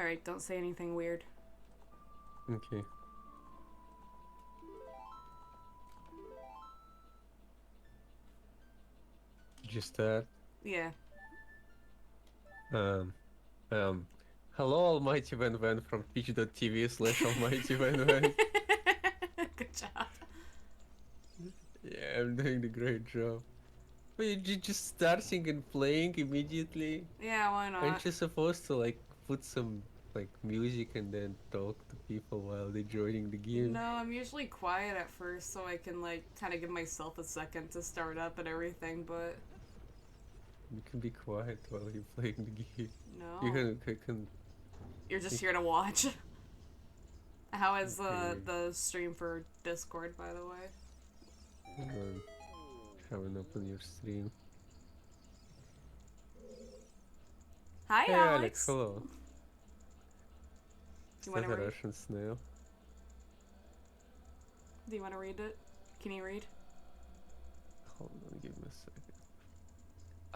Alright, don't say anything weird. Okay. Just that. Yeah. Um, um, hello, Almighty Van Van from twitch.tv/Almighty Van Van. Good job. Yeah, I'm doing a great job. But you just starting and playing immediately? Yeah, why not? Aren't you supposed to like put some like music and then talk to people while they're joining the game? No, I'm usually quiet at first so I can like kind of give myself a second to start up and everything, but You can be quiet while you're playing the game. You no. can You're just here to watch. How is okay. the stream for Discord, by the way? Hang on. Haven't opened your stream. Hi, Hey Alex, Alex. hello. Do Is you want that to a read? Russian snail? Do you want to read it? Can you read? Hold on, give me a second.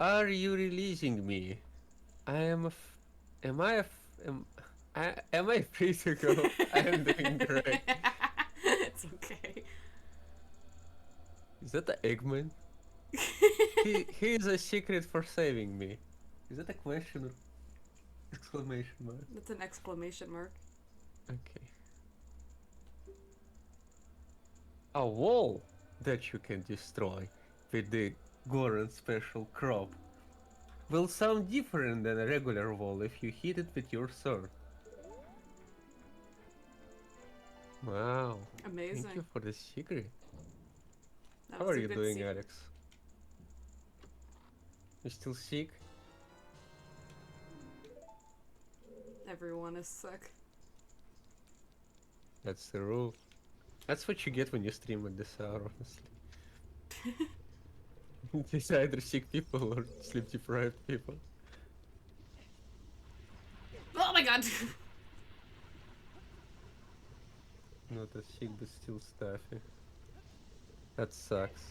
Are you releasing me? I am a f- am I a f- am I free to go? I am doing great. It's okay. Is that the Eggman? He is a secret for saving me. Is that a question or exclamation mark? That's an exclamation mark. Okay. A wall that you can destroy with the Goron special crop will sound different than a regular wall if you hit it with your sword. Wow. Thank you Amazing. for the secret. That How was are a you good doing, secret. Alex? You still sick? Everyone is sick. That's the rule. That's what you get when you stream at this hour, honestly. It's either sick people or sleep deprived people. Oh my god! Not as sick, but still stuffy. That sucks.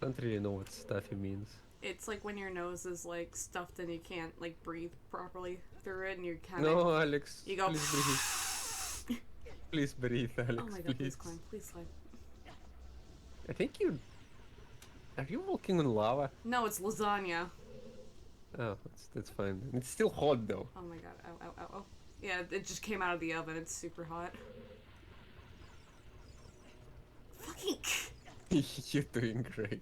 Don't really know what stuffy means. It's like when your nose is like stuffed and you can't like breathe properly through it and you kind of. No, Alex, You go. please breathe. Please breathe, Oh Alex, my god, please please. climb. Please climb. I think you... Are you walking on lava? No, it's lasagna. Oh, that's fine. It's still hot though. Oh my god. Ow, ow, ow, ow. Yeah, it just came out of the oven. It's super hot. Fucking. You're doing great.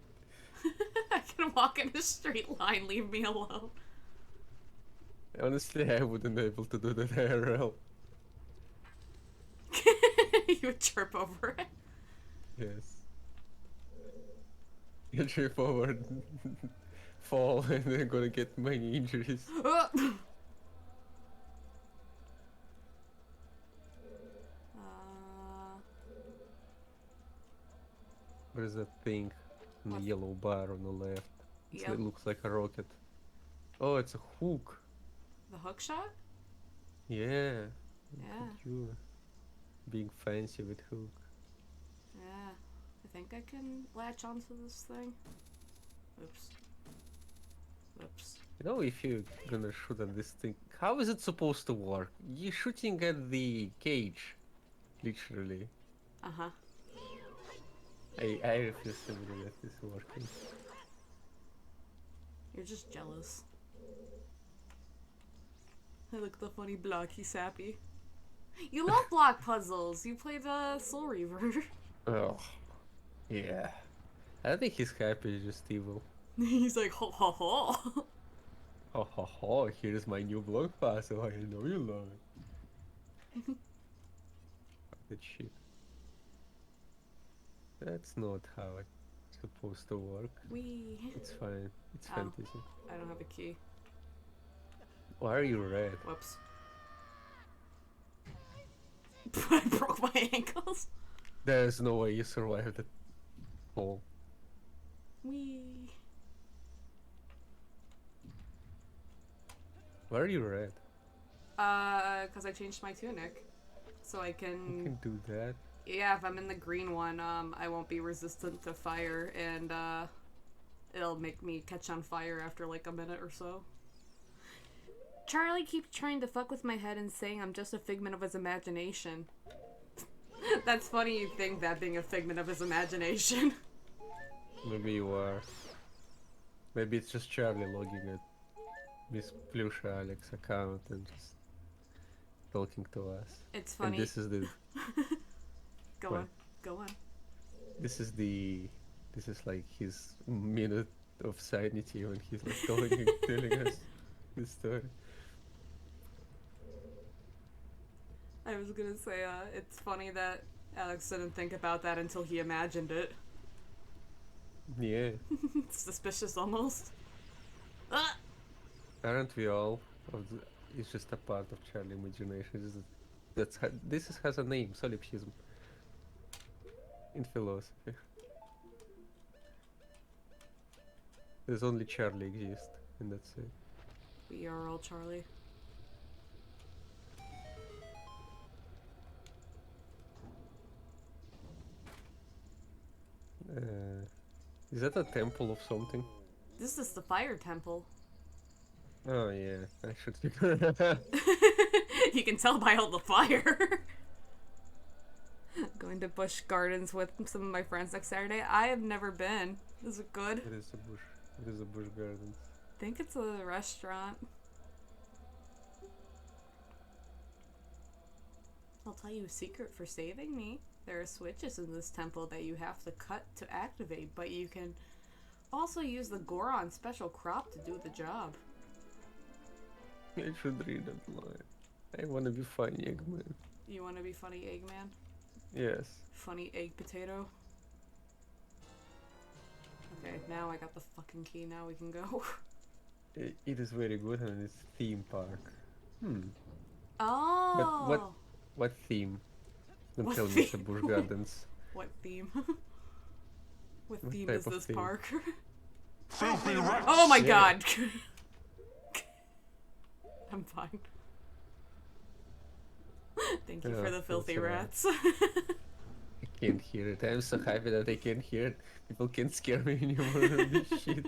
I can walk in a straight line. Leave me alone. Honestly, I wouldn't be able to do that IRL. You would trip over it. Yes. You trip over, fall, and then gonna get many injuries. Where's that thing in the What? yellow bar on the left? Yep. It looks like a rocket. Oh, it's a hook. The hook shot? Yeah. Look Yeah. at you. Being fancy with hook. Yeah. I think I can latch onto this thing. Oops. Oops. You know, if you're gonna shoot at this thing, how is it supposed to work? You're shooting at the cage, literally. Uh-huh. I refuse to believe that this is working. You're just jealous. I look the funny blocky sappy. You love block puzzles. You played Soul Reaver. Oh, yeah. I don't think he's happy, he's just evil. He's like, ho ho ho. Ho ho ho, here's my new blog puzzle, I know you love it. Fuck that shit. That's not how it's supposed to work. Wee. It's fine. It's Oh. fantasy. I don't have a key. Why are you red? Whoops. I broke my ankles. There's no way you survived that fall. Wee. Why are you red? Cause I changed my tunic. So I You can... can do that. Yeah, if I'm in the green one, I won't be resistant to fire, and, it'll make me catch on fire after, like, a minute or so. Charlie keeps trying to fuck with my head and saying I'm just a figment of his imagination. That's funny you think that being a figment of his imagination. Maybe you are. Maybe it's just Charlie logging at Miss Plusha Alex account and just talking to us. It's funny. And this is the Go what? on. Go on. This is like his minute of sanity when he's like telling us this story. I was gonna say, it's funny that Alex didn't think about that until he imagined it. Yeah. It's suspicious almost. Ah! Aren't we all? It's just a part of Charlie imagination. Has a name, solipsism. In philosophy. There's only Charlie exist, and that's it. We are all Charlie. Is that a temple of something? This is the fire temple. Oh yeah, I should figure that out. You can tell by all the fire. Going to Busch Gardens with some of my friends next Saturday. I have never been. Is it good? It is a Busch Gardens. I think it's a restaurant. I'll tell you a secret for saving me. There are switches in this temple that you have to cut to activate, but you can also use the Goron special crop to do the job. I should read that line. I wanna be funny, Eggman. You want to be funny, Eggman? Yes. Funny egg potato? Okay, now I got the fucking key. Now we can go. It is very good and it's theme park. Oh! But what theme? Don't What tell me it's a Busch Gardens. What theme? What What theme type is of this theme? park? Filthy rats! Oh my Yeah. god! I'm fine. Thank you for Yeah, the filthy that's rats. I can't hear it. I'm so happy that I can hear it. People can't scare me anymore on this shit.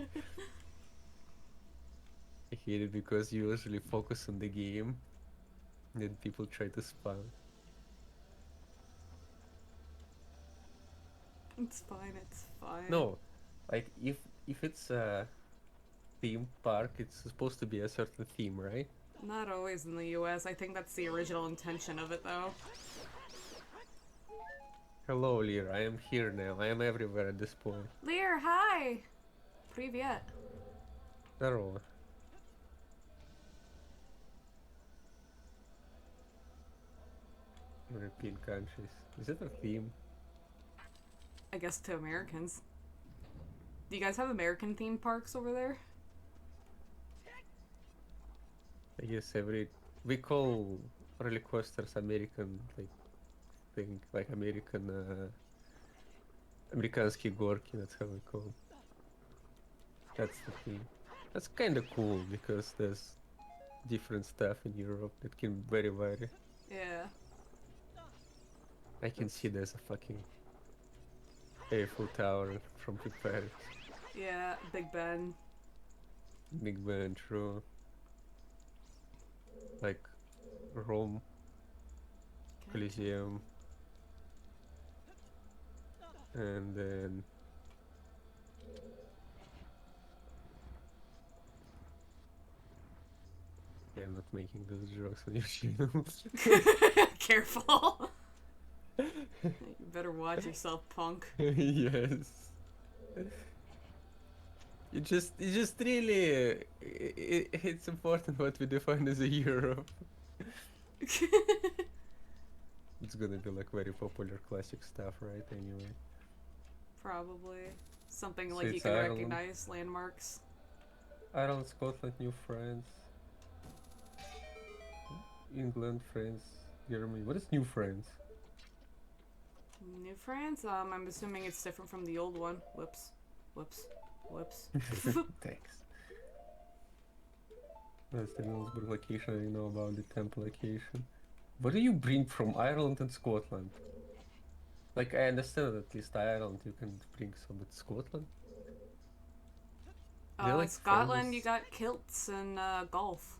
I hate it because you usually focus on the game, and then people try to spam. It's fine, it's fine. No, like if it's a theme park, it's supposed to be a certain theme, right? Not always in the US. I think that's the original intention of it, though. Hello, Lear. I am here now. I am everywhere at this point. Lear, hi! Привет. Здорово. European countries. Is it a theme? I guess to Americans. Do you guys have American theme parks over there? I guess we call roller coasters American thing, like Amerikanski gorki, that's how we call it. That's the theme. That's kinda cool because there's different stuff in Europe that can vary. Yeah. I can see there's a fucking Eiffel Tower from Paris. Yeah, Big Ben. Big Ben, true. Like Rome, Colosseum, and then I'm not making those jokes on your channel. Careful. You better watch yourself, punk. Yes. You just really, it's important what we define as a Europe. It's gonna be like very popular classic stuff, right? Anyway. Probably. Something So like you it's can Ireland. recognize landmarks. Ireland, Scotland, New France, England, France, Germany. What is New France? New France? I'm assuming it's different from the old one. Whoops. Whoops. Whoops. Thanks. That's the Middlesbrough location. I know about the temple location. What do you bring from Ireland and Scotland? Like, I understand that at least Ireland you can bring some, but Scotland? They're like Scotland, famous. you got kilts and golf.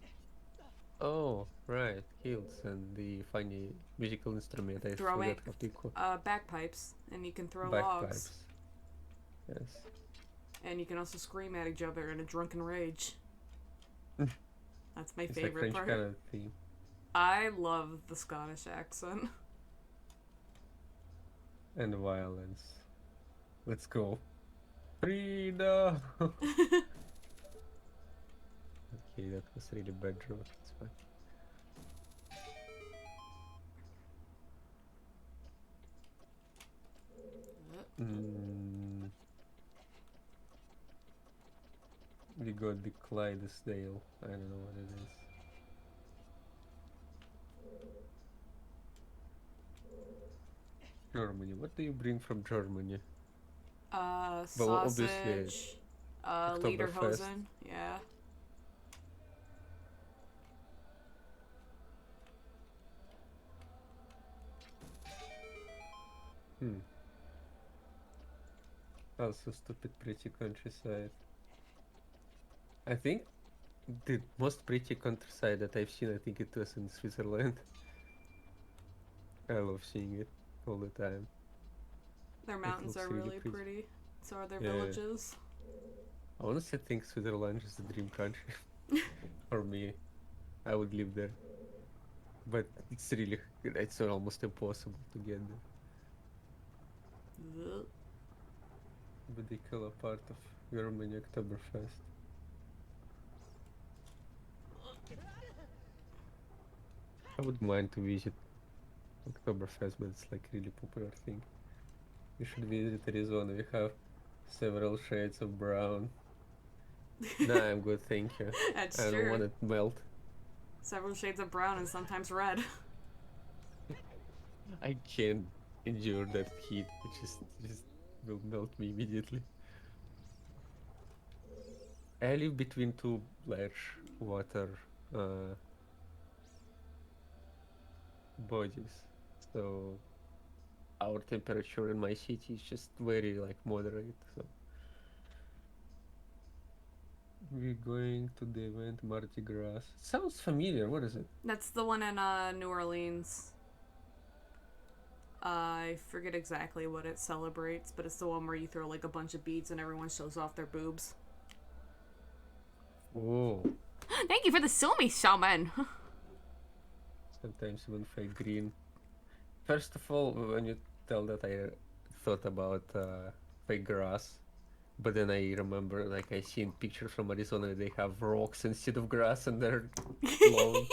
Oh, right, hills and the funny musical instrument. I Throwing forgot how to call bagpipes, and you can throw logs, bagpipes. Yes. and you can also scream at each other in a drunken rage. That's my It's like favorite French part. kind of theme. I love the Scottish accent. And violence. Let's go. Freedom! Okay, that was really bad joke. It's fine. Mm, we got the Clydesdale. I don't know what it is. Germany. What do you bring from Germany? Well, obviously, Sausage, Oktoberfest. Lederhosen, yeah. Hmm. Also stupid pretty countryside. I think the most pretty countryside that I've seen, I think it was in Switzerland. I love seeing it all the time. Their It mountains looks are really really pretty. pretty. So are their Yeah. villages. I honestly think Switzerland is the dream country for me. I would live there. But it's almost impossible to get there. Ugh. But they kill a part of Germany Oktoberfest. I would mind to visit Oktoberfest, but it's like really popular thing. You should visit Arizona. We have several shades of brown. Nah, I'm good, thank you. That's I don't want true. it to melt. Several shades of brown and sometimes red. I can't endure that heat. It just will melt me immediately. I live between two large water uh, bodies, so our temperature in my city is just very like moderate. So we're going to the event Mardi Gras. Sounds familiar. What is it? That's the one in New Orleans. I forget exactly what it celebrates, but it's the one where you throw like a bunch of beads and everyone shows off their boobs. Oh, Thank you for the Sumi shaman. sometimes even fake green. First of all, when you tell that, I thought about fake grass. But then I remember, like, I seen pictures from Arizona. They have rocks instead of grass, and they're lawn.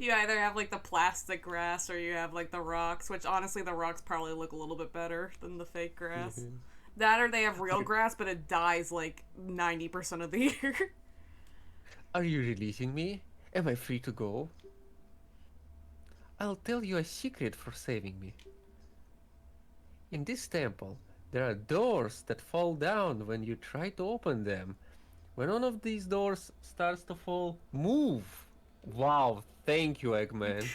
You either have like the plastic grass or you have like the rocks, which honestly the rocks probably look a little bit better than the fake grass. Mhm. That or they have real grass, but it dies like 90% of the year. Are you releasing me? Am I free to go? I'll tell you a secret for saving me. In this temple, there are doors that fall down when you try to open them. When one of these doors starts to fall, move! Wow, thank you, Eggman.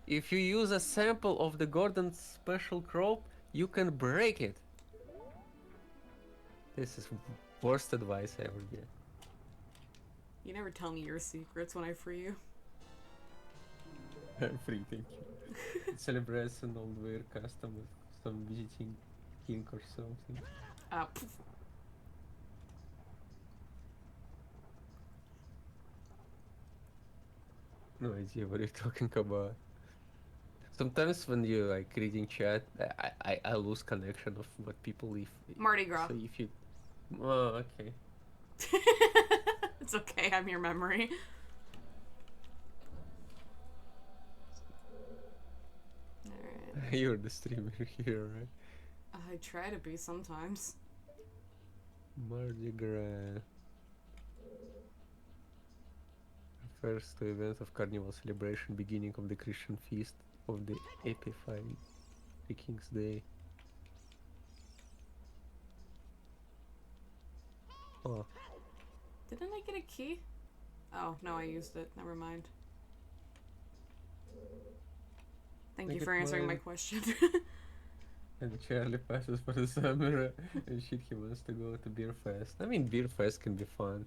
If you use a sample of the Gordon's special crop, you can break it. This is worst advice I ever get. You never tell me your secrets when I free you. I'm free, thank you. It celebrates an old wear custom with some visiting king or something. Pff. No idea what you're talking about. Sometimes when you like reading chat, I lose connection of what people leave. Mardi Gras. So if you, oh okay. It's okay, I'm your memory. Alright. You're the streamer here, right? I try to be sometimes. Mardi Gras refers to event of carnival celebration, beginning of the Christian feast of the Epiphany, the King's Day. Oh, Didn't I get a key? Oh, no, I used it. Never mind. Thank I you get for answering my mine. question. and Charlie passes for the summer and shit, he wants to go to Beer Fest. I mean, Beer Fest can be fun.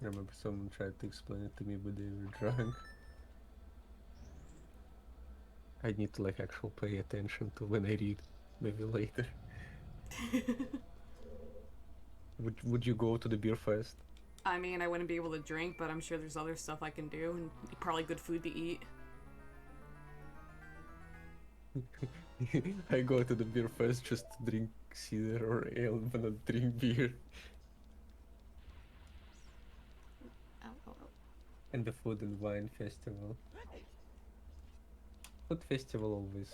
I remember someone tried to explain it to me, but they were drunk. I need to like actually pay attention to when I read, maybe later. Would you go to the beer fest? I mean, I wouldn't be able to drink, but I'm sure there's other stuff I can do and probably good food to eat. I go to the beer fest just to drink cider or ale, but not drink beer. Ow, ow, ow. And the food and wine festival. Food festival always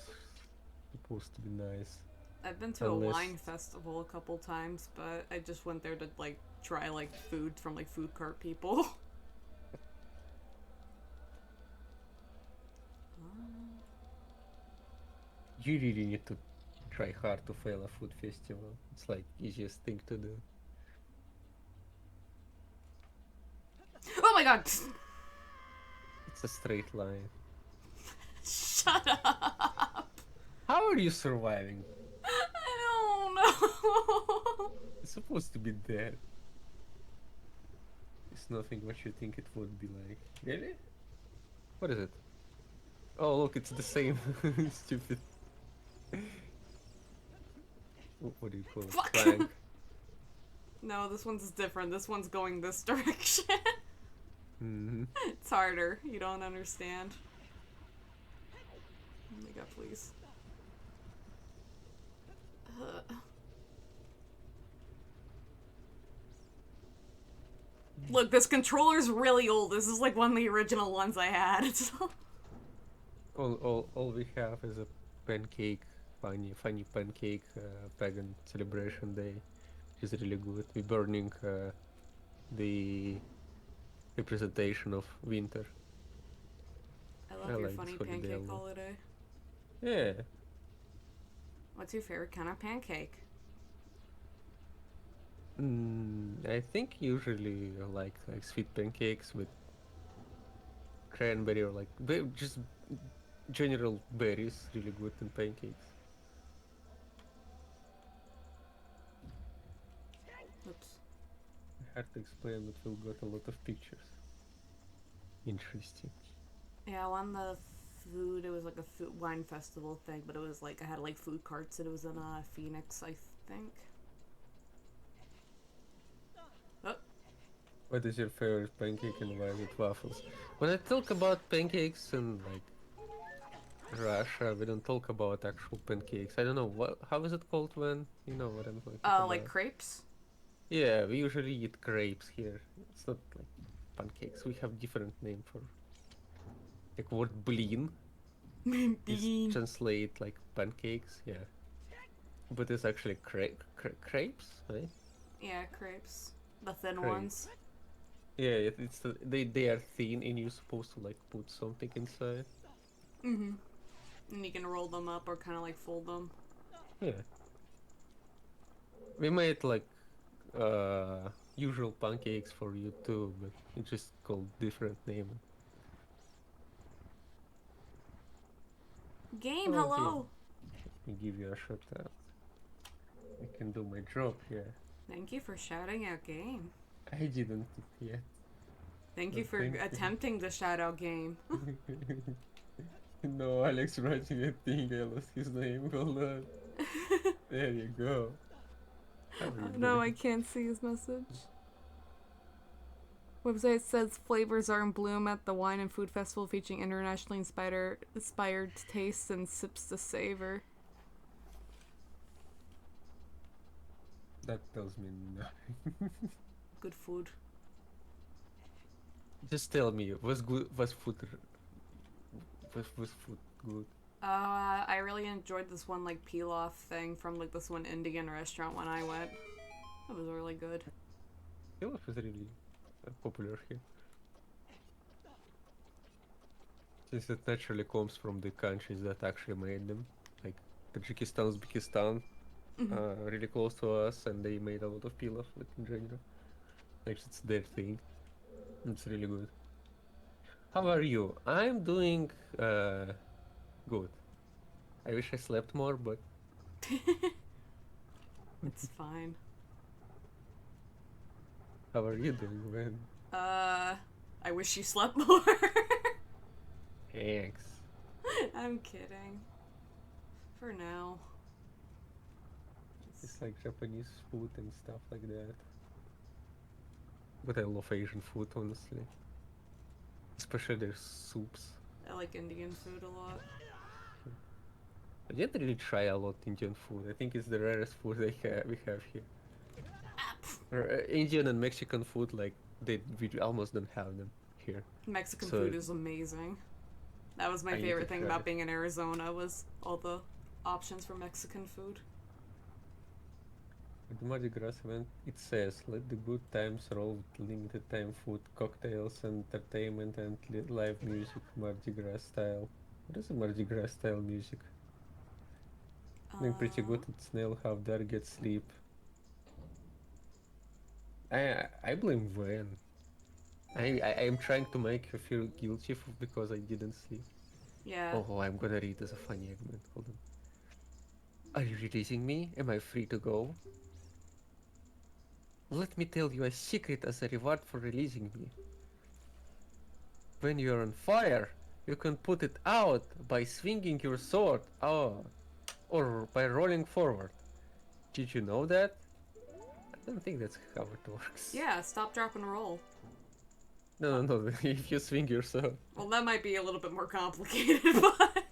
supposed to be nice. I've been to a Unless- wine festival a couple times, but I just went there to like try like food from like food cart people. You really need to try hard to fail a food festival. It's like easiest thing to do. Oh my god! It's a straight line. Shut up! How are you surviving? I don't know. It's supposed to be there. It's nothing what you think it would be like. Really? What is it? Oh look, it's the same. Stupid. What do you call it? Fuck. Plank. No, this one's different. This one's going this direction. Mm-hmm. It's harder. You don't understand. Oh my god, please. Look, this controller's really old. This is like one of the original ones I had. All we have is a pancake, funny pancake, pagan celebration day, which is really good. We're burning the representation of winter. I love I your like funny this holiday a pancake lot. holiday. Yeah. What's your favorite kind of pancake? I think usually I like sweet pancakes with cranberry or like just general berries, really good in pancakes. Oops. Hard to explain, but we've got a lot of pictures. Interesting. Yeah, on the food, it was like a food wine festival thing, but it was like I had like food carts and it was in Phoenix, I think. Oh, What is your favorite pancake and why is it waffles? When I talk about pancakes in like Russia, we don't talk about actual pancakes. I don't know how is it called when you know what I'm talking about. like crepes? Yeah, we usually eat crepes here. It's not like pancakes. We have different name for like word blin is Bean. translate like pancakes. Yeah, but it's actually crepes, right? Yeah, crepes. The thin Crepes. ones. Yeah, they are thin and you're supposed to like put something inside. Mm-hmm. And you can roll them up or kind of like fold them. Yeah. We made like usual pancakes for you too, but it's just called different name. Game, Oh, hello! Let me give you a shout out. I can do my job here. Thank you for shouting out game. I didn't yet. Thank Oh, you for thank you. attempting the shout out game. No, Alex writing a thing, I lost his name, hold on. There you go. How are you No, I doing? can't see his message. Website says flavors are in bloom at the wine and food festival featuring internationally inspired tastes and sips to savor. That tells me nothing. Good food. Just tell me, was food good? I really enjoyed this one like pilaf thing from like this one Indian restaurant when I went. That was really good. Pilaf is really popular here. Since it naturally comes from the countries that actually made them, like Tajikistan, Uzbekistan, really close to us, and they made a lot of pilaf, like in general. Like it's their thing. It's really good. How are you? I'm doing good. I wish I slept more, but It's fine. how are you doing, man? I wish you slept more. Thanks. I'm kidding. For now. It's like Japanese food and stuff like that. But I love Asian food, honestly. Especially their soups. I like Indian food a lot. I didn't really try a lot Indian food. I think it's the rarest food we have here. Indian and Mexican food, like, we almost don't have them here. Mexican So- food is amazing. That was my I need to favorite thing try about it. being in Arizona was all the options for Mexican food. At the Mardi Gras event, it says, let the good times roll with limited time food, cocktails, entertainment, and live music, Mardi Gras style. What is a Mardi Gras style music? Doing pretty good at Snail, how dare get sleep. I blame Van. I am trying to make her feel guilty because I didn't sleep. Yeah. Oh, I'm gonna read as a funny argument. Hold on. Are you releasing me? Am I free to go? Let me tell you a secret as a reward for releasing me. When you're on fire, you can put it out by swinging your sword, or by rolling forward. Did you know that? I don't think that's how it works. Yeah, stop, drop, and roll. No, if you swing your sword, Well, that might be a little bit more complicated, but...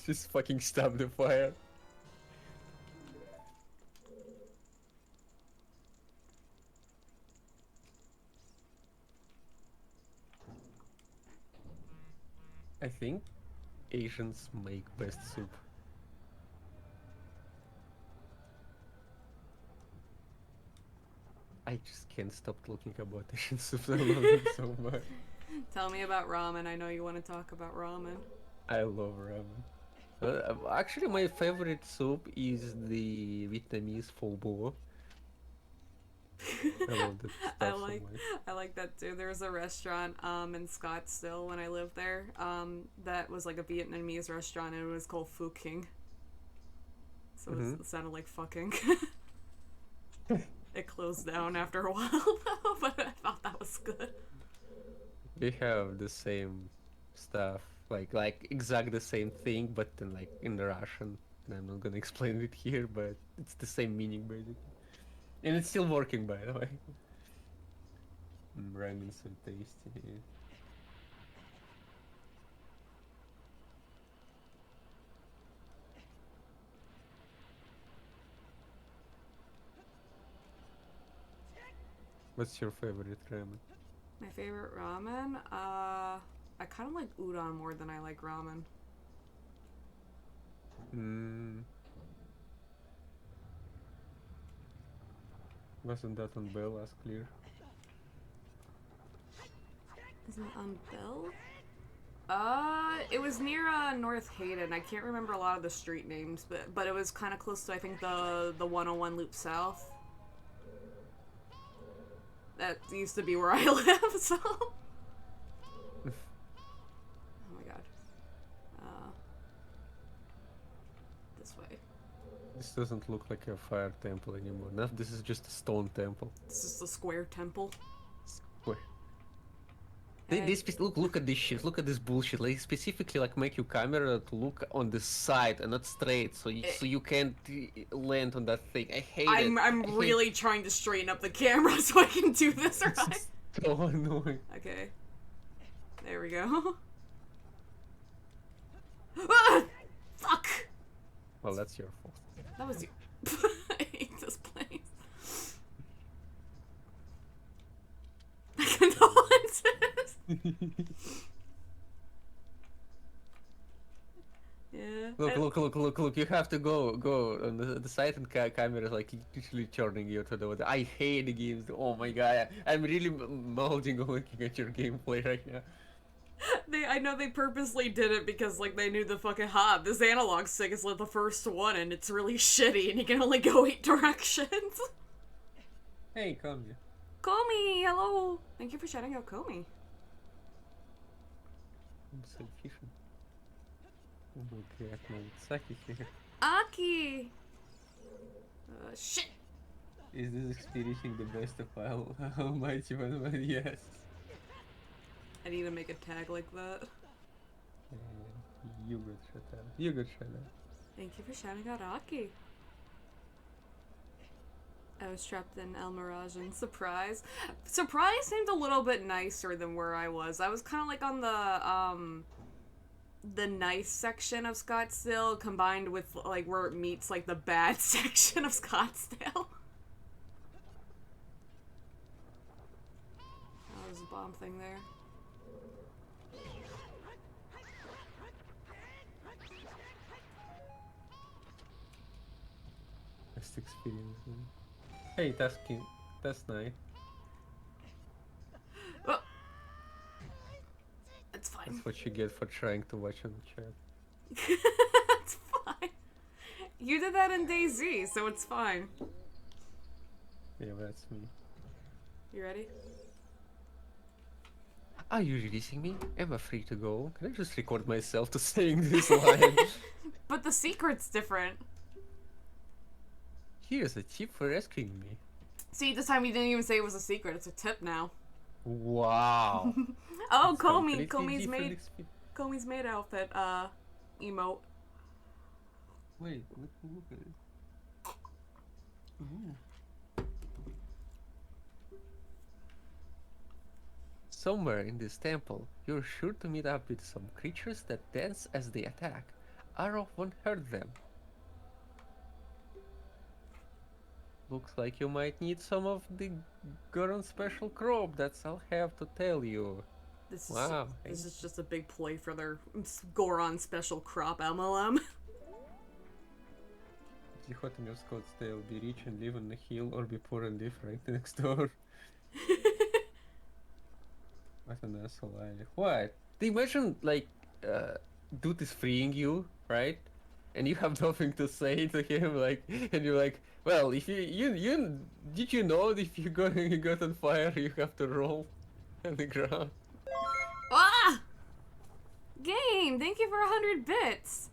just fucking stop the fire. I think Asians make best soup. I just can't stop talking about Asian soups. I love them so much. Tell me about ramen. I know you want to talk about ramen. I love ramen. Actually, my favorite soup is the Vietnamese pho bo. I love that stuff so much. I like that too. There was a restaurant in Scottsdale when I lived there that was like a Vietnamese restaurant and it was called Phu King. So it sounded like fucking. It closed down after a while though, but I thought that was good. We have the same stuff, like exact the same thing, but then like in Russian. And I'm not gonna explain it here, but it's the same meaning basically. And it's still working, by the way. Ramen's so tasty. What's your favorite ramen? My favorite ramen, I kind of like udon more than I like ramen. Wasn't that on Bella's clear? Is it on Bell? It was near North Hayden. I can't remember a lot of the street names, but it was kind of close to I think the 101 Loop South. That used to be where I live, so. Oh my god. This way. This doesn't look like a fire temple anymore. No, this is just a stone temple. This is the square temple. Where? And- Look at this shit. Look at this bullshit. Like specifically, like make your camera to look on the side and not straight, so you can't land on that thing. I hate it. I'm really trying to straighten up the camera so I can do this right. So annoying. Okay. There we go. Ah! Fuck! Well, that's your fault. That was you. I hate this place. Condolences. Yeah. Look! You have to go on the side, and camera is like literally turning you to the other. I hate the games. Oh my god, I'm really mouthing looking at your gameplay right now. I know they purposely did it because like they knew the fucking this analog stick is like the first one and it's really shitty and you can only go 8 directions. Hey, come here. Komi, hello. Thank you for shouting out Komi. I'm so efficient. Oh my god, no, it's Saki here. Aki. Shit. Is this experiencing the best of Almighty One? Yes. I need to make a tag like that. You got shut up. You got shut up. Thank you for shouting out Aki. I was trapped in El Mirage and Surprise. Surprise seemed a little bit nicer than where I was. I was kind of like on the nice section of Scottsdale combined with like where it meets like the bad section of Scottsdale. Oh, there's a bomb thing there. Best experience. Hey, that's cute. That's nice. Oh. It's fine. That's what you get for trying to watch on the chat. It's fine. You did that in DayZ, so it's fine. Yeah, that's me. You ready? Are you releasing me? Am I free to go? Can I just record myself to saying this line? But the secret's different. Here's a tip for rescuing me. See, this time you didn't even say it was a secret. It's a tip now. Wow. Oh, It's Comey. completely different Comey's maid outfit, emote. Wait, look at it. Ooh. Somewhere in this temple, you're sure to meet up with some creatures that dance as they attack. Arrow won't hurt them. Looks like you might need some of the Goron special crop, that's all I have to tell you. This Wow. This is just a big play for their Goron special crop MLM. Dichotomy of Scottsdale, be rich and live on the hill, or be poor and live right next door. What an asshole, Ayleh. What? Imagine, like, dude is freeing you, right? And you have nothing to say to him, like, and you're like, well, if you did you know that if you got on fire, you have to roll on the ground? Ah! Game, thank you for 100 bits.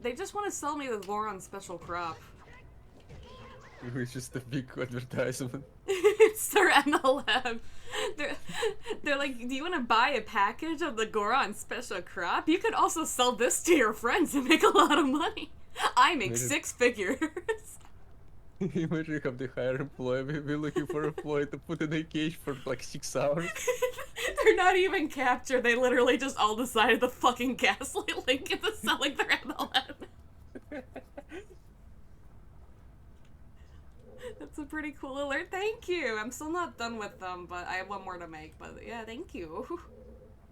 They just want to sell me the Goron special crop. It was just a big advertisement. It's their MLM. They're like, do you want to buy a package of the Goron special crop? You could also sell this to your friends and make a lot of money. I make 6 figures. Imagine you have the higher employee, we're looking for an employee to put in a cage for like 6 hours. They're not even captured. They literally just all decided to fucking gaslight Link into selling their MLM. That's a pretty cool alert. Thank you. I'm still not done with them, but I have one more to make. But yeah, thank you.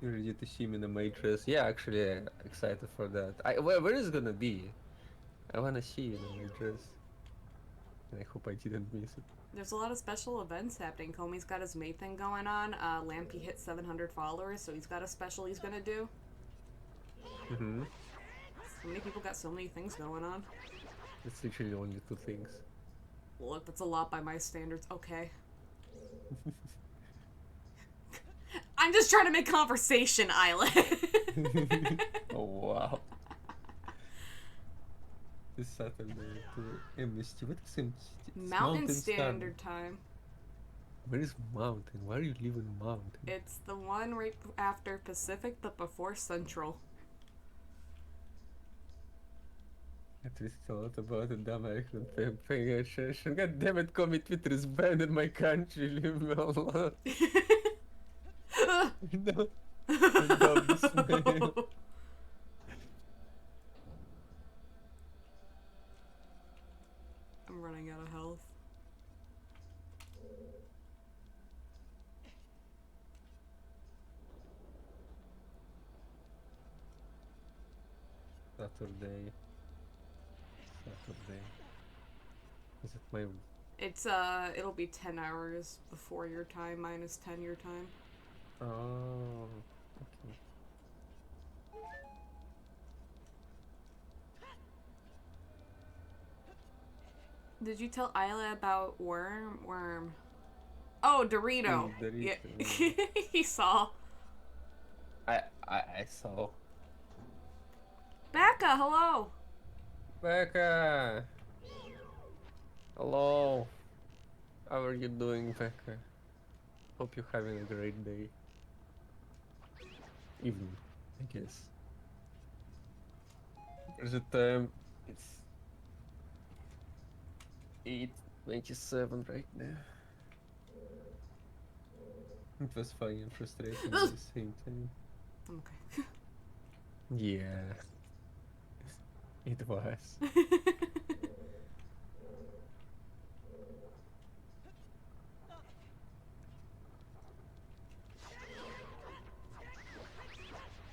You're ready to see me in a matrix. Yeah, actually, excited for that. Where is it gonna be? I wanna see you in a matrix. And I hope I didn't miss it. There's a lot of special events happening. Comey's got his May thing going on. Lampy hit 700 followers, so he's got a special he's gonna do. Mm-hmm. So many people got so many things going on. It's literally only 2 things. Look, that's a lot by my standards. Okay. I'm just trying to make conversation, Ayleh. Oh wow. This Saturday to MST. What is MST? It's Mountain Standard Time. Where is Mountain? Why are you leaving Mountain? It's the one right after Pacific, but before Central. At least it's a lot about the dumb accent paying attention. God damn it, Commie Twitter is banned in my country. Leave me alone. No. Stop this mail. I'm running out of health. Saturday. Is it my... It's, it'll be 10 hours before your time, minus 10 your time. Oh, okay. Did you tell Ayleh about Worm? Oh, Dorito. Dorito. Yeah. He saw. I saw. Becca, hello. Becca! Hello. How are you doing, Becca? Hope you're having a great day. Evening, I guess. There's a time. It's 8:27 right now. It was funny and frustrating at the same time. Okay. Yeah, it was.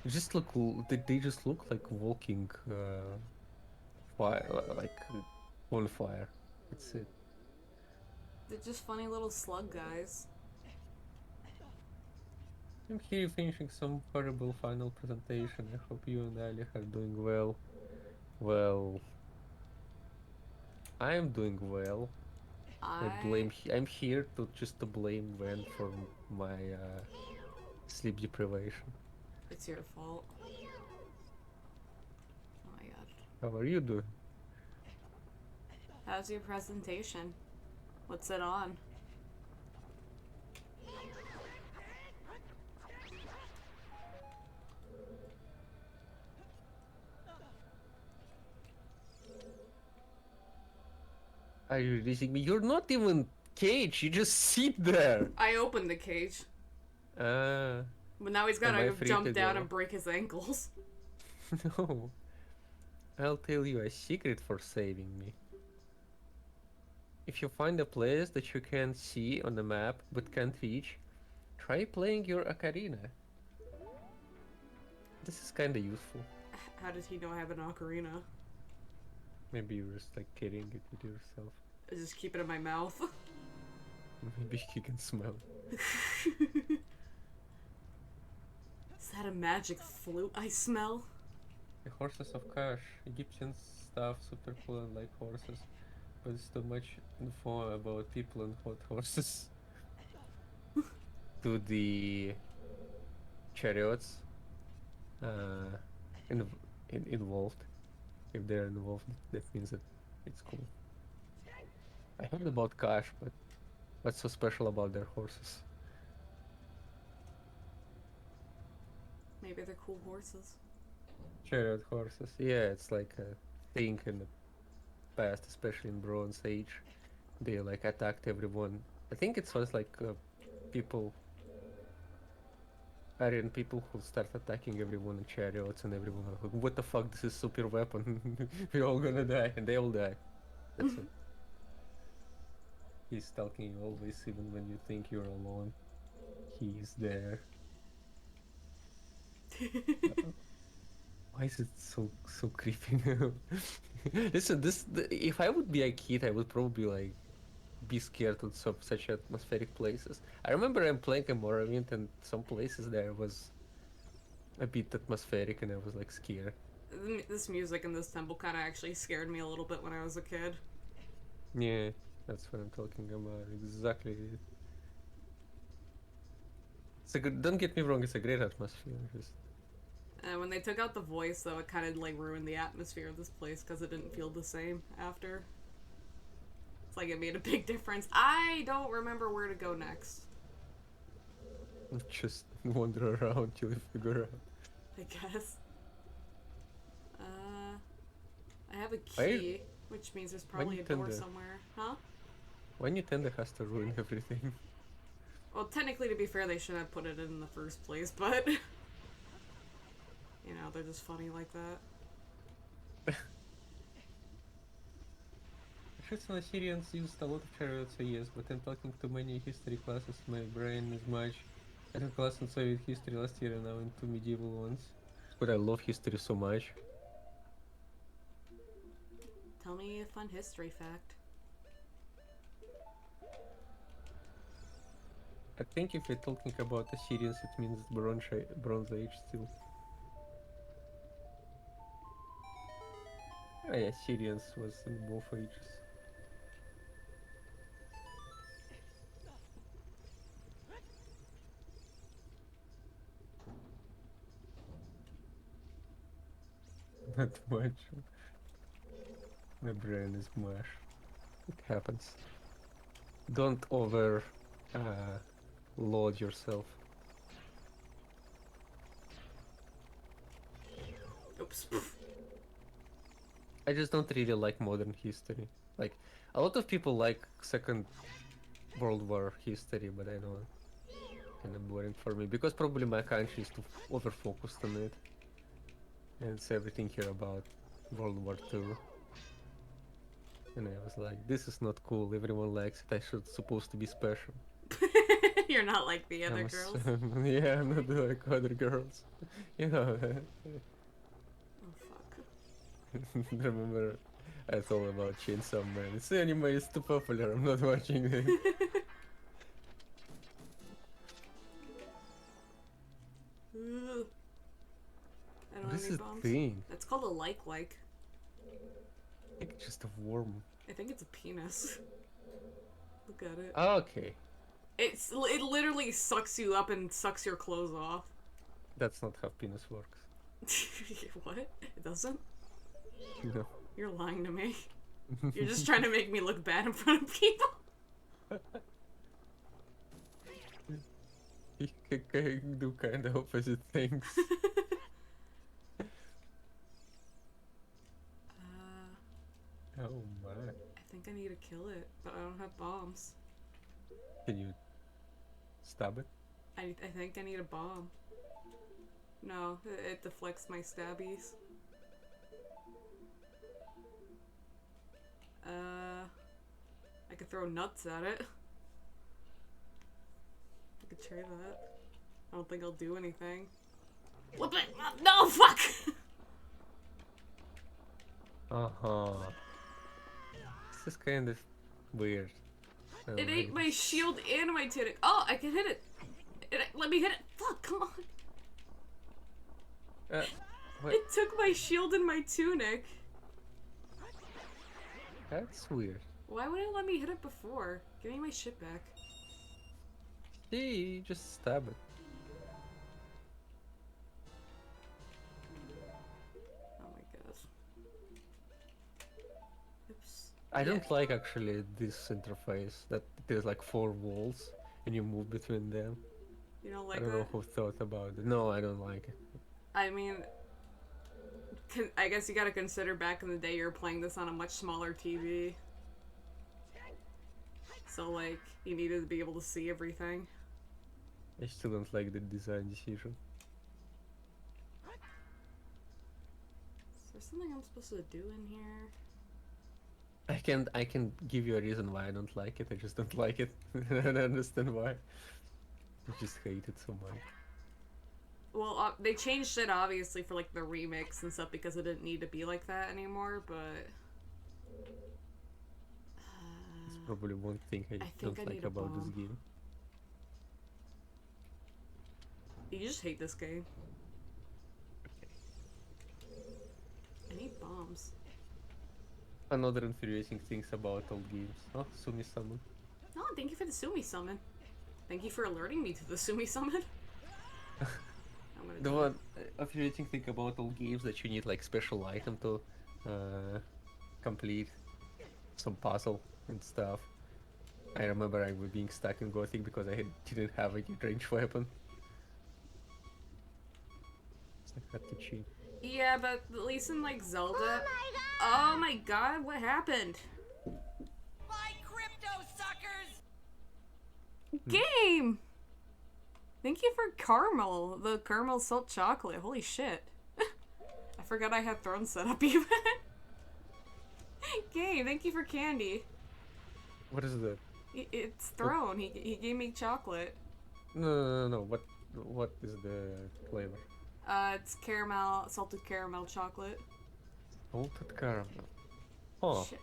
Just look, they just look like walking fire, like bonfire. That's it. They're just funny little slug guys. I'm here finishing some horrible final presentation. I hope you and Ayleh are doing well. Well, I'm doing well. I'm here to just to blame Wen for my sleep deprivation. It's your fault. Oh my god. How are you doing? How's your presentation? What's it on? Are you releasing me? You're not even caged. You just sit there. I opened the cage. Ah, But now he's am I gotta free jump to down go? and break his ankles. No. I'll tell you a secret for saving me. If you find a place that you can see on the map but can't reach, try playing your Ocarina. This is kinda useful. How did he know I have an ocarina? Maybe you're just like carrying it with yourself. I just keep it in my mouth. Maybe he can smell. Is that a magic flute I smell? The horses of Kash. Egyptian stuff super cool and like horses. But it's too much info about people and hot horses. To the chariots uh, involved. If they're involved, that means that it's cool. I heard about Kash, but what's so special about their horses? Maybe they're cool horses. Chariot horses. Yeah, it's like a thing in the past, especially in Bronze Age. They like attacked everyone. I think it was like people, Aryan people who start attacking everyone in chariots, and everyone are like, what the fuck, this is super weapon. We're all gonna die, and they all die. That's it. He's stalking you always, even when you think you're alone. He's there. Why is it so creepy now? Listen, if I would be a kid, I would probably like be scared of such atmospheric places. I remember I'm playing a Morrowind, and some places there was a bit atmospheric, and I was like scared. This music in this temple kind of actually scared me a little bit when I was a kid. Yeah, that's what I'm talking about. Exactly. It's a good. Don't get me wrong. It's a great atmosphere. Just And when they took out the voice, though, it kind of like ruined the atmosphere of this place because it didn't feel the same after. It's like it made a big difference. I don't remember where to go next. just wander around till you figure out. I guess. I have a Why- key, which means there's probably a door Nintendo? somewhere. Huh? Why Nintendo has to ruin everything? Well, technically, to be fair, they shouldn't have put it in the first place, but... You know, they're just funny like that. Egyptian Assyrians used a lot of chariots, yes, but I'm talking to many history classes. My brain is much. I took a class in Soviet history last year and now into medieval ones. But I love history so much. Tell me a fun history fact. I think if we're talking about Assyrians, it means Bronze Age still. Oh yeah, Assyrians was in both ages. Not much. My brain is mush. It happens. Don't over load yourself. Oops. I just don't really like modern history. Like, a lot of people like Second World War history, but I know kind of boring for me because probably my country is too over focused on it, and it's everything here about World War II. And I was like, this is not cool. Everyone likes it. I should supposed to be special. You're not like the other I'm girls. yeah, I'm not like other girls. You know. Oh fuck. Remember, I told about Chainsaw Man. This anime is too popular. I'm not watching it. Ugh. I don't What have is any this bombs. thing? That's called a like. I think it's just a worm. I think it's a penis. Look at it. Okay, It literally sucks you up and sucks your clothes off. that's not how penis works. What? It doesn't? No. You're lying to me. You're just trying to make me look bad in front of people. He can do kind of opposite things. Oh my. I think I need to kill it, but I don't have bombs. Can you stab it? I think I need a bomb. No, it deflects my stabbies. I could throw nuts at it. I could try that. I don't think I'll do anything. Flip it! No, fuck! Uh-huh. This is kind of weird. I It don't ate like my shield and my tunic. Oh, I can hit it! Let me hit it! Fuck, come on! what? It took my shield and my tunic. That's weird. Why would it let me hit it before? Give me my shit back. See, you just stab it. Oh my god. Oops. I don't like actually this interface that there's like 4 walls and you move between them. You don't I like don't know that? who thought about it. No, I don't like it. I mean, I guess you gotta consider back in the day you were playing this on a much smaller TV. So, like, you needed to be able to see everything. I still don't like the design decision. Is there something I'm supposed to do in here? I can give you a reason why I don't like it. I just don't like it. I don't understand why. I just hate it so much. Well, they changed it obviously for like the remix and stuff because it didn't need to be like that anymore, but It's probably one thing I think don't I like need a about this bomb. game. You just hate this game. I need bombs. Another infuriating things about old games. Oh, Sumi Summon. Oh, thank you for the Sumi summon. Thank you for alerting me to the Sumi summon. I'm gonna The die. one infuriating thing about old games that you need like special item to complete some puzzle and stuff. I remember I was being stuck in Gothic because didn't have a ranged weapon. So I had to cheat. Yeah, but at least in like Zelda. Oh my god, what happened? My crypto suckers! Game! Thank you for caramel, the caramel salt chocolate. Holy shit. I forgot I had Throne set up even. Game, thank you for candy. What is that? It's Throne. He gave me chocolate. No. What is the flavor? It's caramel, salted caramel chocolate. Salted caramel. Oh, Shit.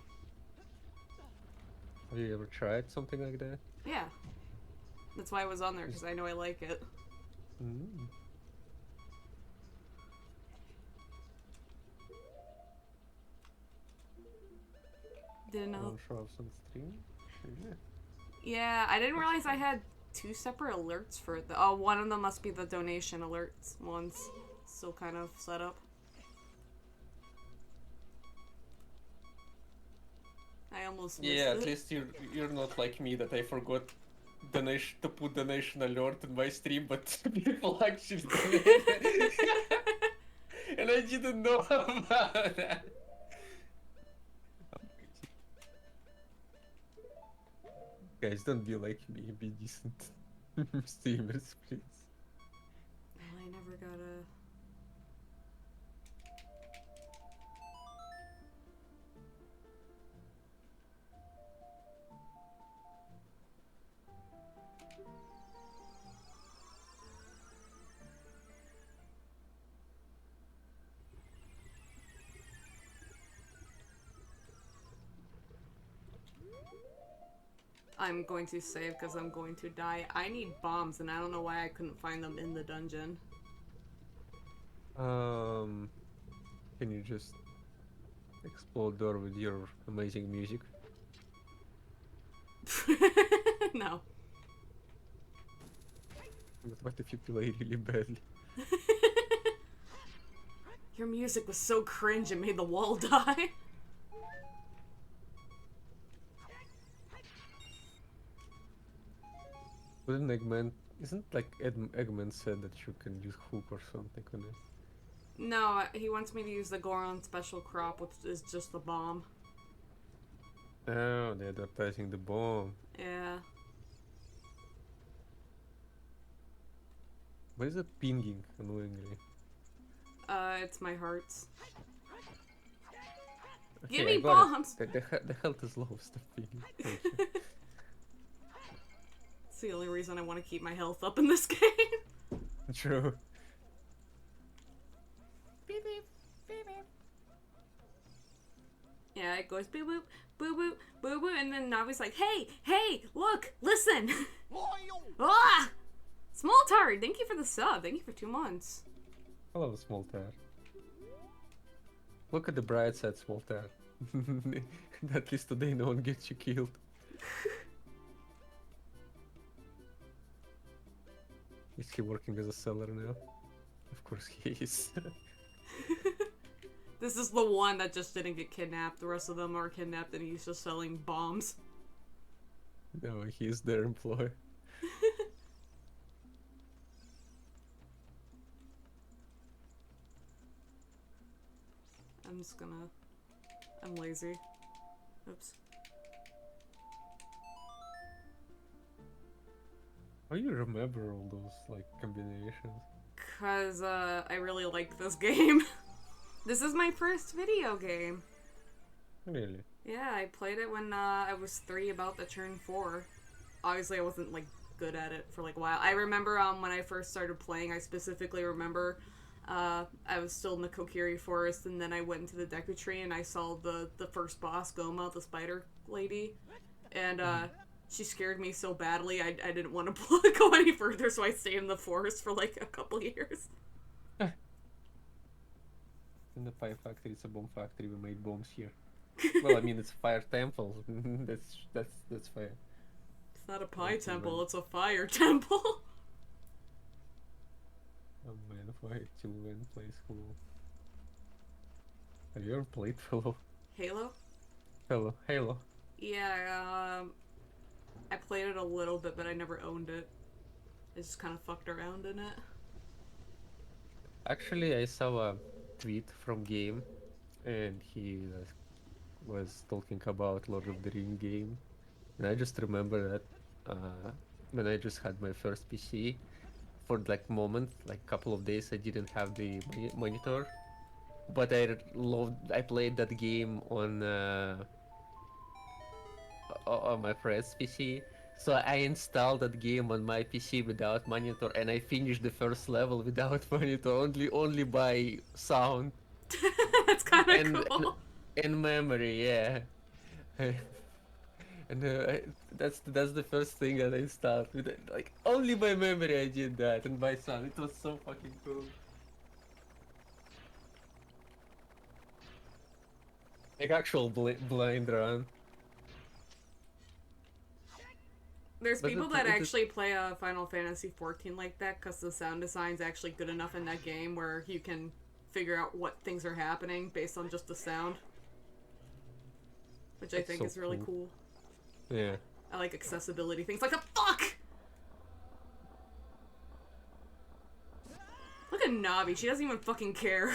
have you ever tried something like that? Yeah. That's why I was on there, because I know I like it. Mm. Didn't know. Wanna show up some stream? Yeah. Yeah, I didn't realize I had 2 separate alerts for it. Oh, one of them must be the donation alerts ones. Still kind of set up. I almost missed Yeah, it. at least you're not like me that I forgot donation to put donation alert in my stream, but people actually donated, and I didn't know about that. Guys, don't be like me. Be decent streamers, please. Well, I never got a... I'm going to save because I'm going to die. I need bombs, and I don't know why I couldn't find them in the dungeon. Can you just explode door with your amazing music? No. But what if you play really badly? Your music was so cringe it made the wall die. Wouldn't Eggman... Isn't like Eggman said that you can use hook or something on it? No, he wants me to use the Goron special crop, which is just the bomb. Oh, they're advertising the bomb. Yeah. Why is it pinging annoyingly? It's my hearts. Okay, Give me I got it. bombs! The health is low, stop pinging. Thank you. It's the only reason I want to keep my health up in this game. True. Yeah, it goes boo boop, boo boop, boo boo, and then Navi's like, hey, hey, look, listen! Ah! Small Tard, thank you for the sub. Thank you for 2 months. Hello, small tower. Look at the bright side, small tower. At least today no one gets you killed. Is he working as a seller now? Of course he is. This is the one that just didn't get kidnapped. The rest of them are kidnapped and he's just selling bombs. No, he is their employee. I'm just gonna... I'm lazy. Oops. How do you remember all those, like, combinations? Cause, I really like this game. This is my first video game. Really? Yeah, I played it when, I was 3, about to turn 4. Obviously, I wasn't, like, good at it for, like, a while. I remember, when I first started playing, I specifically remember, I was still in the Kokiri Forest, and then I went into the Deku Tree, and I saw the first boss, Goma, the spider lady. And, she scared me so badly, I didn't want to go any further, so I stayed in the forest for, like, a couple years. In the Fire Factory, it's a bomb factory, we made bombs here. Well, I mean, it's a fire temple. that's fair. It's not a pie That's temple, right. it's a fire temple. Oh man, why children plays Hello? Have you ever played Hello? Halo? Halo. Yeah, I played it a little bit, but I never owned it. I just kind of fucked around in it. Actually, I saw a tweet from Game, and he was talking about Lord of the Ring game, and I just remember that when I just had my first PC, for like moment, like couple of days, I didn't have the monitor, but I played that game on my friend's PC. So I installed that game on my PC without monitor, and I finished the first level without monitor, only by sound That's kind and of cool. in memory, yeah. And that's the first thing that I installed. Like only by memory I did that, and by sound. It was so fucking cool. Like actual blind run. There's But people that actually play Final Fantasy XIV like that because the sound design's actually good enough in that game where you can figure out what things are happening based on just the sound. which I That's think so is really cool. Yeah. I like accessibility things. Like the fuck! Look at Navi, she doesn't even fucking care.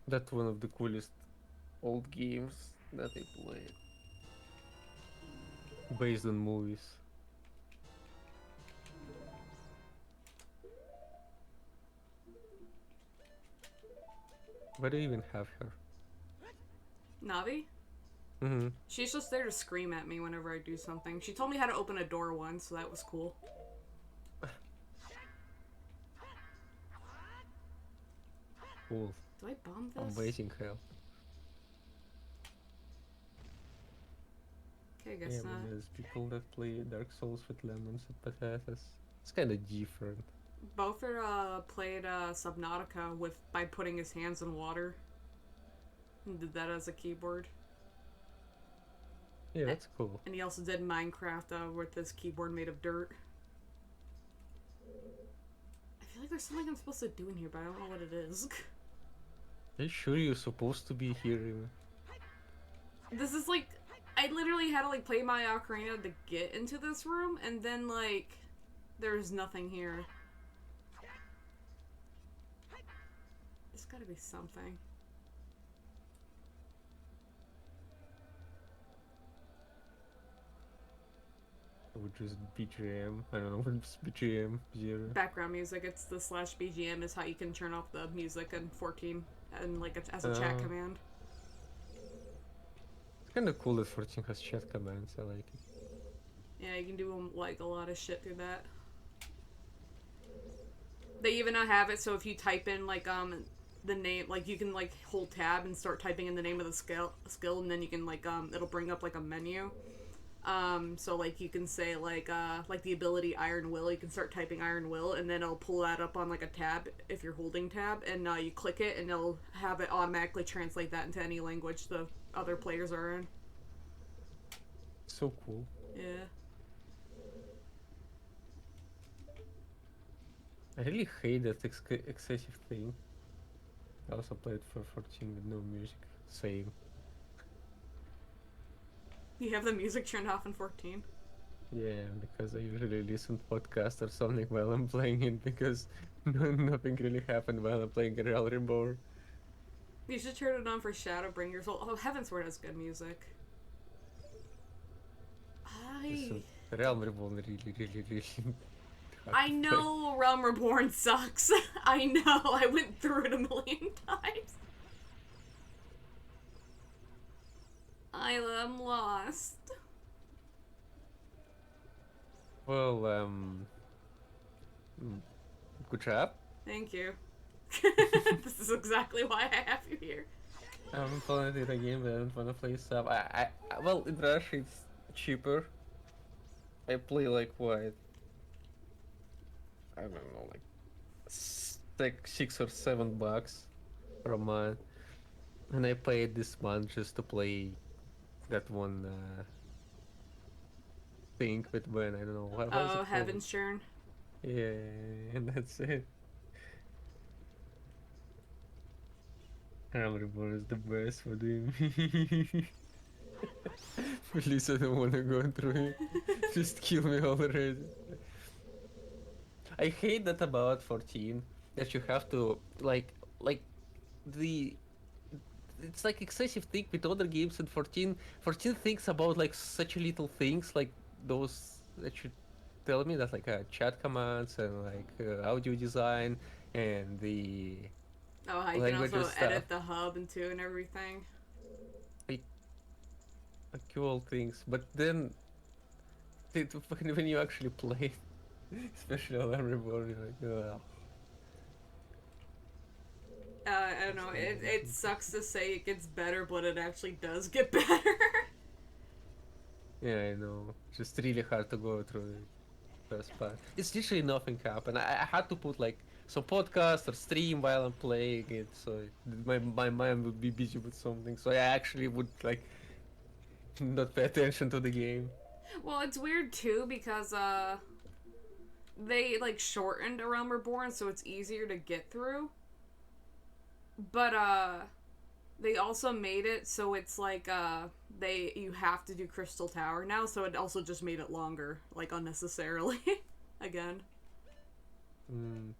That's one of the coolest old games that I played. Based on movies. Why do you even have her? Navi? Mm-hmm. She's just there to scream at me whenever I do something. She told me how to open a door once, so that was cool. Cool. Do I bomb this? Amazing help. Okay, I Yeah, guess but not. there's people that play Dark Souls with lemons and potatoes. It's kind of different. Bowther played Subnautica by putting his hands in water. And did that as a keyboard. Yeah, that's cool. And he also did Minecraft with this keyboard made of dirt. I feel like there's something I'm supposed to do in here, but I don't know what it is. Are you sure you're supposed to be here? Even? This is like... I literally had to like play my Ocarina to get into this room, and then like... There's nothing here. There's gotta be something. Which is BGM. I don't know what's BGM. Zero. Background music, it's the /BGM is how you can turn off the music in 14 and like as a chat command. It's kind of cool that 14 has chat commands. I like it. Yeah, you can do like a lot of shit through that. They even have it so if you type in like the name, like you can like hold tab and start typing in the name of the skill, and then you can like it'll bring up like a menu. So like you can say like the ability Iron Will, you can start typing Iron Will, and then it'll pull that up on like a tab if you're holding tab, and you click it, and it'll have it automatically translate that into any language the other players are in. So cool. Yeah. I really hate that excessive thing. I also played for 14 with no music. Same. You have the music turned off in 14. Yeah, because I usually listen to podcast or something while I'm playing it because nothing really happened while I'm playing a Real Reborn. You should turn it on for Shadowbringers. Oh, Heavensward has good music. Real Reborn really hard I to play. know Realm Reborn sucks. I know. I went through it a million times. Ayleh, I'm lost. Well, good job. Thank you. This is exactly why I have you here. I haven't played it again, but I don't want to play stuff. Well, in Russia it's cheaper. I play like what? I don't know, like $6 or $7 per month, and I paid this month just to play that one thing with Ben. I don't know what. What is it called? Heaven's Churn. Yeah, and that's it. Realm Reborn is the best. What do you mean? Please, I don't want to go through it. Just kill me already. I hate that about 14 that you have to like the it's like excessive thing with other games in 14. 14 thinks about like such little things like those that you tell me that like chat commands and like audio design and the Oh, how you can language also stuff. edit the hub and everything. Like cool things, but then when you actually play, especially on Reborn, you're like, ugh. I don't know. It sucks to say it gets better, but it actually does get better. Yeah, I know. Just really hard to go through the first part. It's literally nothing happened. I had to put like some podcast or stream while I'm playing it, so my mind would be busy with something. So I actually would like not pay attention to the game. Well, it's weird too because they like shortened A Realm Reborn so it's easier to get through. But they also made it so it's like you have to do Crystal Tower now, so it also just made it longer, like unnecessarily. Again. Mm.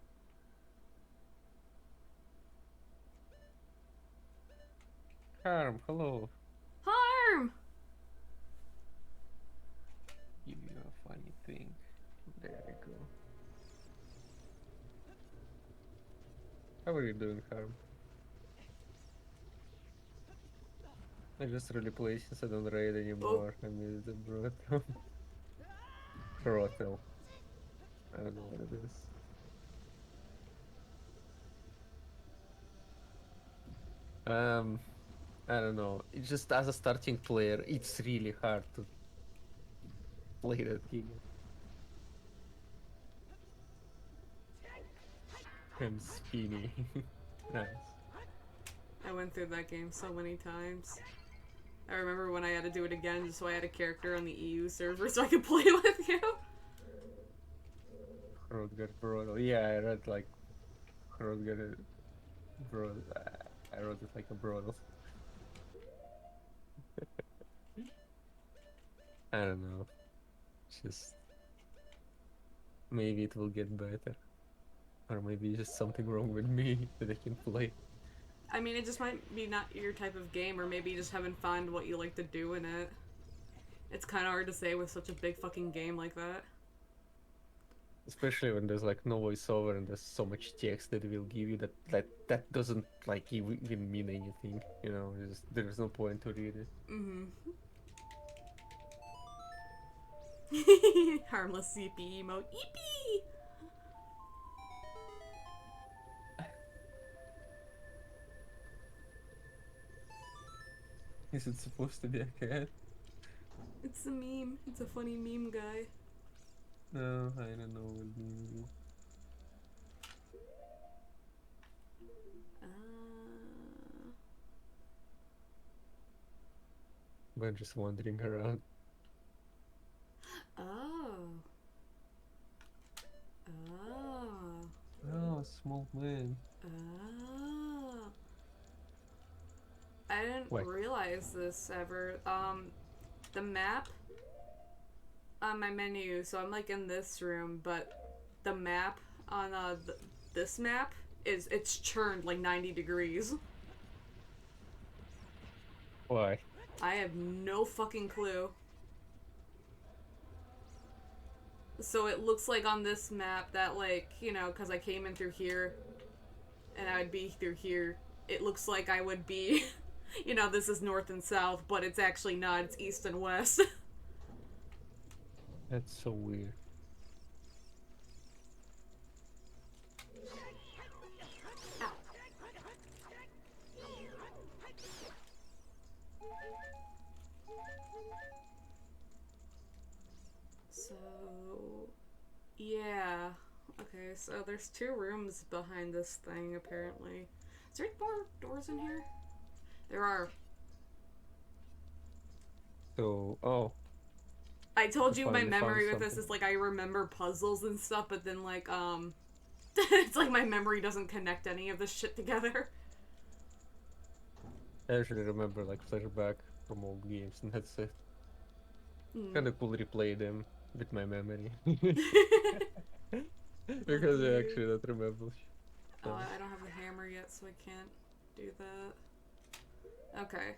Harm, hello. Harm! Give you a funny thing. There we go. How are you doing, Harm? I just really play since I don't raid anymore. I miss the brothel. Brothel. I don't know what it is. I don't know. It's just as a starting player, it's really hard to play that game. I'm spinny. Nice. I went through that game so many times. I remember when I had to do it again just so I had a character on the EU server so I could play with you. Hrodgar Brothel. Yeah, I read like Hrodgar Brothel. I wrote it like a brothel. I don't know. Just maybe it will get better. Or maybe just something wrong with me that I can play. I mean, it just might be not your type of game, or maybe you just haven't found what you like to do in it. It's kind of hard to say with such a big fucking game like that. Especially when there's like no voiceover and there's so much text that will give you that doesn't like even mean anything, you know, there's no point to read it. Mm-hmm. Harmless CP emote. Eepee! Is it supposed to be a cat? It's a meme. It's a funny meme guy. No, I don't know what meme it is. But just wandering around. Oh. Oh. Oh, small man. Oh. I didn't What? realize this ever. The map on my menu, so I'm like in this room, but the map on this map it's churned like 90 degrees. Why? I have no fucking clue. So it looks like on this map that, like, you know, because I came in through here and I would be through here, it looks like I would be, you know, this is north and south, but it's actually not, it's east and west. That's so weird. So, yeah. Okay, so there's 2 rooms behind this thing, apparently. Is there more doors in here? There are. So, oh, I told you my finally memory found with this something. is like I remember puzzles and stuff, but then like, it's like my memory doesn't connect any of this shit together. I actually remember like flashback from old games and that's it. Kinda cool replay them with my memory. Because I actually don't remember. Oh, I don't have the hammer yet, so I can't do that. Okay.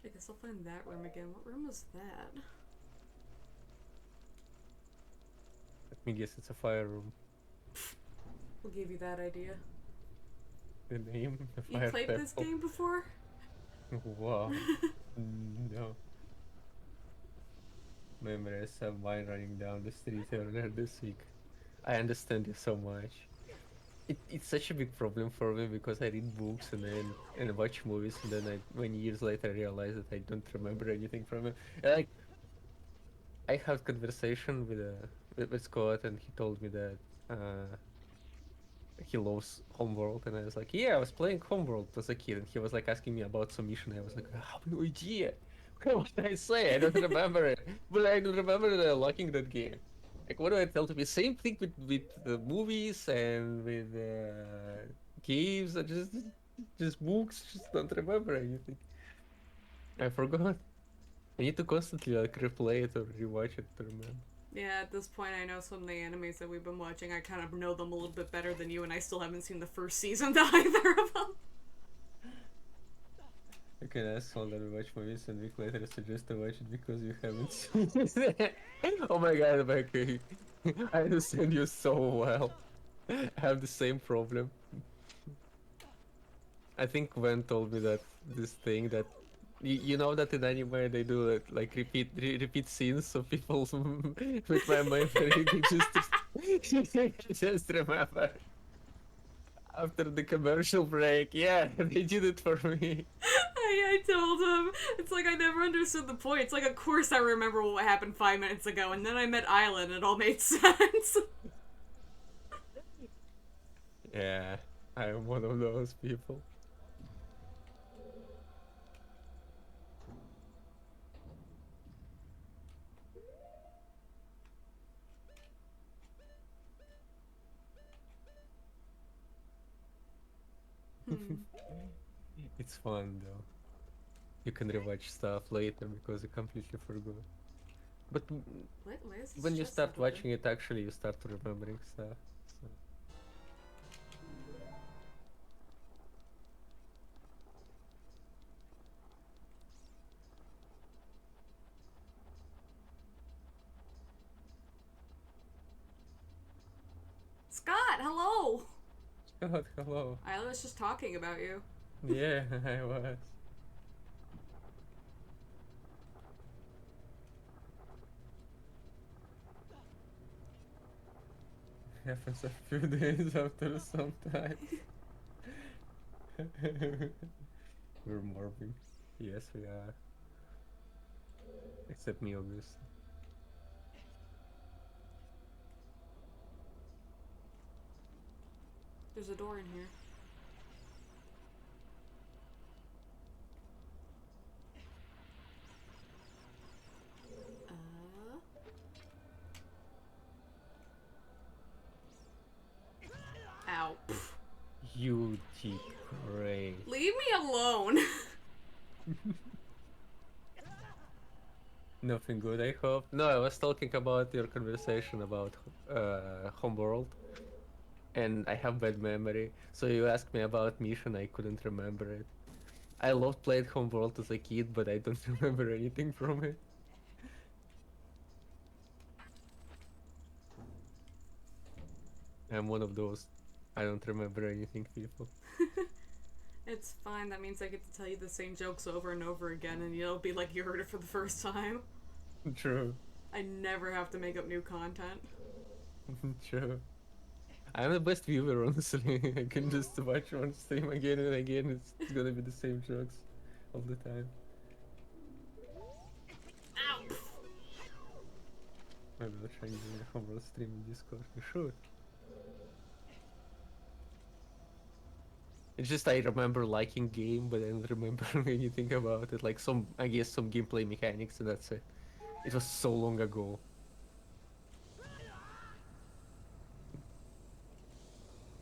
I guess I'll find that room again. What room was that? Let me guess, it's a fire room. We'll give you that idea. The name? The You fire played this temple. game before? Wow. No. Remember, I saw mine running down the street earlier this week. I understand you so much. It's such a big problem for me because I read books and watch movies and then when years later I realize that I don't remember anything from it. Like I had conversation with Scott and he told me that he loves Homeworld and I was like, yeah, I was playing Homeworld as a kid and he was like asking me about some mission. I was like, I have no idea. What did I say? I don't remember it. But I don't remember locking that game. Like, what do I tell to me? Same thing with the movies and with games. I just books. Just don't remember anything. I forgot. I need to constantly like replay it or rewatch it to remember. Yeah, at this point, I know some of the animes that we've been watching. I kind of know them a little bit better than you, and I still haven't seen the first season to either of them. You can ask someone that we watch movies and a week later suggest to watch it because you haven't seen it. Oh my god, Becky. I understand you so well. I have the same problem. I think Wen told me that this thing that you know that in anime they do it, like repeat scenes so people with my memory they just remember after the commercial break. Yeah, they did it for me. I told him, it's like I never understood the point. It's like, of course I remember what happened 5 minutes ago, and then I met Ayleh and it all made sense. Yeah, I am one of those people. It's fun though. You can rewatch stuff later because you completely forgot. But Why is this when you chest start not open? watching it, actually, you start remembering stuff. So. Scott, hello! God, hello. Ayleh was just talking about you. Yeah, I was. Happens a few days after some time. We're morbing. Yes, we are. Except me, obviously. There's a door in here. Ow. You did great. Leave me alone! Nothing good, I hope. No, I was talking about your conversation about Homeworld, and I have bad memory. So you asked me about mission, I couldn't remember it. I loved playing Homeworld as a kid, but I don't remember anything from it. I'm one of those I don't remember anything people. It's fine, that means I get to tell you the same jokes over and over again, and you'll be like you heard it for the first time. True. I never have to make up new content. True. I'm the best viewer, honestly. I can just watch one stream again and again. It's gonna be the same jokes all the time. Ow! Maybe I'll try doing a Homeworld stream in Discord. We should. It's just I remember liking game, but I don't remember anything about it. Like I guess some gameplay mechanics, and that's it. It was so long ago.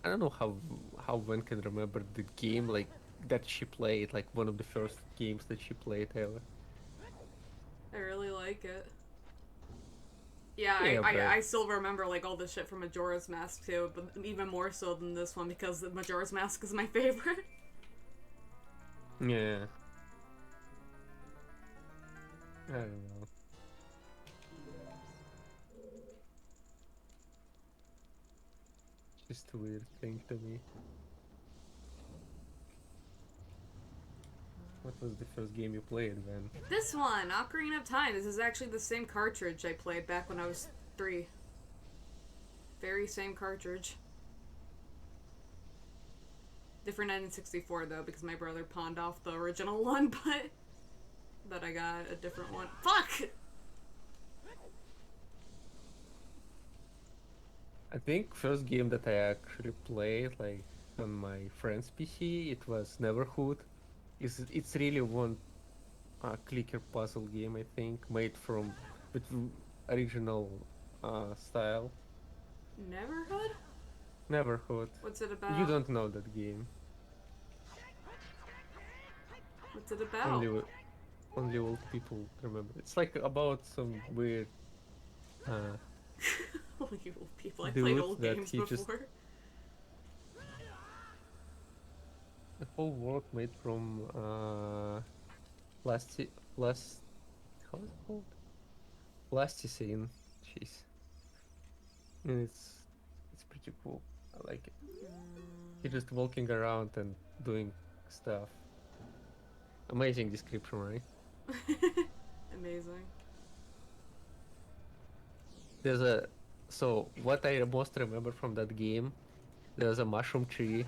I don't know how one can remember the game like that she played, like one of the first games that she played ever. I really like it. Yeah, Yeah, but I still remember like all the shit from Majora's Mask too, but even more so than this one because the Majora's Mask is my favorite. yeah. I don't know. Just a weird thing to me. What was the first game you played then? This one, Ocarina of Time. This is actually the same cartridge I played back when I was 3. Very same cartridge. Different N64 though, because my brother pawned off the original one, but I got a different one. Fuck! I think first game that I actually played like on my friend's PC, it was Neverhood. It's really one clicker puzzle game, I think, made from with original style. Neverhood? Neverhood. What's it about? You don't know that game. What's it about? Only old people remember. It's like about some weird uh, Only evil people. I played dude old that games he just before. a whole world made from plastic plast how is it called? Plasticine. Jeez. And it's pretty cool. I like it. You're just walking around and doing stuff. Amazing description, right? Amazing. There's a so what I most remember from that game, there's a mushroom tree,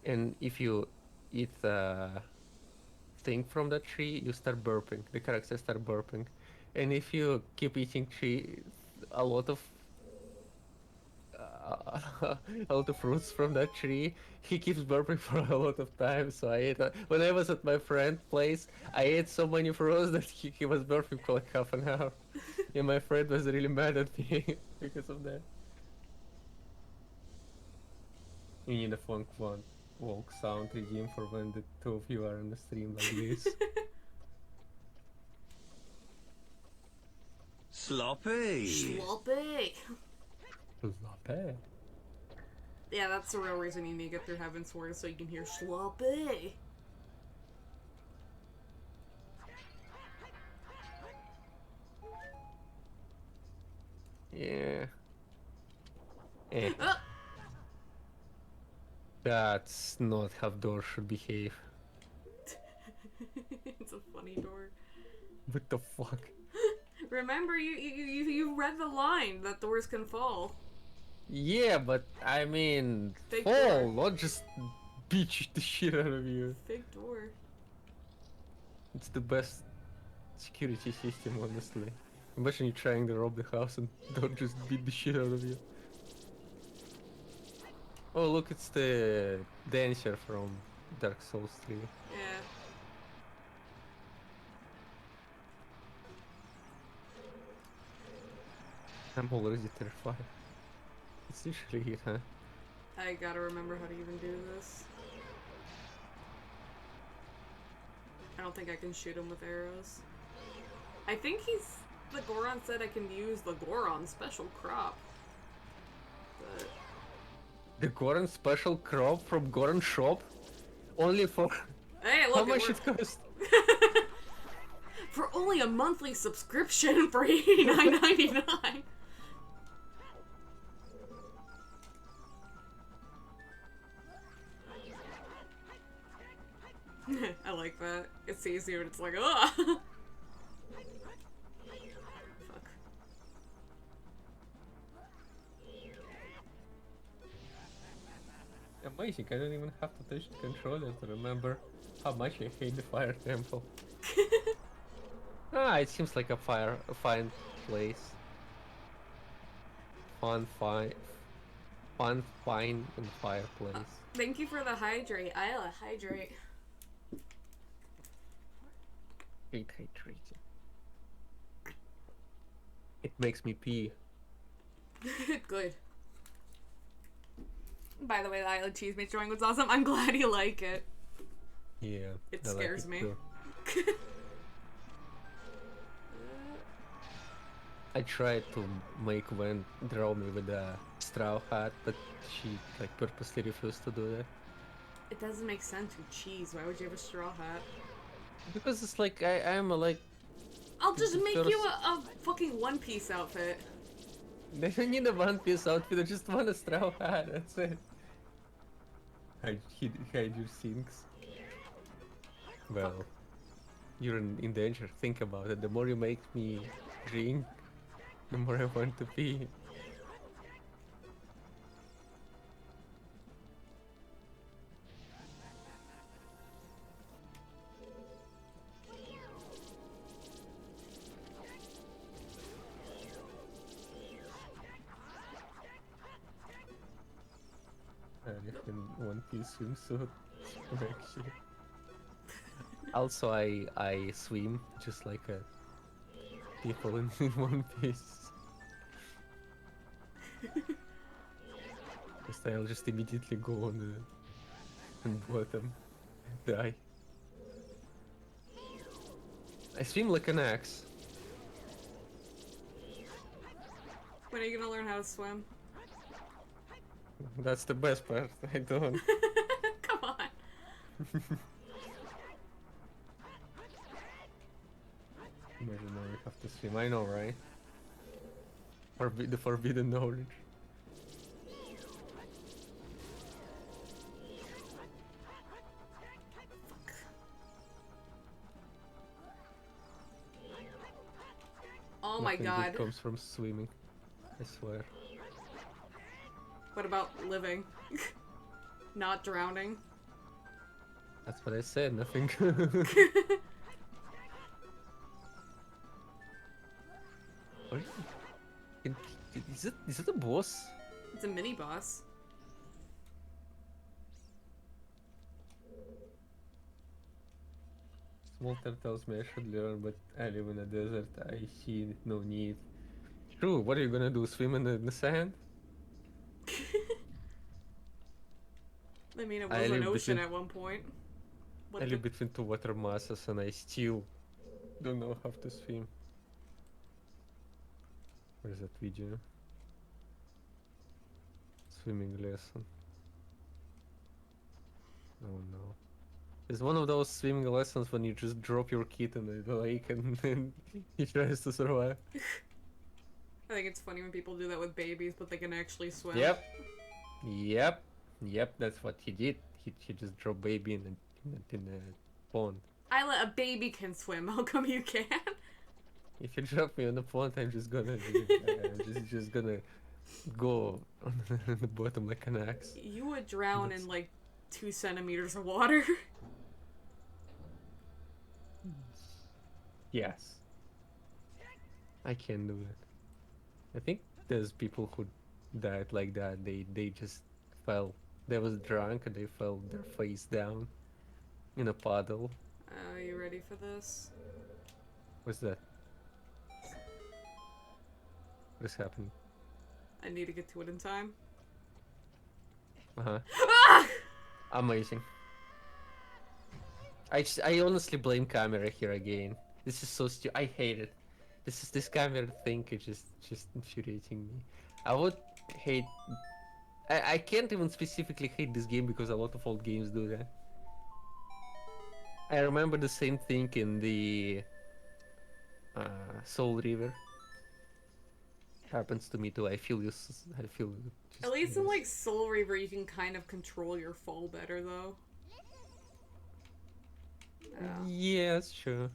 and if you eat the thing from that tree, you start burping. The characters start burping, and if you keep eating tree, a lot of a lot of fruits from that tree, he keeps burping for a lot of time. So I ate when I was at my friend's place, I ate so many fruits that he was burping for like half an hour. And my friend was really mad at me because of that. You need a funk one walk sound redeem for when the two of you are on the stream like this. Sloppy. Sloppy. Sloppy. Yeah, that's the real reason you need to get through Heaven's Sword, so you can hear sloppy. Yeah. Eh. Oh! That's not how doors should behave. It's a funny door. What the fuck? Remember, you read the line that doors can fall. Yeah, but I mean, Fake fall, door. not just beat the shit out of you. Fake door. It's the best security system, honestly. Imagine you trying to rob the house and don't just beat the shit out of you. Oh, look, it's the dancer from Dark Souls 3. Yeah. I'm already terrified. It's literally it, huh? I gotta remember how to even do this. I don't think I can shoot him with arrows. I think the Goron said I can use the Goron special crop. But... The Goron special crop from Goron shop? Only for... Hey, look, How much it cost? For only a monthly subscription for $89.99. I like that. It sees you and it's like, ugh! Fuck. Amazing, I don't even have to touch the controller to remember how much I hate the fire temple. It seems like a fine place. Fun, fine, and fireplace. Thank you for the hydrate. Ayleh, hydrate. Hate hydrating. It makes me pee. Good. By the way, the Ayleh cheese mate drawing was awesome. I'm glad you like it. Yeah. It I like scares it me. too. I tried to make Wen draw me with a straw hat, but she like purposely refused to do that. It doesn't make sense with cheese. Why would you have a straw hat? Because it's like I'm a like I'll just make you First- a fucking One Piece outfit. they don't need a One Piece outfit, I just want a straw hat, that's it. Hide your things. Well, you're in danger, think about it. The more you make me drink, the more I want to pee. I live in One Piece swimsuit. Actually. Also, I swim just like people in One Piece. Just I'll just immediately go on bottom. Die. I swim like an axe. When are you gonna learn how to swim? That's the best part. I don't. Come on. Never know you have to swim. I know, right? The forbidden knowledge. Oh my Nothing god. good comes from swimming. I swear. What about living? Not drowning? That's what I said. Nothing. What? Is it a boss? It's a mini boss. Small tells me I should learn, but I live in a desert. I see no need. True. What are you gonna do? Swim in the sand? I mean, it I was an live ocean between- at one point. What I the- live between two water masses, and I still don't know how to swim. Where's that video? Swimming lesson. Oh no. It's one of those swimming lessons when you just drop your kid in the lake and then he tries to survive. I think it's funny when people do that with babies, but they can actually swim. Yep. Yep, that's what he did. He just dropped baby in the pond. Ayleh, a baby can swim. How come you can't? If you drop me on the pond, I'm just gonna just gonna go on the bottom like an axe. You would drown That's- in like 2 centimeters of water. Yes. I can do it. I think there's people who died like that. They just fell. They was drunk and they fell their face down in a puddle. Are you ready for this? What's that? What's happening? I need to get to it in time. Uh-huh. Ah! Amazing. I honestly blame camera here again. This is so stupid. I hate it. This camera thing is just infuriating me. I would hate. I can't even specifically hate this game because a lot of old games do that. I remember the same thing in the Soul River. Happens to me too. I feel you. I feel. Just At least in yes. like Soul Reaver, you can kind of control your fall better, though. Yeah. Yes, sure.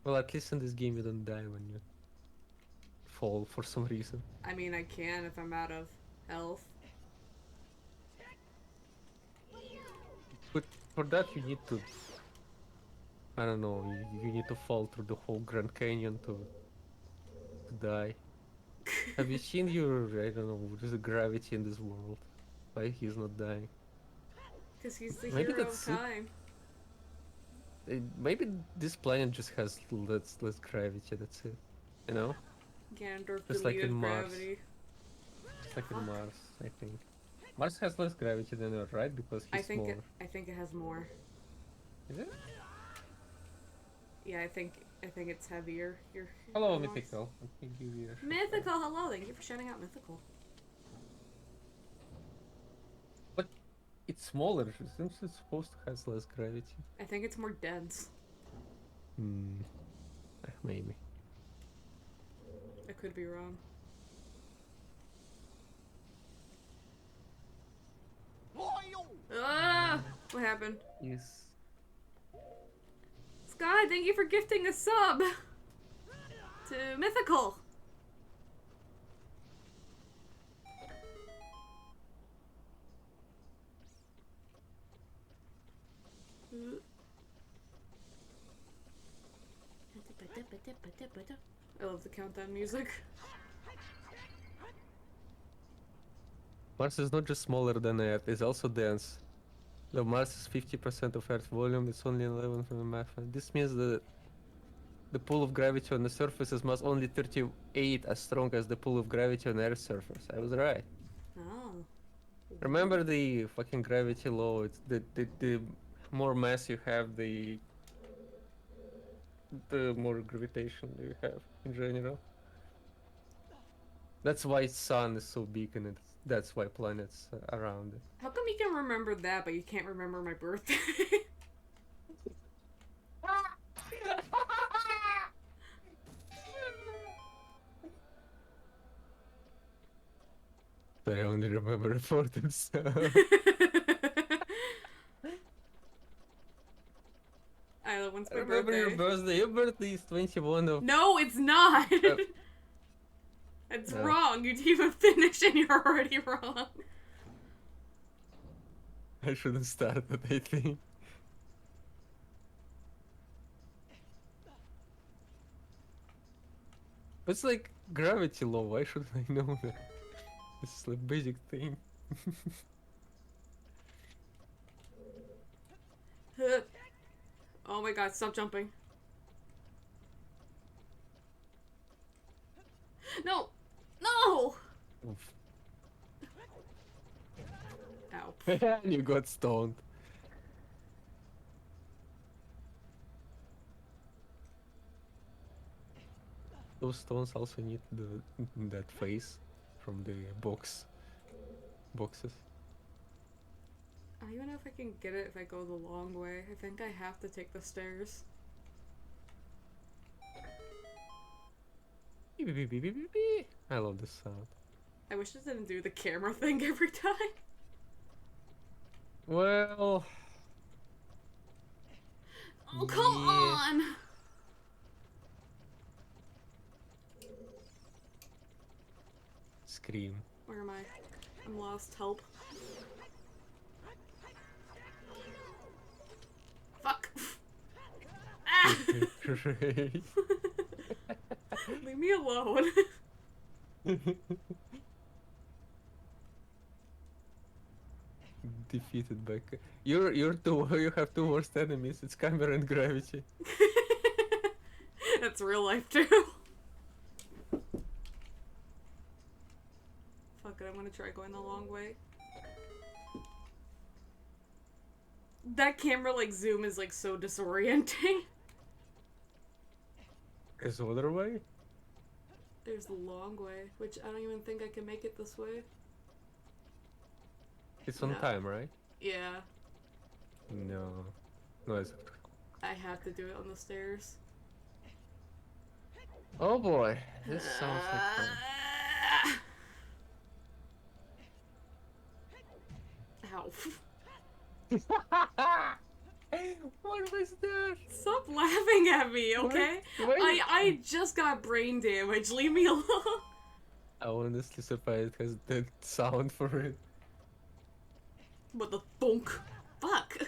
Well, at least in this game you don't die when you fall for some reason. I mean, I can if I'm out of health. But for that you need to, I don't know, you need to fall through the whole Grand Canyon to die. Have you seen your, I don't know, there's a gravity in this world? Why he's not dying? Because he's the Maybe hero of that's it. time. Maybe this planet just has less gravity, that's it. You know? Ganondorf Just like deleted in Mars. gravity. It's like in Mars, I think. Mars has less gravity than Earth, right? Because he's smaller. I think it has more. Is it? Yeah, I think it's heavier. Hello, Mars. Mythical. Let me give you a shout out. Mythical, hello! Thank you for shouting out Mythical. But it's smaller, since it's supposed to have less gravity. I think it's more dense. Hmm. Maybe. I could be wrong. Ah! What happened? Yes. Sky, thank you for gifting a sub to Mythical. I love the countdown music. Mars is not just smaller than Earth, it's also dense. Though Mars is 50% of Earth's volume, it's only 11 from the math. This means that the pull of gravity on the surface is mass only 38 as strong as the pull of gravity on Earth's surface. I was right. Oh. Remember the fucking gravity law? It's the more mass you have, the more gravitation you have in general. That's why sun is so big, and that's why planets are around it. How come you can remember that, but you can't remember my birthday? I only remember important stuff. Ayleh, when's I my remember your birthday? birthday. Your birthday is 21 of... No, it's not! It's No. wrong. You didn't even finish and you're already wrong. I shouldn't start it, I think. It's like gravity law. Why shouldn't I know that? It's like basic thing. Oh my god, stop jumping. No! No! Oof. Ow. You got stoned. Those stones also need that face from the boxes. I don't even know if I can get it if I go the long way. I think I have to take the stairs. Beep, beep, beep, beep, beep, beep. I love this sound. I wish it didn't do the camera thing every time. Well, Oh, come yeah. on! Scream. Where am I? I'm lost. Help. Fuck! Ah! Great. Leave me alone. Defeated by you have two worst enemies. It's camera and gravity. That's real life too. Fuck it, I'm gonna try going the long way. That camera like zoom is like so disorienting. Is the other way? There's the long way, which I don't even think I can make it this way. It's on No. time, right? Yeah, No. No, it's... I have to do it on the stairs. Oh boy, this sounds like fun. Ow. What was that? Stop laughing at me, okay? Why- I just got brain damage. Leave me alone. I honestly surprised it has that sound for it. What the thunk? Fuck.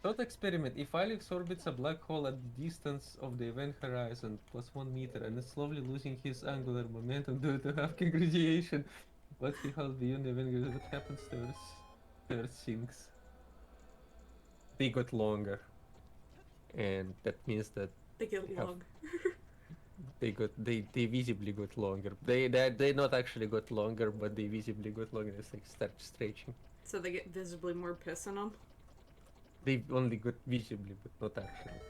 Thought experiment. If Alex orbits a black hole at the distance of the event horizon plus 1 meter and is slowly losing his angular momentum due to Hawking radiation, what he holds beyond the event, what happens to Earth? Earth sinks. They got longer. And that means that They get They have- long. they visibly got longer. They not actually got longer, but they visibly got longer. It's like start stretching. So they get visibly more piss in them. They only got visibly, but not actually.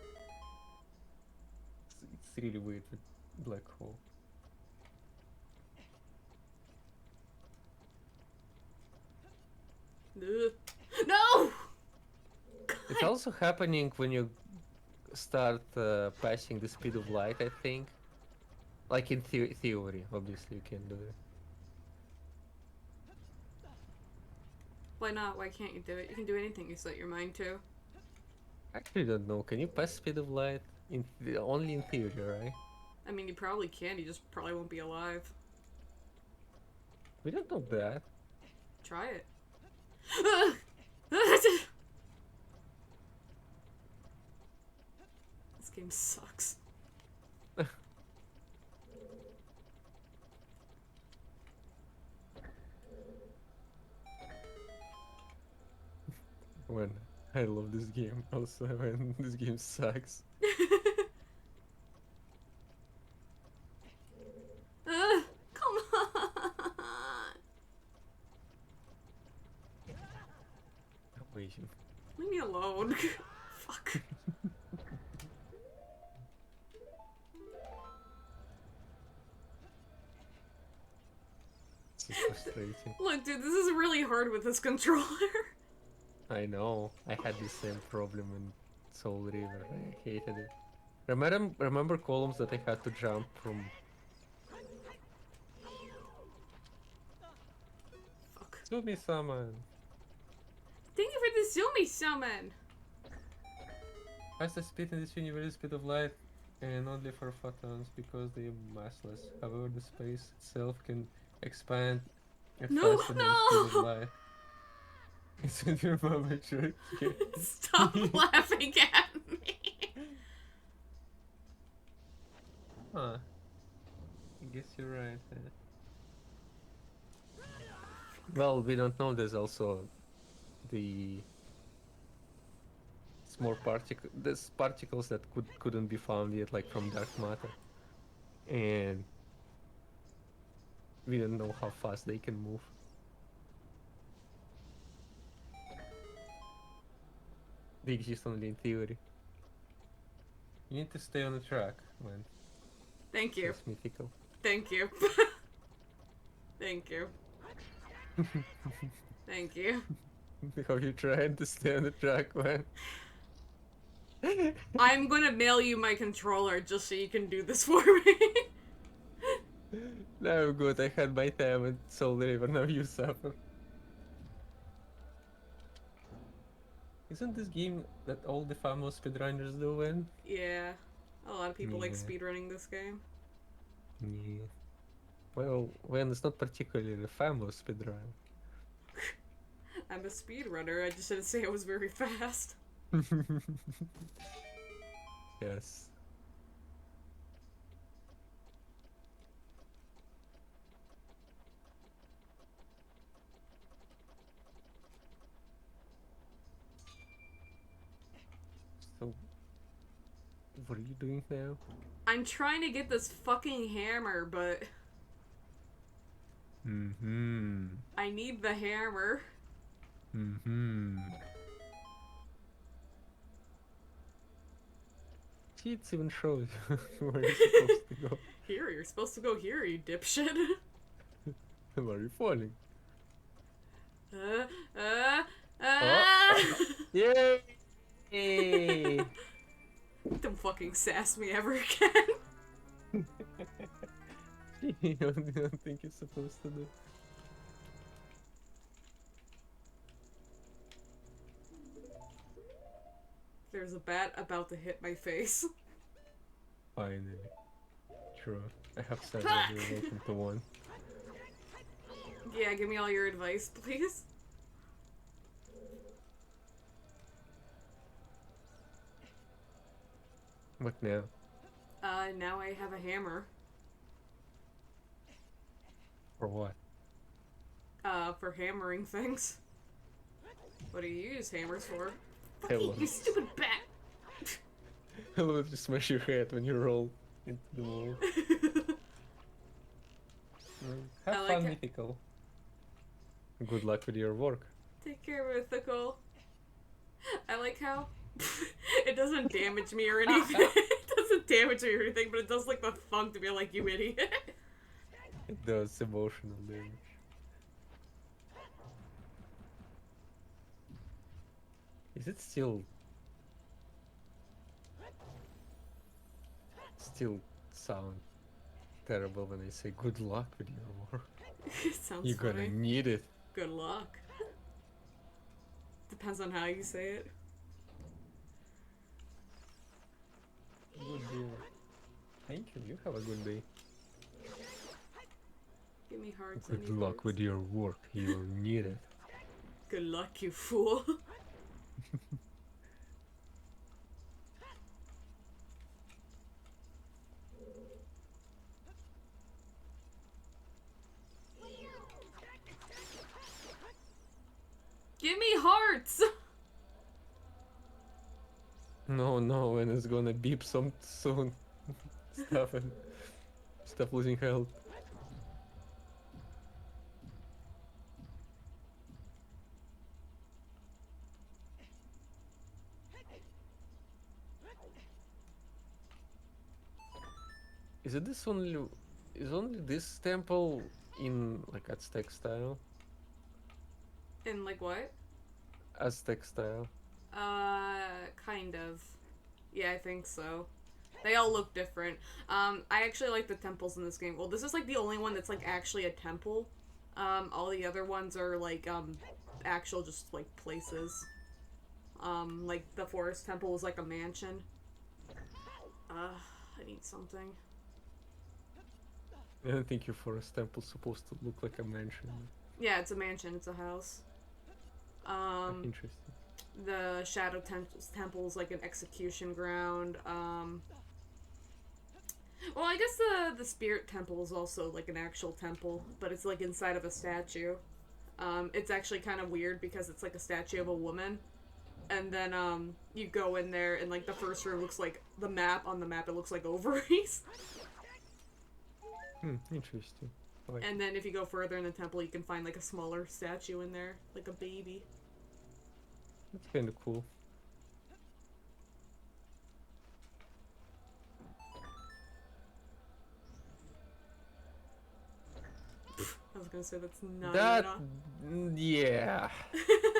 It's really weird with black hole. Ugh. No! It's also happening when you start passing the speed of light, I think. Like in theory, obviously you can do it. Why not? Why can't you do it? You can do anything you set your mind to. I actually don't know. Can you pass speed of light? Only in theory, right? I mean, you probably can, you just probably won't be alive. We don't know that. Try it. This game sucks. When I love this game, also when this game sucks. alone. Fuck. It's so frustrating. Look, dude, this is really hard with this controller. I know. I had the same problem in Soul River. I hated it. Remember columns that I had to jump from? Fuck. Sumi summon. Thank you for the Zoomy summon. Fastest speed in this universe, speed of light, and only for photons because they are massless. However, the space itself can expand at No, faster than the speed of no! light. It's in your moment, right? Yeah. Stop laughing at me. Huh. I guess you're right. Well, we don't know. There's also the there's particles that couldn't be found yet, like from dark matter, and we don't know how fast they can move. They exist only in theory. You need to stay on the track, man. Thank you. It's mythical. Thank you. Thank you. Thank you. How you trying to stay on the track, man? I'm gonna mail you my controller just so you can do this for me. No, good. I had my time at Soul River. Now you suffer. Isn't this game that all the famous speedrunners do win? Yeah. A lot of people like Yeah. speedrunning this game. Yeah. Well, when it's not particularly famous speedrun. I'm a speedrunner, I just didn't say I was very fast. Yes. So, what are you doing now? I'm trying to get this fucking hammer, but Mm-hmm. I need the hammer. Mm-hmm. See, it's even shows where you're supposed to go. Here, you're supposed to go here, you dipshit. Where are you falling? uh, uh, Yay! Don't fucking sass me ever again. You don't think you're supposed to do. There's a bat about to hit my face. Finally. True. I have said Fuck! that you're welcome to one. Yeah, give me all your advice, please. What now? Now I have a hammer. For what? For hammering things. What do you use hammers for? Fuck Hello. you stupid bat! I will just smash your head when you roll into the wall. Have I like fun, it. Mythical. Good luck with your work. Take care, Mythical. I like how it doesn't damage me or anything. It doesn't damage me or anything, but it does like the thunk to be like, you idiot. It does emotional damage. Is it still sound terrible when I say good luck with your work? Sounds You're funny. gonna need it. Good luck. Depends on how you say it. Good day. Thank you. You have a good day. Give me hearts. Good luck with your work. You'll need it. Good luck, you fool. Give me hearts! No, no, and it's gonna beep some soon. Stuff and stop losing health. Is it this only? Is only this temple in like Aztec style? In like what? Aztec style. Kind of. Yeah, I think so. They all look different. I actually like the temples in this game. Well, this is like the only one that's like actually a temple. All the other ones are like actual just like places. Like the forest temple is like a mansion. I need something. I don't think your forest temple's supposed to look like a mansion. Yeah, it's a mansion. It's a house. Interesting. The Shadow Temple is like an execution ground. Well, I guess the Spirit Temple is also like an actual temple, but it's like inside of a statue. It's actually kind of weird because it's like a statue of a woman, and then you go in there and like the first room looks like the map. On the map, it looks like ovaries. Interesting. I like And then if you go further in the temple, you can find like a smaller statue in there, like a baby. That's kind of cool. I was gonna say that's not. That, yeah.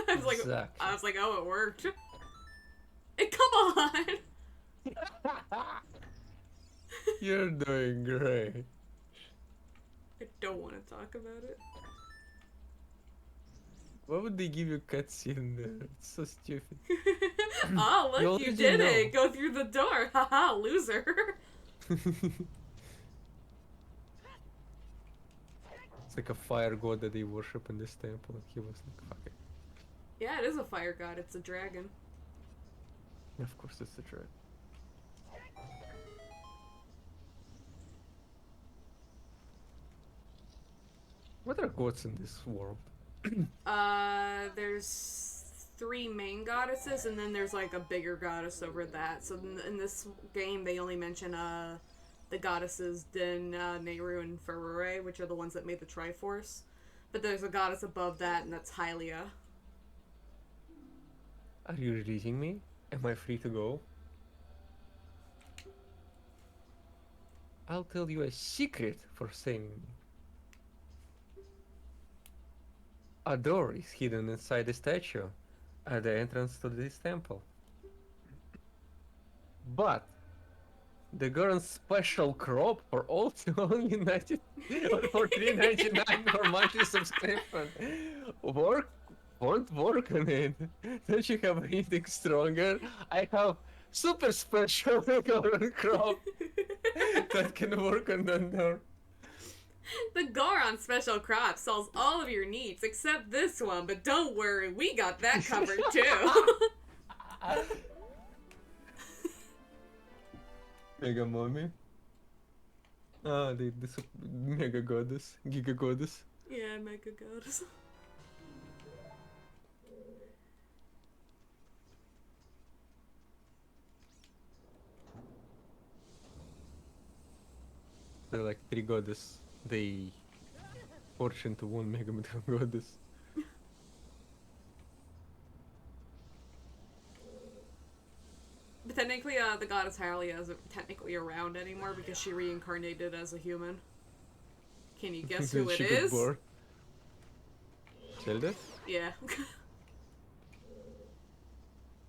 I was like, Exactly. oh, it worked. Come on. You're doing great. I don't want to talk about it. Why would they give you a cutscene there? It's so stupid. Oh, You look, you already did know. it. Go through the door. Haha, loser. It's like a fire god that they worship in this temple. And he was like, fuck it. Yeah, it is a fire god. It's a dragon. Of course, it's a dragon. What are gods in this world? There's 3 main goddesses, and then there's like a bigger goddess over that. So in this game, they only mention the goddesses Din, Nehru, and Ferrure, which are the ones that made the Triforce. But there's a goddess above that, and that's Hylia. Are you releasing me? Am I free to go? I'll tell you a secret for saving me. A door is hidden inside the statue at the entrance to this temple. But the Goron's special crop for also only 90 or for 3.99 for monthly subscription won't work on it. Don't you have anything stronger? I have super special Goron crop that can work on that door. The Goron special crop solves all of your needs except this one, but don't worry, we got that covered too. Mega mommy. Ah, this mega goddess, giga goddess. Yeah, Mega Goddess. They're like 3 goddess. They forge into 1 mega goddess. But technically, the goddess Hylia isn't technically around anymore because she reincarnated as a human. Can you guess who it She got is? bored. Zelda? Yeah.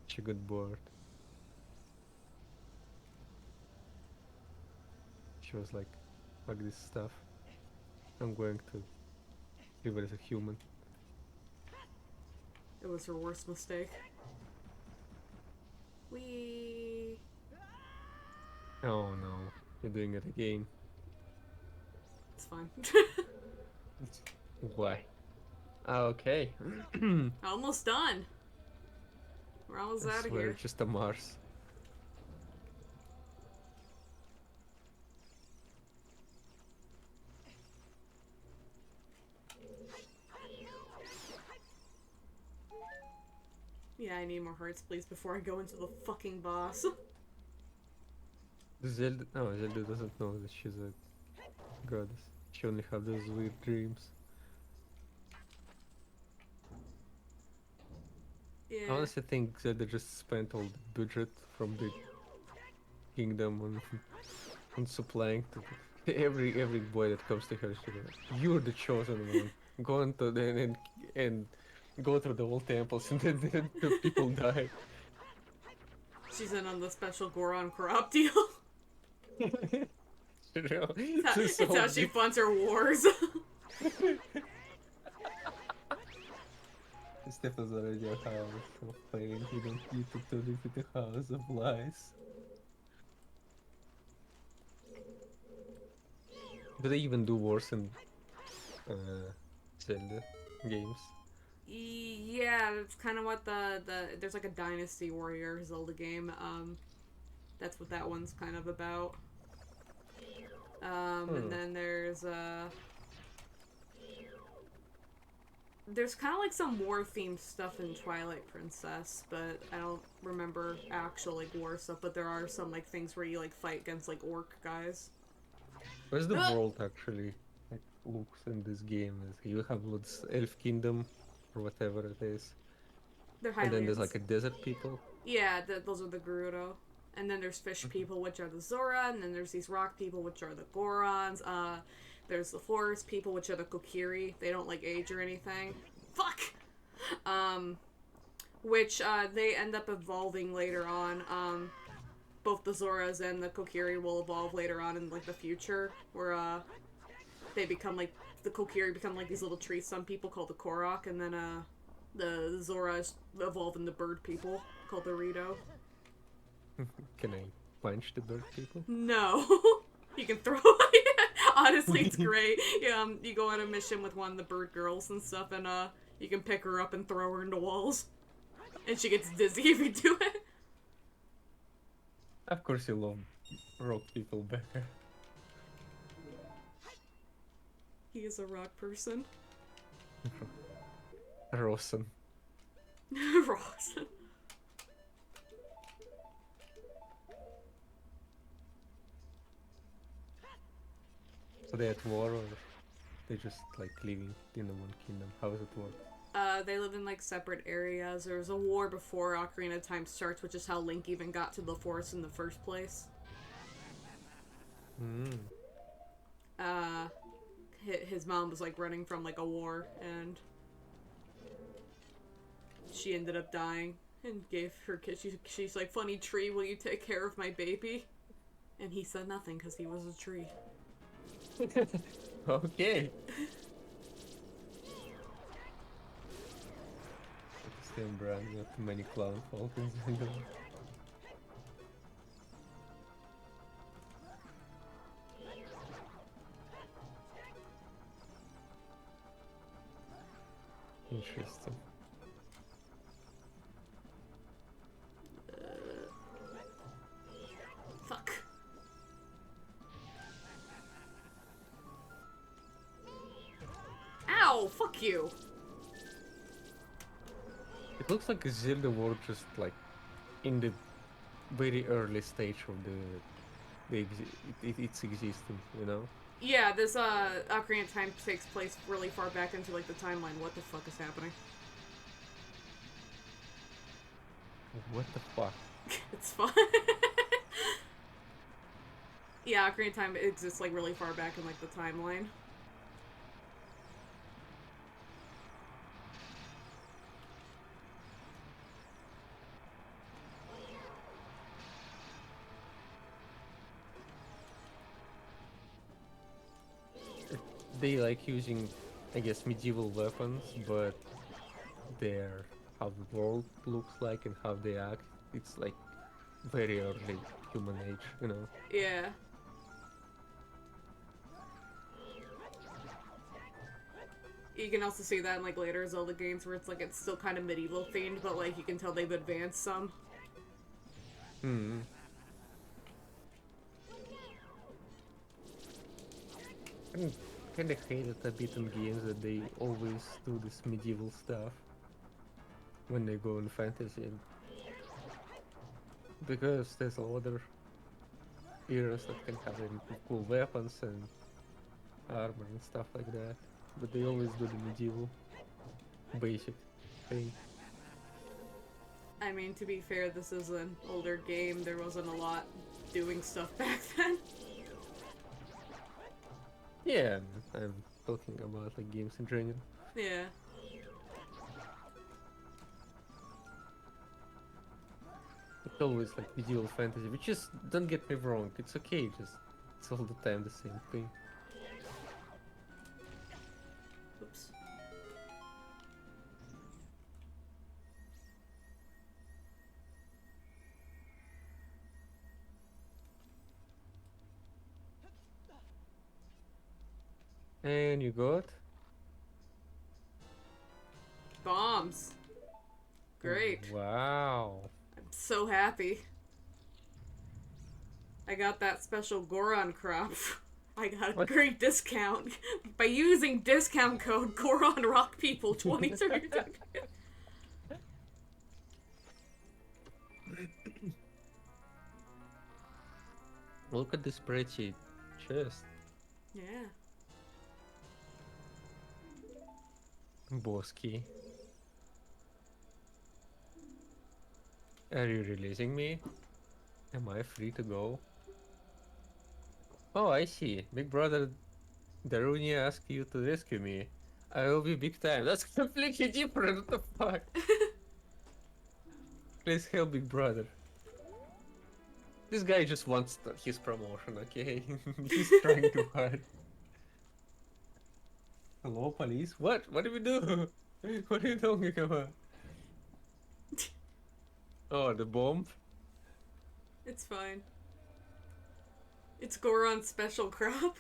She got bored. She was like, fuck this stuff. I'm going to live as a human. It was her worst mistake. Wee. Oh no, you're doing it again. It's fine. Why? Okay. Almost done. We're almost I out of swear, here. just a Mars. Yeah, I need more hearts, please, before I go into the fucking boss. Zelda, no, Zelda doesn't know that she's a goddess. She only have those weird dreams. I Yeah. honestly think Zelda just spent all the budget from the kingdom on and supplying to every boy that comes to her. She's like, "You're the chosen one. Go into the and go through the old temples, and then the people die." She's in on the special Goron crop deal. You know, It's so how she deep. funds her wars. Stefan's already a house of pain. You don't need to turn it into a house of lies. Do they even do wars in Zelda games? Yeah, it's kind of what there's like a Dynasty Warrior Zelda game. That's what that one's kind of about. And then there's kind of like some war themed stuff in Twilight Princess, but I don't remember actual like war stuff. But there are some like things where you like fight against like orc guys. Where's the world actually like looks in this game? Is you have this elf kingdom or whatever it is, They're and Highlands. then there's like a desert people. Yeah, those are the Gerudo. And then there's fish people, which are the Zora, and then there's these rock people, which are the Gorons. There's the forest people, which are the Kokiri. They don't like age or anything. Fuck! Which they end up evolving later on. Both the Zoras and the Kokiri will evolve later on in like the future, where they become like the Kokiri become like these little tree sun people called the Korok, and then the Zoras evolve into bird people called the Rito. Can I punch the bird people? No. You can throw honestly, it's great. You go on a mission with one of the bird girls and stuff, and you can pick her up and throw her into walls. And she gets dizzy if you do it. Of course you love rock people better. He is a rock person. Rosen. Ross. So they at war or they just like living in the one kingdom? How does it work? They live in like separate areas. There was a war before Ocarina of Time starts, which is how Link even got to the forest in the first place. His mom was like running from like a war, and she ended up dying and gave her kid. She's like, "Funny tree, will you take care of my baby?" And he said nothing because he was a tree. Okay. Same brand, not too many clown falcons in them. Interesting. Fuck. Ow! Fuck you! It looks like a Zelda world just like in the very early stage of its existence, you know? Yeah, this Ocarina of Time takes place really far back into like the timeline. What the fuck is happening? What the fuck? It's fun. Yeah, Ocarina of Time exists like really far back in like the timeline. They like using, I guess, medieval weapons, but their how the world looks like and how they act, it's like very early human age, you know? Yeah. You can also see that in like later Zelda games where it's still kind of medieval themed, but like you can tell they've advanced some. Hmm. I kind of hate it a bit in games that they always do this medieval stuff when they go in fantasy. Because there's other eras that can have them cool weapons and armor and stuff like that. But they always do the medieval basic thing. I mean, to be fair, this is an older game. There wasn't a lot doing stuff back then. Yeah, I'm talking about like games in general. Yeah. It's always like medieval fantasy, which is, don't get me wrong, it's okay, just it's all the time the same thing. Oops. And you got? Bombs. Great. Wow. I'm so happy. I got that special Goron crop. I got a What? great discount by using discount code Goron Rock People 23. Look at this pretty chest. Yeah. Boss key. Are you releasing me? Am I free to go? Oh, I see. Big brother Darunia asked you to rescue me. I will be big time. That's completely different. What the fuck? Please help, big brother. This guy just wants his promotion, okay? He's trying too hard. Hello, police? What? What do we do? What are you talking about? Oh, the bomb? It's fine. It's Goron's special crop.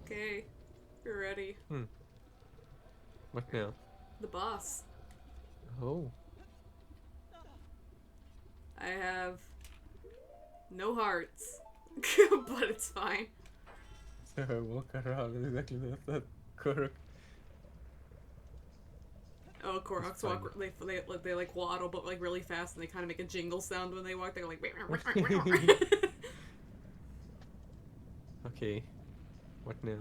Okay. You're ready. What now? The boss. Oh. I have no hearts. But it's fine. So I walk around exactly that correct. Oh, Koroks It's fine. walk. They like waddle, but like really fast, and they kind of make a jingle sound when they walk. They're like. Okay. What now?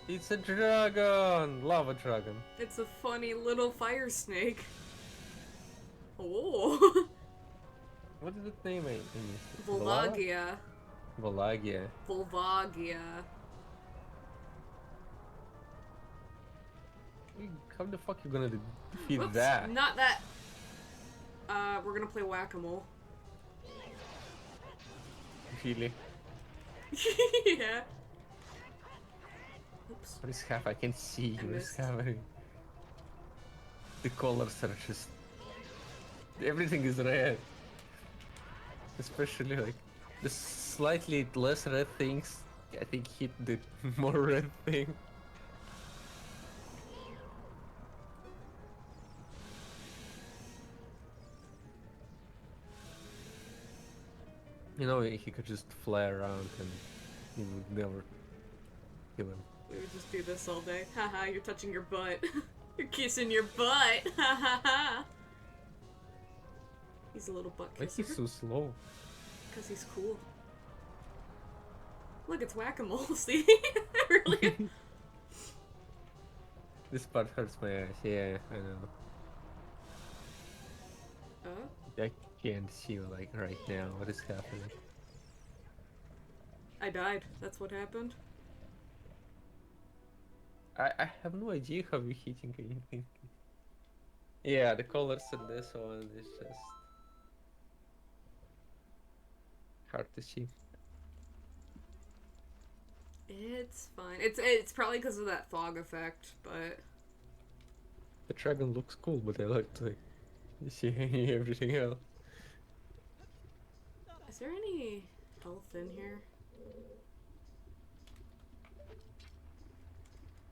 It's a dragon! Lava dragon. It's a funny little fire snake. Oh. What is its name? I missed it. Volvagia. Volvagia. Volvagia. How the fuck you gonna defeat Whoops, that? not that. We're gonna play whack-a-mole. Really? Yeah. Oops. What is half? I can see I what is missed. happening. The colors are just... Everything is red. Especially like the slightly less red things, I think hit the more red thing. You know, he could just fly around and you would never kill him. We would just do this all day. Haha, you're touching your butt. You're kissing your butt. Haha. He's a little butt Why kisser. he's so slow? Because he's cool. Look, it's whack-a-mole, see? Really? This part hurts my eyes, yeah, I know. Oh? I can't see like right now what is happening. I died. That's what happened. I have no idea how we're hitting anything. Yeah, the colors in this one is just hard to see. It's fine. It's probably because of that fog effect, but The dragon looks cool, but I like to see everything else. is there any health in here?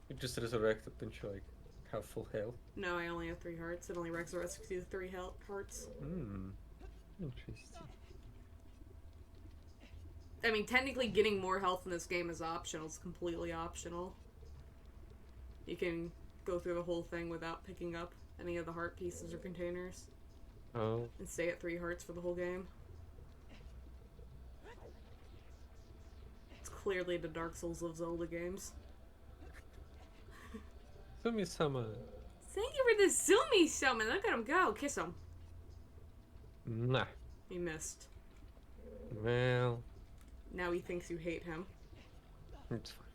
You just resurrected and you like have full health. No, I only have 3 hearts. It only resurrects you 3 hearts. Hmm. Interesting. I mean, technically getting more health in this game is optional. It's completely optional. You can go through the whole thing without picking up any of the heart pieces or containers. Oh, and stay at 3 hearts for the whole game. It's clearly the Dark Souls of Zelda games. Sumi-sama. Thank you for the Zoomy summon. Look at him go. Kiss him. Nah. He missed. Well, Now he thinks you hate him. it's fine.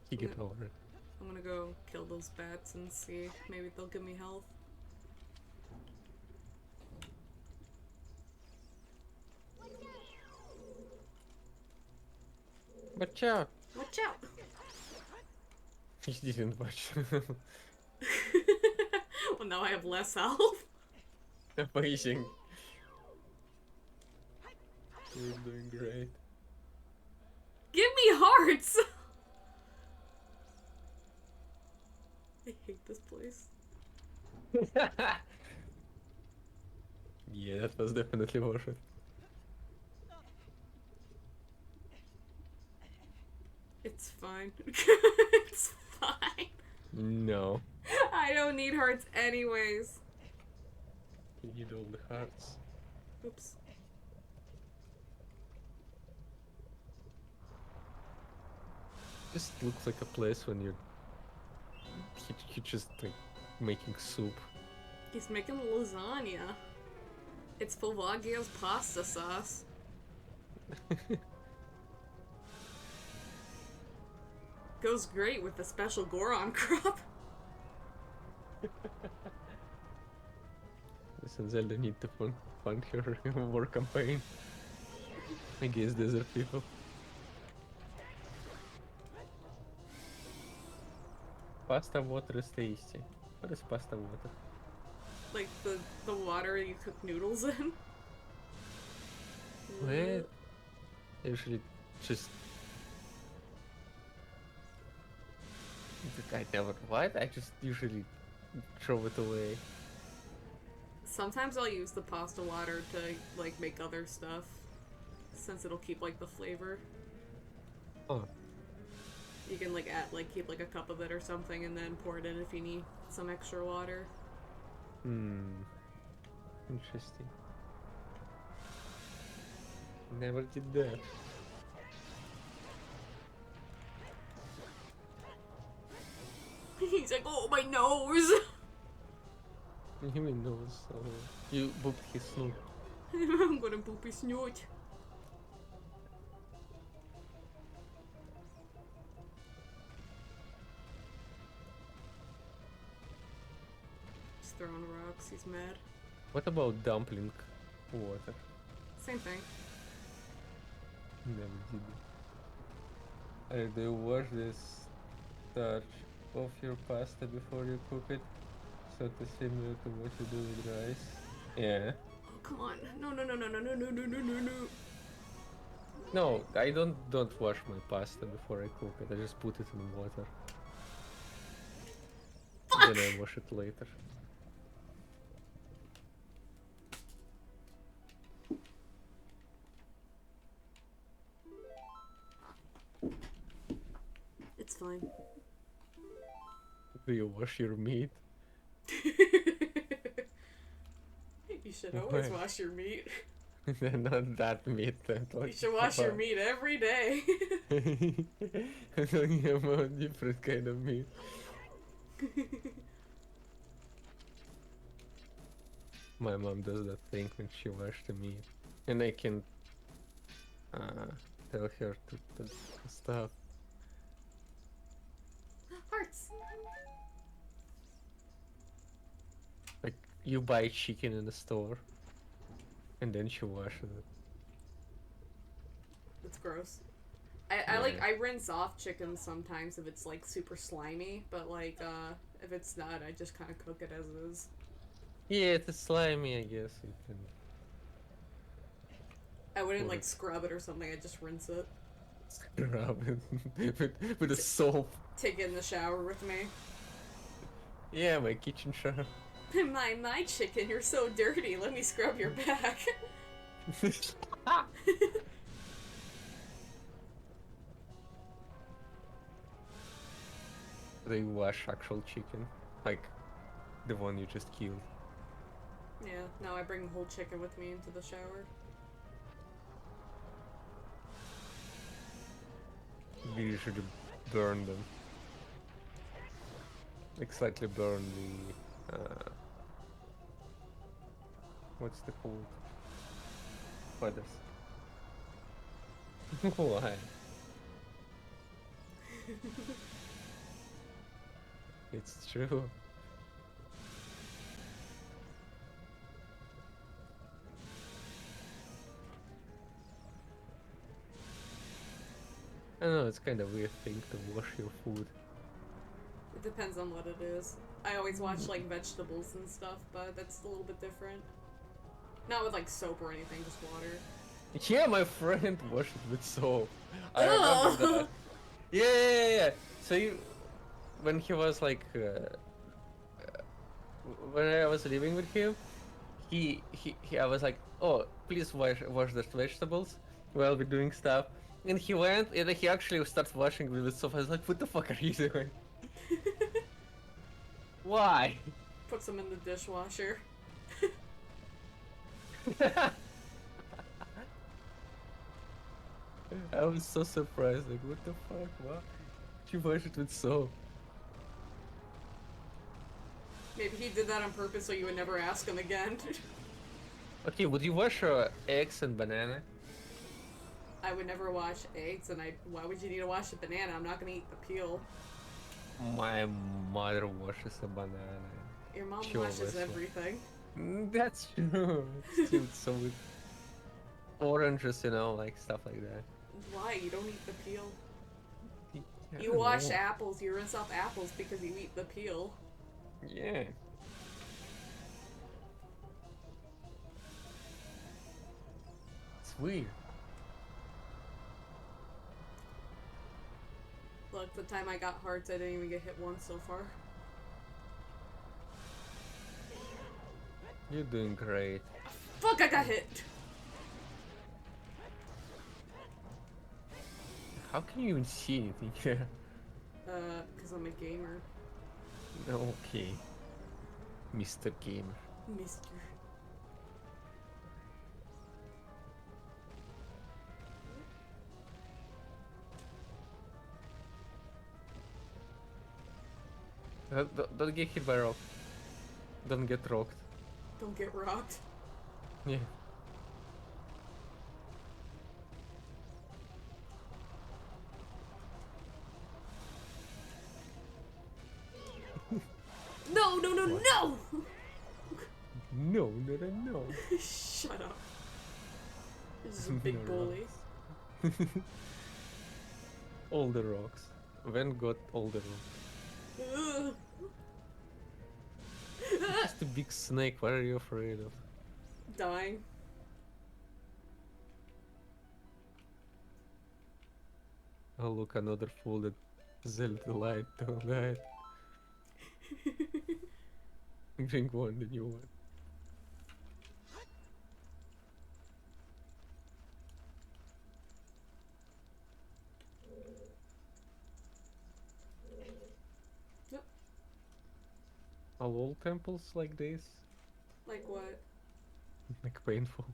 He get over it. I'm gonna go kill those bats and see. Maybe they'll give me health. Watch out! Watch out! He didn't watch. Well, now I have less health. Amazing. You're doing great. Give me hearts! I hate this place. Yeah, that was definitely worth it. It's fine. It's fine. No. I don't need hearts anyways. You need all the hearts. Oops. Just looks like a place when you're he just like making soup. He's making lasagna. It's Fulvagia's pasta sauce. Goes great with the special Goron crop. Listen, Zelda need to fund her war campaign against desert people. Pasta water is tasty. What is pasta water? Like the water you cook noodles in. What? Usually just... I never... What? I just usually throw it away. Sometimes I'll use the pasta water to like make other stuff, since it'll keep like the flavor. Oh. You can like keep like a cup of it or something and then pour it in if you need some extra water. Interesting. Never did that. He's like, oh, my nose! He knows. You booped his snoot. I'm gonna boop his snoot. Just throwing rocks, he's mad. What about dumpling water? Same thing. Never did it. Do you wash this starch off your pasta before you cook it? So to similar to what you do with rice? Yeah. Oh, come on. No, no, no, no, no, no, no, no, no, no, no. No, I don't wash my pasta before I cook it. I just put it in water. Fuck! Then I wash it later. It's fine. Do you wash your meat? You should always Why? wash your meat. Not that meat. I'm talking You should wash your about. meat every day. I'm talking about different kind of meat. My mom does that thing when she washes the meat, and I can tell her to stop. Hearts. Like you buy chicken in the store, and then she washes it. That's gross. I Yeah. rinse off chicken sometimes if it's like super slimy, but like if it's not, I just kind of cook it as is. Yeah, it's slimy, I guess. You can. I wouldn't like Or- scrub it or something. I just rinse it. Scrub it with a soap. Take it in the shower with me. Yeah, my kitchen shower. My chicken, you're so dirty. Let me scrub your back. They wash actual chicken, like the one you just killed. Yeah, now I bring the whole chicken with me into the shower. You should burn them. Like slightly burn the what's the called? Feathers. Why? It's true. I don't know, it's kind of weird thing to wash your food. It depends on what it is. I always watch like vegetables and stuff, but that's a little bit different. Not with like soap or anything, just water. Yeah, my friend washed it with soap. I remember that. Yeah. So when he was like, when I was living with him, I was like, oh, please wash the vegetables while we're doing stuff. And he went, and he actually started washing with soap. I was like, what the fuck are you doing? Why? Put some in the dishwasher. I was so surprised, like, what the fuck, what? She washed it with soap. Maybe he did that on purpose so you would never ask him again. Okay, would you wash eggs and banana? I would never wash eggs, and why would you need to wash a banana? I'm not gonna eat the peel. My mother washes a banana. Your mom She washes always wa- everything. That's true. Still so with oranges, like stuff like that. Why? You don't eat the peel. I You don't wash know. apples, you rinse off apples because you eat the peel. Yeah. It's weird. Look, the time I got hearts, I didn't even get hit once so far. You're doing great. Fuck, I got hit! How can you even see anything here? Because I'm a gamer. Okay. Mr. Gamer. Mister. Don't get hit by rock. Don't get rocked. Don't get rocked. Yeah. No, no, no, What? no! No. Shut up. This is a big No bully. All the rocks. When got all the rocks. Ugh. Just a big snake, what are you afraid of? Dying. Oh look, another folded Zelda light, don't die. Bring one, the new one. Yep. Are all temples like this? Like what? Like painful?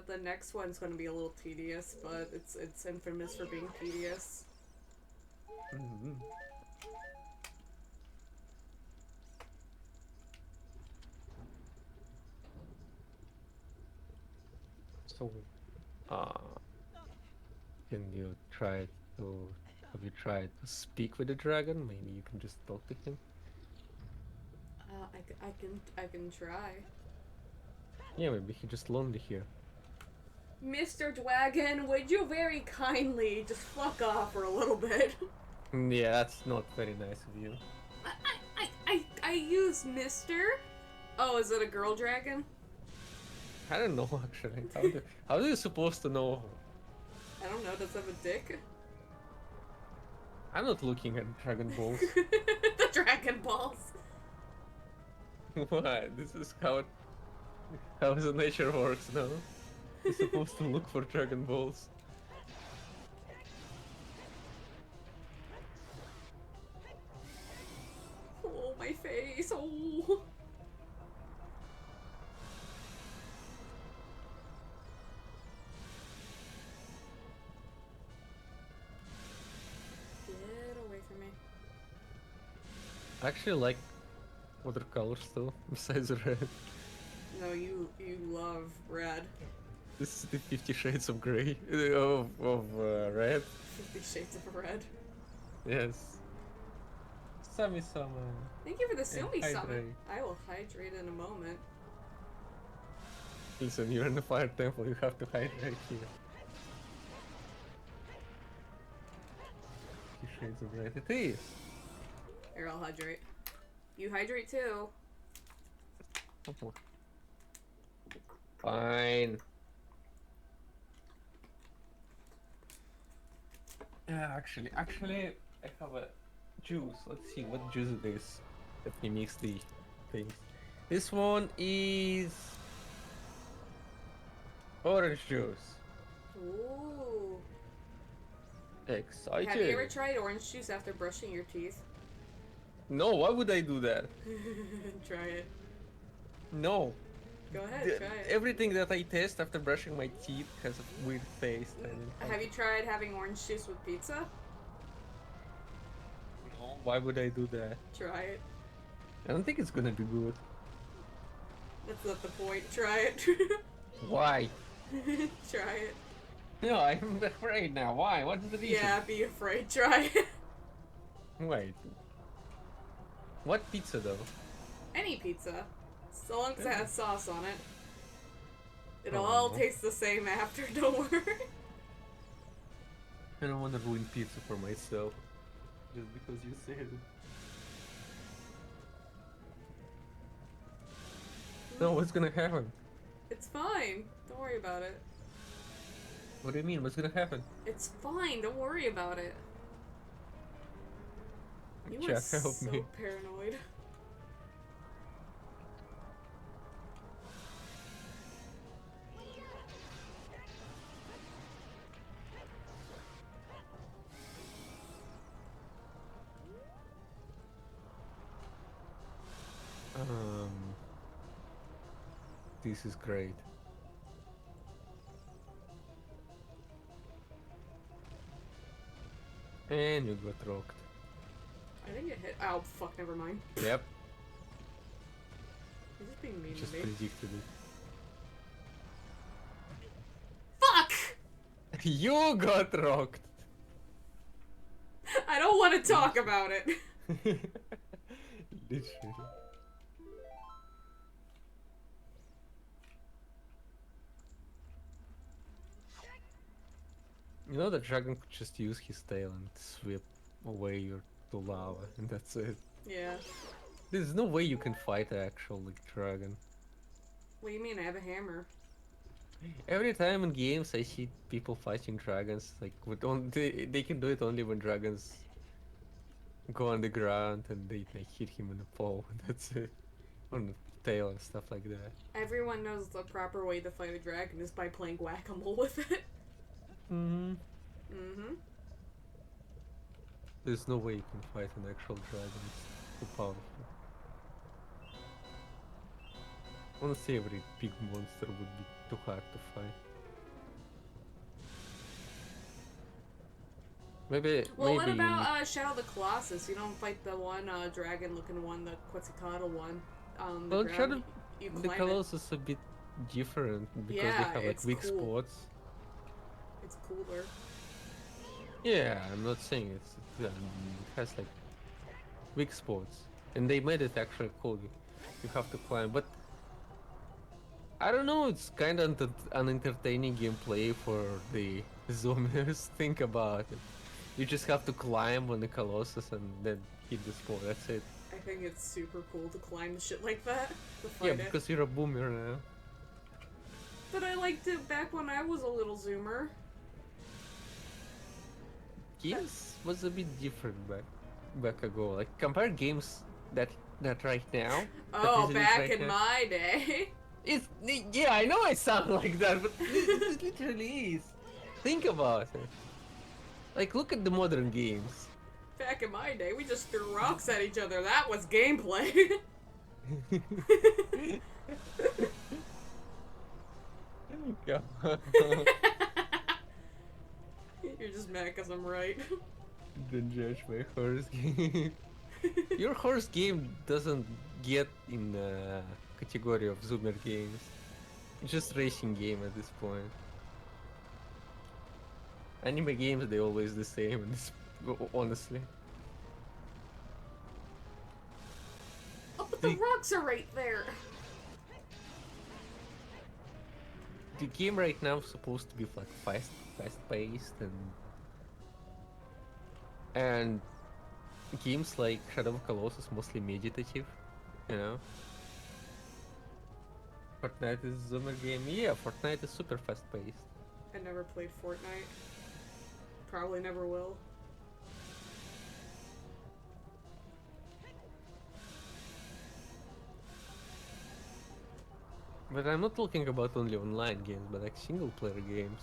The next one's gonna be a little tedious, but it's infamous for being tedious. Mm-hmm. So, uh, can you try to, have you tried to speak with the dragon? Maybe you can just talk to him? I can try. Yeah, maybe he just lonely here. Mr. Dwagon, would you very kindly just fuck off for a little bit? Yeah, that's not very nice of you. I use Mr. Oh, is it a girl dragon? I don't know actually. How are you supposed to know? I don't know, does it have a dick? I'm not looking at Dragon Balls. The Dragon Balls. Why? This is how the nature works now. You're supposed to look for Dragon Balls. Oh, my face. Oh. I actually like watercolors too, besides red. No, you love red. This is the 50 Shades of Grey of red. 50 Shades of Red. Yes. Sami sama. Thank you for the Sumi summon. hydrate. I will hydrate in a moment. Listen, you're in the fire temple, you have to hydrate here. 50 Shades of Red. It is. Here, I'll hydrate. You hydrate too. Fine. Yeah, actually, I have a juice. Let's see what juice it is. Let me mix the things. This one is orange juice. Ooh. Exciting. Have you ever tried orange juice after brushing your teeth? No, why would I do that? Try it. No. Go ahead, try it. Everything that I taste after brushing my teeth has a weird taste. Have you tried having orange juice with pizza? No, why would I do that? Try it. I don't think it's gonna be good. That's not the point. Try it. Why? Try it. No, I'm afraid now. Why? What's the reason? Yeah, be afraid. Try it. Wait. What pizza though? Any pizza. So long as it has sauce on it. It'll Oh, all no. taste the same after, don't worry. I don't want to ruin pizza for myself. Just because you said it. No, what's gonna happen? It's fine. Don't worry about it. What do you mean? What's gonna happen? It's fine. Don't worry about it. You are Jack, help so me. paranoid. This is great. And you got rocked. I didn't get hit. Oh, fuck, never mind. Yep, He's just being mean just to me. predicted Fuck! it. You got rocked! I don't want to talk about it. Literally. You know the dragon could just use his tail and sweep away your to lava, and that's it. Yeah. There's no way you can fight an actual like dragon. What do you mean? I have a hammer. Every time in games I see people fighting dragons, like with they can do it only when dragons go on the ground and they hit him in the paw, and that's it. On the tail and stuff like that. Everyone knows the proper way to fight a dragon is by playing whack-a-mole with it. Mm-hmm. Mm-hmm. There's no way you can fight an actual dragon. It's too powerful. Honestly, every big monster would be too hard to fight. Maybe. Well, what maybe you about Shadow of the Colossus? You don't fight the one dragon-looking one, the Quetzalcoatl one. The Well, ground, Shadow you the climb colors is a bit different because Yeah, they have like it's weak cool. spots. It's cooler. Yeah, I'm not saying it has like weak spots, and they made it actually cool. You have to climb, but I don't know. It's kind of unentertaining gameplay for the zoomers. Think about it. You just have to climb on the Colossus and then hit the spot. That's it. I think it's super cool to climb shit like that. To Yeah, fight it. because you're a boomer now. But I liked it back when I was a little zoomer. Games was a bit different back ago. Like compare games that right now. that Oh, is released back right in now. my day. It's yeah, I know I sound like that, but it literally is. Think about it. Like look at the modern games. Back in my day, we just threw rocks at each other. That was gameplay. Yeah. You're just mad because I'm right. Don't judge my horse game. Your horse game doesn't get in the category of Zoomer games. It's just racing game at this point. Anime games, they're always the same, and honestly. Oh, but the rocks are right there. The game right now is supposed to be like fast paced, and games like Shadow of Colossus mostly meditative, you know. Fortnite is a Zoomer game. Yeah, Fortnite is super fast paced. I never played Fortnite. Probably never will. But I'm not talking about only online games, but like single player games.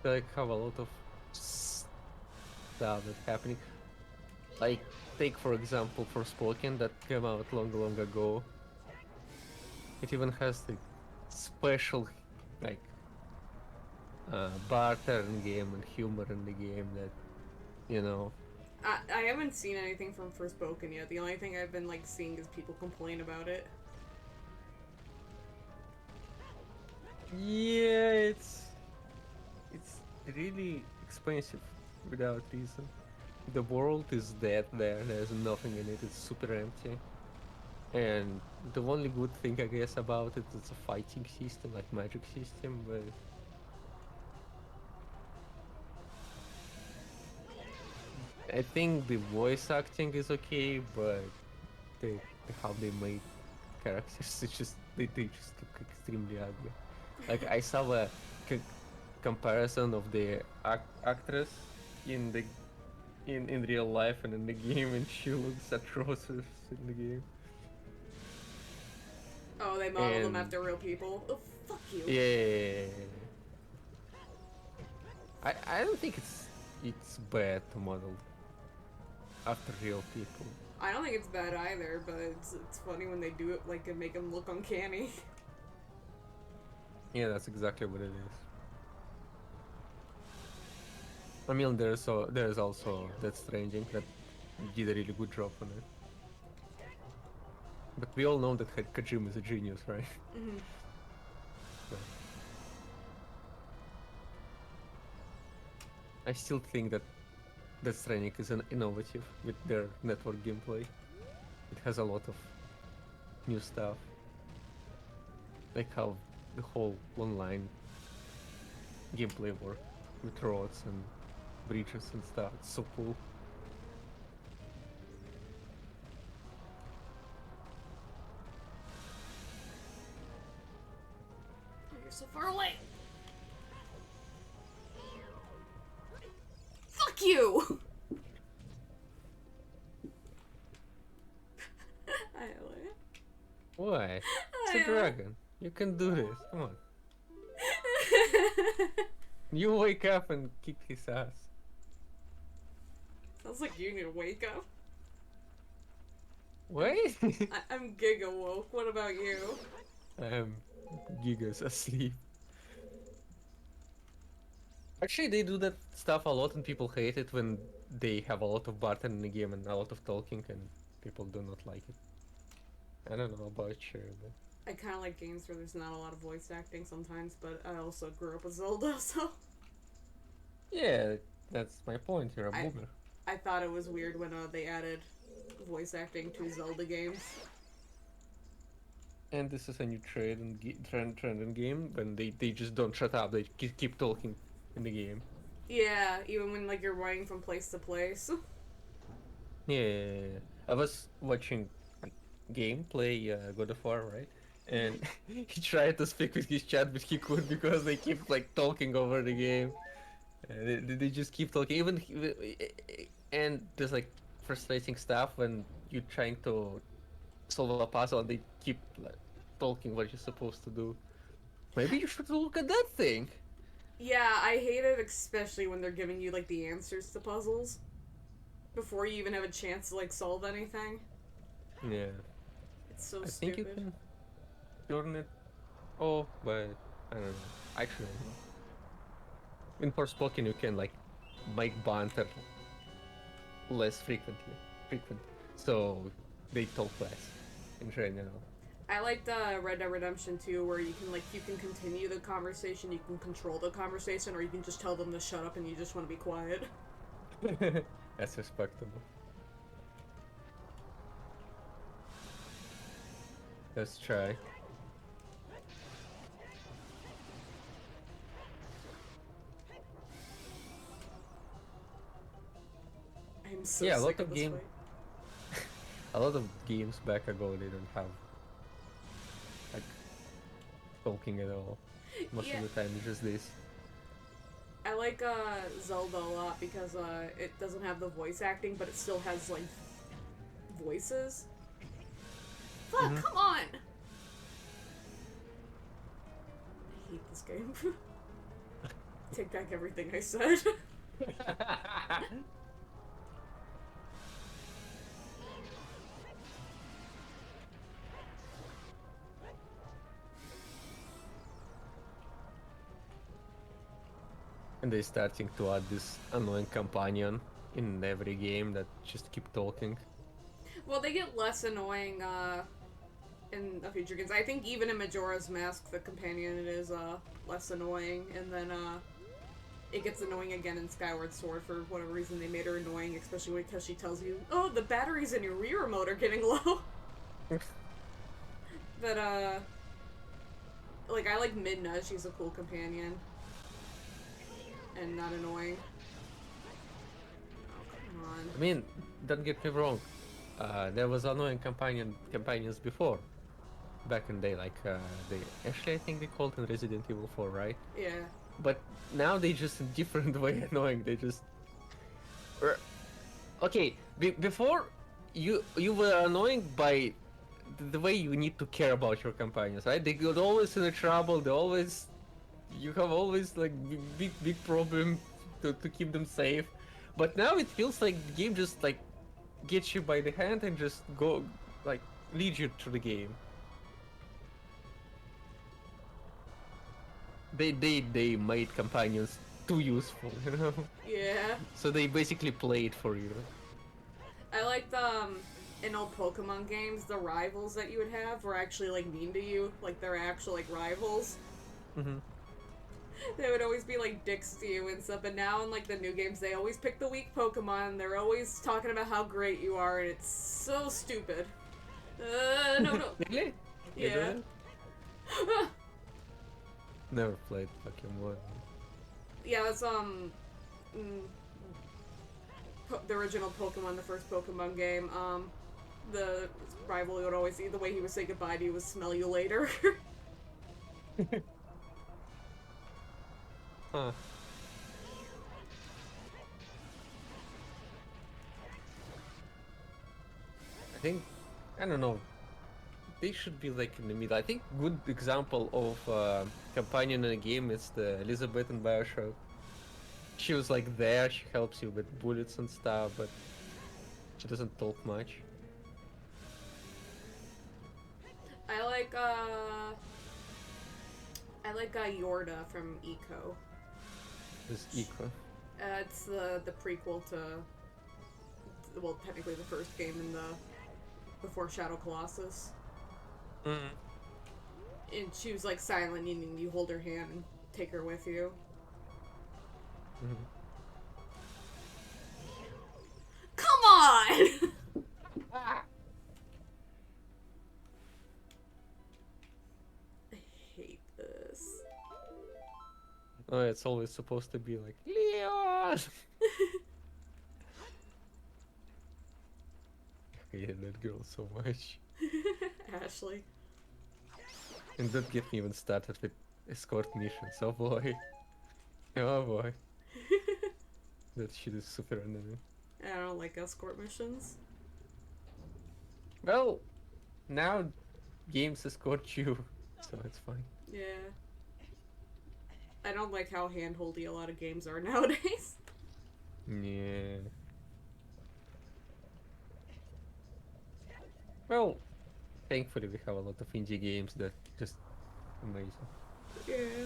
They like have a lot of stuff that's happening. Like take for example Forspoken that came out long ago. It even has the special like barter in game and humor in the game that you know. I haven't seen anything from Forspoken yet. The only thing I've been like seeing is people complain about it. Yeah, it's really expensive without reason. The world is dead there. There's nothing in it. It's super empty. And the only good thing I guess about it is a fighting system, like magic system, but I think the voice acting is okay, but how they made characters, they just look extremely ugly. Like I saw a c- comparison of the actress in the in real life and in the game, and she looks atrocious in the game. Oh, they modeled them And after real people. Oh, fuck you. yeah, I don't think it's bad to model after real people. I don't think it's bad either, but it's funny when they do it like and make them look uncanny. Yeah, that's exactly what it is. I mean, there's also Death Stranding that did a really good job on it. But we all know that Kojima is a genius, right? Mm-hmm. So, I still think that Death Stranding is an innovative with their network gameplay. It has a lot of new stuff, like how the whole online gameplay works with roads and bridges and stuff. It's so cool. You're so far away. Fuck you! Ayleh. Why? It's a Ayleh. dragon. You can do this. Come on. You wake up and kick his ass. Sounds like you need to wake up. Wait. I'm giga woke. What about you? Giga's asleep. Actually, they do that stuff a lot, and people hate it when they have a lot of barter in the game and a lot of talking, and people do not like it. I don't know about you, but I kind of like games where there's not a lot of voice acting sometimes, but I also grew up with Zelda, so yeah, that's my point. You're a boomer. I thought it was weird when they added voice acting to Zelda games. And this is a new trend in game when they just don't shut up. They keep talking in the game. Yeah, even when like you're running from place to place. Yeah, I was watching like, gameplay God of War, right? And he tried to speak with his chat, but he couldn't because they keep like talking over the game. They just keep talking. And there's like frustrating stuff when you're trying to solve a puzzle and they keep like talking what you're supposed to do. Maybe you should look at that thing. Yeah, I hate it, especially when they're giving you like the answers to puzzles before you even have a chance to like solve anything. Yeah, It's so I stupid. think you can turn it off, but I don't know. Actually, I don't know. In Forspoken, you can like make banter less frequent, so they talk less in general. I liked Red Dead Redemption 2, where you can continue the conversation, you can control the conversation, or you can just tell them to shut up and you just want to be quiet. That's respectable. Let's try. I'm so Yeah, sick of this fight. a lot of games back ago they don't have like talking at all. Most Yeah. of the time it's just this. I like Zelda a lot because it doesn't have the voice acting, but it still has like voices. Fuck, come on! I hate this game. Take back everything I said. And they're starting to add this annoying companion in every game that just keep talking. Well, they get less annoying in the future games. I think even in Majora's Mask, the companion is less annoying, and then it gets annoying again in Skyward Sword for whatever reason they made her annoying, especially because she tells you, "Oh, the batteries in your Wii remote are getting low." But like I like Midna. She's a cool companion and not annoying. Oh, come on. I mean, don't get me wrong. There was annoying companions before. Back in the day, like they actually I think they called in Resident Evil 4, right? Yeah. But now they just in different way annoying. They just okay. Before you were annoying by the way you need to care about your companions, right? They got always in a trouble. They always you have always like big problem to keep them safe. But now it feels like the game just like gets you by the hand and just go like lead you through the game. They made companions too useful, you know. Yeah. So they basically play it for you. I liked in old Pokemon games, the rivals that you would have were actually like mean to you, like they're actual like rivals. Mm-hmm. They would always be like dicks to you and stuff. But now in like the new games, they always pick the weak Pokemon. They're always talking about how great you are, and it's so stupid. No. Really? You Yeah. don't? Never played Pokemon. Yeah, that's the original Pokemon, the first Pokemon game. The rival would always see the way he would say goodbye to you was smell you later. Huh. I think I don't know. They should be like in the middle. I think good example of companion in a game is the Elizabeth in BioShock. She was like there, she helps you with bullets and stuff, but she doesn't talk much. I like Yorda from Eco. This Eco. It's the prequel to, well, technically the first game in the before Shadow Colossus. Mm. And she was like silent, meaning you hold her hand and take her with you. Mm-hmm. Come on! I hate this. Oh, it's always supposed to be like Leon. I hate that girl so much. Ashley. And don't get me even started with escort missions. Oh boy. Oh boy. That shit is super annoying. I don't like escort missions. Well, now games escort you, so it's fine. Yeah. I don't like how handholdy a lot of games are nowadays. Yeah. Well, thankfully we have a lot of indie games that just amazing. Yeah.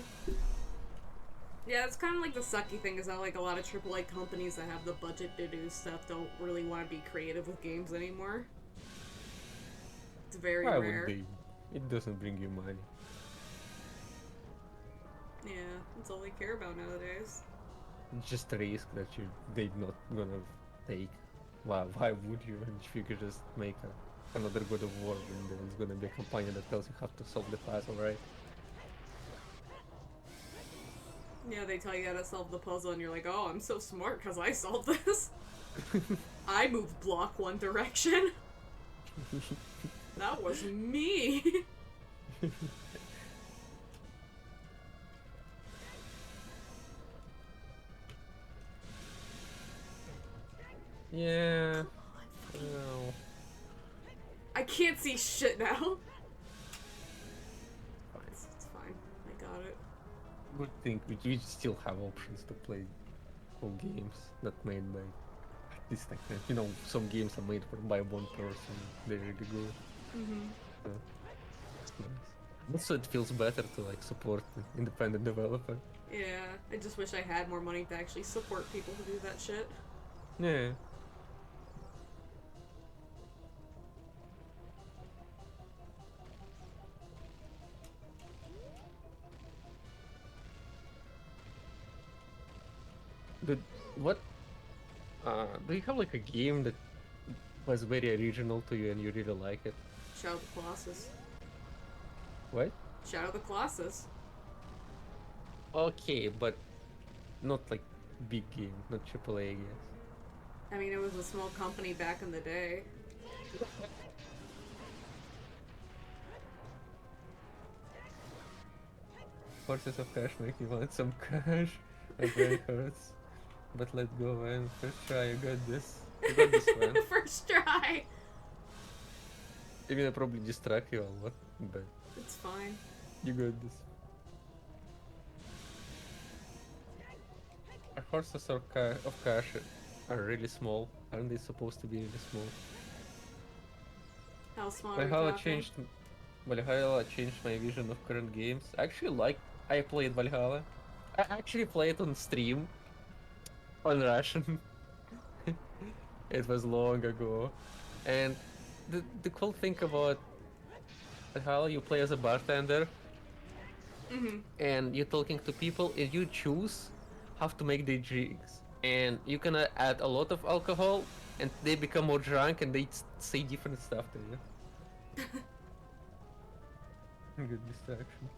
Yeah, it's kind of like the sucky thing is that like a lot of AAA companies that have the budget to do stuff don't really want to be creative with games anymore. It's very Why rare. would they? It doesn't bring you money. Yeah, that's all they care about nowadays. It's just a risk that they're not gonna take. Why would you? If you could just make another God of War, and then it's gonna be a company that tells you how to solve the puzzle, right? Yeah, they tell you how to solve the puzzle, and you're like, oh, I'm so smart because I solved this. I moved block one direction. That was me. Yeah. No. I can't see shit now. It's fine. I got it. Good thing we still have options to play cool games not made by this like that. You know, some games are made by one person. They're really good. It's nice. Also, it feels better to like support an independent developer. Yeah, I just wish I had more money to actually support people who do that shit. Yeah. But what? Do you have like a game that was very original to you and you really like it? Shadow of the Colossus. What? Shadow of the Colossus. Okay, but not like big game, not AAA, I guess. I mean, it was a small company back in the day. Forces of cash make you want some cash. My brain hurts. But let go, man. First try, you got this. You got this, man. First try. I mean, I probably distract you a lot, but It's fine. you got this. Our horses of cash are really small. Aren't they supposed to be really small? How small are we Valhalla talking? changed. Valhalla changed my vision of current games. I played Valhalla. I actually played on stream. On Russian. It was long ago. And the cool thing about Valhalla, you play as a bartender. And you're talking to people and you choose how to make the drinks. And you can add a lot of alcohol and they become more drunk and they say different stuff to you. Good distraction.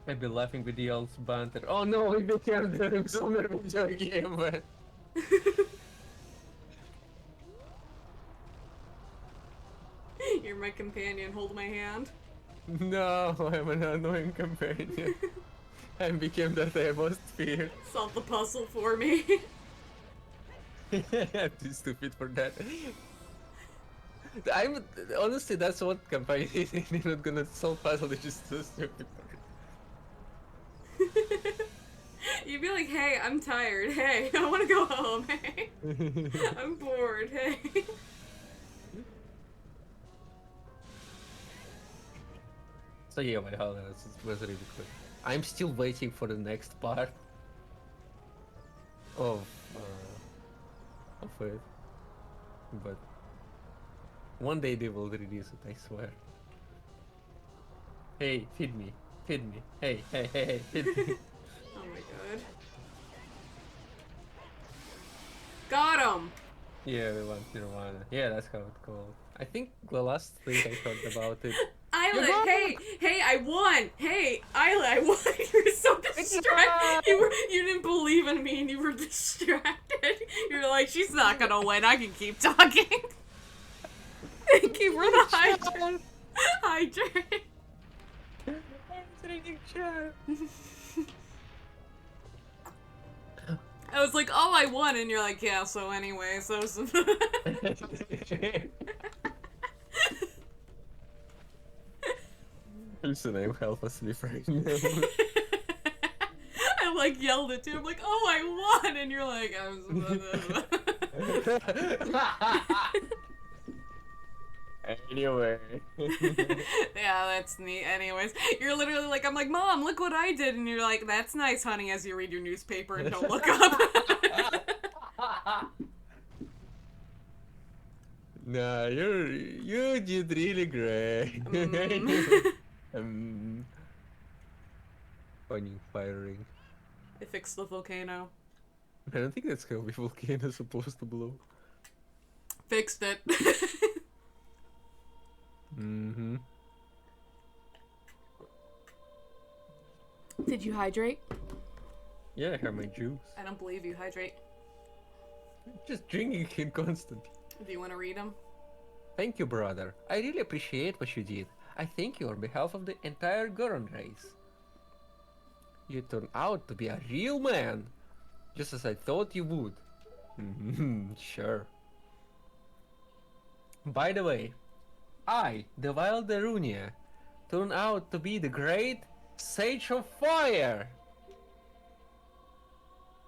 I've been laughing with the elves banter. Oh no, we became the summer video game, man. You're my companion. Hold my hand. No, I'm an annoying companion. I became that I most fear. Solve the puzzle for me. I'm too stupid for that. I'm honestly that's what companion is. They're not gonna solve puzzle. They're just so stupid. You'd be like, hey, I'm tired. Hey, I want to go home. Hey, I'm bored. Hey. So yeah, Valhalla was really good. I'm still waiting for the next part of it, but one day they will release it. I swear. Hey, feed me, feed me. Hey, hey, hey, hey, feed me. Oh my god. Got him. Yeah, we want Nirvana. Yeah, that's how it's called. I think the last thing I heard about it. Ayleh, hey, I won. Hey, Ayleh, I won. You were so distracted. You didn't believe in me, and you were distracted. You were like, she's not gonna win. I can keep talking. Thank you for the hydrant. Hydrant. I was like, oh, I won, and you're like, yeah. So anyway, so. Listen, I'm helplessly frightened. I like yelled it too. I'm like, oh, I won, and you're like, Anyway. Yeah, that's neat. Anyways, you're literally like, I'm like, Mom, look what I did, and you're like, that's nice, honey, as you read your newspaper and don't look up. Nah, you did really great. um, funny firing. I fixed the volcano. I don't think that's how a volcano is supposed to blow. Fixed it. Mm-hmm. Did you hydrate? Yeah, I have my juice. I don't believe you. Hydrate. Just drinking it constantly. Do you want to read them? Thank you, brother. I really appreciate what you did. I thank you on behalf of the entire Goron race. You turned out to be a real man, just as I thought you would. Sure. By the way, I, the Wild Darunia, turned out to be the great Sage of Fire.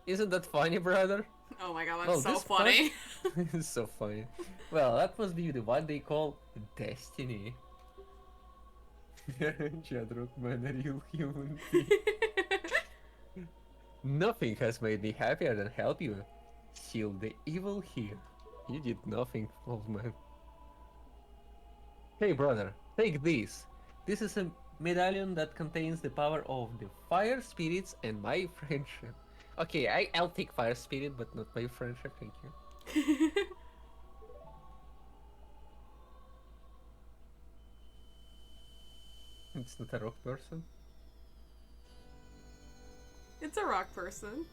Isn't that funny, brother? Oh my god, that's Well, so this funny. It's so funny. Well, that must be the what they call destiny. Chadrock man, a real human being. Nothing has made me happier than help you seal the evil here. You did nothing, old man. Hey brother, take this. This is a medallion that contains the power of the fire spirits and my friendship. Okay, I'll take fire spirit, but not my friendship, thank you. It's not a rock person. It's a rock person.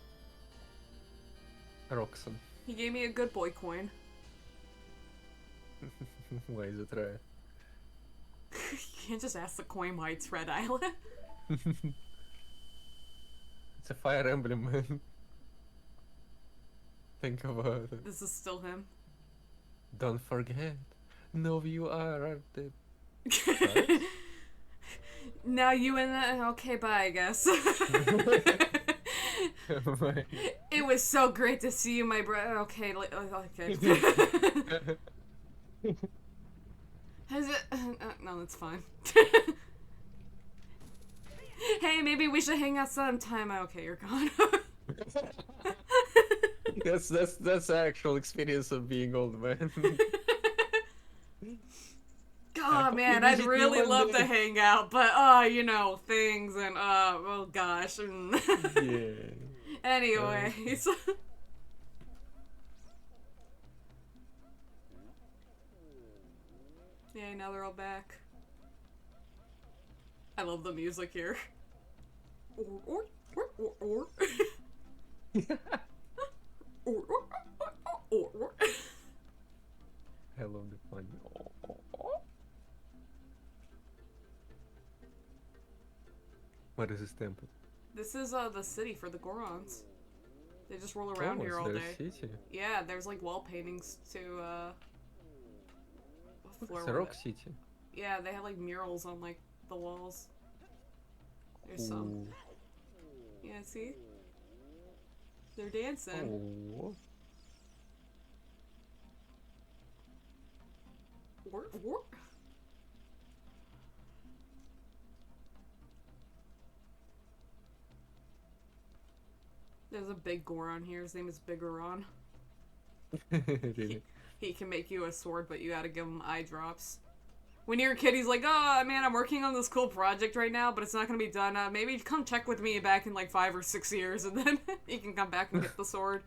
A Roxon. He gave me a good boy coin. Why is it red? You can't just ask the coin why it's red, Ayleh. It's a fire emblem, man. Think about it. This is still him. Don't forget. No, you are the... Now you and the... Okay, bye, I guess. It was so great to see you, my brother. Okay, okay. Has it... no, that's fine. Hey, maybe we should hang out sometime. Okay, you're gone. that's the actual experience of being old, man. God, man, hope I'd you really one love day. to hang out, but, you know, things and, oh gosh. Yeah. Anyways. Yay, now they're all back. I love the music here. Or. I love the fun. What is this temple? This is, the city for the Gorons. They just roll around here all their day. city. Yeah, there's, like, wall paintings to, It's a rock city. Yeah, they have, like, murals on, like, the walls. There's some. Ooh. Yeah, see? They're dancing. Oh. Or. There's a big Goron here. His name is Bigoron. Really? He can make you a sword, but you gotta give him eye drops. When you're a kid, he's like, oh, man, I'm working on this cool project right now, but it's not gonna be done. Maybe come check with me back in, like, 5 or 6 years, and then you can come back and get the sword.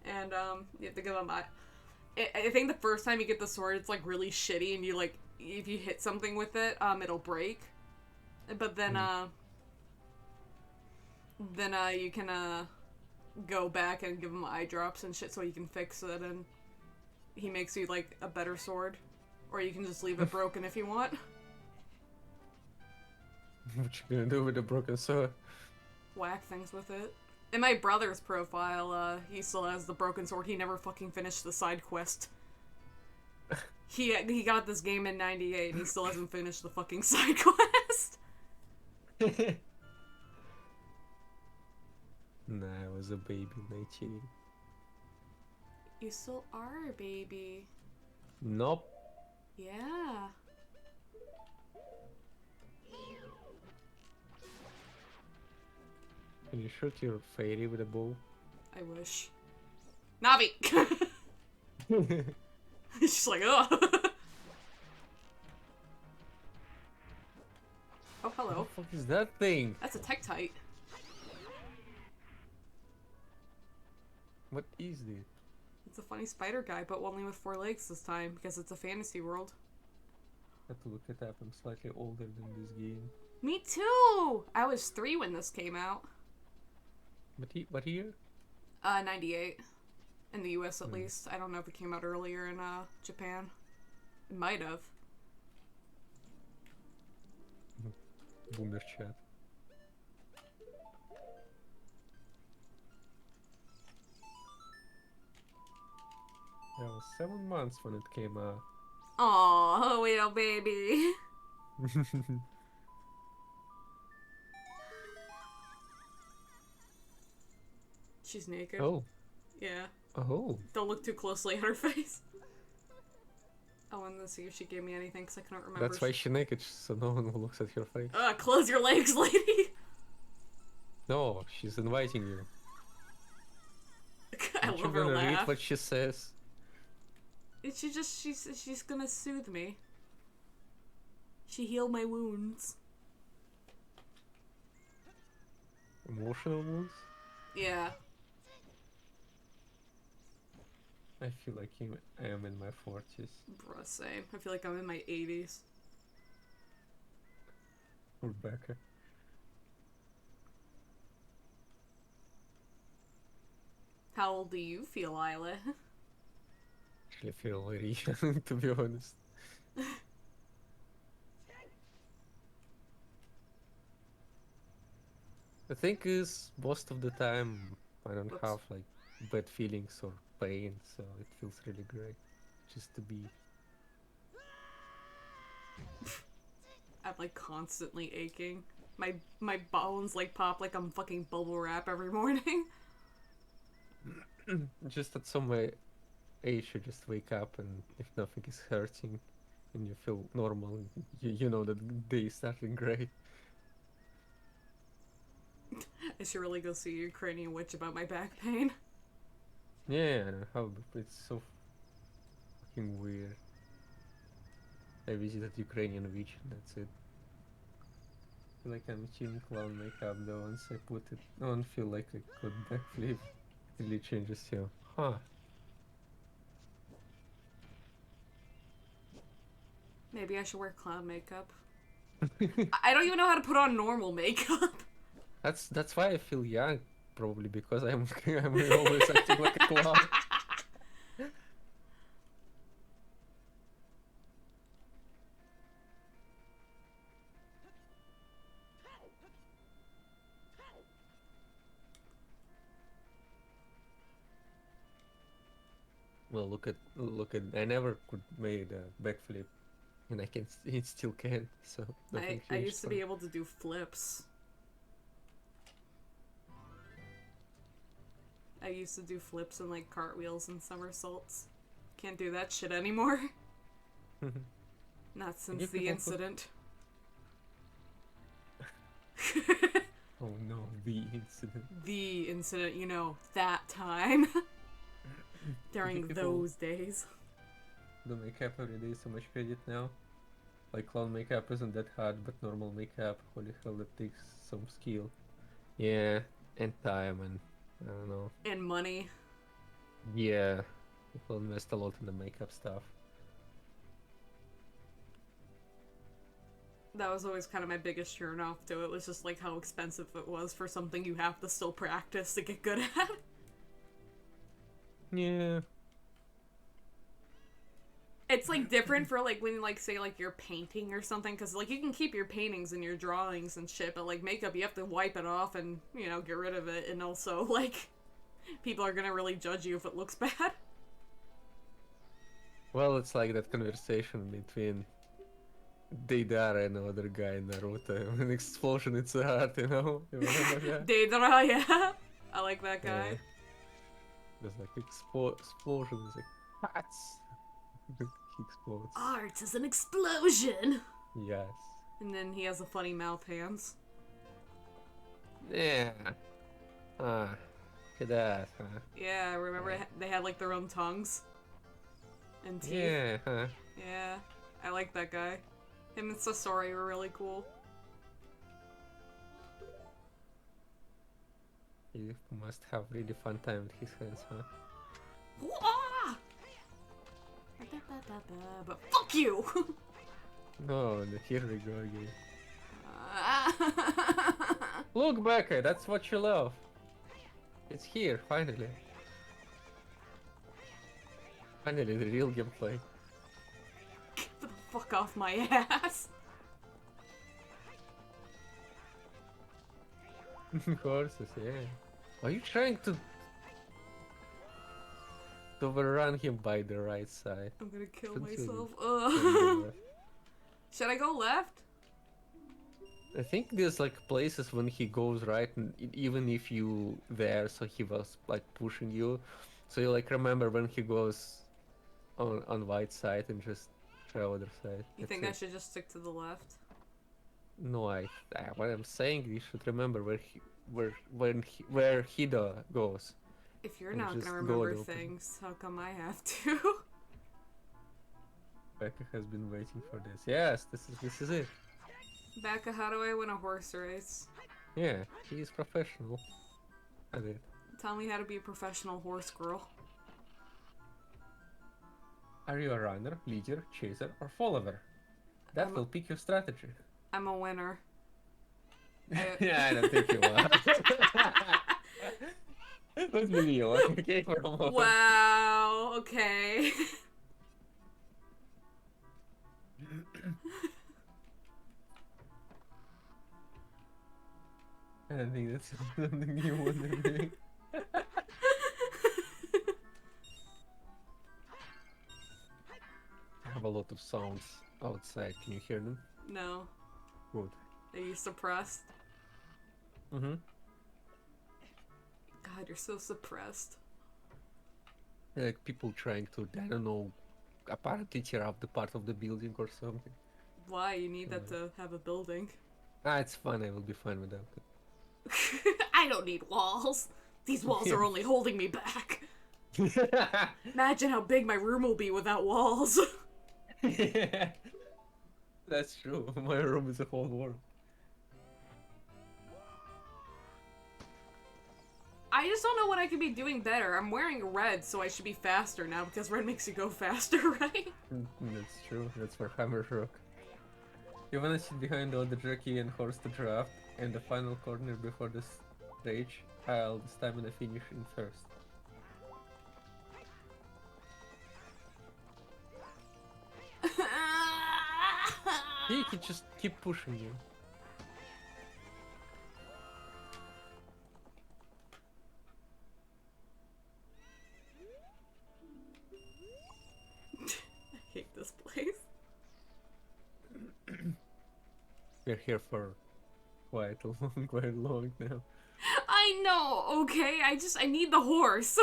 And, you have to give him eye... I think the first time you get the sword, it's, like, really shitty, and you, like, if you hit something with it, it'll break. But then, you can, go back and give him eye drops and shit so he can fix it, and he makes you, like, a better sword. Or you can just leave it broken if you want. What you gonna do with the broken sword? Whack things with it. In my brother's profile, he still has the broken sword. He never fucking finished the side quest. He got this game in '98 and he still hasn't finished the fucking side quest. Nah, I was a baby in 98. You still are a baby. Nope. Yeah. Can you shoot your fairy with a bow? I wish. Navi! She's like, oh. Oh, hello. What the fuck is that thing? That's a Tektite. What is this? It's a funny spider guy, but only with 4 legs this time, because it's a fantasy world. I have to look it up. I'm slightly older than this game. Me too! I was 3 when this came out. What year? 98. In the US at least. I don't know if it came out earlier in Japan. It might have. Boomer chat. I was 7 months when it came out. Aw, little baby. She's naked. Oh. Yeah. Oh. Don't look too closely at her face. I wanted to see if she gave me anything because I couldn't remember. That's why she's naked, so no one looks at your face. Close your legs, lady. No, she's inviting you. I Aren't you love her gonna read laugh. what she says? She's gonna soothe me. She healed my wounds. Emotional wounds? Yeah. I feel like I am in my 40s. Bruh, same. I feel like I'm in my 80s. Rebecca. How old do you feel, Ayleh? Actually feel very young, to be honest. The thing is, most of the time, I don't Whoops. have like bad feelings or pain, so it feels really great just to be. I'm like constantly aching. My bones like pop like I'm fucking bubble wrap every morning. Just at some age, you just wake up and if nothing is hurting and you feel normal, you know that the day is starting great. I should really go see a Ukrainian witch about my back pain. Yeah, I know how it's so fucking weird. I visited Ukrainian witch and that's it. I feel like I'm achieving clown makeup though. Once I put it on, feel like I could backflip. It really changes you. Huh. Maybe I should wear clown makeup. I don't even know how to put on normal makeup. That's why I feel young, probably because I'm always acting like a clown. Well, look at I never could made a backflip, and I can it still can. So nothing I changed used to for be me. able to do flips. I used to do flips and like cartwheels and somersaults. Can't do that shit anymore. Not since you the can also- incident. Oh no, the incident. The incident, you know, that time. During People- those days. The makeup every day is so much credit now. Like clown makeup isn't that hard, but normal makeup, holy hell, that takes some skill. Yeah, and time and I don't know. And money. Yeah, people invest a lot in the makeup stuff. That was always kind of my biggest turn off to it, was just like how expensive it was for something you have to still practice to get good at. Yeah. It's like different for like when like say like you're painting or something, because like you can keep your paintings and your drawings and shit, but like makeup you have to wipe it off and, you know, get rid of it, and also like people are gonna really judge you if it looks bad. Well, it's like that conversation between Deidara and another guy in Naruto. An explosion, it's art, you know? You remember that? Deidara, yeah. I like that guy. Yeah. There's like explosion, it's like hats. he explodes. Art is an explosion! Yes. And then he has a funny mouth hands. Yeah. Ah. He does, huh? Yeah, remember they had like their own tongues? And teeth? Yeah, huh? Yeah, I like that guy. Him and Sasori were really cool. He must have really fun time with his hands, huh? Wah! But fuck you! No, here we go again. Look, Becca, that's what you love. It's here, finally. Finally, the real gameplay. Get the fuck off my ass! Horses, yeah. Are you trying to overrun him by the right side? I'm gonna kill Shouldn't you myself. go left? Should I go left? I think there's like places when he goes right, and even if you there, so he was like pushing you, so you like remember when he goes on right side and just try other side. You That's think it. I should just stick to the left? No, what I'm saying, you should remember where he goes. If you're And not just gonna go remember the opposite. things, how come I have to? Becca has been waiting for this. Yes, this is it. Becca, how do I win a horse race? Yeah, he is professional at it. Tell me how to be a professional horse girl. Are you a runner, leader, chaser, or follower? That will pick your strategy. I'm a winner. Yeah, I don't think you are. Let's be real, okay? For a moment. Wow, okay. I don't think that's something you want to do. I have a lot of sounds outside. Can you hear them? No. Good. Are you suppressed? Mm-hmm. God, you're so suppressed. Like people trying to, I don't know, apparently tear up the part of the building or something. Why? You need that to have a building. Ah, it's fine. I will be fine without it. I don't need walls. These walls are only holding me back. Imagine how big my room will be without walls. Yeah. That's true. My room is a whole world. I just don't know what I could be doing better. I'm wearing red, so I should be faster now because red makes you go faster, right? That's true. That's for Hammer Rock. You wanna sit behind all the jockey and horse to draft, and the final corner before the stage, I'll the stamina finish in first. He can just keep pushing you. I hate this place. We're here for quite long now. I know, okay? I need the horse.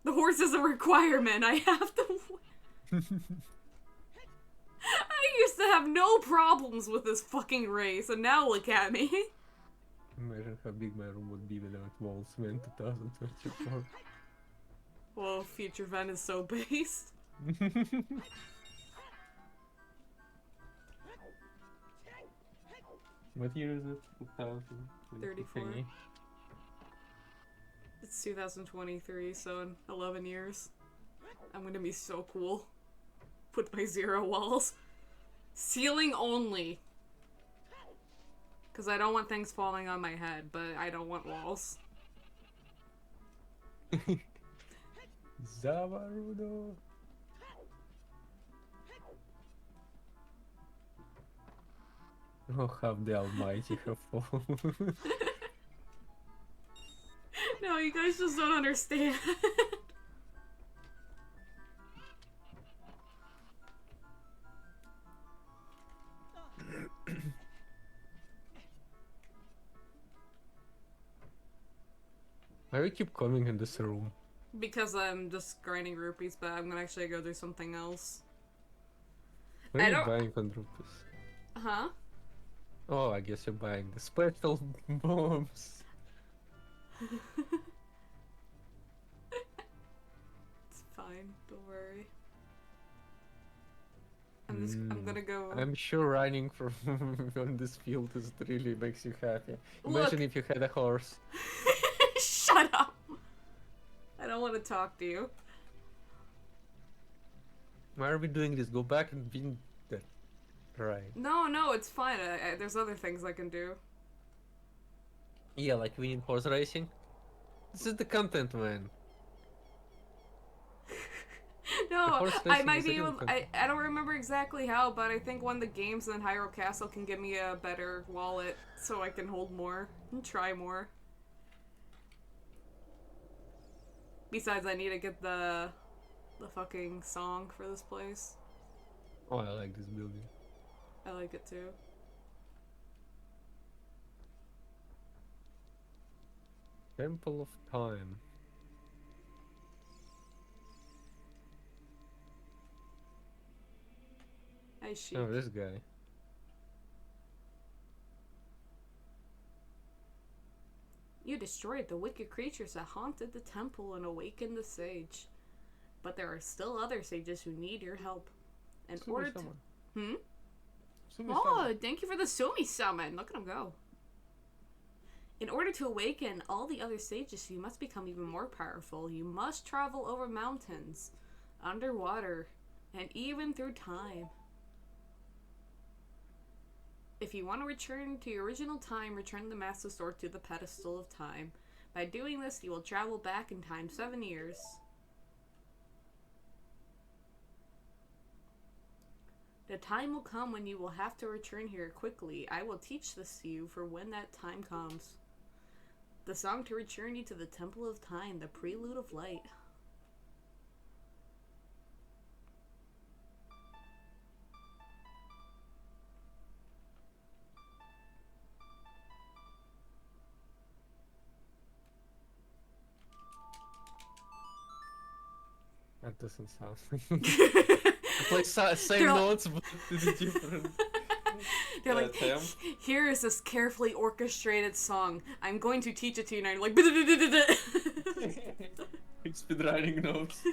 The horse is a requirement. I have to. I used to have no problems with this fucking race, and now look at me. Imagine how big my room would be without walls, man, 2024. Whoa, Future Ven is so based. What year is it? 2033? It's 2023, so in 11 years, I'm gonna be so cool. With my 0 walls. Ceiling only. Because I don't want things falling on my head, but I don't want walls. Zavarudo. Oh, how the Almighty have fallen. No, you guys just don't understand. Why do you keep coming in this room? Because I'm just grinding rupees, but I'm gonna actually go do something else. What I are you don't- buying on rupees? Huh? Oh, I guess you're buying the special bombs. It's fine, don't worry. I'm gonna go. I'm sure running from on this field is really makes you happy. Look. Imagine if you had a horse. Shut up! I don't want to talk to you. Why are we doing this? Go back and win that. Right. No, it's fine. There's other things I can do. Yeah, like winning horse racing. This is the content, man. No, horse I racing might is be a able. different- I don't remember exactly how, but I think one of the games in Hyrule Castle can give me a better wallet so I can hold more and try more. Besides, I need to get the fucking song for this place. Oh, I like this building. I like it too. Temple of Time. Hey, sheep. Oh, this guy. You destroyed the wicked creatures that haunted the temple and awakened the sage. But there are still other sages who need your help. In order to... Hmm? Oh, thank you for the Sumi summon. Look at him go. In order to awaken all the other sages, you must become even more powerful. You must travel over mountains, underwater, and even through time. If you want to return to your original time, return the Master Sword to the pedestal of time. By doing this, you will travel back in time 7 years. The time will come when you will have to return here quickly. I will teach this to you for when that time comes. The song to return you to the Temple of Time, the Prelude of Light. That doesn't sound. Play same They're notes, but it's different. They're like, Sam? here is this carefully orchestrated song. I'm going to teach it to you, and you're like, Speedrunning notes.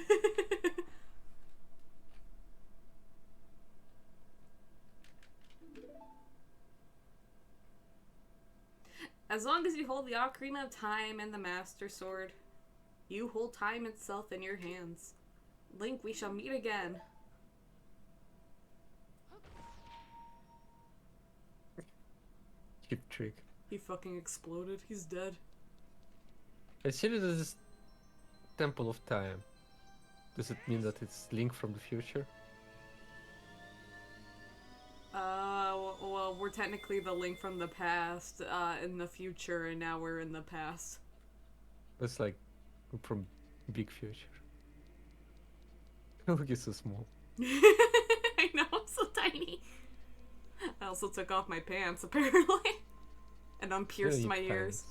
As long as you hold the Ocarina of Time and the Master Sword, you hold time itself in your hands. Link, we shall meet again. Cheap trick. He fucking exploded. He's dead. I see this is Temple of Time. Does it mean that it's Link from the future? Well, we're technically the Link from the past, in the future, and now we're in the past. That's like from big future. Look, he's so small. I know, I'm so tiny. I also took off my pants, apparently. And unpierced Yeah, my you ears.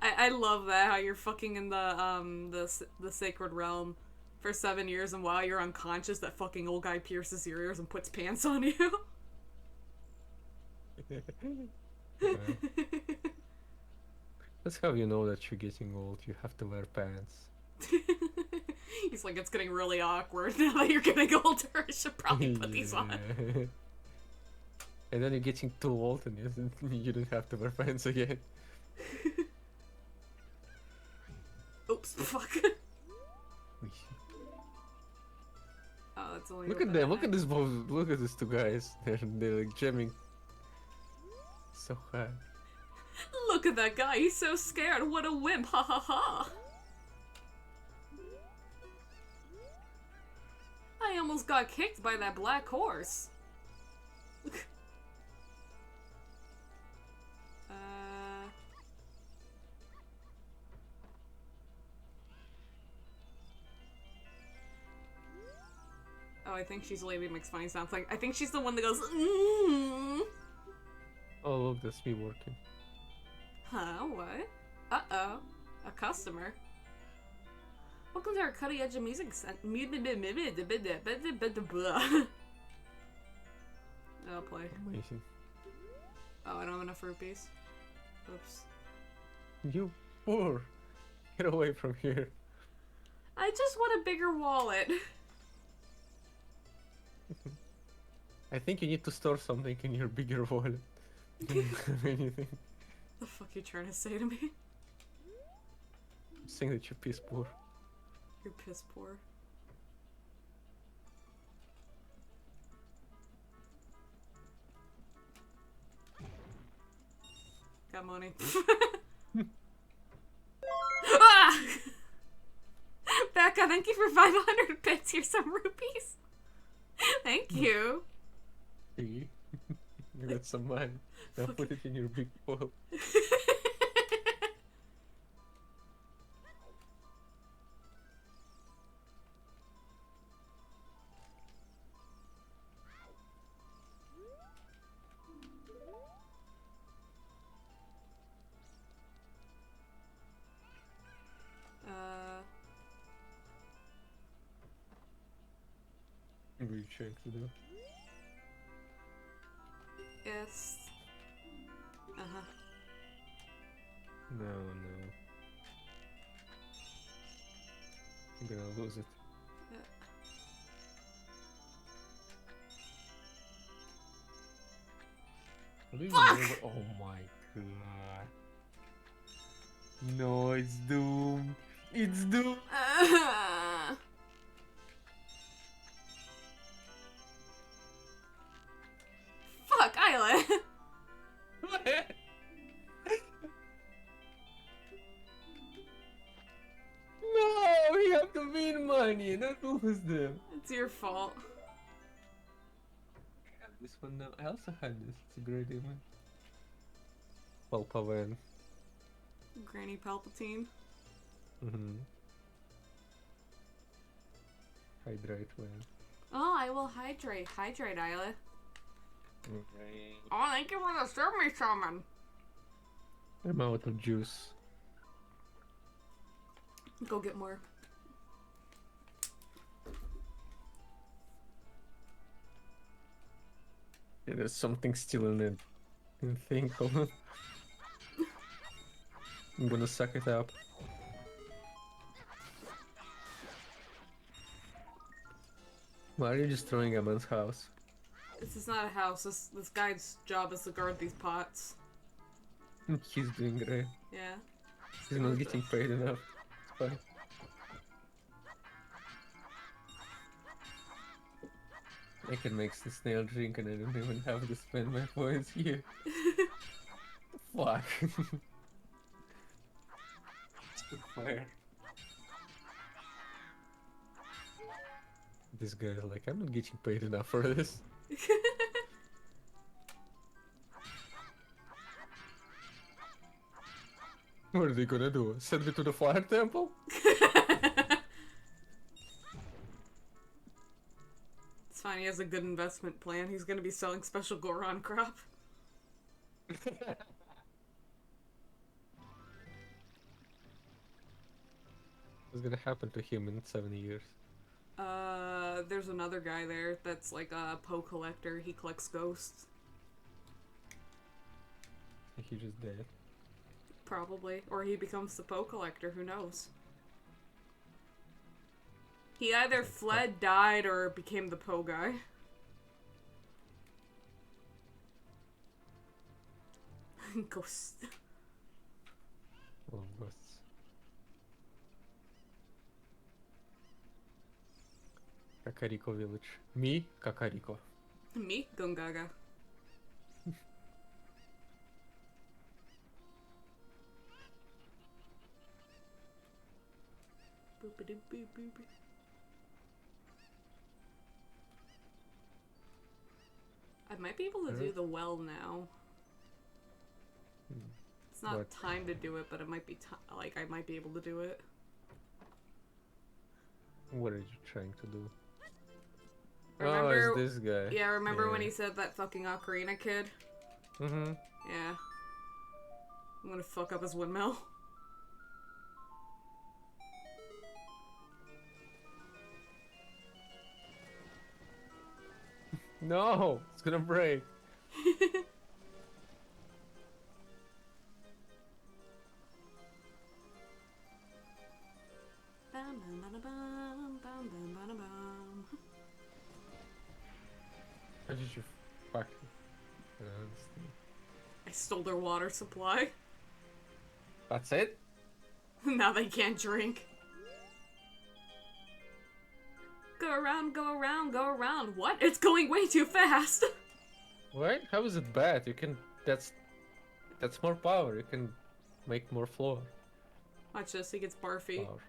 I love that, how you're fucking in the sacred realm for 7 years, and while you're unconscious, that fucking old guy pierces your ears and puts pants on you. Yeah. That's how you know that you're getting old. You have to wear pants. He's like, it's getting really awkward now that you're getting older. I should probably put these on. Yeah. And then you're getting too old and you don't have to wear pants again. Oops, fuck. Oh, that's only Look at them, look at this both, look at these two guys. They're like jamming so hard. Look at that guy, he's so scared. What a wimp, ha ha ha. I almost got kicked by that black horse. Oh, I think she's the lady that makes funny sounds. Like, I think she's the one that goes, Oh look, that's me working. Huh, what? Uh-oh. A customer. Welcome to our cutting edge of music I'll play. Amazing. Oh, I don't have enough rupees. Oops. You poor. Get away from here. I just want a bigger wallet. I think you need to store something in your bigger wallet. You don't have anything. The fuck you trying to say to me? Saying that you're piss poor. You're piss poor. Got money. Ah! Becca, thank you for 500 bits. Here's some rupees. Thank you. See? You got some money. Now put it in your big wallet. What are you trying to do? Yes. Uh-huh. No. I'm gonna lose it. Yeah. Fuck! Oh my god. No, it's doomed. It's doomed. Fuck, Ayleh. No, we have to win money, not lose them. It's your fault. I have this one now. I also had this. It's a great image. Palpavan. Granny Palpatine. Hydrate man. Oh, I will hydrate. Hydrate, Ayleh. Okay. Oh, thank you for the serve me summon. I'm out of juice. Go get more. Yeah, there's something still in it. Thing. Hold on. I'm gonna suck it up. Why are you destroying a man's house? This is not a house. This guy's job is to guard these pots. He's doing great. Yeah. He's not getting paid enough. It's fine. I can make the snail drink and I don't even have to spend my points here. Fuck. It's fire. This guy's like, I'm not getting paid enough for this. What are they gonna do? Send me to the fire temple? It's fine, he has a good investment plan. He's gonna be selling special Goron crop. What's gonna happen to him in 7 years? There's another guy there that's like a Poe collector. He collects ghosts. He just dead. Probably. Or he becomes the Poe collector, who knows? He either fled, died, or became the Poe guy. Ghost. Love ghosts. Kakariko village. Me, Kakariko. Me? Gungaga. Boop-a-doop-boop-boop. I might be able to do the well now. It's not What? time to do it, but it might be like I might be able to do it. What are you trying to do? Remember, oh, it's this guy. Yeah, remember when Yeah. he said that fucking Ocarina kid? Mm-hmm. Yeah. I'm gonna fuck up his windmill. No, it's gonna break. Bum, bum, bada, bum, bum, bum, bada, bum. How did you fucking... I don't understand. I stole their water supply. That's it? Now they can't drink. Go around, go around, go around. What? It's going way too fast. What? How is it bad? You can... That's more power. You can make more floor. Watch this, he gets barfy. Power.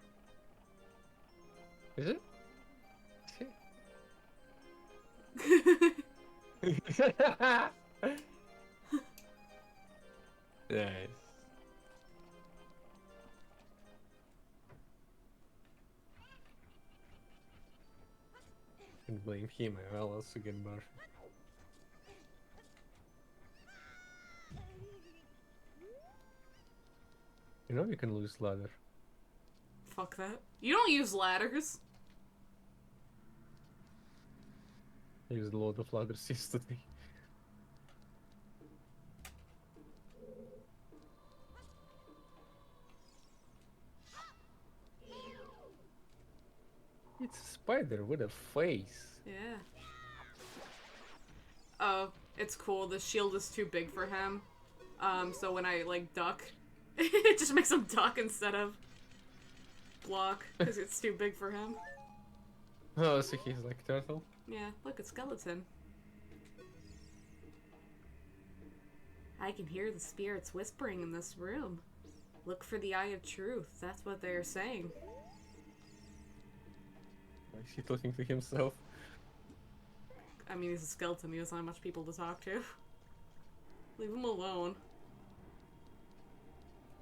Is it? Nice. Can blame him. I'll also get buff. You know you can lose ladder. Fuck that. You don't use ladders. I used a lot of ladders yesterday. It's a spider with a face. Yeah. Oh, it's cool. The shield is too big for him. So when I, like, duck, it just makes him duck instead of block, because it's too big for him. Oh, so he's like turtle? Yeah, look, a skeleton. I can hear the spirits whispering in this room. Look for the Eye of Truth. That's what they're saying. Why is he talking to himself? I mean, he's a skeleton. He doesn't have much people to talk to. Leave him alone.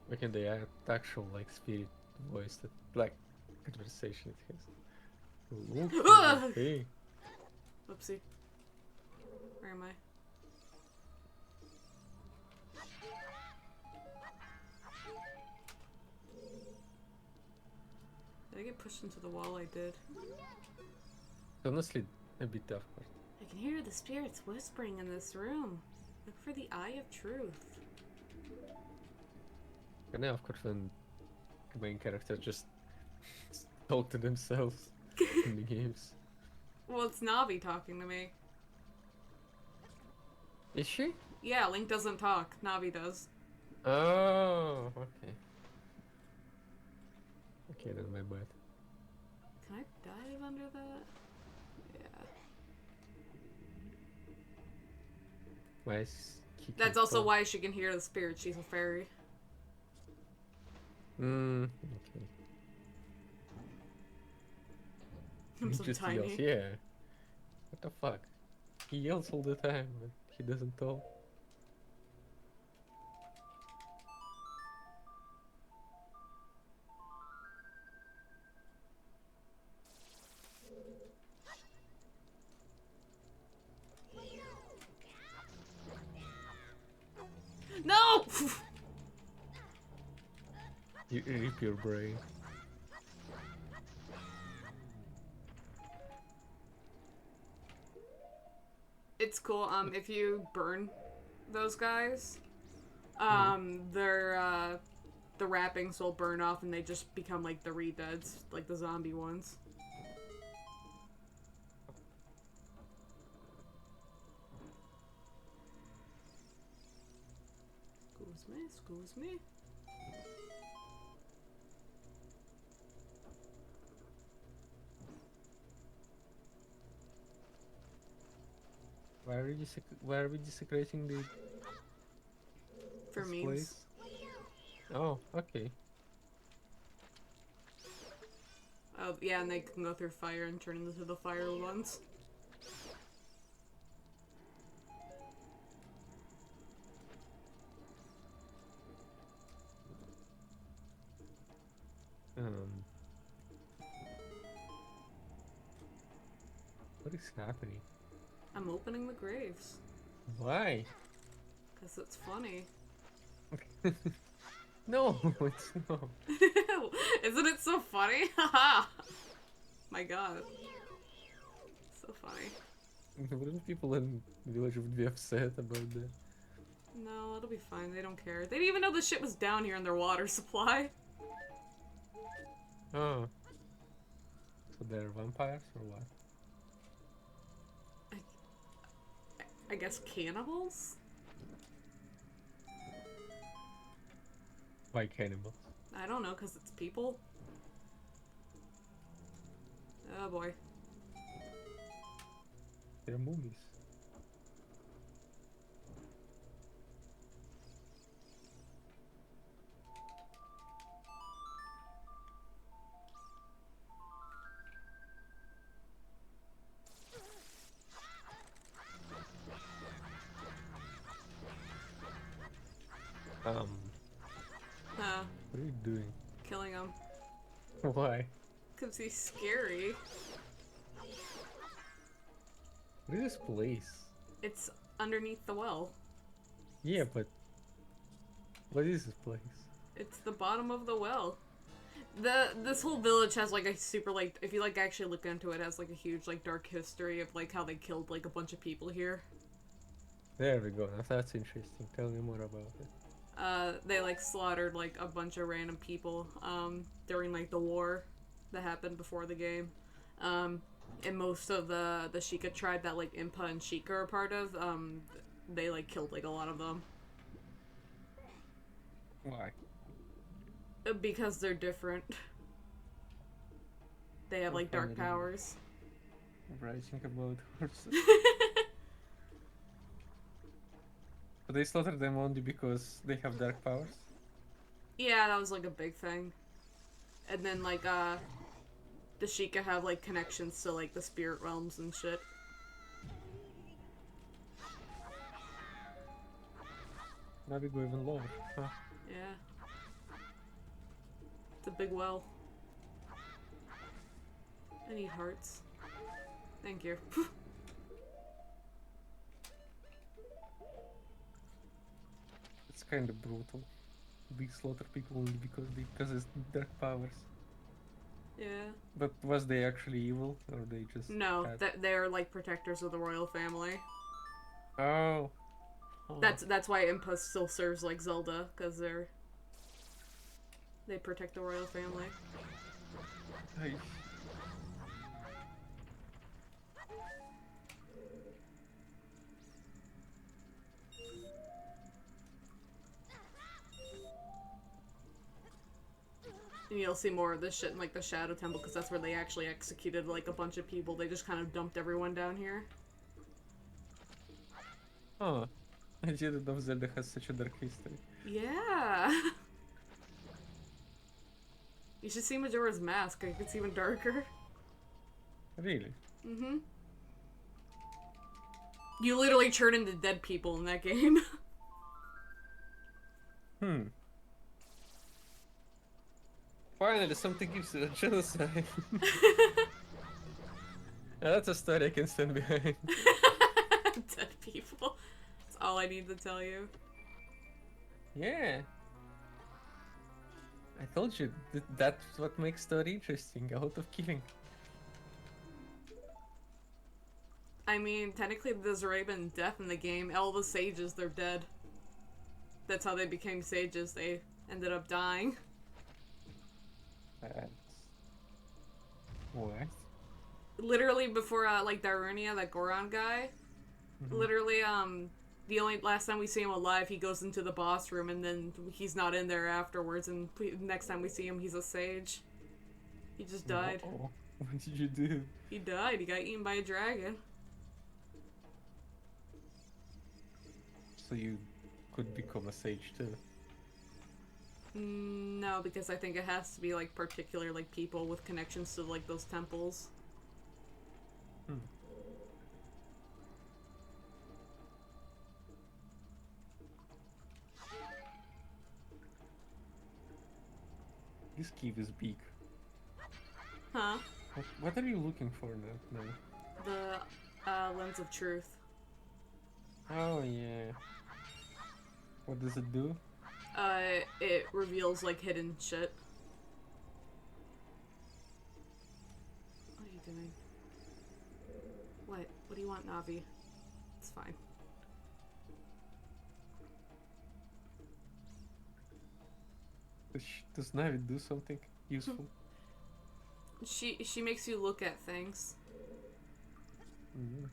Why can they add actual, like, spirit voice, that, like, conversation it has? Ah! Okay. Whoopsie. Where am I? Did I get pushed into the wall? I did. Honestly, a bit tough part. I can hear the spirits whispering in this room. Look for the Eye of Truth. And now, of course, when the main characters just talk to themselves in the games. Well, it's Navi talking to me. Is she? Yeah, Link doesn't talk. Navi does. Oh, okay. Okay, then my bad. Can I dive under that? Yeah. Why is he That's also why she can hear the spirits. She's a fairy. Okay. I'm He so just tiny. yells, yeah. What the fuck? He yells all the time, but he doesn't talk. No! You rip your brain. It's cool. If you burn those guys, their the wrappings will burn off and they just become like the re-deads, like the zombie ones. Excuse me. Why are we desecrating the For this memes. place? Oh, okay. Oh, yeah, and they can go through fire and turn into the fire ones. What is happening? I'm opening the graves. Why? Because it's funny. No, it's not. Isn't it so funny? Haha! My god. So funny. Wouldn't people in the village would be upset about that? No, it'll be fine. They don't care. They didn't even know the shit was down here in their water supply. Oh. So they're vampires or what? I guess cannibals? Why cannibals? I don't know, because it's people. Oh boy. They're movies. Huh. What are you doing? Killing him. Why? Because he's scary. What is this place? It's underneath the well. Yeah, but what is this place? It's the bottom of the well. This whole village has like a super like, if you like actually look into it, has like a huge like dark history of like how they killed like a bunch of people here. There we go. Now that's interesting. Tell me more about it. They like slaughtered like a bunch of random people during like the war that happened before the game. And most of the Sheikah tribe that like Impa and Sheikah are part of, they like killed like a lot of them. Why? Because they're different. They have like dark Finally. powers. Writing about horses. But they slaughtered them only because they have dark powers? Yeah, that was like a big thing. And then like the Sheikah have like connections to like the spirit realms and shit. Now we go even lower. Huh? Yeah. It's a big well. I need hearts. Thank you. It's kind of brutal. We slaughter people only because it's dark powers. Yeah. But was they actually evil or they just No, had... they're like protectors of the royal family. Oh. That's why Impa still serves like Zelda, because they protect the royal family. Ay. And you'll see more of this shit in like the Shadow Temple, because that's where they actually executed like a bunch of people. They just kind of dumped everyone down here. Oh. I didn't know Zelda has such a dark history. Yeah. You should see Majora's Mask. Like, it's even darker. Really? Mm-hmm. You literally turn into dead people in that game. Finally, something gives you a genocide. That's a story I can stand behind. Dead people. That's all I need to tell you. Yeah. I told you, that's what makes story interesting, a lot of killing. I mean, technically there's already been death in the game. All the sages, they're dead. That's how they became sages. They ended up dying. What? Literally before, like, Darunia, that Goron guy. Literally, the only last time we see him alive, he goes into the boss room, and then he's not in there afterwards, and next time we see him, he's a sage. He just died. Oh, what did you do? He died. He got eaten by a dragon. So you could become a sage too. No, because I think it has to be, like, particular, like, people with connections to, like, those temples. This cave is big. Huh? What are you looking for now? The, Lens of Truth. Oh yeah. What does it do? It reveals, like, hidden shit. What are you doing? What? What do you want, Navi? It's fine. Does Navi do something useful? She makes you look at things. Mm.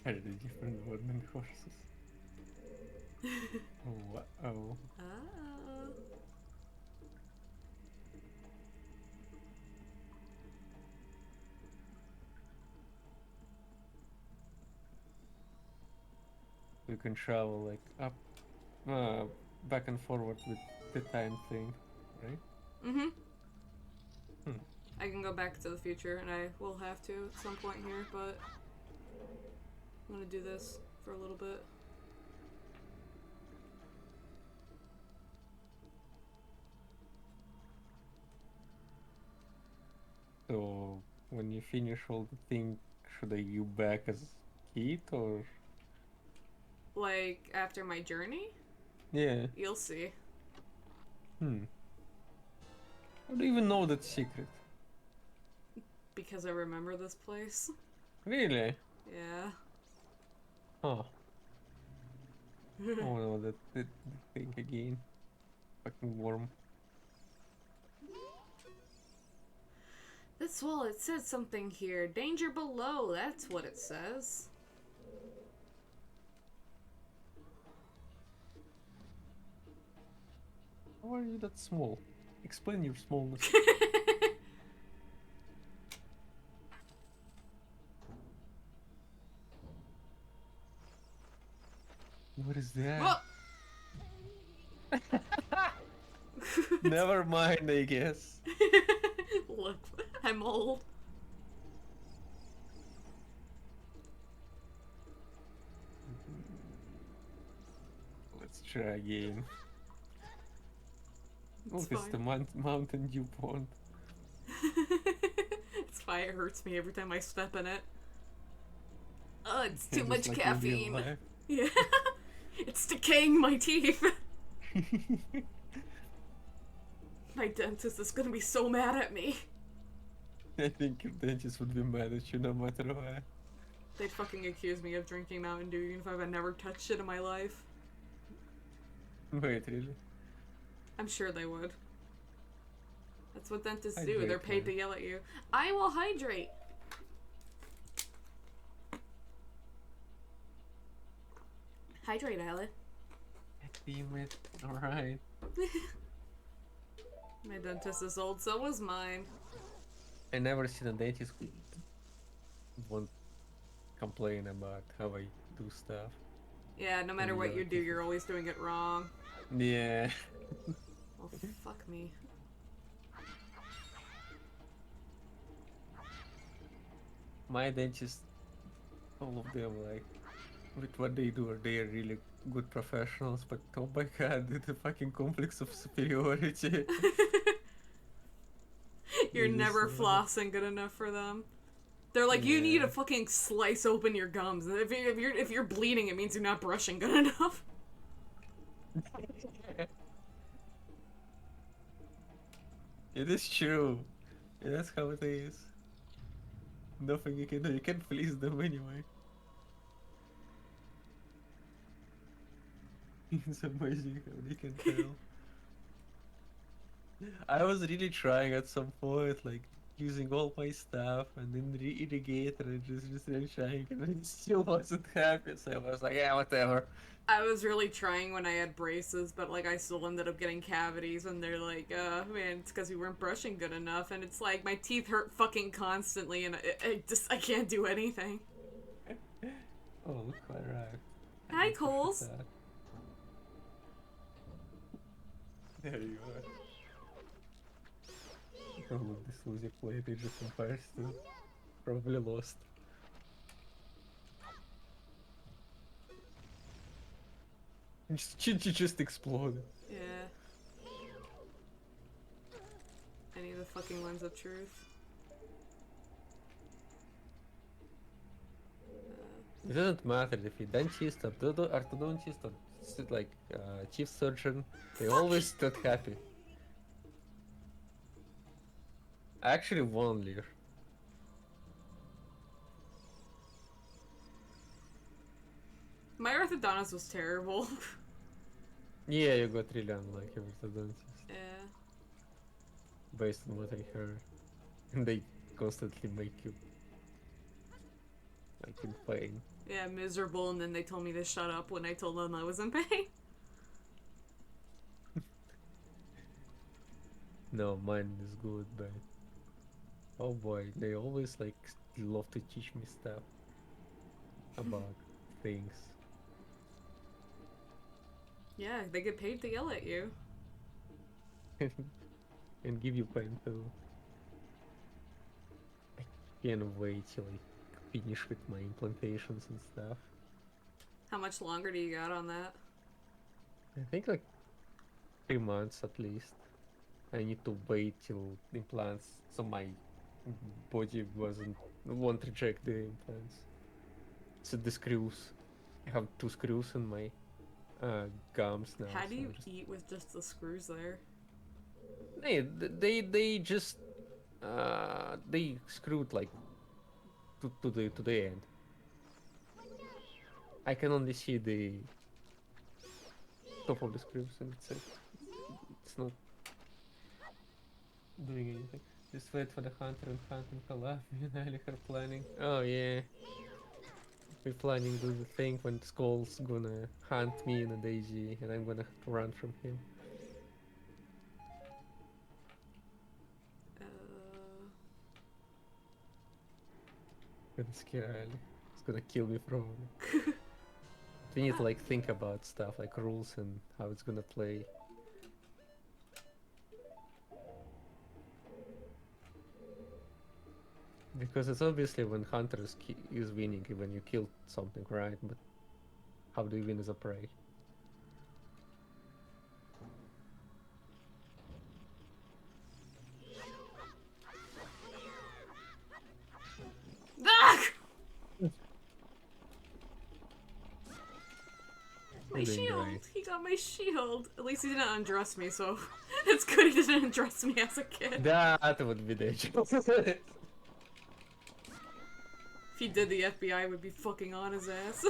Are they different wooden horses? Oh, wow. Oh. You can travel like up, back and forward with the time thing, right? Mm-hmm. Hmm. I can go back to the future, and I will have to at some point here, but I'm gonna do this for a little bit. So when you finish all the thing, should I go back as Kit or? Like, after my journey? Yeah. You'll see. Hmm. How do you even know that secret? Because I remember this place. Really? Yeah. Oh. Oh no, that thing again. Fucking worm. This wall, it says something here. Danger below, that's what it says. How are you that small? Explain your smallness. What is that? Whoa! Never mind, I guess. Look, I'm old. Let's try again. It's It's the fine. Mountain Dew pond. It's fine, it hurts me every time I step in it. Oh, it's Yeah, too just much like in real caffeine. life. Yeah. It's decaying my teeth. My dentist is gonna be so mad at me. I think your dentist would be mad at you no matter what. They'd fucking accuse me of drinking Mountain Dew even if I've never touched it in my life. Wait, really? I'm sure they would. That's what dentists do. Hydrate, They're paid to man. yell at you. I will hydrate. Hydrate, Ayleh. Damn it. Alright. My dentist is old, so was mine. I never seen a dentist who won't complain about how I do stuff. Yeah, no matter what you do, you're always doing it wrong. Yeah. Well, fuck me. My dentist, all of them, like, with what they do, they are really good professionals, but oh my god, the fucking complex of superiority. You're They just, never flossing good enough for them. They're like, you need to fucking slice open your gums. If you're bleeding, it means you're not brushing good enough. It is true. Yeah, that's how it is. Nothing you can do. You can't please them anyway. It's amazing how they can tell. I was really trying at some point, like using all my stuff and then the irrigator and just really trying, and it still wasn't happy. So I was like, yeah, whatever. I was really trying when I had braces, but like I still ended up getting cavities, and they're like, man, it's because you weren't brushing good enough, and it's like my teeth hurt fucking constantly, and I can't do anything. Oh, look who arrived. Hi, Coles. There you are. Oh, look, this was your plate, Age of Empires 2. Probably lost. Just exploded. Yeah. I need the fucking lens of truth. It doesn't matter if you're dentist, orthodontist, or like chief surgeon. They always not happy. I actually won Lear. My orthodontist was terrible. Yeah, you got really unlucky with the dentist. Yeah. Based on what I heard. And they constantly make you like in pain. Yeah, miserable, and then they told me to shut up when I told them I was in pain. No, mine is good, but oh boy, they always like love to teach me stuff about things. Yeah, they get paid to yell at you. And give you pain too. I can't wait till I finish with my implantations and stuff. How much longer do you got on that? I think like 3 months at least. I need to wait till implants, so my body won't reject the implants. So the screws, I have 2 screws in my gums now. How do so you just... eat with just the screws there? They just they screwed like to the end. I can only see the top of the screws, and it's not doing anything. Just wait for the hunter and hunt and collab. Me and Ayleh are planning. Oh yeah, we're planning to do the thing when Skull's gonna hunt me in a daisy, and I'm gonna have to run from him. Uh, Gonna scare Ayleh. It's gonna kill me probably. We need to like think about stuff like rules and how it's gonna play. Because it's obviously when hunter is winning when you kill something, right? But how do you win as a prey? ah! My You're doing shield! great. He got my shield! At least he didn't undress me, so it's good he didn't undress me as a kid. That would be dangerous. If he did, the FBI would be fucking on his ass.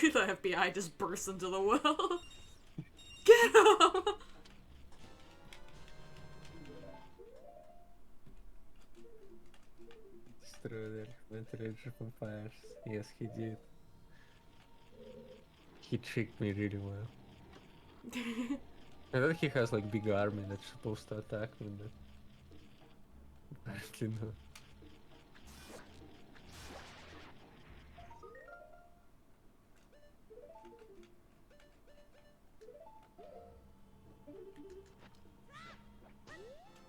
The FBI just bursts into the well. Get him! Destroyer went to the vampires. Yes, he did. He tricked me really well. I thought he has like big army that's supposed to attack me, but apparently not.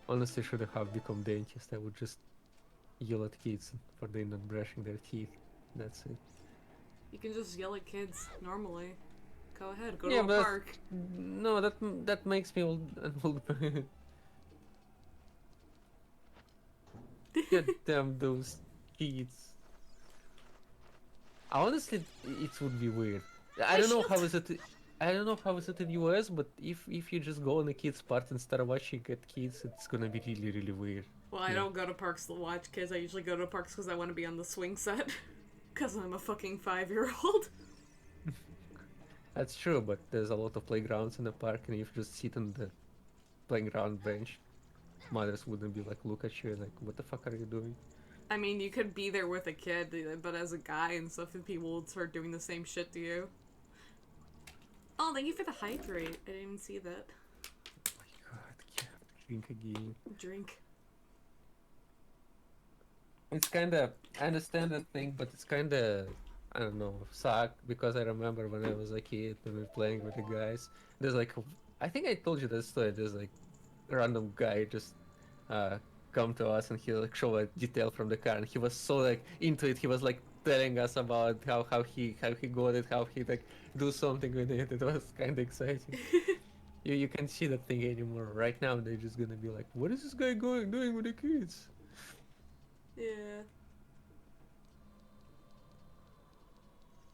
Honestly, should have become dentist. I would just yell at kids for they not brushing their teeth. That's it. You can just yell at kids normally. Go ahead, go Yeah, to a but park. no, that makes me old. God damn those kids. Honestly, it would be weird. I don't know how is it. I don't know how is it in US, but if you just go on a kids part and start watching at kids, it's gonna be really weird. Well, I don't go to parks to watch kids. I usually go to parks because I want to be on the swing set. Because I'm a fucking 5-year-old. That's true, but there's a lot of playgrounds in the park, and if you just sit on the playground bench, mothers wouldn't be like, look at you, like, what the fuck are you doing? I mean, you could be there with a kid, but as a guy and stuff, and people would start doing the same shit to you. Oh, thank you for the hydrate. I didn't even see that. Oh my god, can't drink again. Drink. It's kinda, I understand that thing, but it's kinda, I don't know, suck, because I remember when I was a kid, when we were playing with the guys, there's like, I think I told you that story, there's like, a random guy just, come to us and he like show a detail from the car, and he was so like into it, he was like telling us about how he got it, how he like do something with it. It was kinda exciting. You can't see that thing anymore. Right now they're just gonna be like, what is this guy doing with the kids? Yeah.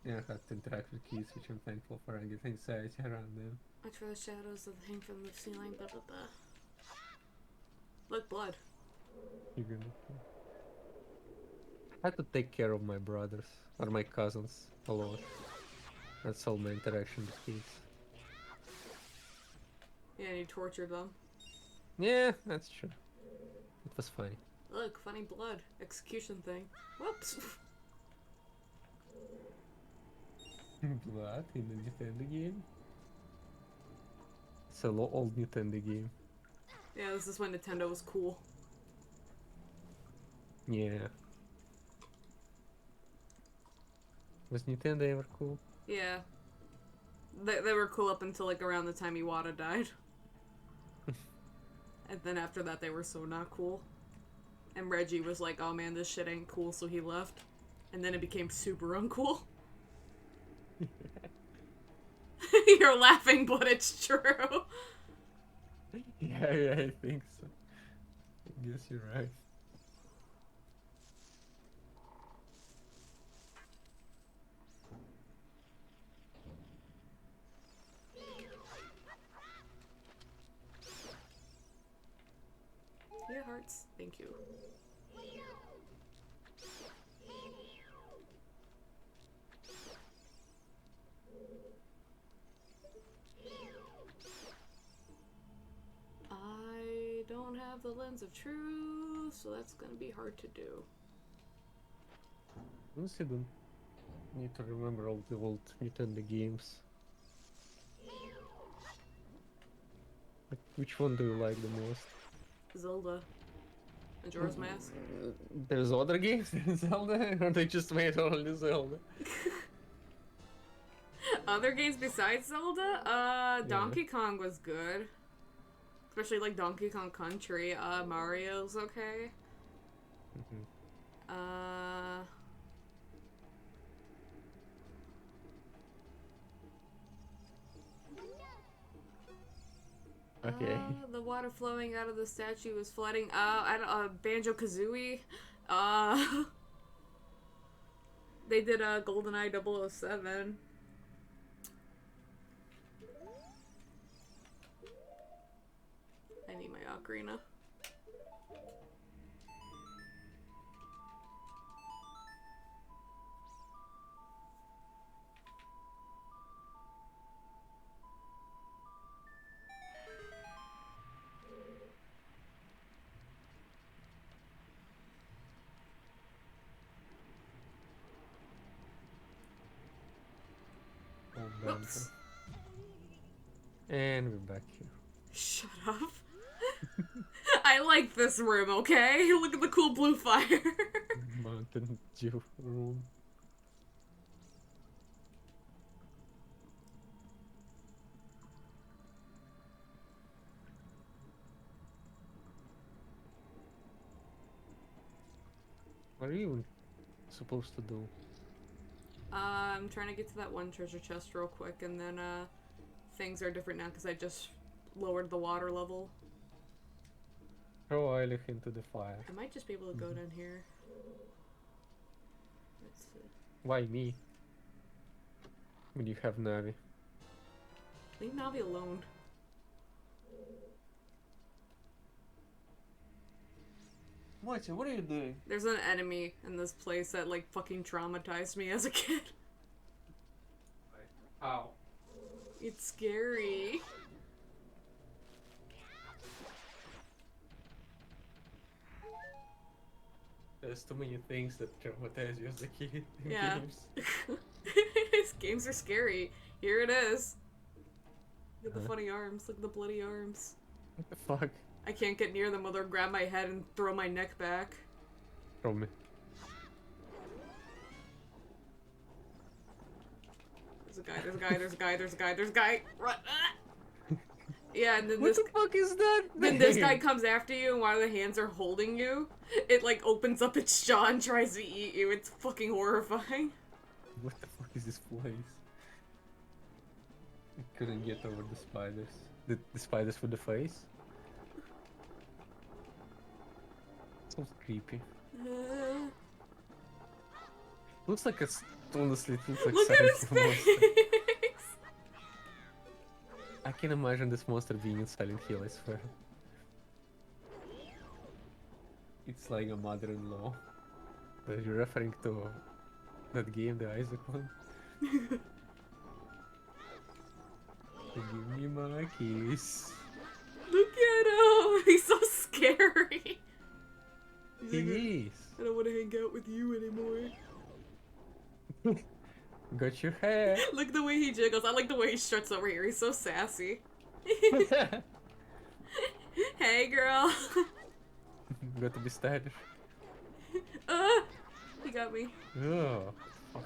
Yeah, I have to interact with keys, which I'm thankful for. I get anxiety around them. Watch for the shadows that hang from the ceiling, blah blah blah. Look, blood. You're gonna. I had to take care of my brothers or my cousins a lot. That's all my interaction with kids. Yeah, you tortured them. Yeah, that's true. It was funny. Look, funny blood. Execution thing. Whoops. Blood in the Nintendo game? It's a old Nintendo game. Yeah, this is when Nintendo was cool. Yeah. Was Nintendo ever cool? Yeah. They were cool up until like around the time Iwata died. And then after that they were so not cool. And Reggie was like, oh man, this shit ain't cool, so he left. And then it became super uncool. You're laughing, but it's true. Yeah, I think so. I guess you're right. Yeah, hearts. Thank you. I don't have the lens of truth, so that's gonna be hard to do. Honestly, don't need to remember all the old Nintendo games. Like, which one do you like the most? Zelda. Majora's Mask. There's other games than Zelda, or they just made only Zelda? Other games besides Zelda? Donkey Kong was good. Especially like Donkey Kong Country. Mario's okay. Okay. The water flowing out of the statue was flooding. Banjo-Kazooie. They did GoldenEye 007. I need my Ocarina. Whoops. And we're back here. Shut up. I like this room, okay? Look at the cool blue fire. Mountain Dew room. What are you even supposed to do? I'm trying to get to that one treasure chest real quick, and then, things are different now because I just lowered the water level. Throw Ayleh into the fire. I might just be able to go down here. Let's see. Why me? When you have Navi. Leave Navi alone. What are you doing? There's an enemy in this place that, like, fucking traumatized me as a kid. How? It's scary. There's too many things that traumatize you as a kid in Yeah. games. These games are scary. Here it is. Look at the funny arms. Look at the bloody arms. What the fuck? I can't get near them or they'll grab my head and throw my neck back. From me. There's a guy, there's a guy, there's a guy, there's a guy, there's a guy. Run. Ah! Yeah, and then What this the fuck is that? then this guy comes after you and while the hands are holding you, it like opens up its jaw and tries to eat you. It's fucking horrifying. What the fuck is this place? I couldn't get over the spiders. The spiders with the face? So creepy. Looks like it's honestly it looks like Look at Silent his Hill face! monster. I can imagine this monster being in Silent Hill, I swear. It's like a mother-in-law. Are you referring to that game, the Isaac one? Give me my kiss. Look at him! He's so scary! He's He like, is. I don't want to hang out with you anymore. Got your hair. Look the way he jiggles. I like the way he struts over here. He's so sassy. Hey, girl. Got to be stylish. He got me. Oh, fuck.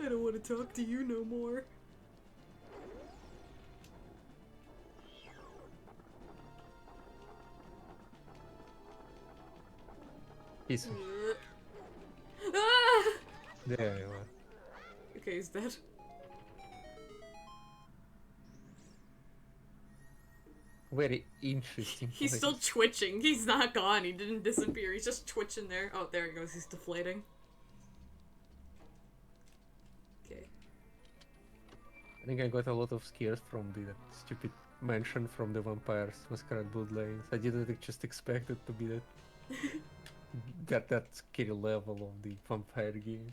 I don't want to talk to you no more. He's Ah! there. You are. Okay, he's dead. Very interesting. He's place. still twitching. He's not gone. He didn't disappear. He's just twitching there. Oh, there he goes. He's deflating. Okay. I think I got a lot of scares from the stupid mention from the Vampires Masquerade Bloodlines. I didn't just expect it to be that scary level of the vampire game.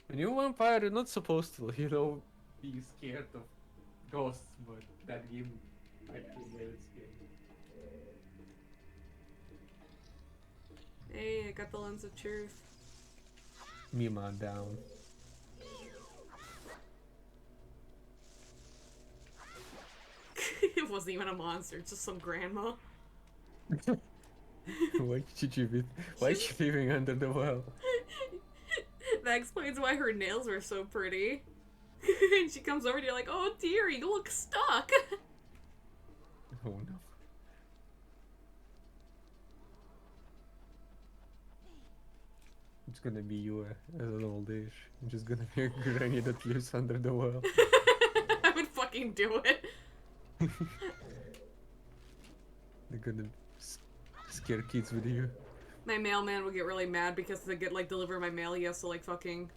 When you're a vampire, you're not supposed to, be scared of ghosts, but that game actually made it scary. Hey, I got the lens of truth. Mima down. It wasn't even a monster. It's just some grandma. Why should you be? Why is she living under the well? That explains why her nails were so pretty. And she comes over and you're like, oh dear, you look stuck. Oh no. It's gonna be you as an old age. You're just gonna be a granny that lives under the well. I would fucking do it. They're gonna scare kids with you. My mailman would get really mad because to get like deliver my mail, he has to like fucking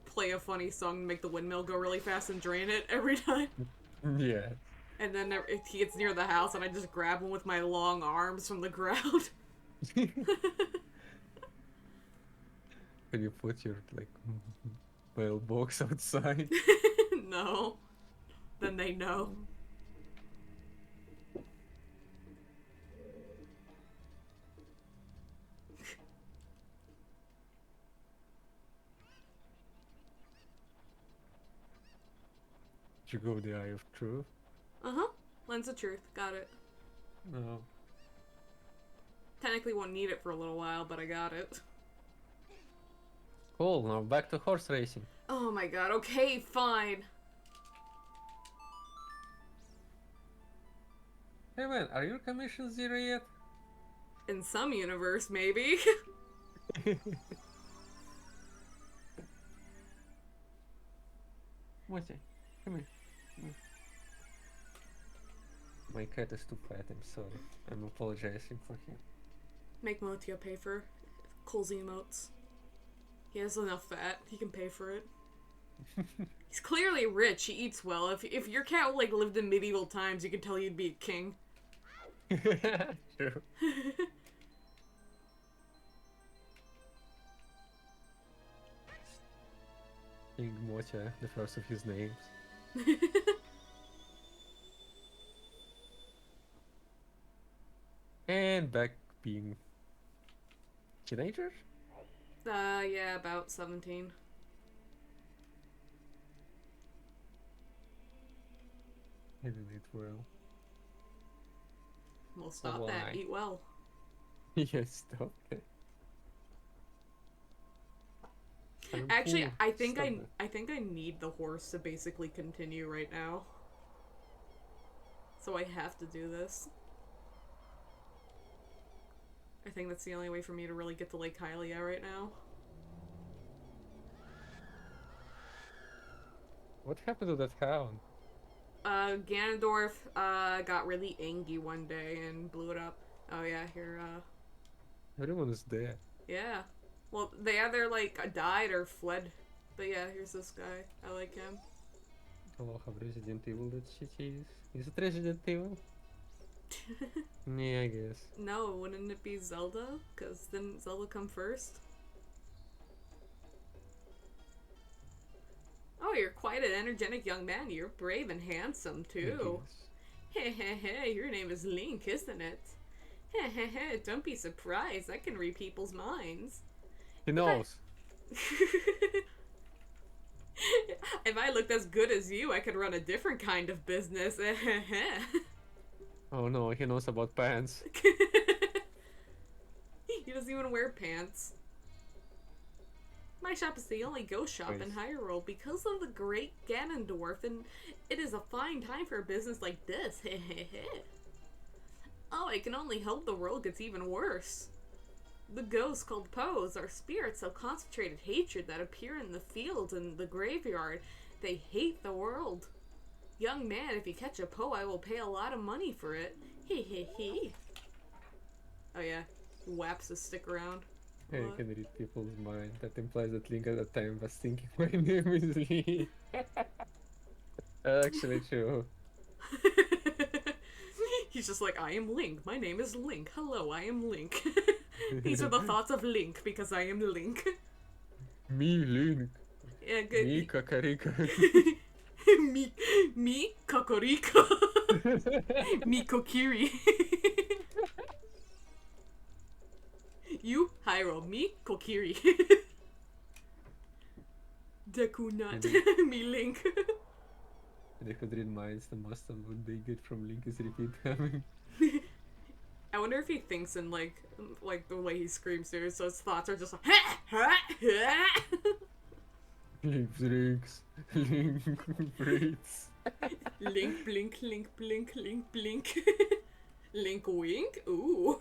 play a funny song to make the windmill go really fast and drain it every time. Yeah. And then if he gets near the house, and I just grab him with my long arms from the ground. Can you put your mailbox outside? No. Then they know. Did you go the Eye of Truth? Uh-huh. Lens of truth. Got it. No. Technically won't need it for a little while, but I got it. Cool, now back to horse racing. Oh my god, okay, fine. Hey man, are your commissions zero yet? In some universe, maybe. What's it? Come here. Come here. My cat is too fat, I'm sorry. I'm apologizing for him. Make Motia pay for Cole's emotes. He has enough fat. He can pay for it. He's clearly rich. He eats well. If your cat like lived in medieval times, you could tell you'd be a king. True. King Mocha, the first of his names. And back being teenagers? Yeah, about 17. Didn't eat well. Well, stop Why? that. Eat well. Yes, stop it. Actually, Cool. I think Stop I think I need the horse to basically continue right now. So I have to do this. I think that's the only way for me to really get to Lake Hylia right now. What happened to that hound? Ganondorf, got really angry one day and blew it up. Oh yeah, here, Everyone is there. Yeah. Well, they either like died or fled. But yeah, here's this guy. I like him. Oh, have Resident Evil that shit is. Is it Resident Evil? Yeah, I guess. No, wouldn't it be Zelda? Because didn't Zelda come first? Oh, you're quite an energetic young man. You're brave and handsome, too. Heh heh heh, your name is Link, isn't it? Heh heh heh, don't be surprised. I can read people's minds. He knows. If I looked as good as you, I could run a different kind of business. Oh no, he knows about pants. He doesn't even wear pants. My shop is the only ghost shop in Hyrule because of the great Ganondorf, and it is a fine time for a business like this. Oh, I can only hope the world gets even worse. The ghosts called Poes are spirits of concentrated hatred that appear in the fields and the graveyard. They hate the world. Young man, if you catch a Poe, I will pay a lot of money for it. Hee hee hee. Oh yeah, whaps his stick around. Yeah, you can read people's mind. That implies that Link at that time was thinking, my name is Lee. Actually true. He's just like, I am Link. My name is Link. Hello, I am Link. These are the thoughts of Link because I am Link. Me, Link. Yeah, good. Me, Kakarika. me, Kakarika. Me, Kokiri. You, Hyro. Me, Kokiri. Deku not. Me, Link. They could read minds, the most of what they get from Link is repeat having. I wonder if he thinks in like the way he screams through, so his thoughts are just like ha ha ha. Link drinks. Link breathes. Link blink, link blink, link blink. Link wink. Ooh.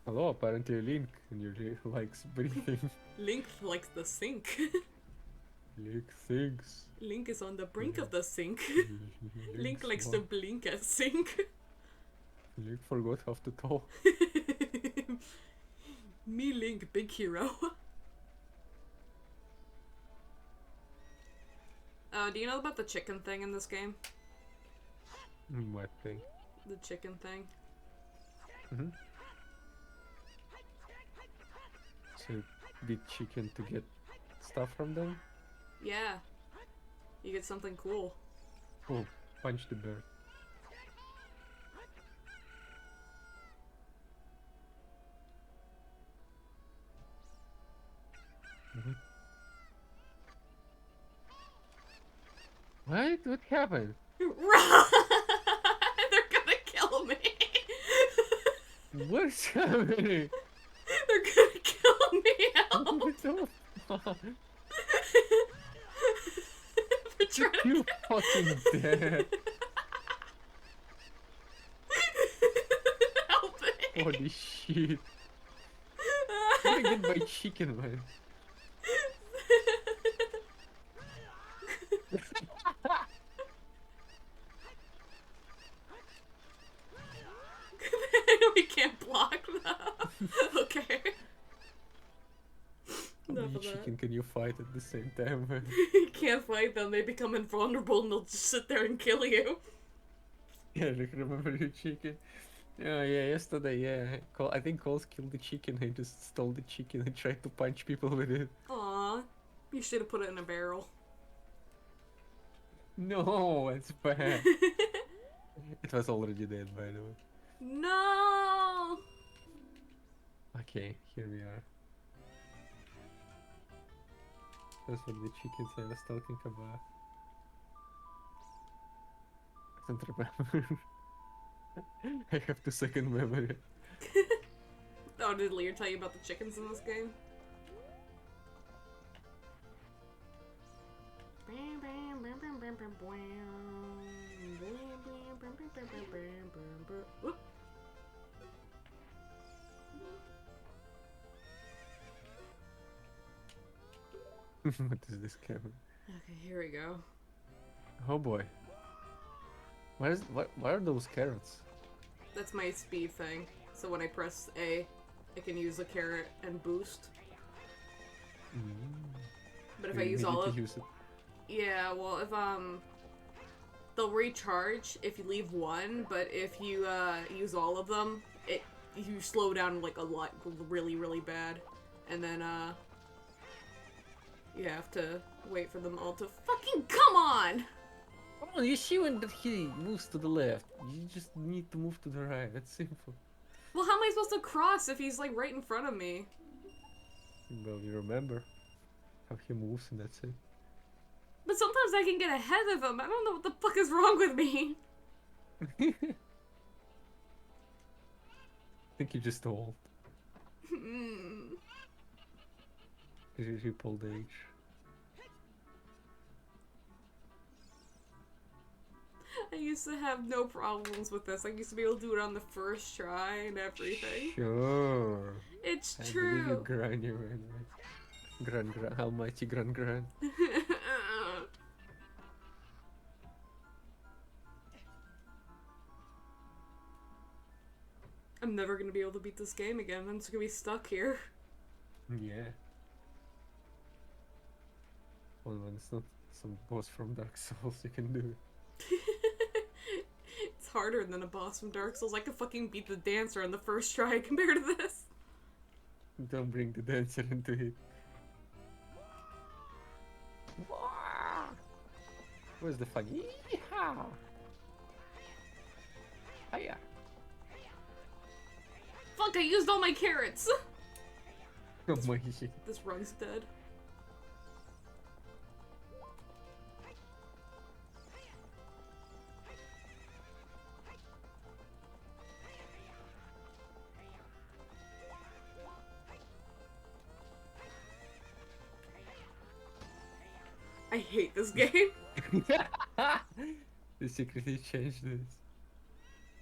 Hello, apparently Link likes breathing. Link likes the sink. Link thinks. Link is on the brink of the sink. Link likes to blink at sink. Link forgot how to talk. Me, Link, big hero. Do you know about the chicken thing in this game? What thing? The chicken thing. Mm-hmm. So, beat chicken to get stuff from them? Yeah. You get something cool. Oh, punch the bird. Mm-hmm. What? What happened? Run! They're gonna kill me. What's happening? They're gonna kill me. Help. What the fuck? They're trying to You fucking dead. help me. Holy shit. I'm gonna get my chicken, man. We can't block them. Okay. How Enough many of that. chicken can you fight at the same time, man? You can't fight them. They become invulnerable and they'll just sit there and kill you. Yeah, like remember your chicken? Yeah, yesterday, yeah. I think Coles killed the chicken and just stole the chicken and tried to punch people with it. Aw. You should have put it in a barrel. No, it's bad. It was already dead, by the way. No! Okay, here we are. That's what the chickens I was talking about. I don't remember. I have 2-second memory. Oh, did Lear tell you about the chickens in this game? Whoop. What is this camera? Okay, here we go. Oh boy. What are those carrots? That's my speed thing. So when I press A, I can use a carrot and boost. But if I use all of... Use it. Yeah, well, if, they'll recharge if you leave one, but if you, use all of them, you slow down, like, a lot, really, really bad. And then, you have to wait for them all to fucking come on! Come on, you see when he moves to the left. You just need to move to the right. That's simple. Well, how am I supposed to cross if he's, like, right in front of me? Well, you remember how he moves and that's it. But sometimes I can get ahead of him. I don't know what the fuck is wrong with me. I think you're just old. You pulled age. I used to have no problems with this. I used to be able to do it on the first try and everything. Sure. It's I believe true. you, Gran, you're right. Gran, almighty Gran. I'm never gonna be able to beat this game again. I'm just gonna be stuck here. Yeah. Well, when it's not some boss from Dark Souls, you can do it. It's harder than a boss from Dark Souls. I could fucking beat the dancer on the first try compared to this. Don't bring the dancer into it. Where's the fun? Yeehaw! Hiya! Fuck, I used all my carrots! Oh my shit. This run's dead. I hate this game. They secretly changed this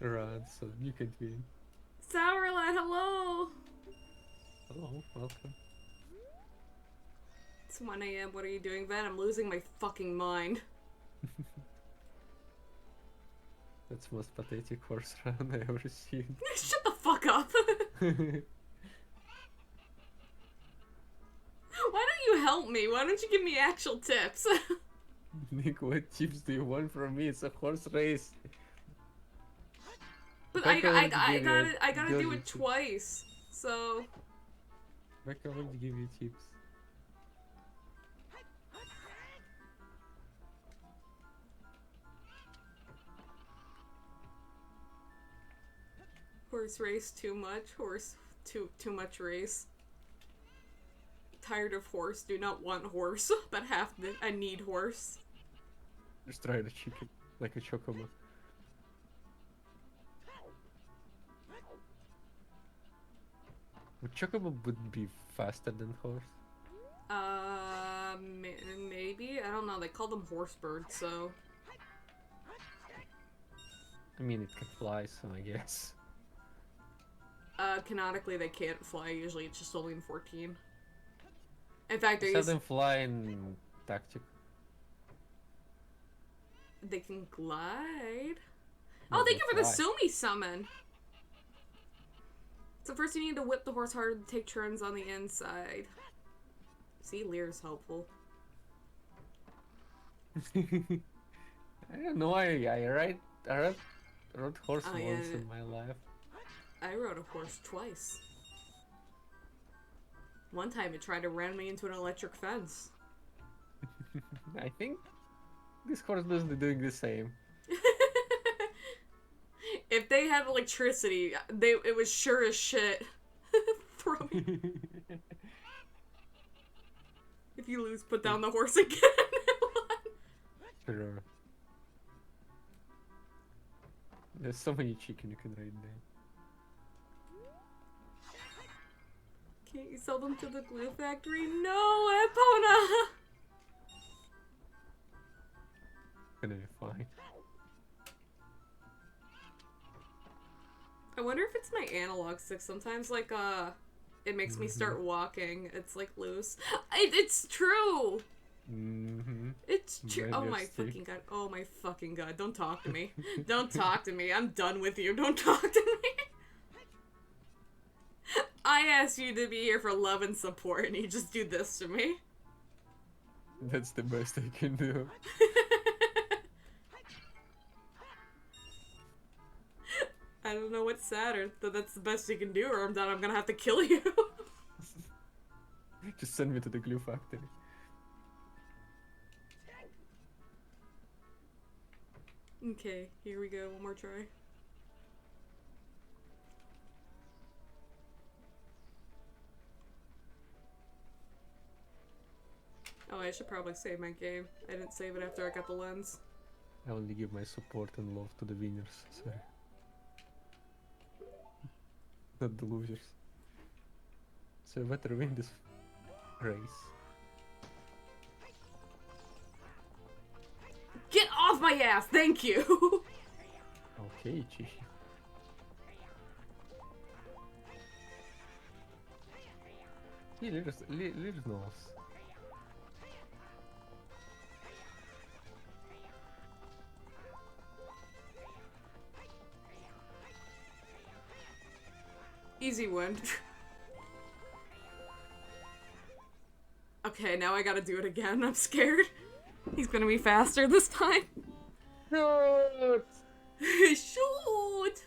around so you can win. Sourlad, hello! Hello, welcome. It's 1 AM, what are you doing, Ven? I'm losing my fucking mind. That's the most pathetic horse round I ever seen. Shut the fuck up! Why don't you help me? Why don't you give me actual tips? Nick, what tips do you want from me? It's a horse race. But Becca wanted to I give gotta do you it tips. twice. So Becca wanted to give you tips. horse race too much. Horse too much race. Tired of horse. Do not want horse, but I need horse. Just try the chicken like a chocobo. But chocobo would be faster than horse. Maybe? I don't know. They call them horse birds, so. I mean, it can fly, so I guess. Canonically, they can't fly. Usually, it's just only in 14. In fact, Just have them fly in tactic. they can glide. No, Oh, thank they you for the fly. Sumi summon. So first, you need to whip the horse harder to take turns on the inside. See, Lear's helpful. I don't know why I rode horse Oh, once yeah. in my life. I rode a horse twice. One time, it tried to ram me into an electric fence. I think this horse must be doing the same. If they had electricity, it was sure as shit. Throw me. If you lose, put down the horse again. Sure. There's so many chicken you can ride there. Can't you sell them to the glue factory? No, Epona! Gonna be fine. I wonder if it's my analog stick. Sometimes, it makes me start walking. It's, loose. It's true! Mm-hmm. It's true. Oh my Majestic. fucking god. Oh my fucking god. Don't talk to me. Don't talk to me. I'm done with you. Don't talk to me. I asked you to be here for love and support, and you just do this to me. That's the best I can do. I don't know what's sadder, that that's the best you can do, or I'm gonna have to kill you. Just send me to the glue factory. Okay, here we go. One more try. Oh, I should probably save my game. I didn't save it after I got the lens. I only give my support and love to the winners, sorry. Not the losers. So I better win this race. Get off my ass! Thank you! Okay, Chi. He little knows. Easy win. Okay, now I gotta do it again. I'm scared. He's gonna be faster this time. Shoot! Shoot!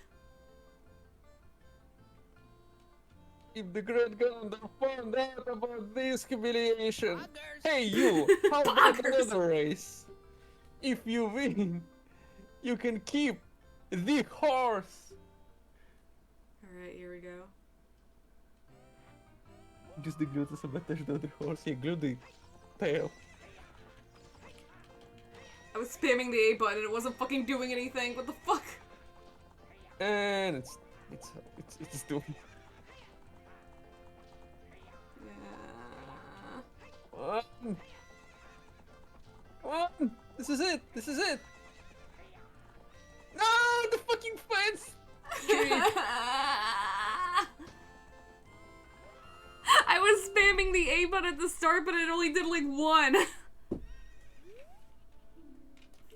If the Great Gander found out about this humiliation. Hey you! How about Poggers. another race? If you win, you can keep the horse! Alright, here we go. Just the glue to sabotage the other horse. Yeah, glue the tail. I was spamming the A button and it wasn't fucking doing anything. What the fuck? And it's doomed. Yeah. One. This is it. This is it. No, the fucking fence. I was spamming the A button at the start, but it only did like one.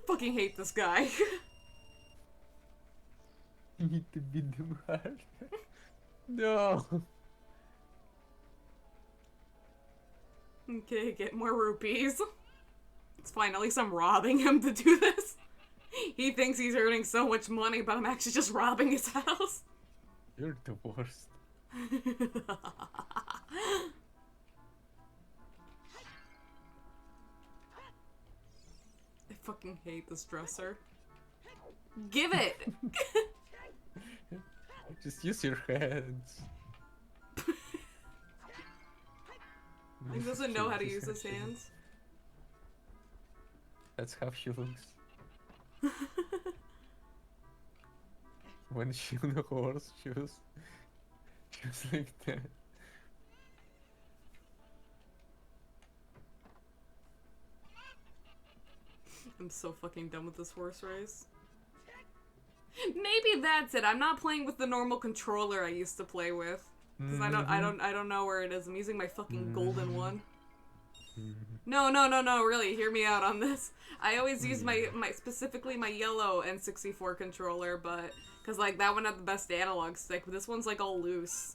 Fucking hate this guy. You need to beat them hard. No. Okay, get more rupees. It's fine, at least I'm robbing him to do this. He thinks he's earning so much money, but I'm actually just robbing his house. You're the worst. I fucking hate this dresser. Give it! Just use your hands. He doesn't know how to use his hands. That's how she looks. When she on a horse, she was like that. I'm so fucking done with this horse race. Maybe that's it. I'm not playing with the normal controller I used to play with. Cause I don't know where it is. I'm using my fucking golden one. No, really, hear me out on this. I always use my specifically my yellow N64 controller, but cause like that one had the best analog stick, but this one's like all loose.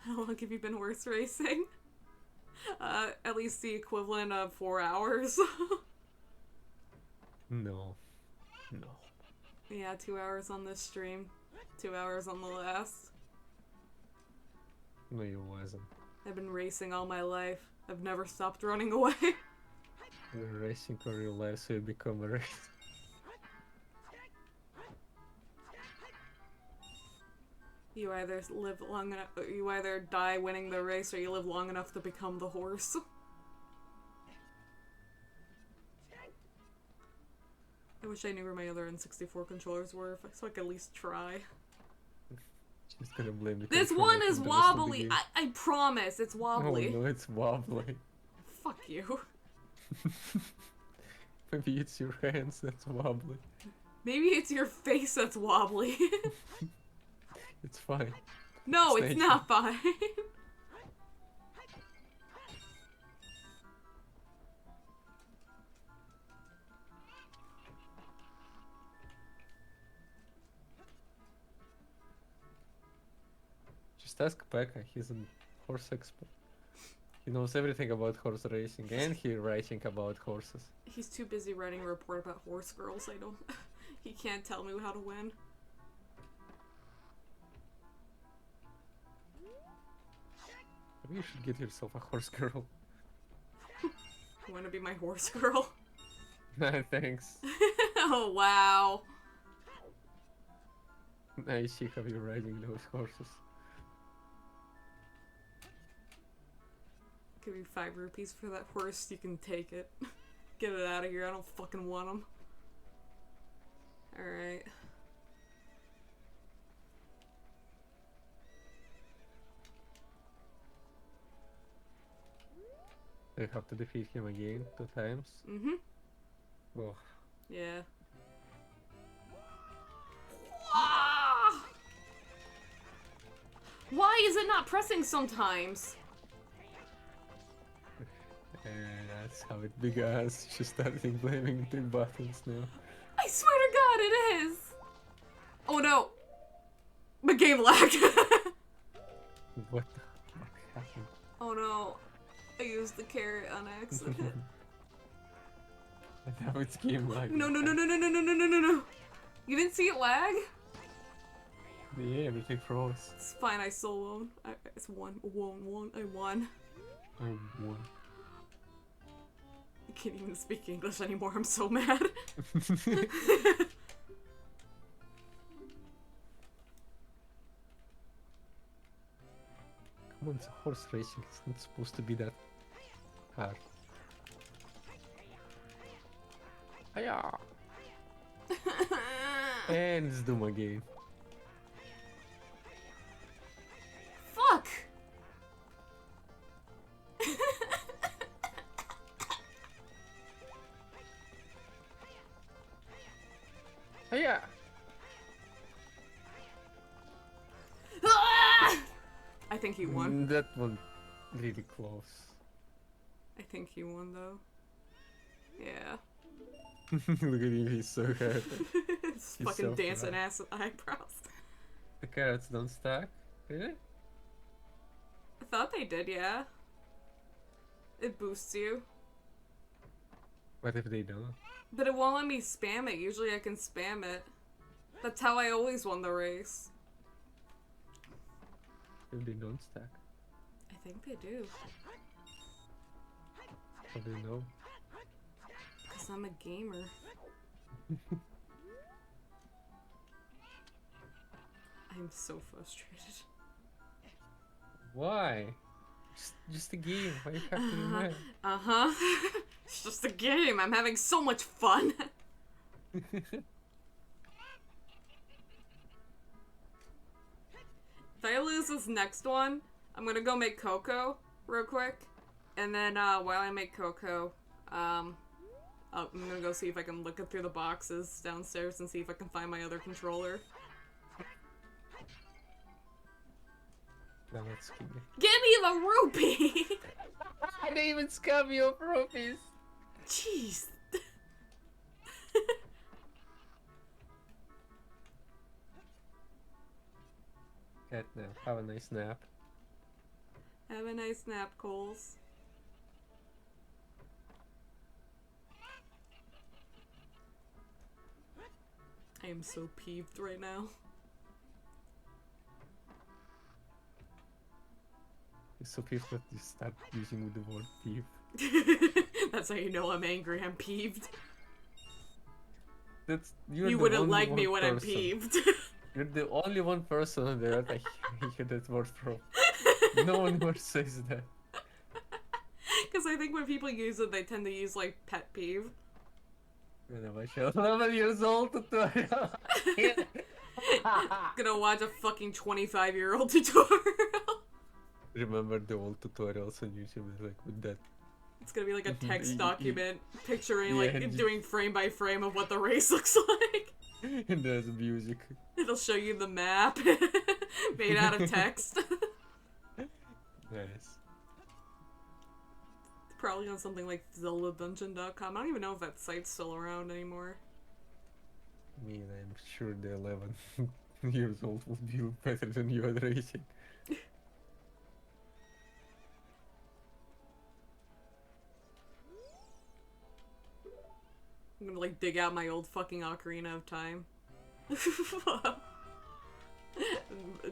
How long have you been horse racing? At least the equivalent of 4 hours. No. Yeah, 2 hours on this stream. 2 hours on the last. No, you wasn't. I've been racing all my life. I've never stopped running away. You're racing for your life, so you become a race. You either live long enough, you either die winning the race, or you live long enough to become the horse. I wish I knew where my other N64 controllers were, so I could at least try. Just gonna blame the This controller one is for the rest of the wobbly. game. I promise, it's wobbly. Oh no, it's wobbly. Fuck you. Maybe it's your hands that's wobbly. Maybe it's your face that's wobbly. It's fine. No, It's it's nature. not fine. Just ask Pekka, he's a horse expert. He knows everything about horse racing and he writing about horses. He's too busy writing a report about horse girls. I don't. He can't tell me how to win. Maybe you should get yourself a horse girl. You want to be my horse girl? Thanks. Oh wow. I see how you're riding those horses. Give me 5 rupees for that horse. You can take it. Get it out of here. I don't fucking want him. Alright. I have to defeat him again 2 times. Mm-hmm. Oh, Yeah. Ah! Why is it not pressing sometimes? that's how it began. She started blaming the buttons now. I swear to God, it is! Oh no! The game lagged! What the fuck happened? Oh no. I used the carrot on accident. And now it's game lag. No, no, no, no, no, no, no, no, no, no, no. You didn't see it lag? Yeah, everything froze. It's fine, I still won. It's one, I won. I won. I can't even speak English anymore, I'm so mad. Come on, it's horse racing. It's not supposed to be that hard. Hiya! And it's Doom again. Fuck! Hiya! Ah! I think he won. That one really close. I think he won though. Yeah. Look at him, he's so happy. It's He's fucking so dancing proud. ass with eyebrows. The carrots don't stack? Really? I thought they did, yeah. It boosts you. What if they don't? But it won't let me spam it. Usually I can spam it. That's how I always won the race. If they don't stack? I think they do. How do you know? Because I'm a gamer. I'm so frustrated. Why? Just a game. Why you have to be mad? Uh-huh. It's just a game. I'm having so much fun. If I lose this next one, I'm gonna go make cocoa real quick. And then while I make cocoa, I'm gonna go see if I can look through the boxes downstairs and see if I can find my other controller. No, that's scary. Give me the rupee! I didn't even scam you of rupees. Jeez. Cat nap. Have a nice nap. Have a nice nap, Coles. I am so peeved right now. It's so pissed that you start using with the word thief. That's how you know I'm angry. I'm peeved. That's you're You the wouldn't only like me one when I'm person. peeved. You're the only one person on the earth I hear that word from. No one ever says that. Because I think when people use it, they tend to use like pet peeve. Gonna watch a 11 years old tutorial. Gonna watch a fucking 25-year-old tutorial. Remember the old tutorials on YouTube, like with that. It's gonna be like a text Y- y- document picturing yeah, like and doing frame by frame of what the race looks like. And there's music. It'll show you the map made out of text. Nice. Probably on something like ZeldaDungeon.com. I don't even know if that site's still around anymore. I mean, I'm sure the 11 years old will be better than you at racing. I'm gonna like dig out my old fucking Ocarina of Time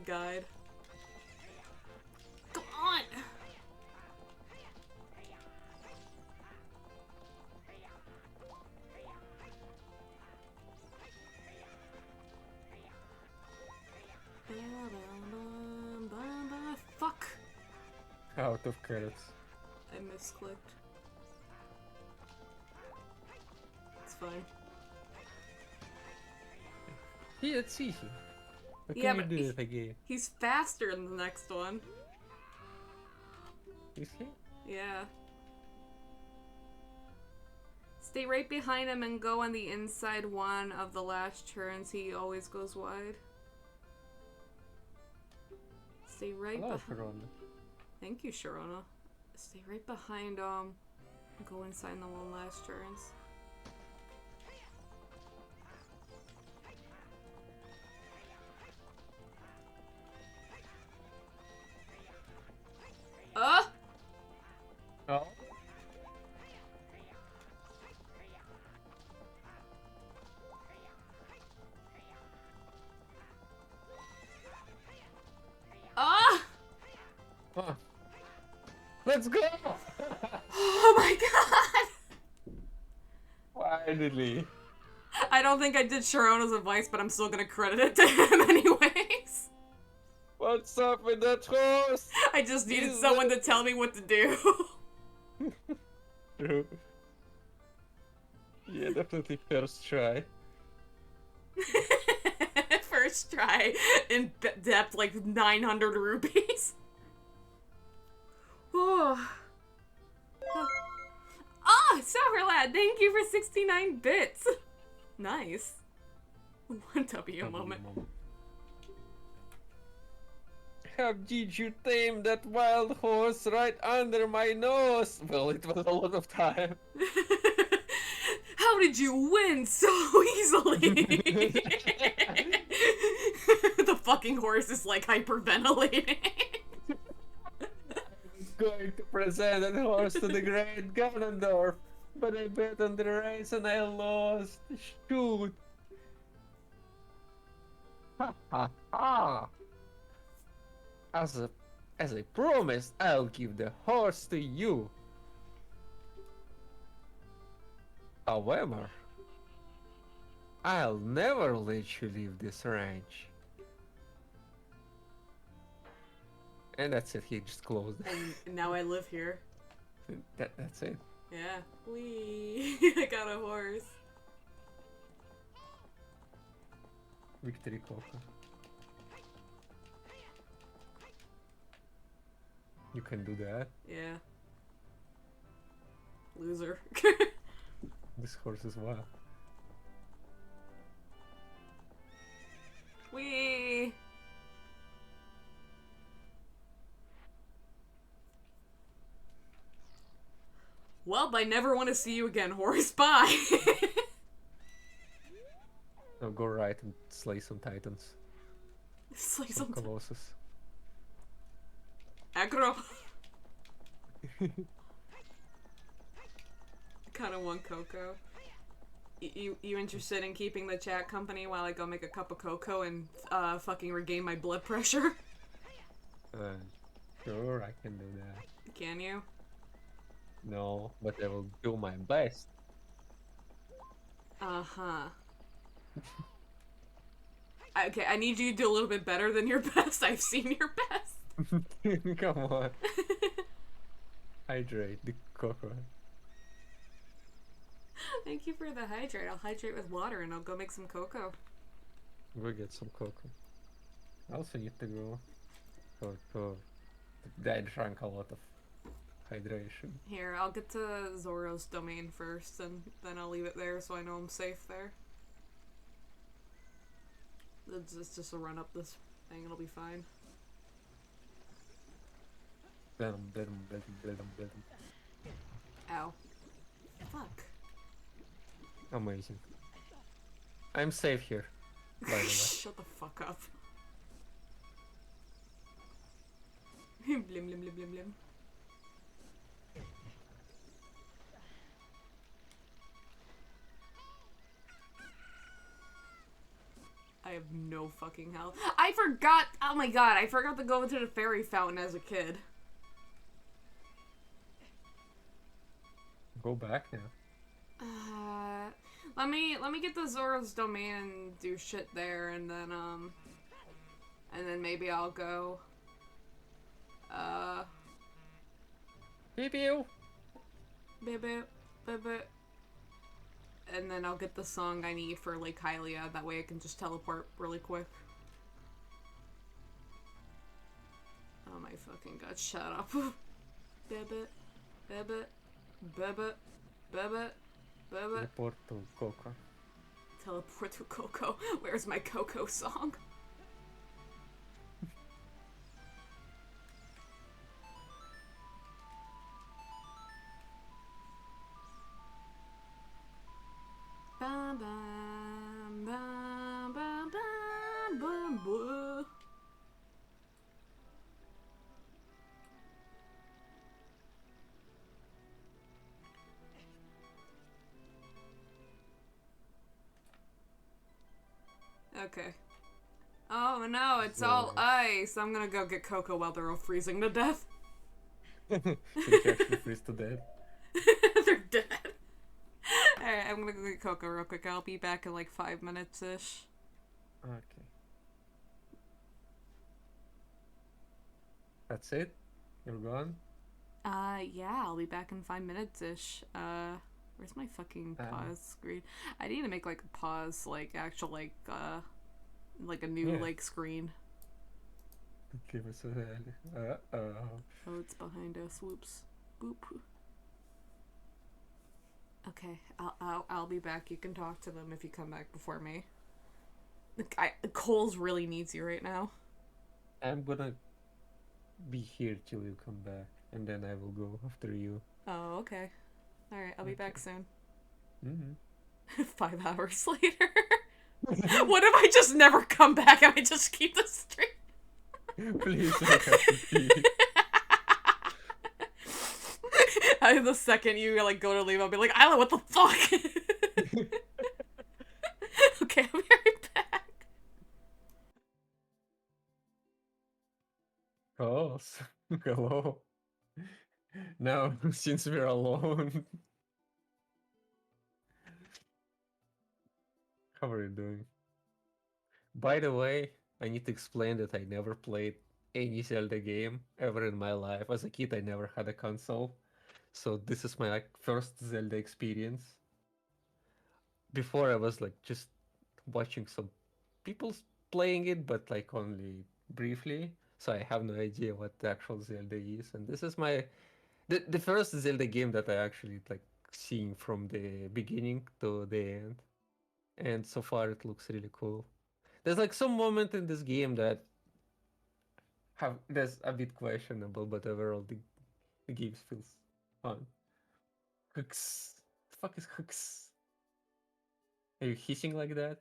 guide. Come on! Fuck! Out of carrots. I misclicked. It's fine. Yeah, it's easy. Why Yeah, can you but do it again? He's faster in the next one. Is he? Yeah. Stay right behind him and go on the inside one of the last turns. He always goes wide. Stay right Hello, behind. Sharona. Thank you, Sharona. Stay right behind go inside the one last turns. Oh? Oh. Let's go! Oh my god! Finally. I don't think I did Sharona's advice, but I'm still gonna credit it to him anyways. What's up with that horse? I just needed Is someone it- to tell me what to do. True. Yeah, definitely first try. First try in depth like 900 rupees. Oh, Sourlad, thank you for 69 bits. Nice. One W moment. How did you tame that wild horse right under my nose? Well, it was a lot of time. How did you win so easily? The fucking horse is like hyperventilating. Going to present that horse to the great Ganondorf, but I bet on the race and I lost. Shoot. Ha ha ha. As I promised, I'll give the horse to you. However, I'll never let you leave this ranch. And that's it, he just closed it. And now I live here. That's it. Yeah. Wee. I got a horse. Victory Coco. You can do that. Yeah. Loser. This horse is wild. Wee. Well, I never want to see you again, horse. Bye. Now go right and slay some titans. It's like Some some colossus. aggro. Kind of want cocoa. You interested in keeping the chat company while I go make a cup of cocoa and fucking regain my blood pressure? Sure, I can do that. Can you? No, but I will do my best. Uh-huh. Okay, I need you to do a little bit better than your best. I've seen your best. Come on. Hydrate the cocoa. Thank you for the hydrate. I'll hydrate with water and I'll go make some cocoa. Go get some cocoa. I also need to go. I drank a lot of hydration. Here, I'll get to Zoro's domain first and then I'll leave it there so I know I'm safe there. It's just a run up this thing, it'll be fine. Ow. Fuck. Amazing. I'm safe here, by the way. Shut the fuck up. blim blim blim blim blim. I have no fucking health. I forgot. Oh my god, I forgot to go into the fairy fountain as a kid. Go back now. Let me get the Zora's domain and do shit there, and then maybe I'll go. Pew pew. Baby, baby. And then I'll get the song I need for Lake Hylia. That way I can just teleport really quick. Oh my fucking god, shut up. Baby, baby, baby, baby, baby. Teleport to Coco. Teleport to Coco. Where's my Coco song? Bam, bam, bam, bam, bam, bam, bam. Okay. Oh no, it's all ice. I'm gonna go get Coco while they're all freezing to death. Did you actually freeze to death? They're dead. Alright, I'm gonna go get Coco real quick. I'll be back in like 5 minutes-ish. Okay. That's it? You're gone? Yeah, I'll be back in 5 minutes-ish. Where's my fucking pause screen? I need to make like a pause, like actual like a new like screen. Give us a Oh, it's behind us. Whoops. Boop. Okay, I'll be back. You can talk to them if you come back before me. Coles really needs you right now. I'm gonna be here till you come back, and then I will go after you. Oh, okay. Alright, I'll be back soon. Mm-hmm. 5 hours later. What if I just never come back and I just keep the stream? Please, I have to pee. The second you like go to leave, I'll be like, Ayleh, what the fuck? Okay, I'll be right back. Oh, hello. Now, since we're alone, how are you doing? By the way, I need to explain that I never played any Zelda game ever in my life. As a kid, I never had a console. So this is my like first Zelda experience. Before I was like just watching some people playing it, but like only briefly. So I have no idea what the actual Zelda is. And this is my the first Zelda game that I actually like seeing from the beginning to the end. And so far it looks really cool. There's like some moment in this game that have that's a bit questionable, but overall the game feels fun. Hooks. The fuck is hooks? Are you hissing like that?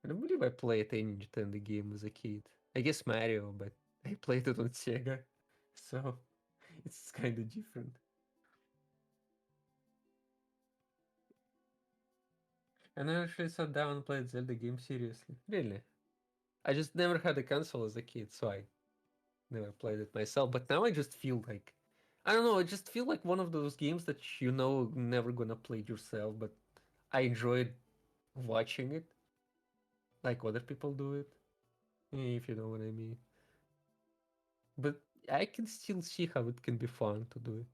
I don't believe I played any Nintendo game as a kid. I guess Mario, but I played it on Sega, so it's kind of different. And I actually sat down and played Zelda game seriously. Really. I just never had a console as a kid, so I never played it myself. But now I just feel like, I don't know, I just feel like one of those games that you know never gonna play it yourself, but I enjoyed watching it, like other people do it, if you know what I mean. But I can still see how it can be fun to do it.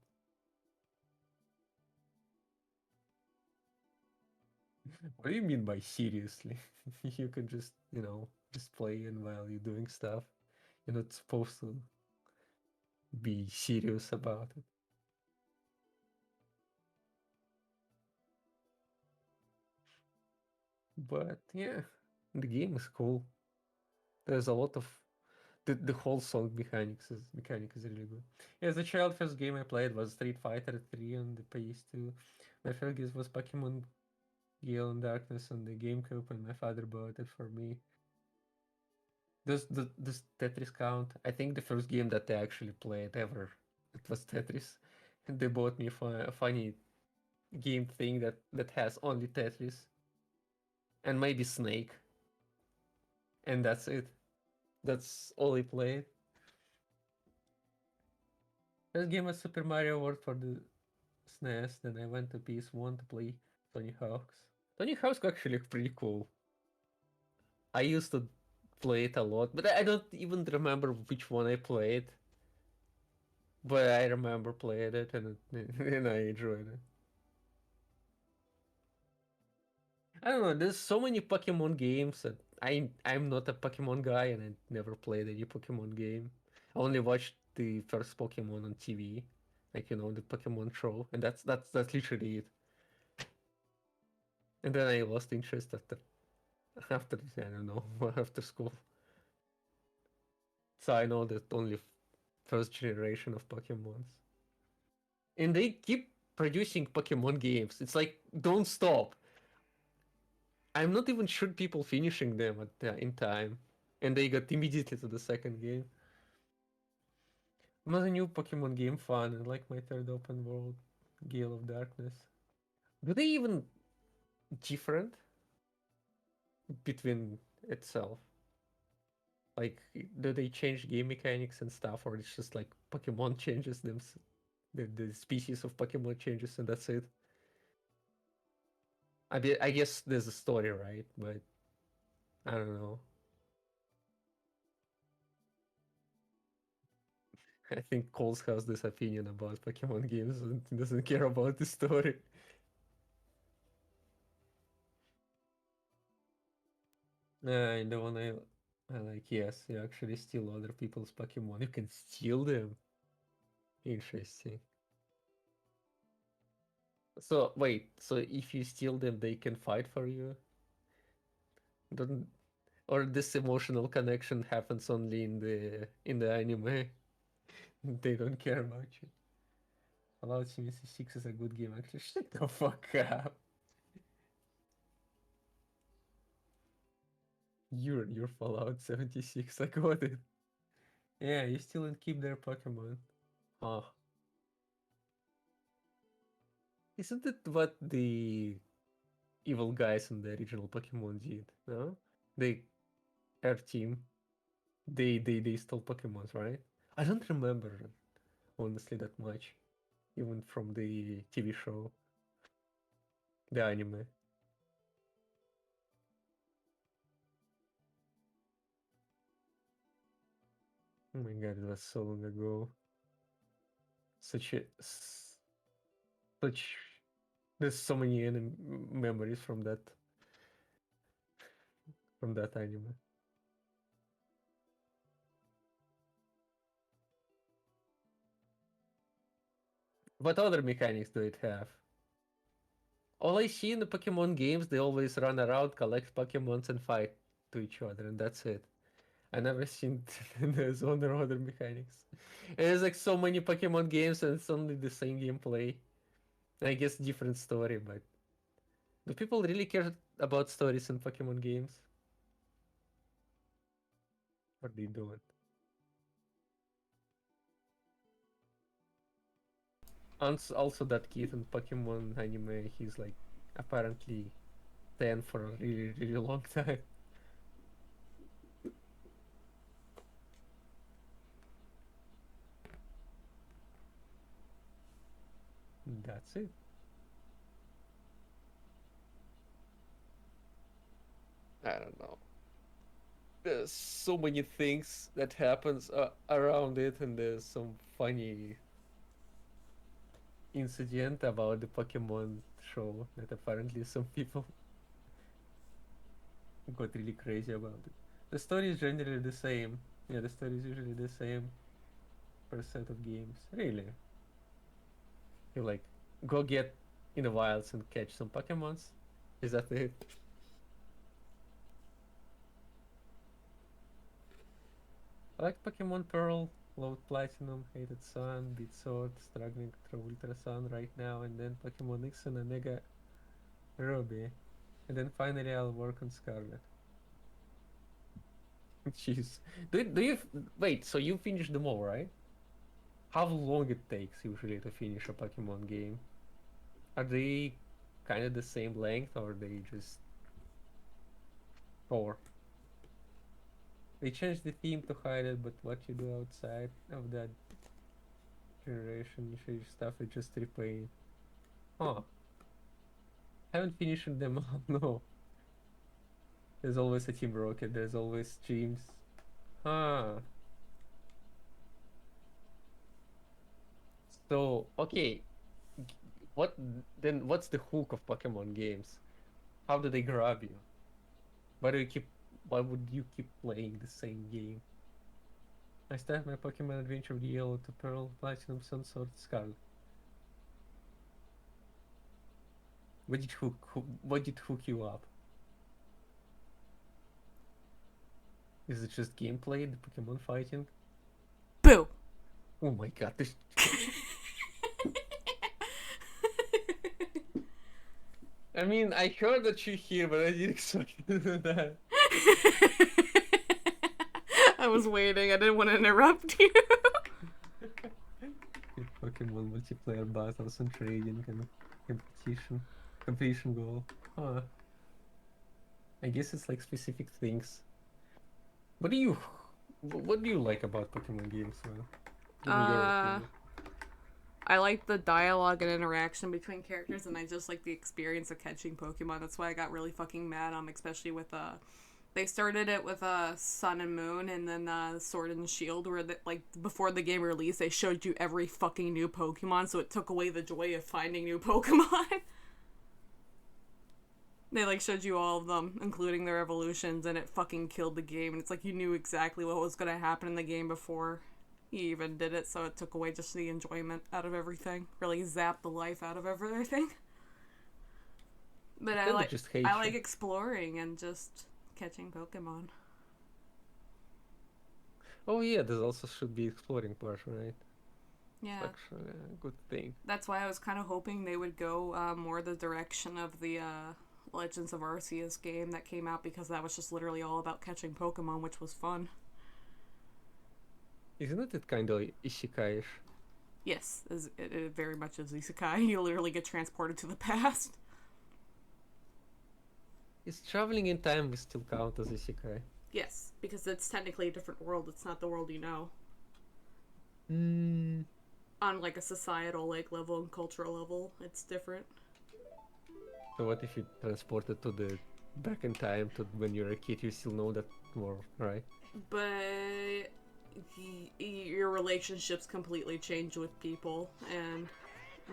What do you mean by seriously? You can just, just play and while you're doing stuff. You're not supposed to be serious about it. But yeah, the game is cool. There's a lot of the whole song mechanic is really good. As a child, first game I played was Street Fighter 3 on the PS2. My favorite game was Pokemon Gale in Darkness on the GameCube, and my father bought it for me. Does Tetris count? I think the first game that I actually played ever, it was Tetris. And they bought me for a funny game thing that has only Tetris and maybe Snake, and that's it. That's all I played. First game was Super Mario World for the SNES. Then I went to PS1 to play Tony Hawk's. Tony Hawk's actually pretty cool. I used to play it a lot, but I don't even remember which one I played. But I remember playing it and I enjoyed it. I don't know. There's so many Pokemon games that I'm not a Pokemon guy and I never played any Pokemon game. I only watched the first Pokemon on TV, like the Pokemon show, and that's literally it. And then I lost interest after I don't know after school. So I know that only first generation of Pokemons, and they keep producing Pokemon games. It's like don't stop. I'm not even sure people finishing them in time, and they got immediately to the second game. Not a new Pokemon game fun. I like my third open world, Gale of Darkness. Do they even different between itself? Like, do they change game mechanics and stuff, or it's just like Pokemon changes them, the species of Pokemon changes, and that's it? I guess there's a story, right? But I don't know. I think Coles has this opinion about Pokemon games and doesn't care about the story. And the one I like, yes, you actually steal other people's Pokemon. You can steal them. Interesting. So wait, so if you steal them, they can fight for you? Don't or this emotional connection happens only in the anime? They don't care about you. Fallout 76 is a good game, actually. Shut the fuck up. You're Fallout 76. I got it. Yeah, you still and keep their Pokemon. Huh. Isn't it what the evil guys in the original Pokemon did? No? They Air Team. They stole Pokemons, right? I don't remember honestly that much, even from the TV show, the anime. Oh my god, it was so long ago. Such a such there's so many memories from that anime. What other mechanics do it have? All I see in the Pokemon games, they always run around, collect Pokemons, and fight to each other, and that's it. I never seen there's other mechanics. And there's like so many Pokemon games, and it's only the same gameplay. I guess different story, but do people really care about stories in Pokemon games? Or they don't? Also, that kid in Pokemon anime, he's like apparently 10 for a really long time. That's it. I don't know. There's so many things that happens around it, and there's some funny incident about the Pokemon show that apparently some people got really crazy about it. The story is generally the same. Yeah, the story is usually the same per set of games. Really. You like go get in the wilds and catch some Pokemons. Is that it? I like Pokemon Pearl, loved Platinum, hated Sun, beat Sword, struggling through Ultra Sun right now, and then Pokemon X and Omega Ruby. And then finally I'll work on Scarlet. Jeez. Do you wait, so you finished them all, right? How long it takes usually to finish a Pokemon game? Are they kind of the same length or are they just four? They changed the theme to hide it, but what you do outside of that generation, you change stuff, it just replay. Huh. Haven't finished them all, no. There's always a Team Rocket, there's always streams. Huh. So, okay. What then what's the hook of Pokemon games? How do they grab you? Why would you keep playing the same game? I started my Pokemon adventure with Yellow to Pearl, Platinum, Sun, Sword, Scarlet. What did hook you up? Is it just gameplay, the Pokemon fighting? Boo! Oh my god, this I mean, I heard that you're here, but I didn't expect you to do that. I was waiting. I didn't want to interrupt you. Pokemon multiplayer battles and trading and completion goal. Huh. I guess it's like specific things. What do you like about Pokemon games, man? Give me your opinion. I like the dialogue and interaction between characters, and I just like the experience of catching Pokemon. That's why I got really fucking mad, especially with they started it with Sun and Moon, and then Sword and Shield, where before the game released, they showed you every fucking new Pokemon, so it took away the joy of finding new Pokemon. They showed you all of them, including their evolutions, and it fucking killed the game. And it's like you knew exactly what was gonna happen in the game before you even did it, so it took away just the enjoyment out of everything. Really zapped the life out of everything. But I like exploring and just catching Pokemon. Oh yeah, there also should be exploring part, right? Yeah. It's actually a good thing. That's why I was kind of hoping they would go more the direction of the Legends of Arceus game that came out, because that was just literally all about catching Pokemon, which was fun. Isn't it kind of isekai-ish? Yes, it very much is isekai. You literally get transported to the past. Is traveling in time will still count as isekai? Yes, because it's technically a different world. It's not the world you know. On a societal level and cultural level, it's different. So what if you transported to the back in time to when you're a kid? You still know that world, right? But your relationships completely change with people, and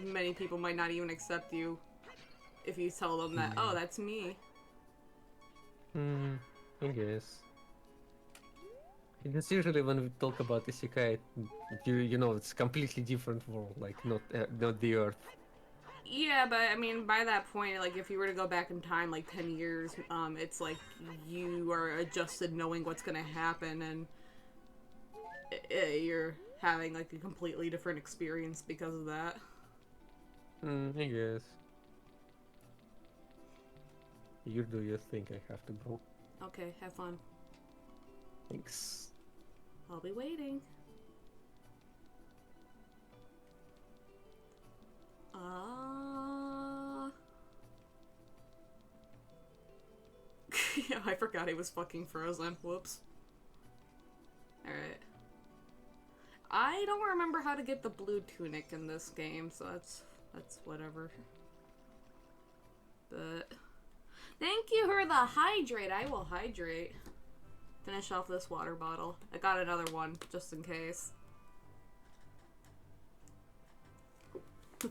many people might not even accept you if you tell them that, oh, that's me. I guess. It's usually when we talk about isekai, you know, it's completely different world, not the Earth. Yeah, but I mean, by that point, if you were to go back in time 10 years, it's you are adjusted knowing what's gonna happen, and you're having a completely different experience because of that. I guess. You do your thing, I have to go. Okay, have fun. Thanks. I'll be waiting. Yeah, I forgot he was fucking frozen. Whoops. Alright. I don't remember how to get the blue tunic in this game, so that's whatever. But thank you for the hydrate. I will hydrate. Finish off this water bottle. I got another one, just in case.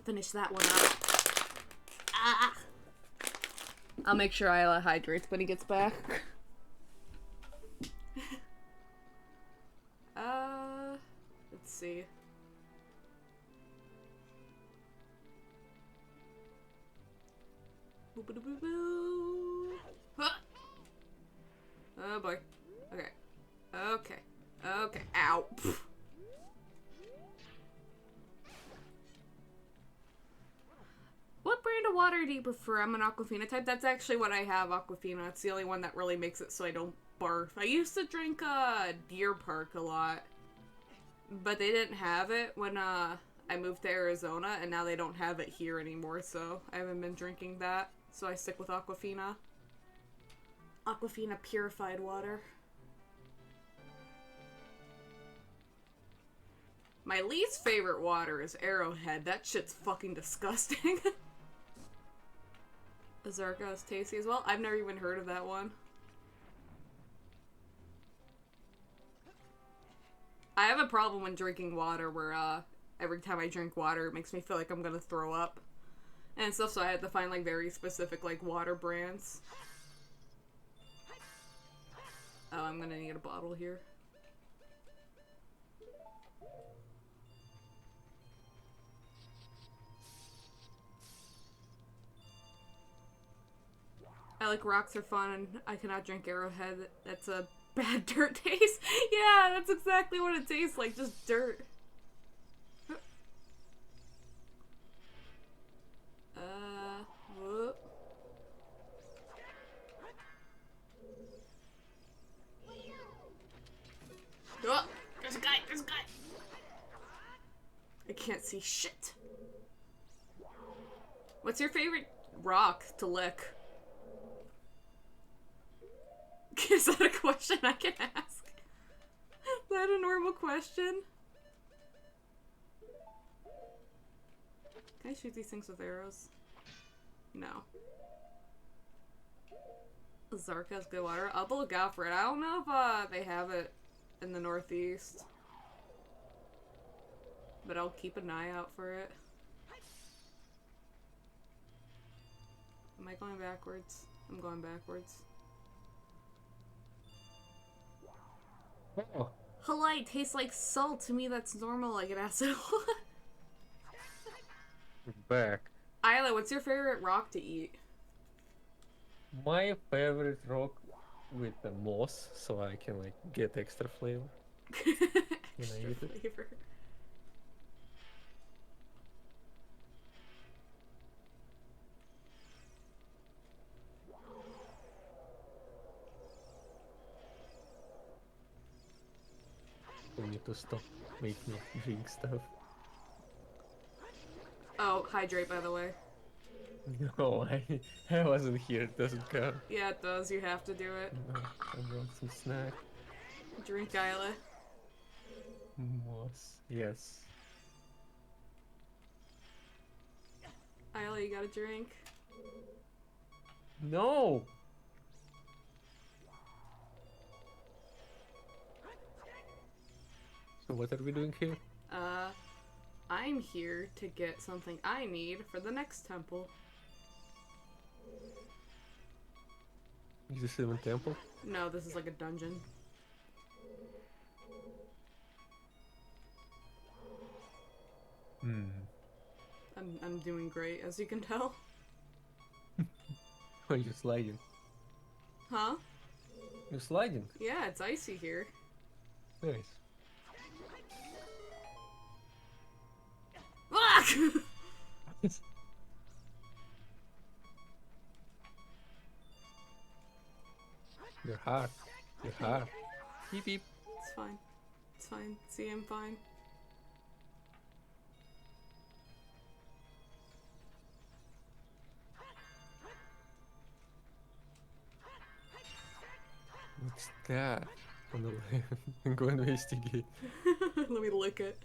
Finish that one up. Ah! I'll make sure Ayleh hydrates when he gets back. Let's see. Boo-ba-da-boo-boo. Huh. Oh boy. Okay. Okay. Okay. Ow. Pfft. What brand of water do you prefer? I'm an Aquafina type. That's actually what I have, Aquafina. It's the only one that really makes it so I don't barf. I used to drink Deer Park a lot, but they didn't have it when I moved to Arizona, and now they don't have it here anymore, so I haven't been drinking that. So I stick with Aquafina. Aquafina purified water. My least favorite water is Arrowhead. That shit's fucking disgusting. Azarka is tasty as well. I've never even heard of that one. I have a problem when drinking water where every time I drink water it makes me feel like I'm gonna throw up and stuff, so I had to find like very specific like water brands. Oh, I'm gonna need a bottle here. I like rocks are fun, and I cannot drink Arrowhead. That's a bad dirt taste. Yeah, that's exactly what it tastes like, just dirt. Whoop. Oh, there's a guy, there's a guy. I can't see shit. What's your favorite rock to lick? Is that a question I can ask? Is that a normal question? Can I shoot these things with arrows? No. Zarka has good water. I'll look out for it. I don't know if they have it in the Northeast. But I'll keep an eye out for it. Am I going backwards? I'm going backwards. Oh, Halite tastes like salt. To me, that's normal. I get acid. we're back. Ayleh, what's your favorite rock to eat? My favorite rock with the moss, so I can like get extra flavor. Extra eat it? flavor. We need to stop making me drink stuff. Oh, hydrate, by the way. No, I wasn't here. It doesn't count. Yeah, it does. You have to do it. No, I want some snack. Drink, Ayleh. Moss. Yes. Ayleh, you got a drink? No! So what are we doing here? I'm here to get something I need for the next temple. Is this even a temple? No, this is like a dungeon. Hmm. I'm doing great, as you can tell. Oh, you're sliding. Huh? You're sliding. Yeah, it's icy here. Nice. Fuck! You're hard. You're hard. Beep beep. It's fine. It's fine. See, I'm fine. What's that? On the left. I'm going to investigate. Let me lick it.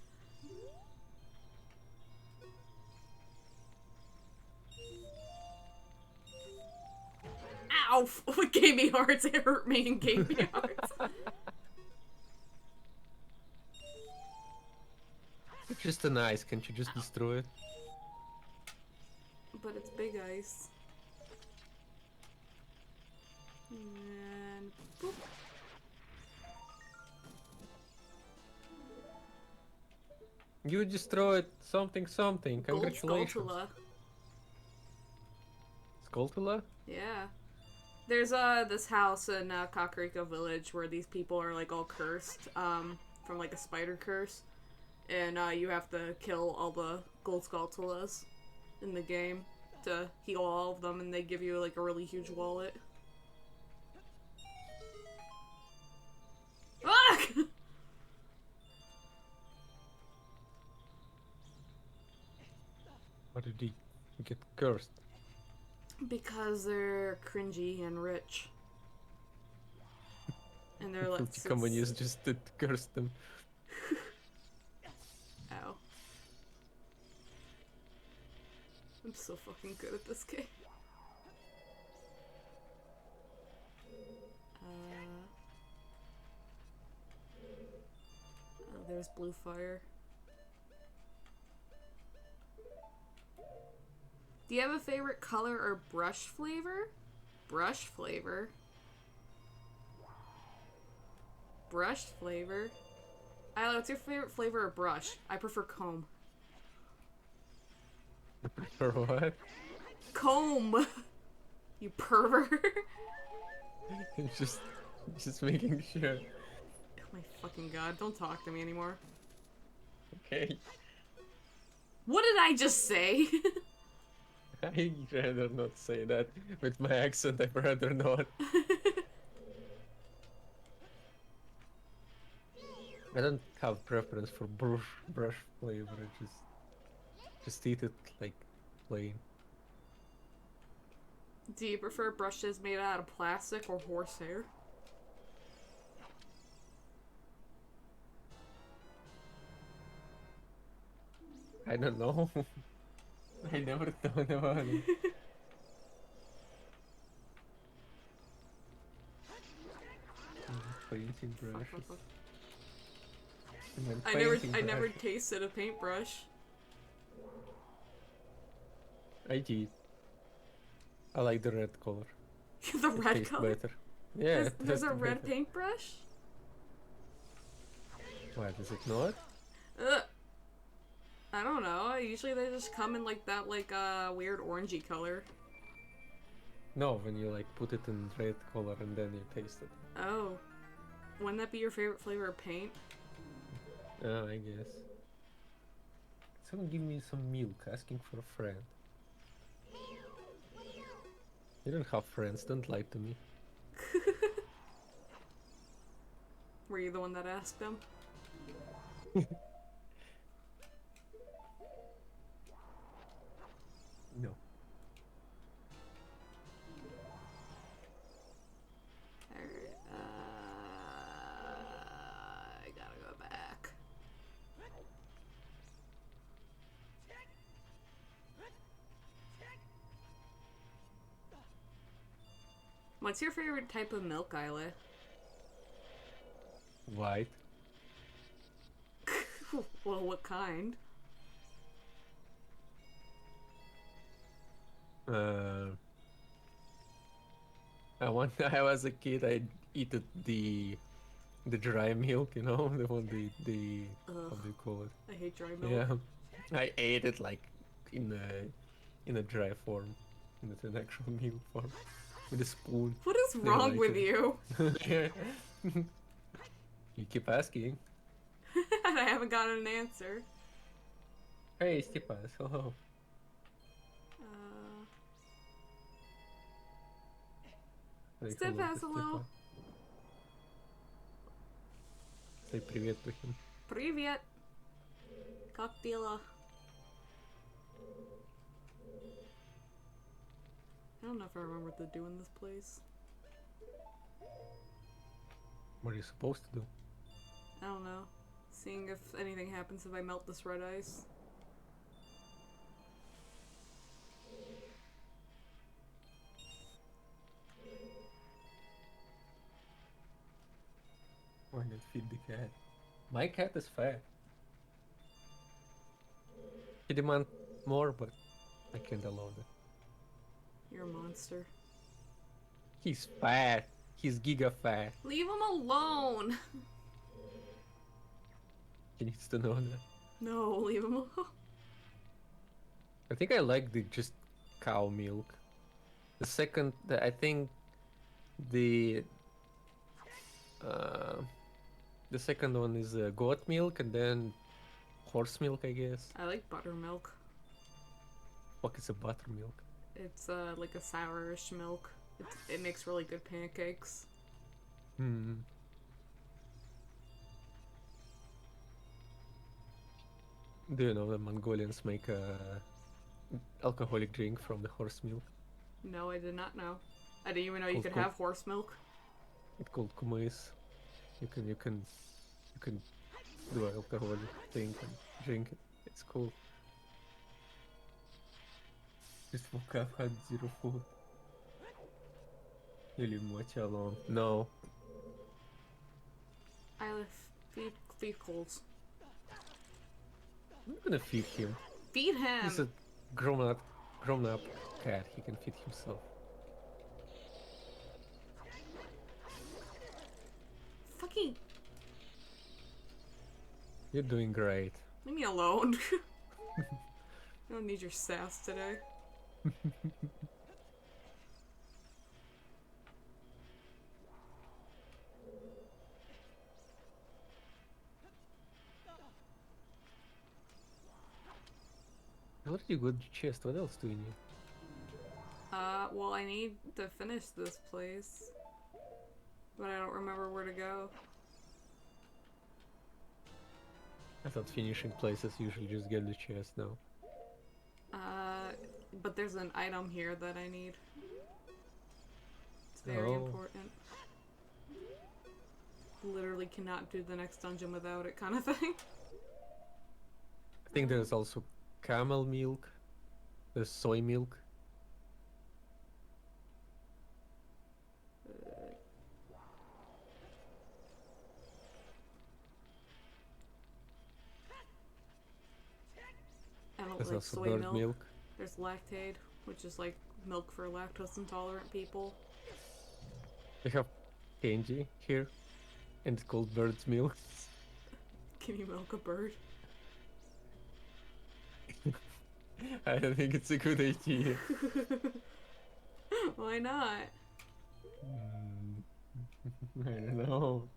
Ow! It gave me hearts. It hurt me and gave me hearts. It's just an ice. Can't you just destroy it? But it's big ice. And boop. You destroyed something something. Gold Congratulations. Skulltula. Skulltula? Yeah. There's this house in Kakariko Village where these people are like all cursed from like a spider curse, and you have to kill all the gold Skulltulas in the game. to heal all of them, and they give you like a really huge wallet. Fuck! Why did he get cursed? Because they're cringy and rich. And they're like... Companies just did curse them. Ow. I'm so fucking good at this game. Oh, there's blue fire. Do you have a favorite color or brush flavor? Brush flavor? Brush flavor? Ayleh, what's your favorite flavor of brush? I prefer comb. For what? Comb! You pervert. just making sure. Oh my fucking god, don't talk to me anymore. Okay. What did I just say? I'd rather not say that. With my accent, I'd rather not. I don't have preference for brush flavor. I just eat it like plain. Do you prefer brushes made out of plastic or horsehair? I don't know. I never thought about it. Painting brushes. I never tasted a paintbrush. I did. I like the red color. The It red tastes color? better. Yeah, it There's a tastes red better. paintbrush? Why does it not? Ugh. I don't know. Usually they just come in like that, like weird orangey color. No, when you like put it in red color and then you taste it. Oh. Wouldn't that be your favorite flavor of paint? Oh, I guess. Someone give me some milk, asking for a friend. You don't have friends, don't lie to me. Were you the one that asked them? No. Alright, I gotta go back. What's your favorite type of milk, Ayleh? White. Well, what kind? When I was a kid, I'd eat the dry milk, you know, the one the how Ugh, do you call it? I hate dry milk. Yeah, I ate it like in a dry form, in an actual milk form, with a spoon. What is Yeah, wrong like with it. you? You keep asking. And I haven't gotten an answer. Hey, Stipas, hello. Say hello to Stipas, hello. Stipa. Say привет to him. Привет. Как дела? I don't know if I remember what to do in this place. What are you supposed to do? I don't know. Seeing if anything happens if I melt this red ice. Why not feed the cat? My cat is fat. He demands more, but I can't allow that. You're a monster. He's fat. He's giga fat. Leave him alone! He needs to know that. No, leave him alone. I think I like the just cow milk. The second, I think the second one is goat milk, and then horse milk, I guess. I like buttermilk. Fuck, it's a buttermilk. It's like a sourish milk. It makes really good pancakes. Hmm. Do you know the Mongolians make a alcoholic drink from the horse milk? No, I did not know. I didn't even know you Called could kum- have horse milk. It's called kumis. You can do an alcoholic thing and drink it. It's cool. Just woke up, had zero food. You leave Mochi alone. No. Ayleh, feed Coles. I'm not gonna feed him. Feed He's him! a grown up cat. He can feed himself. Fucking You're doing great. leave me alone. I don't need your sass today. I already got the chest. What else do you need? Well, I need to finish this place. But I don't remember where to go. I thought finishing places usually just get the chest now. But there's an item here that I need. It's very Oh. important. Literally cannot do the next dungeon without it, kind of thing. I think there's also camel milk. There's soy milk. I don't There's like also soy bird milk. milk. There's lactate, which is like milk for lactose intolerant people. We have candy here, and it's called bird's milk. Can you milk a bird? I don't think it's a good idea. Why not? I don't know.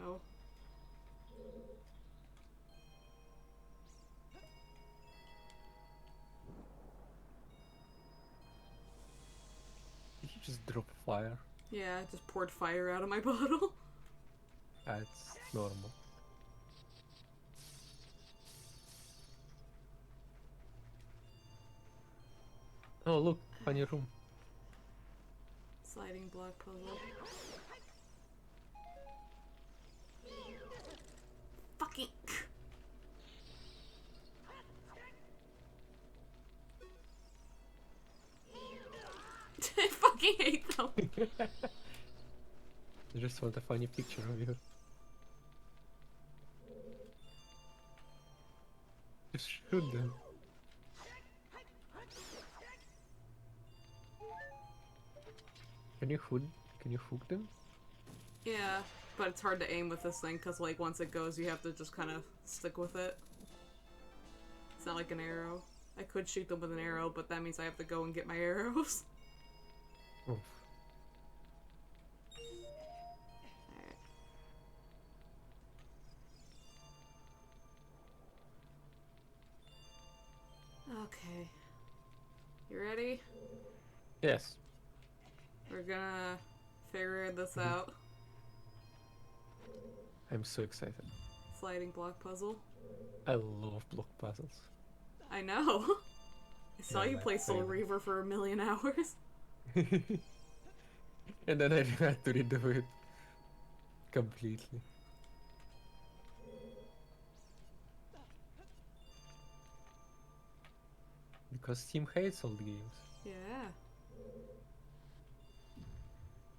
Ow. Did you just drop fire? Yeah, I just poured fire out of my bottle. That's normal. Oh look, funny room. Sliding block puzzle. Fucking. I fucking hate them. I just want a funny picture of you. Just shoot them. Can you hook them? Yeah, but it's hard to aim with this thing because, like, once it goes, you have to just kind of stick with it. It's not like an arrow. I could shoot them with an arrow, but that means I have to go and get my arrows. Oof. Okay. You ready? Yes. We're gonna figure this out. I'm so excited. Sliding block puzzle. I love block puzzles. I know. I saw Yeah, you my play Soul favorite. Reaver for 1,000,000 hours. And then I had to redo it completely. Because Steam hates old games. Yeah.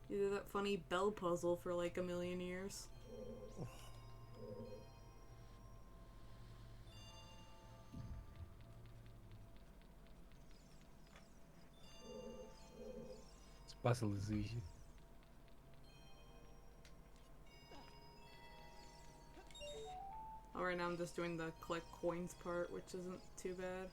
You did that funny bell puzzle for like 1,000,000 years. This puzzle is easy. Oh, right now I'm just doing the collect coins part, which isn't too bad.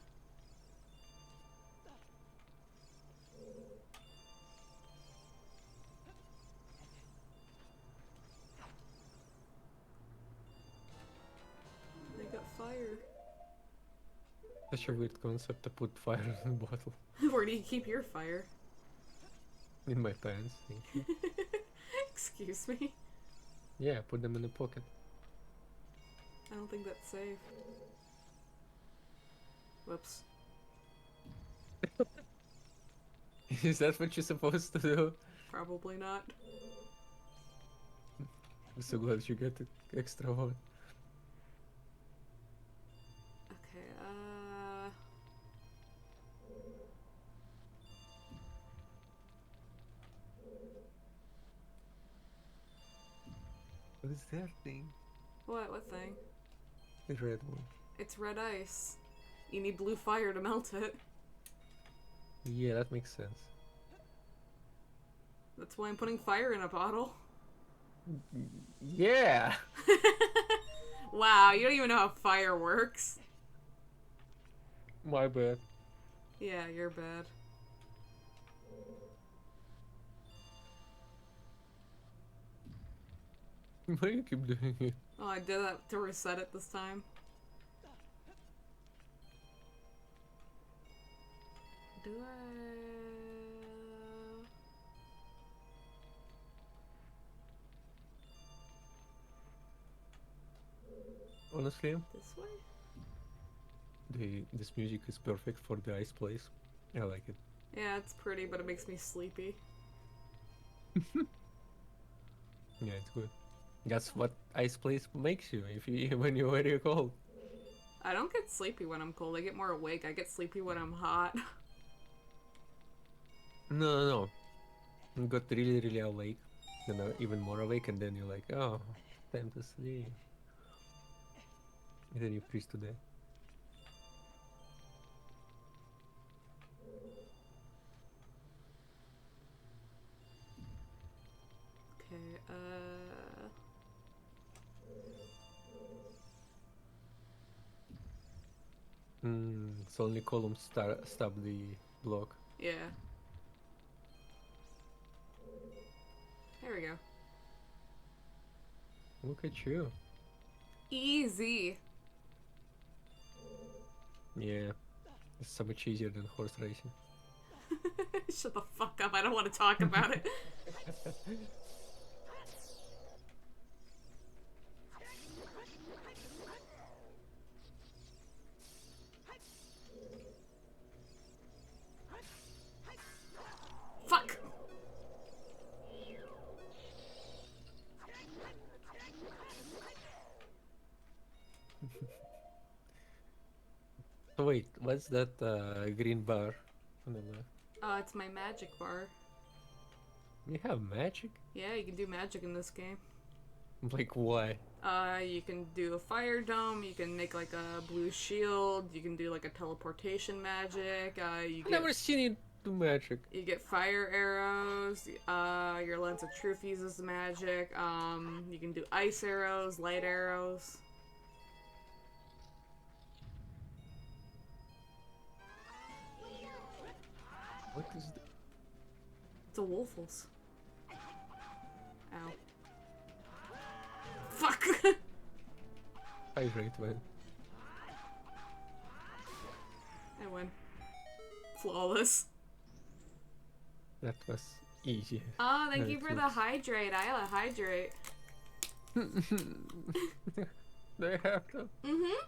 Such a weird concept to put fire in a bottle. Where do you keep your fire? In my pants. Thank you. Excuse me. Yeah, put them in the pocket. I don't think that's safe. Whoops. Is that what you're supposed to do? Probably not. I'm so glad you got the extra one. Okay, What is that thing? What thing? The red one. It's red ice. You need blue fire to melt it. Yeah, that makes sense. That's why I'm putting fire in a bottle. Yeah! Wow, you don't even know how fire works. My bad. Yeah, you're bad. Why you keep doing it? Oh, I did that to reset it this time. Do I... Honestly, This way? this music is perfect for the ice place. I like it. Yeah, it's pretty, but it makes me sleepy. Yeah, it's good. That's what ice place makes you if you when you're very cold. I don't get sleepy when I'm cold. I get more awake. I get sleepy when I'm hot. No. You got really awake, then even more awake, and then you're like, oh, time to sleep. And then you freeze to death. Okay, It's only columns stop the block. yeah. There we go. Look at you. Easy. Yeah, it's so much easier than horse racing. Shut the fuck up. I don't want to talk about it. Fuck! So wait, what's that green bar on the left? It's my magic bar. You have magic? Yeah, you can do magic in this game. Like why? You can do a fire dome, you can make like a blue shield, you can do like a teleportation magic, you I've never get, seen you do magic. you get fire arrows, your lens of truth uses magic, you can do ice arrows, light arrows. What is that? It's a Wolfels. Ow. Fuck! Hydrate, man. I win. Flawless. That was easy. Oh, thank Very you for the cute. hydrate, Ayleh, hydrate. They have to. Mm-hmm.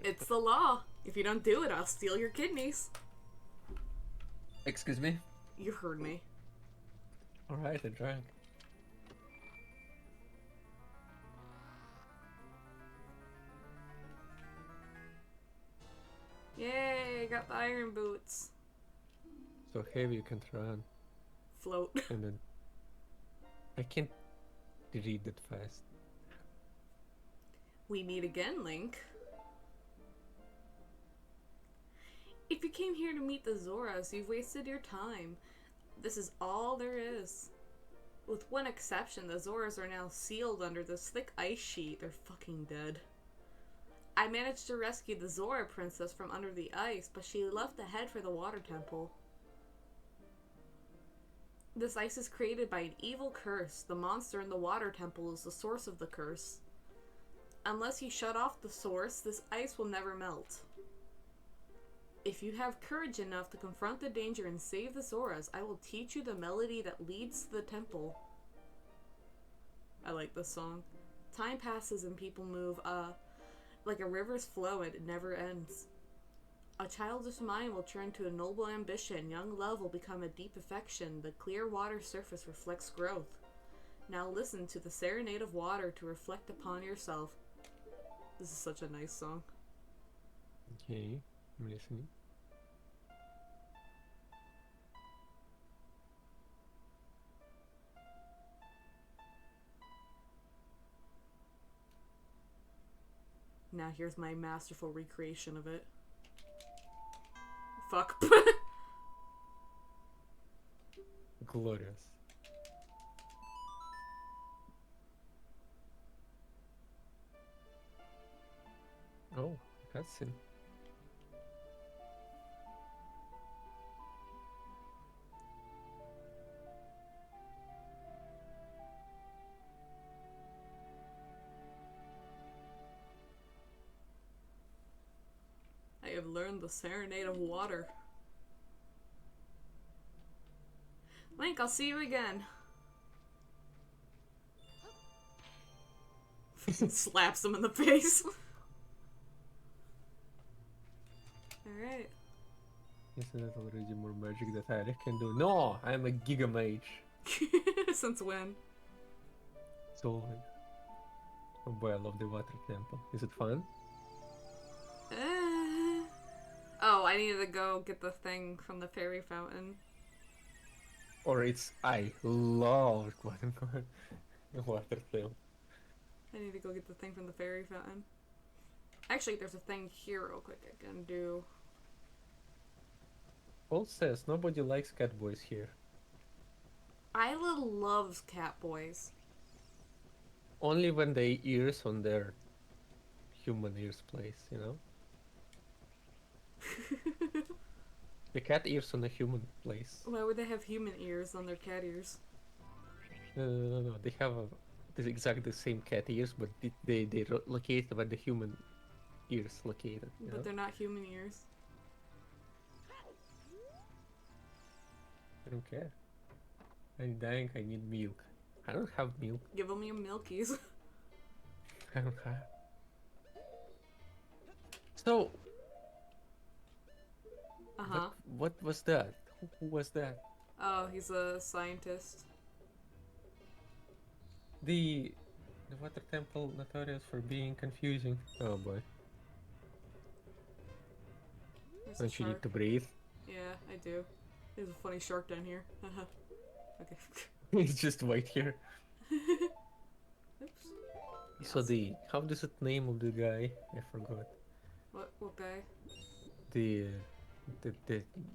It's the law. If you don't do it, I'll steal your kidneys. Excuse me? You heard me. Alright, I drank. Yay, got the iron boots. So heavy you can't run. Float. And then I can't read that fast. We meet again, Link. If you came here to meet the Zoras, you've wasted your time. This is all there is. With one exception, the Zoras are now sealed under this thick ice sheet. They're fucking dead. I managed to rescue the Zora princess from under the ice, but she left to head for the water temple. This ice is created by an evil curse. The monster in the water temple is the source of the curse. Unless you shut off the source, this ice will never melt. If you have courage enough to confront the danger and save the Zoras, I will teach you the melody that leads to the temple. I like this song. Time passes and people move, like a river's flow and it never ends. A childish mind will turn to a noble ambition. Young love will become a deep affection. The clear water surface reflects growth. Now listen to the serenade of water to reflect upon yourself. This is such a nice song. Okay, I'm listening. Now here's my masterful recreation of it. Fuck. Glorious. Oh, cutscene. I have learned the serenade of water. Link, I'll see you again. Slaps him in the face. Alright. Isn't that already more magic that Ayleh can do? No! I'm a Giga Mage. Since when? So, oh boy, I love the water temple. Is it fun? Oh, I needed to go get the thing from the fairy fountain. Or it's I love water temple. I need to go get the thing from the fairy fountain. Actually, there's a thing here real quick I can do. Paul says nobody likes cat boys here. Ayleh loves cat boys. Only when the ears on their human ears place, you know? The cat ears on the human place. Why would they have human ears on their cat ears? No. They have exactly the same cat ears, but they located where the human ears located. You know? But they're not human ears. I don't care. I'm dying. I need milk. I don't have milk. Give them your milkies. I don't have. So. Uh-huh. What was that? Who was that? Oh, he's a scientist. The water temple notorious for being confusing. Oh boy. There's a Don't you need shark. to breathe? Yeah, I do. There's a funny shark down here. Okay. It's just white here. Oops. So how does it name of the guy? I forgot. What guy? The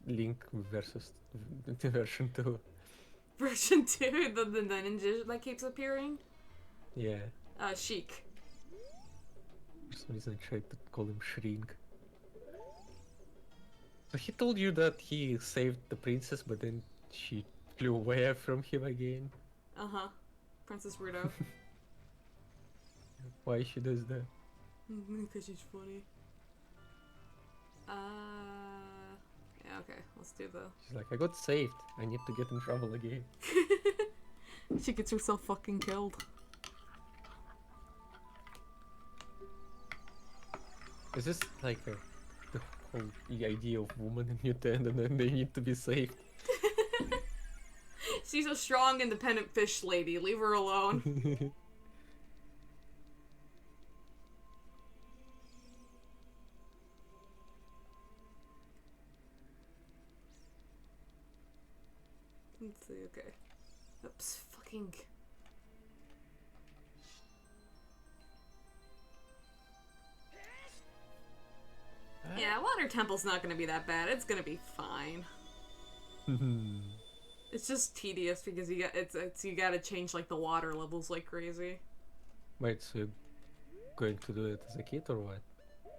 Link versus the version 2. Version 2? The ninja that keeps appearing? Yeah. Sheik. For some reason I tried to call him Shrink. So he told you that he saved the princess, but then she flew away from him again. Uh-huh. Princess Ruto. Why she does that? Because she's funny. Yeah, okay. Let's do the... She's like, I got saved. I need to get in trouble again. She gets herself fucking killed. Is this like the whole idea of woman in mutant and then they need to be saved? She's a strong, independent fish lady. Leave her alone. Let's see, okay. Oops, fucking... Yeah, Water Temple's not gonna be that bad. It's gonna be fine. It's just tedious because you gotta change like the water levels like crazy. Wait, so you're going to do it as a kid or what?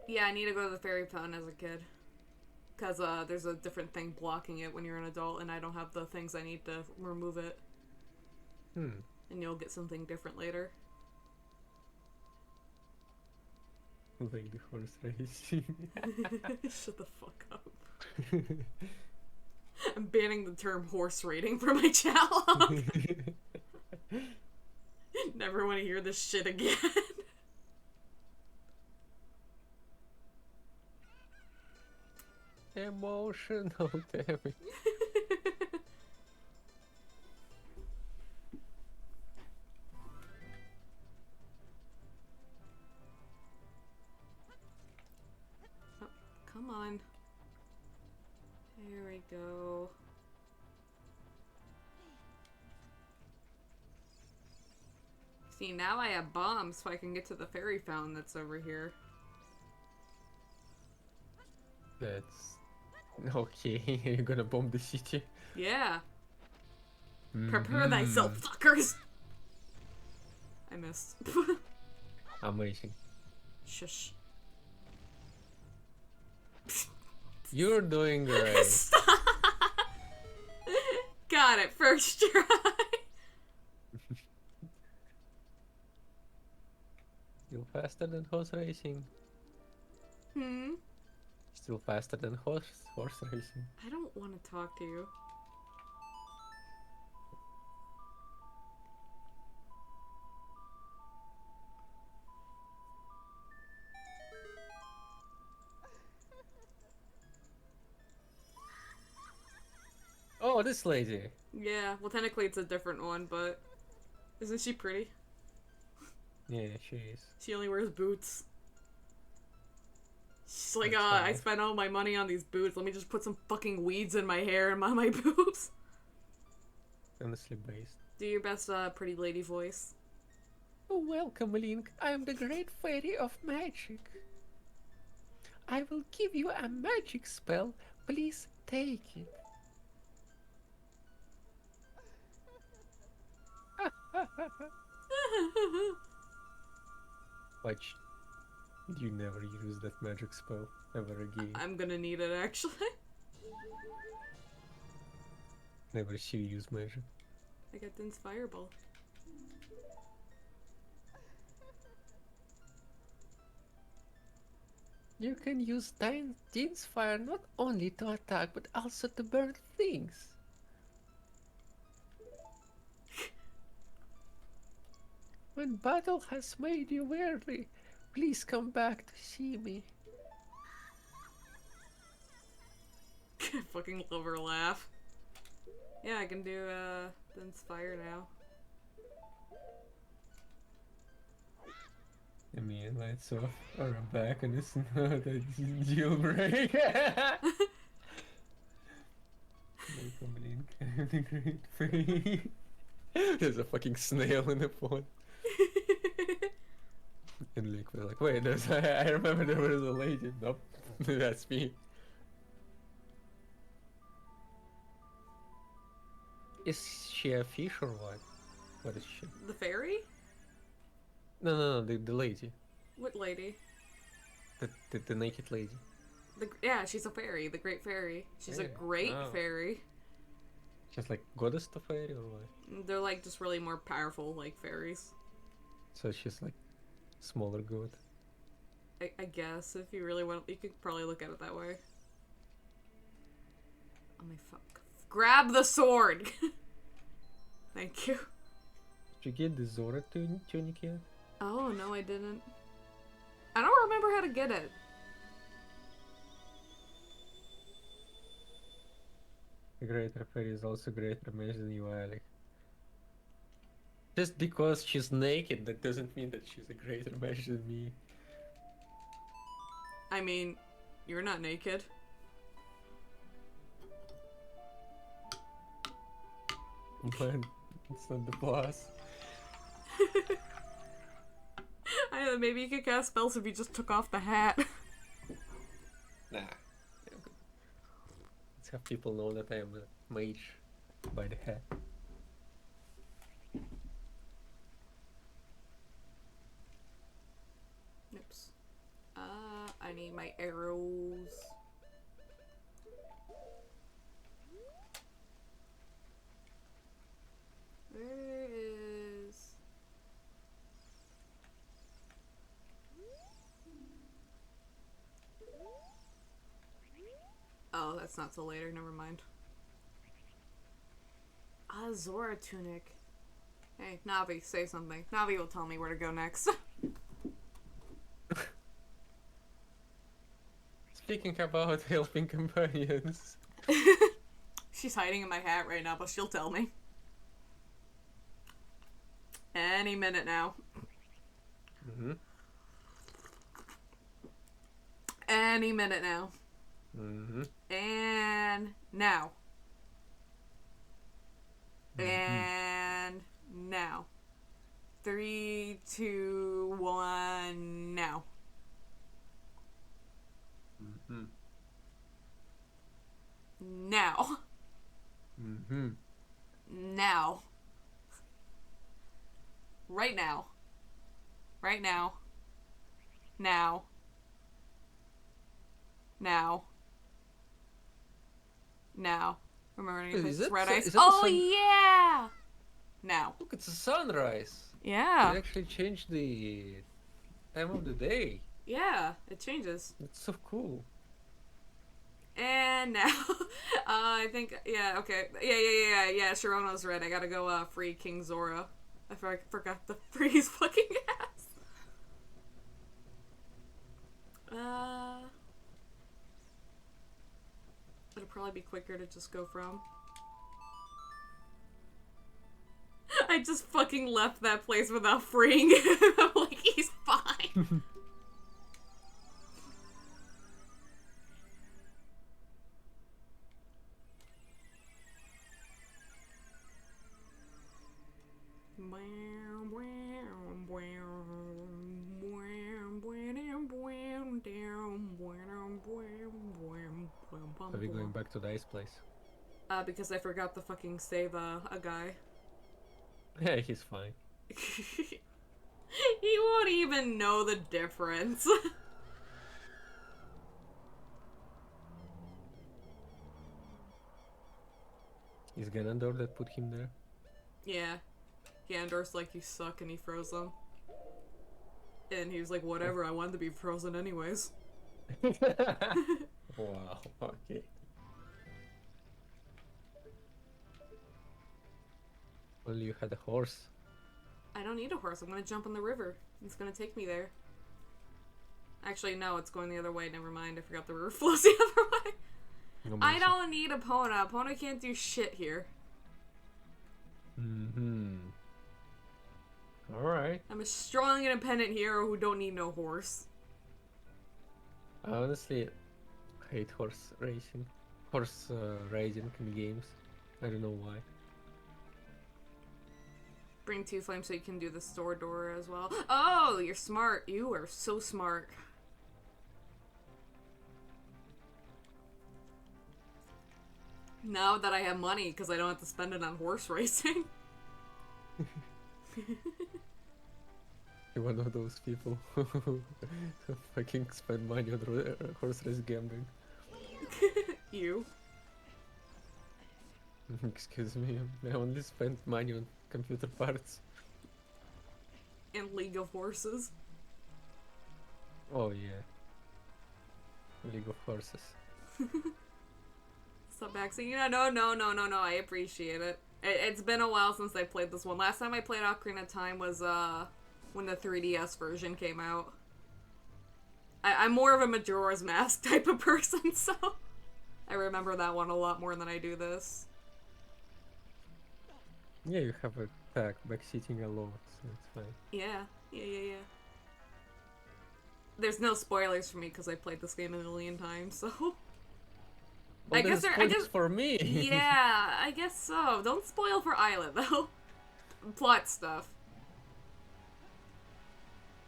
Yeah, I need to go to the fairy fountain as a kid. Because there's a different thing blocking it when you're an adult, and I don't have the things I need to remove it. And you'll get something different later. Like the horse racing. Shut the fuck up. I'm banning the term horse rating from my channel. Never want to hear this shit again. Emotional damage. Oh, come on. Here we go. See, now I have bombs so I can get to the fairy fountain that's over here. That's okay. You're gonna bomb the city. Yeah. Prepare thyself, fuckers! I missed. Amazing. Shush. You're doing great. Stop! Got it, first try. Still faster than horse racing. Hmm? Still faster than horse racing. I don't want to talk to you. Oh, this lady. Yeah, well technically it's a different one, but isn't she pretty? Yeah, she is. She only wears boots. She's like, That's I fine. spent all my money on these boots. Let me just put some fucking weeds in my hair and on my boobs. Honestly based. Do your best pretty lady voice. Oh, welcome, Link. I am the great fairy of magic. I will give you a magic spell. Please take it. Watch. You never use that magic spell ever again. I'm gonna need it actually. Never see you use magic. I got Din's fireball. You can use Din's fire not only to attack but also to burn things. When battle has made you weary, please come back to see me. I fucking love her laugh. Yeah, I can do Din's fire now. I mean, lights off are back and it's not a jailbreak. Welcome, Link. I'm the great fairy. There's a fucking snail in the pond. And Link was like, wait, I remember there was a lady. Nope, that's me. Is she a fish or what? What is she? The fairy? No, the lady. What lady? The naked lady. Yeah, she's a fairy. The great fairy. She's a Yeah. great Oh. fairy. Just like goddess to fairy or what? They're like just really more powerful like fairies. So she's like smaller god. I guess if you really want, you could probably look at it that way. Oh my fuck! Grab the sword. Thank you. Did you get the Zora tunic yet? Oh no, I didn't. I don't remember how to get it. The greater fairy is also greater mage than you, Ayleh. Just because she's naked, that doesn't mean that she's a greater mage than me. I mean, you're not naked. But it's not the boss. Maybe you could cast spells if you just took off the hat. Nah. Let's have people know that I am a mage by the hat. Oops. I need my arrows. Where is... it's not till later. Never mind. Zora tunic. Hey, Navi, say something. Navi will tell me where to go next. Speaking about helping companions. She's hiding in my hat right now, but she'll tell me. Any minute now. Mm-hmm. Any minute now. Mm-hmm. And now. Mm-hmm. And now. 3, 2, 1, now. Mm-hmm. Now. Mm-hmm. Now. Right now. Right now. Now. Now. Now. Remember anything? Is that Red so- ice. is that the Oh, sun- yeah! Now. Look, it's a sunrise. Yeah. They actually changed the time of the day. Yeah, it changes. It's so cool. And now, I think, yeah, okay. Yeah, Sharona's red. I gotta go, free King Zora. I forgot to free his fucking ass. It'll probably be quicker to just go from. I just fucking left that place without freeing him. I'm like, he's fine. Are we going back to the ice place? Because I forgot to fucking save a guy. Yeah, he's fine. He won't even know the difference. Is Ganondorf that put him there? Yeah. Ganondorf's like, you suck, and he froze him. And he was like, whatever, I wanted to be frozen anyways. Wow, okay. Well, you had a horse. I don't need a horse, I'm gonna jump in the river. It's gonna take me there. Actually, no, it's going the other way, never mind, I forgot the river flows the other way. No I mercy. don't need Epona. Epona can't do shit here. Mm-hmm. Alright. I'm a strong, independent hero who don't need no horse. I honestly hate horse racing. Horse riding in games. I don't know why. Bring 2 flames so you can do the store door as well. Oh, you're smart. You are so smart. Now that I have money, because I don't have to spend it on horse racing. You're one of those people who fucking spend money on horse race gambling. You. Excuse me, I only spent money on computer parts. And League of Horses. Oh yeah. League of Horses. Stop axing. No, I appreciate it. It's been a while since I played this one. Last time I played Ocarina of Time was, when the 3DS version came out. I'm more of a Majora's Mask type of person, so I remember that one a lot more than I do this. Yeah, you have a backseating a lot, so it's fine. Yeah. There's no spoilers for me because I played this game a million times, so... Well, I guess for me. Yeah, I guess so. Don't spoil for Ayleh, though. Plot stuff.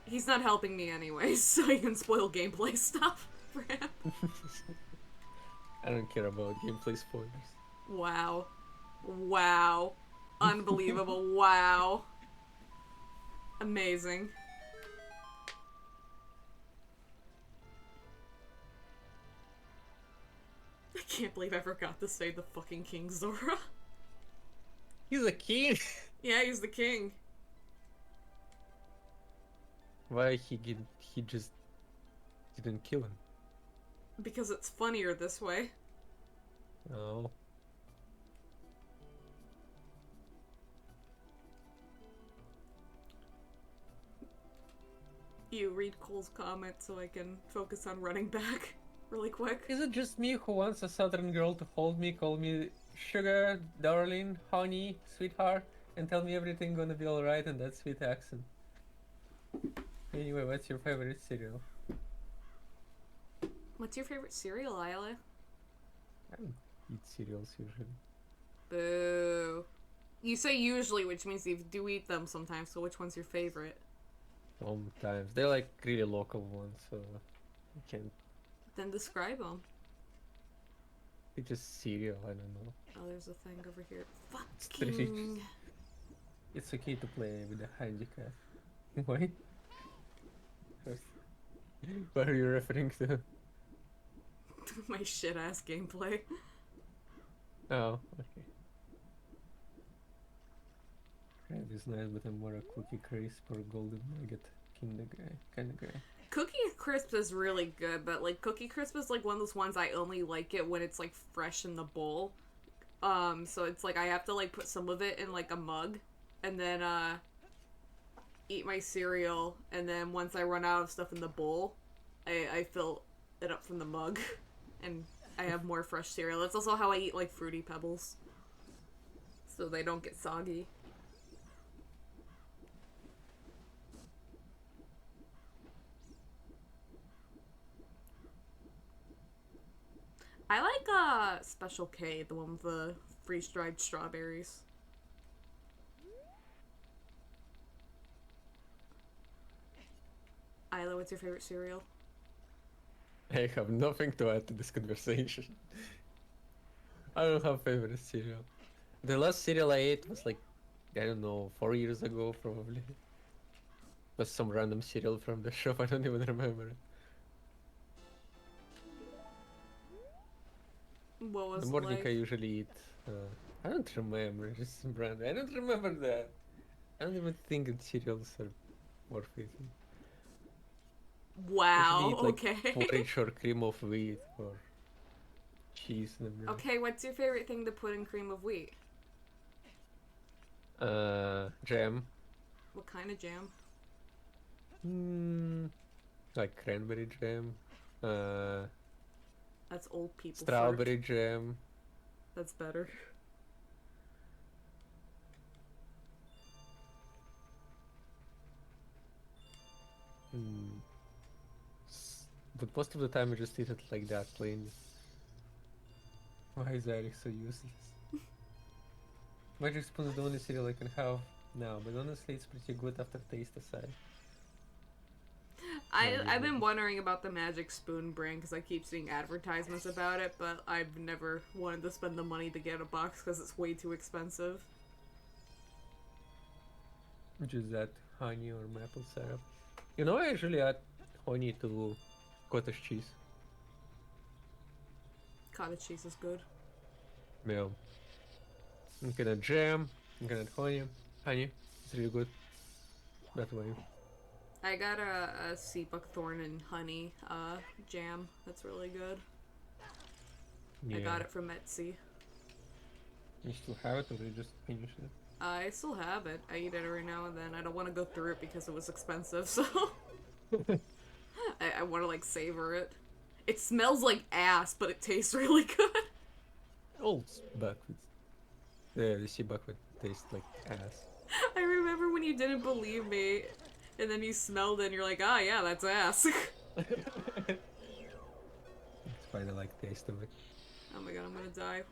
He's not helping me anyways, so you can spoil gameplay stuff for him. I don't care about gameplay spoilers. Wow. Wow. Unbelievable. Wow. Amazing. I can't believe I forgot to say the fucking King Zora. He's a king. Yeah, he's the king. Why he just didn't kill him? Because it's funnier this way. you read Cole's comment so I can focus on running back really quick. Is it just me who wants a southern girl to hold me, call me sugar, darling, honey, sweetheart, and tell me everything gonna be alright in that sweet accent? Anyway, what's your favorite cereal? What's your favorite cereal, Ayleh? I don't eat cereals usually. Boo. You say usually, which means you do eat them sometimes, so which one's your favorite? Sometimes. They're like really local ones, so I can't. Then describe them. It's just cereal, I don't know. Oh, there's a thing over here. pretty- Fucking... It's okay to play with a handicap. Why? What are you referring to? My shit-ass gameplay. Oh, okay. Crab is nice, but I'm more a cookie crisp or golden nugget kind of guy. Cookie Crisp is really good, but like Cookie Crisp is like one of those ones I only like it when it's like fresh in the bowl. So it's like I have to like put some of it in like a mug and then eat my cereal, and then once I run out of stuff in the bowl, I fill it up from the mug and I have more fresh cereal. That's also how I eat like Fruity Pebbles, so they don't get soggy. I like Special K, the one with the freeze-dried strawberries. Ayleh, what's your favorite cereal? I have nothing to add to this conversation. I don't have favorite cereal. The last cereal I ate was like, I don't know, 4 years ago probably. Was some random cereal from the shop, I don't even remember it. What was The it morning like? I usually eat, I don't remember, just some random, I don't remember that. I don't even think that cereals are worth eating. Wow, Usually eat like okay. porridge or cream of wheat or cheese and milk. Okay, what's your favorite thing to put in cream of wheat? Jam. What kind of jam? Like cranberry jam. That's old people Strawberry fruit. jam. That's better. But most of the time I just eat it like that, plain. Why is Eric so useless? Magic Spoon is the only cereal I can have now, but honestly it's pretty good after taste aside. I've been wondering about the Magic Spoon brand because I keep seeing advertisements about it, but I've never wanted to spend the money to get a box because it's way too expensive. Which is that honey or maple syrup. You know, I usually add honey to cottage cheese. Cottage cheese is good. Yeah. You can add jam, you can add honey. It's really good. That way. I got a sea buckthorn and honey jam. That's really good. Yeah. I got it from Etsy. You still have it or you just finished it? I still have it. I eat it every now and then. I don't want to go through it because it was expensive, so I want to like savor it. It smells like ass, but it tastes really good. Old buckwheat. The sea buckwheat tastes like ass. I remember when you didn't believe me, and then you smelled it and you're like, ah, yeah, that's ass. It's fine, I like the taste of it. Oh my god, I'm gonna die.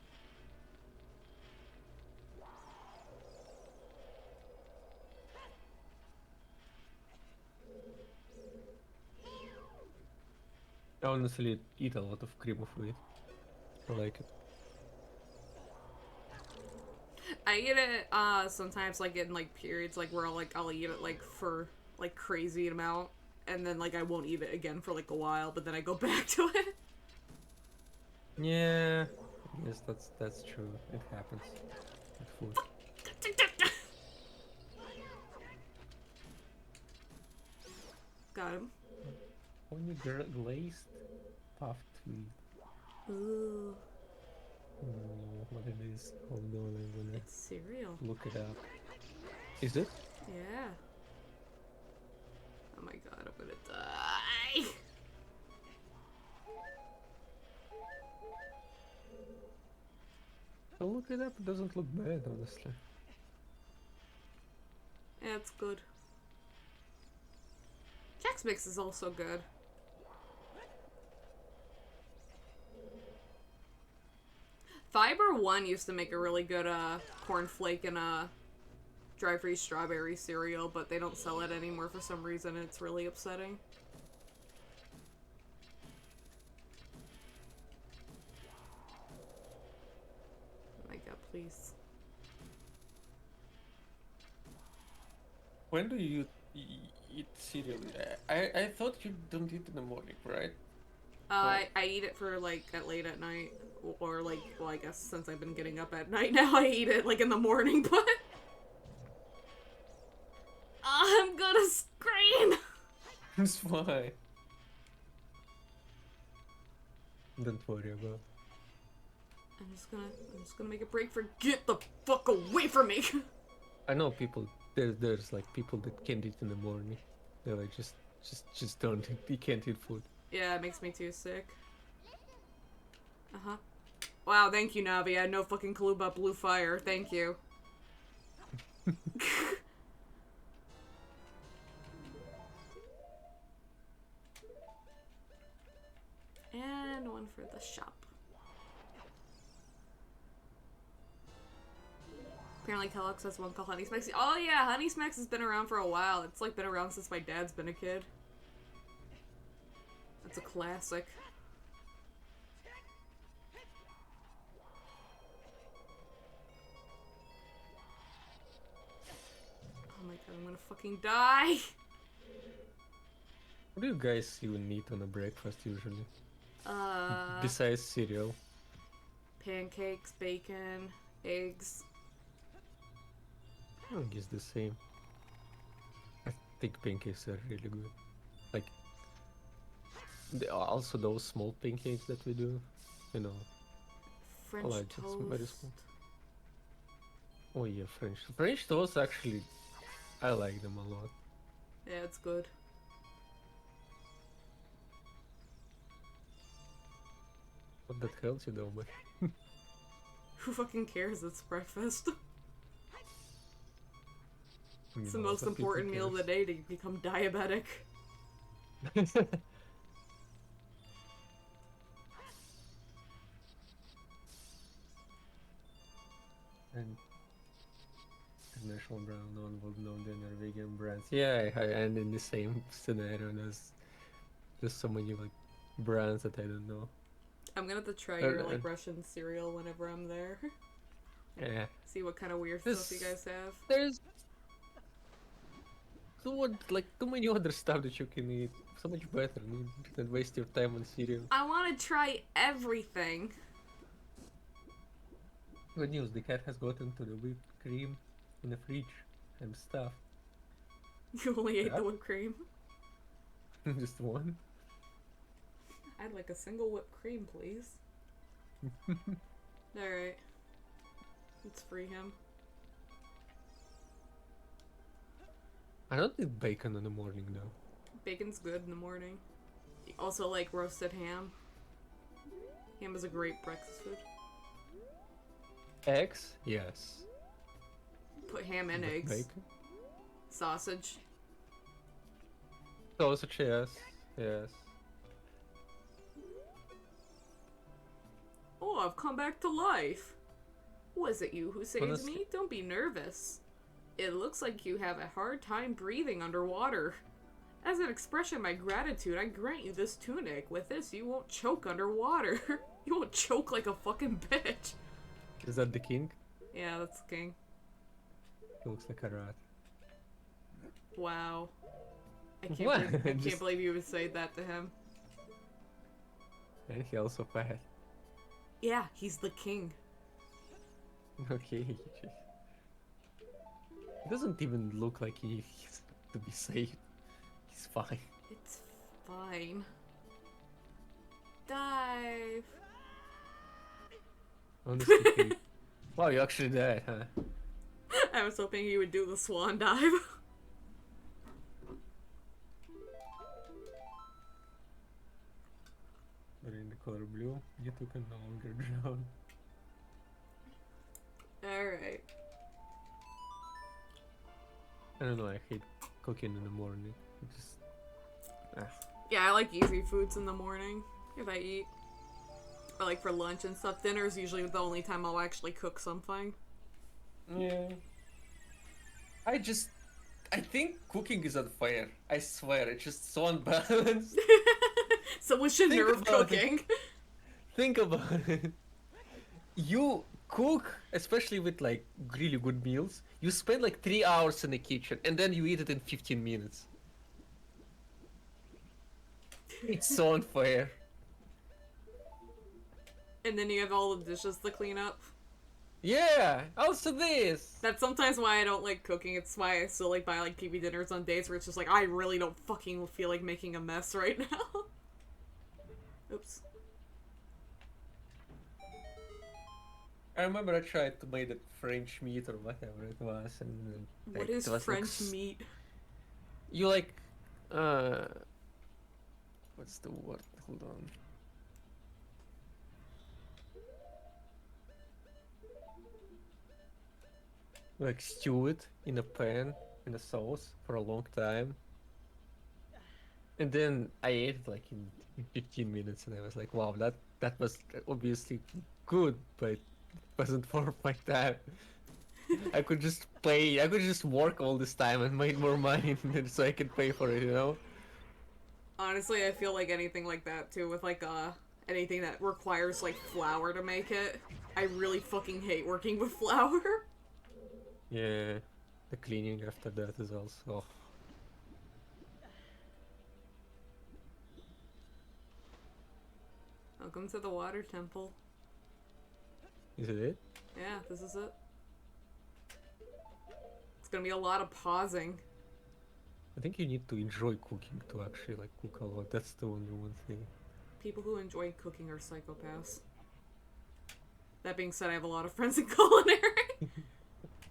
I honestly eat a lot of cream of wheat. I like it. I eat it sometimes like in like periods like where I'll eat it like for like crazy amount, and then like I won't eat it again for like a while, but then I go back to it. Yeah, yes, that's true. It happens with food. Got him. Only glazed puffed wheat. Ooh, I don't know what it is. Hold on, I'm gonna it's cereal. look it up. Is it? Yeah. my god, I'm gonna die. I'll look it up, it doesn't look bad, honestly. Yeah, it's good. Chex Mix is also good. Fiber One used to make a really good cornflake and dry freeze strawberry cereal, but they don't sell it anymore for some reason. It's really upsetting. Oh my god, please. When do you eat cereal? I thought you don't eat in the morning, right? I eat it for like late at night, or like, well, I guess since I've been getting up at night now, I eat it like in the morning. But I'm gonna scream. It's fine. Don't worry about it. I'm just gonna make a break for get the fuck away from me. I know people. There's like people that can't eat in the morning. They're like just don't. You can't eat food. Yeah, it makes me too sick. Uh-huh. Wow, thank you, Navi. I had no fucking clue about blue fire. Thank you. And one for the shop. Apparently Kellogg's has one called Honey Smacks. Oh yeah, Honey Smacks has been around for a while. It's like been around since my dad's been a kid. That's a classic. Oh my god, I'm gonna fucking die! What do you guys even eat on a breakfast usually? Uh, Besides cereal. pancakes, bacon, eggs. I think it's the same. I think pancakes are really good. Like, also those small pancakes that we do, you know. French like it's very toast. small. Oh yeah, French toast actually, I like them a lot. Yeah, it's good. But that healthy though, but Who fucking cares? It's breakfast. It's the you know, most some people important meal of the cares. day to become diabetic. And international brand, non-well-known dinner, vegan brands. Yeah, and in the same scenario, there's so many like brands that I don't know. I'm gonna have to try Uh, your uh, like Russian cereal whenever I'm there. Yeah, See what kind of weird This- stuff you guys have. there's too many other stuff that you can eat. So much better than waste your time on cereal. I want to try everything. Good news, the cat has gotten to the whipped cream in the fridge and stuff. You only ate Yeah. the whipped cream. Just one. I'd like a single whipped cream, please. Alright. Let's free him. I don't eat bacon in the morning though. Bacon's good in the morning. Also like roasted ham. Ham is a great breakfast food. Eggs? Yes. Put ham and But eggs. Bacon? Sausage. Sausage, yes. Yes. Oh, I've come back to life. Was it you who saved Honestly- me? Don't be nervous. It looks like you have a hard time breathing underwater. As an expression of my gratitude, I grant you this tunic. With this, you won't choke underwater. You won't choke like a fucking bitch. Is that the king? Yeah, that's the king. He looks like a rat. Wow. I can't, What? believe, I can't Just- believe you would say that to him. And he also fat. Yeah, he's the king. Okay. He doesn't even look like he's to be saved. He's fine. It's fine. Dive. Honestly. Wow, you actually died, huh? I was hoping he would do the swan dive. color blue. You two can no longer drown. Alright. I don't know, I hate cooking in the morning. It just... Yeah, I like easy foods in the morning if I eat. Or like for lunch and stuff. Dinner's usually the only time I'll actually cook something. Yeah. I think cooking is unfair. I swear, it's just so unbalanced. Someone should Think nerve about it. cooking. Think about it. You cook, especially with like really good meals, you spend like 3 hours in the kitchen and then you eat it in 15 minutes. It's so unfair. And then you have all the dishes to clean up. Yeah, also this. That's sometimes why I don't like cooking. It's why I still like buy like PB dinners on days where it's just like I really don't fucking feel like making a mess right now. Oops. I remember I tried to make the French meat or whatever it was, and What like, is it was French like, meat? You like, what's the word? Hold on. Like stew it in a pan in a sauce for a long time, and then I ate it like in 15 minutes, and I was like, wow, that was obviously good, but it wasn't for my time. I could just work all this time and make more money so I can pay for it, you know? Honestly, I feel like anything like that too, with like anything that requires like flour to make it. I really fucking hate working with flour. Yeah, the cleaning after that is also... Welcome to the water temple. Is it it? Yeah, this is it. It's gonna be a lot of pausing. I think you need to enjoy cooking to actually like cook a lot. That's the only one thing. People who enjoy cooking are psychopaths. That being said, I have a lot of friends in culinary.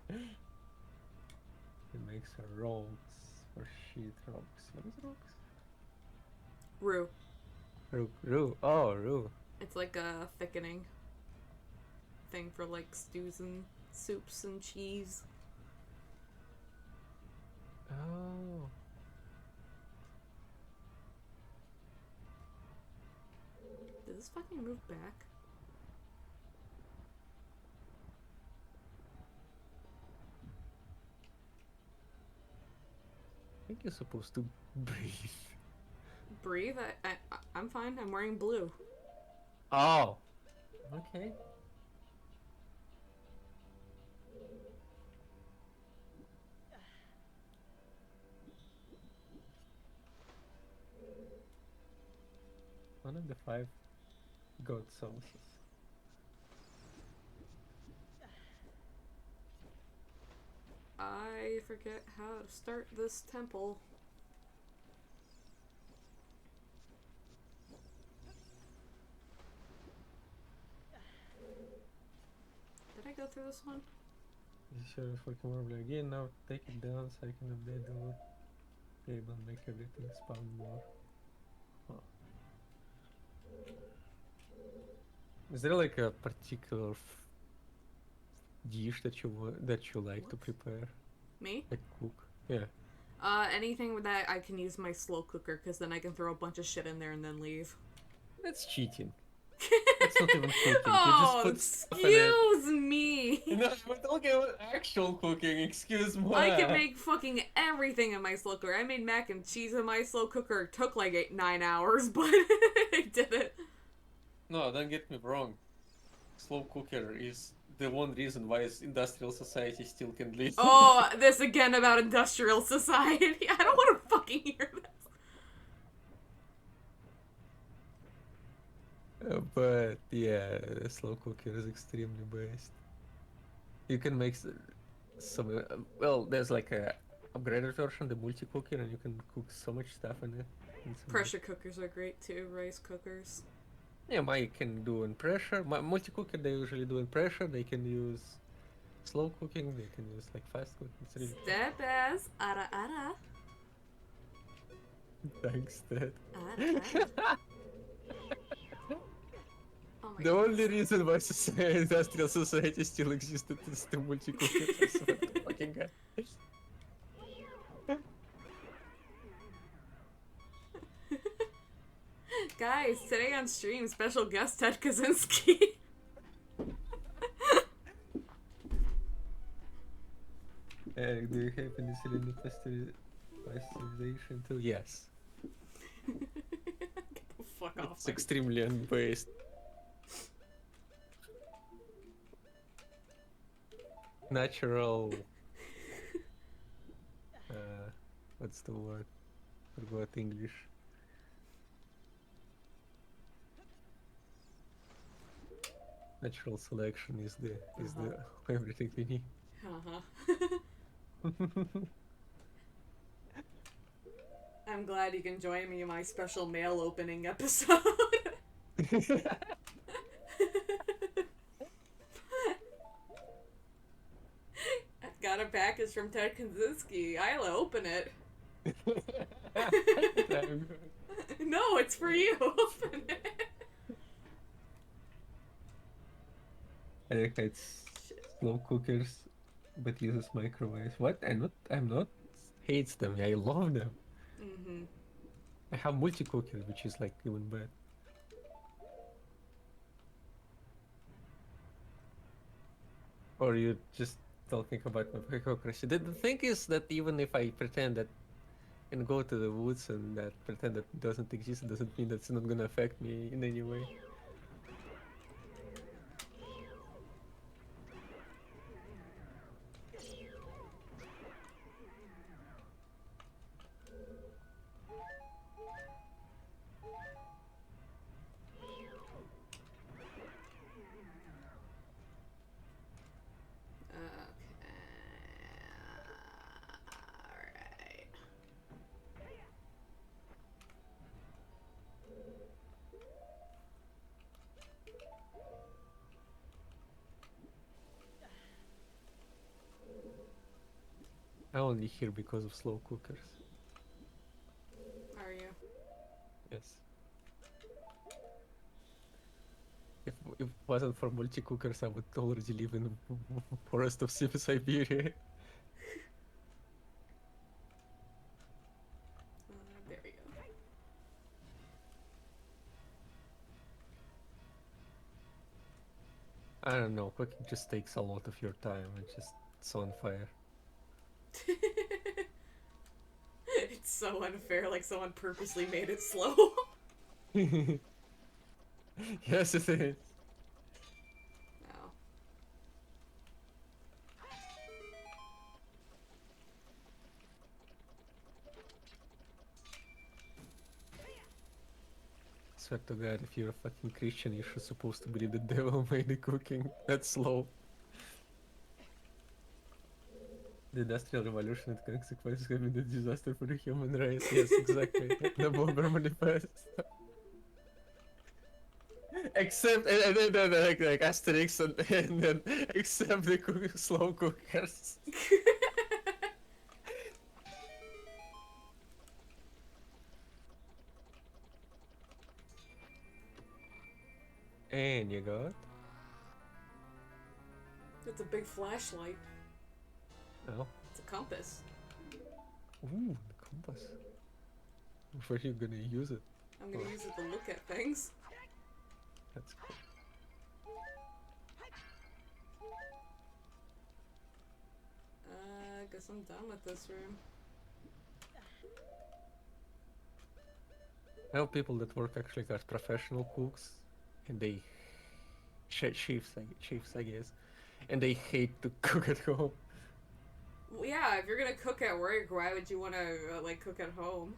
It makes a rocks or shit rocks. What is rocks? Roux. Roux. Oh, roux. It's like a thickening thing for like stews and soups and cheese. Oh. Did this fucking move back? I think you're supposed to breathe. Breathe? I'm fine. I'm wearing blue. Oh. Okay. One of the 5 god sauces. I forget how to start this temple. Did I go through this one? You should have fucking probably again now take it down so I can update the table and make everything spawn more. Huh. Is there like a particular dish that you like to prepare? Me? Like cook? Yeah. Anything that I can use my slow cooker, because then I can throw a bunch of shit in there and then leave. That's cheating. That's not even cooking. Oh, You just put stuff in it. excuse me! No, we're talking about actual cooking, excuse me. I can make fucking everything in my slow cooker. I made mac and cheese in my slow cooker. It took like 9 hours, but I did it. No, don't get me wrong. Slow cooker is the one reason why industrial society still can live. Oh, this again about industrial society. I don't want to fucking hear this. But yeah, the slow cooker is extremely best. You can make some. Well, there's like a upgraded version, the multi cooker, and you can cook so much stuff in it. Pressure cookers are great too. Rice cookers. Yeah, my can do in pressure. My multi cooker they usually do in pressure. They can use slow cooking. They can use like fast cooking. It's really Step as ara ara. thanks, Dad. Ara ara. my The only goodness. reason why industrial society still existed is the multi-cookers. I swear to fucking god. Guys, today on stream, special guest Ted Kaczynski. Do you have any cylinder pasteurization too? Yes. Get the fuck off. It's extremely unbased. Natural. What's the word? Forgot English. Natural selection is the everything we need. I'm glad you can join me in my special mail opening episode. I got a package from Ted Kaczynski. Ayleh, open it. No, it's for you. Open it. Erica, it's slow cookers, but uses microwaves. What? I'm not hates them. I love them. I have multi-cooker, which is like even bad. Or you just talking about my hypocrisy. The thing is that even if I pretend that and go to the woods and that pretend that it doesn't exist, it doesn't mean that it's not gonna affect me in any way. Alright. I'm only here because of slow cookers. Are you? Yes. If it wasn't for multi-cookers, I would already live in the forest of Siberia. There you go. I don't know, cooking just takes a lot of your time. It's so unfair. It's so unfair, like someone purposely made it slow. Yes, it is. Oh. Swear to God, if you're a fucking Christian, you're supposed to believe the devil made the cooking. That's slow. The Industrial Revolution and consequences have been a disaster for the human race. Yes, exactly. The Bomber Manifest. Except, and then like Asterix, and then except the slow cookers. And you got? It's a big flashlight. Oh. It's a compass. Ooh, the compass. Where are you gonna use it? I'm gonna use it to look at things. That's cool. I guess I'm done with this room. I know people that work actually as professional cooks, and they chefs, I guess, and they hate to cook at home. Well, yeah, if you're gonna cook at work, why would you want to like cook at home?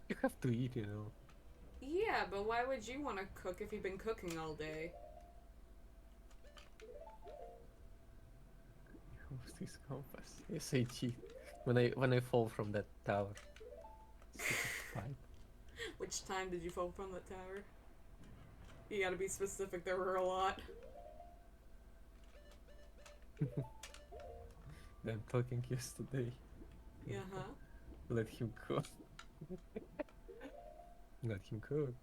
You have to eat, you know. Yeah, but why would you want to cook if you've been cooking all day? Who's this compass? SAT. When I fall from that tower. Stupid pipe. Which time did you fall from the tower? You gotta be specific, there were a lot. I'm talking yesterday. Yeah, huh? Let him go. Let him cook.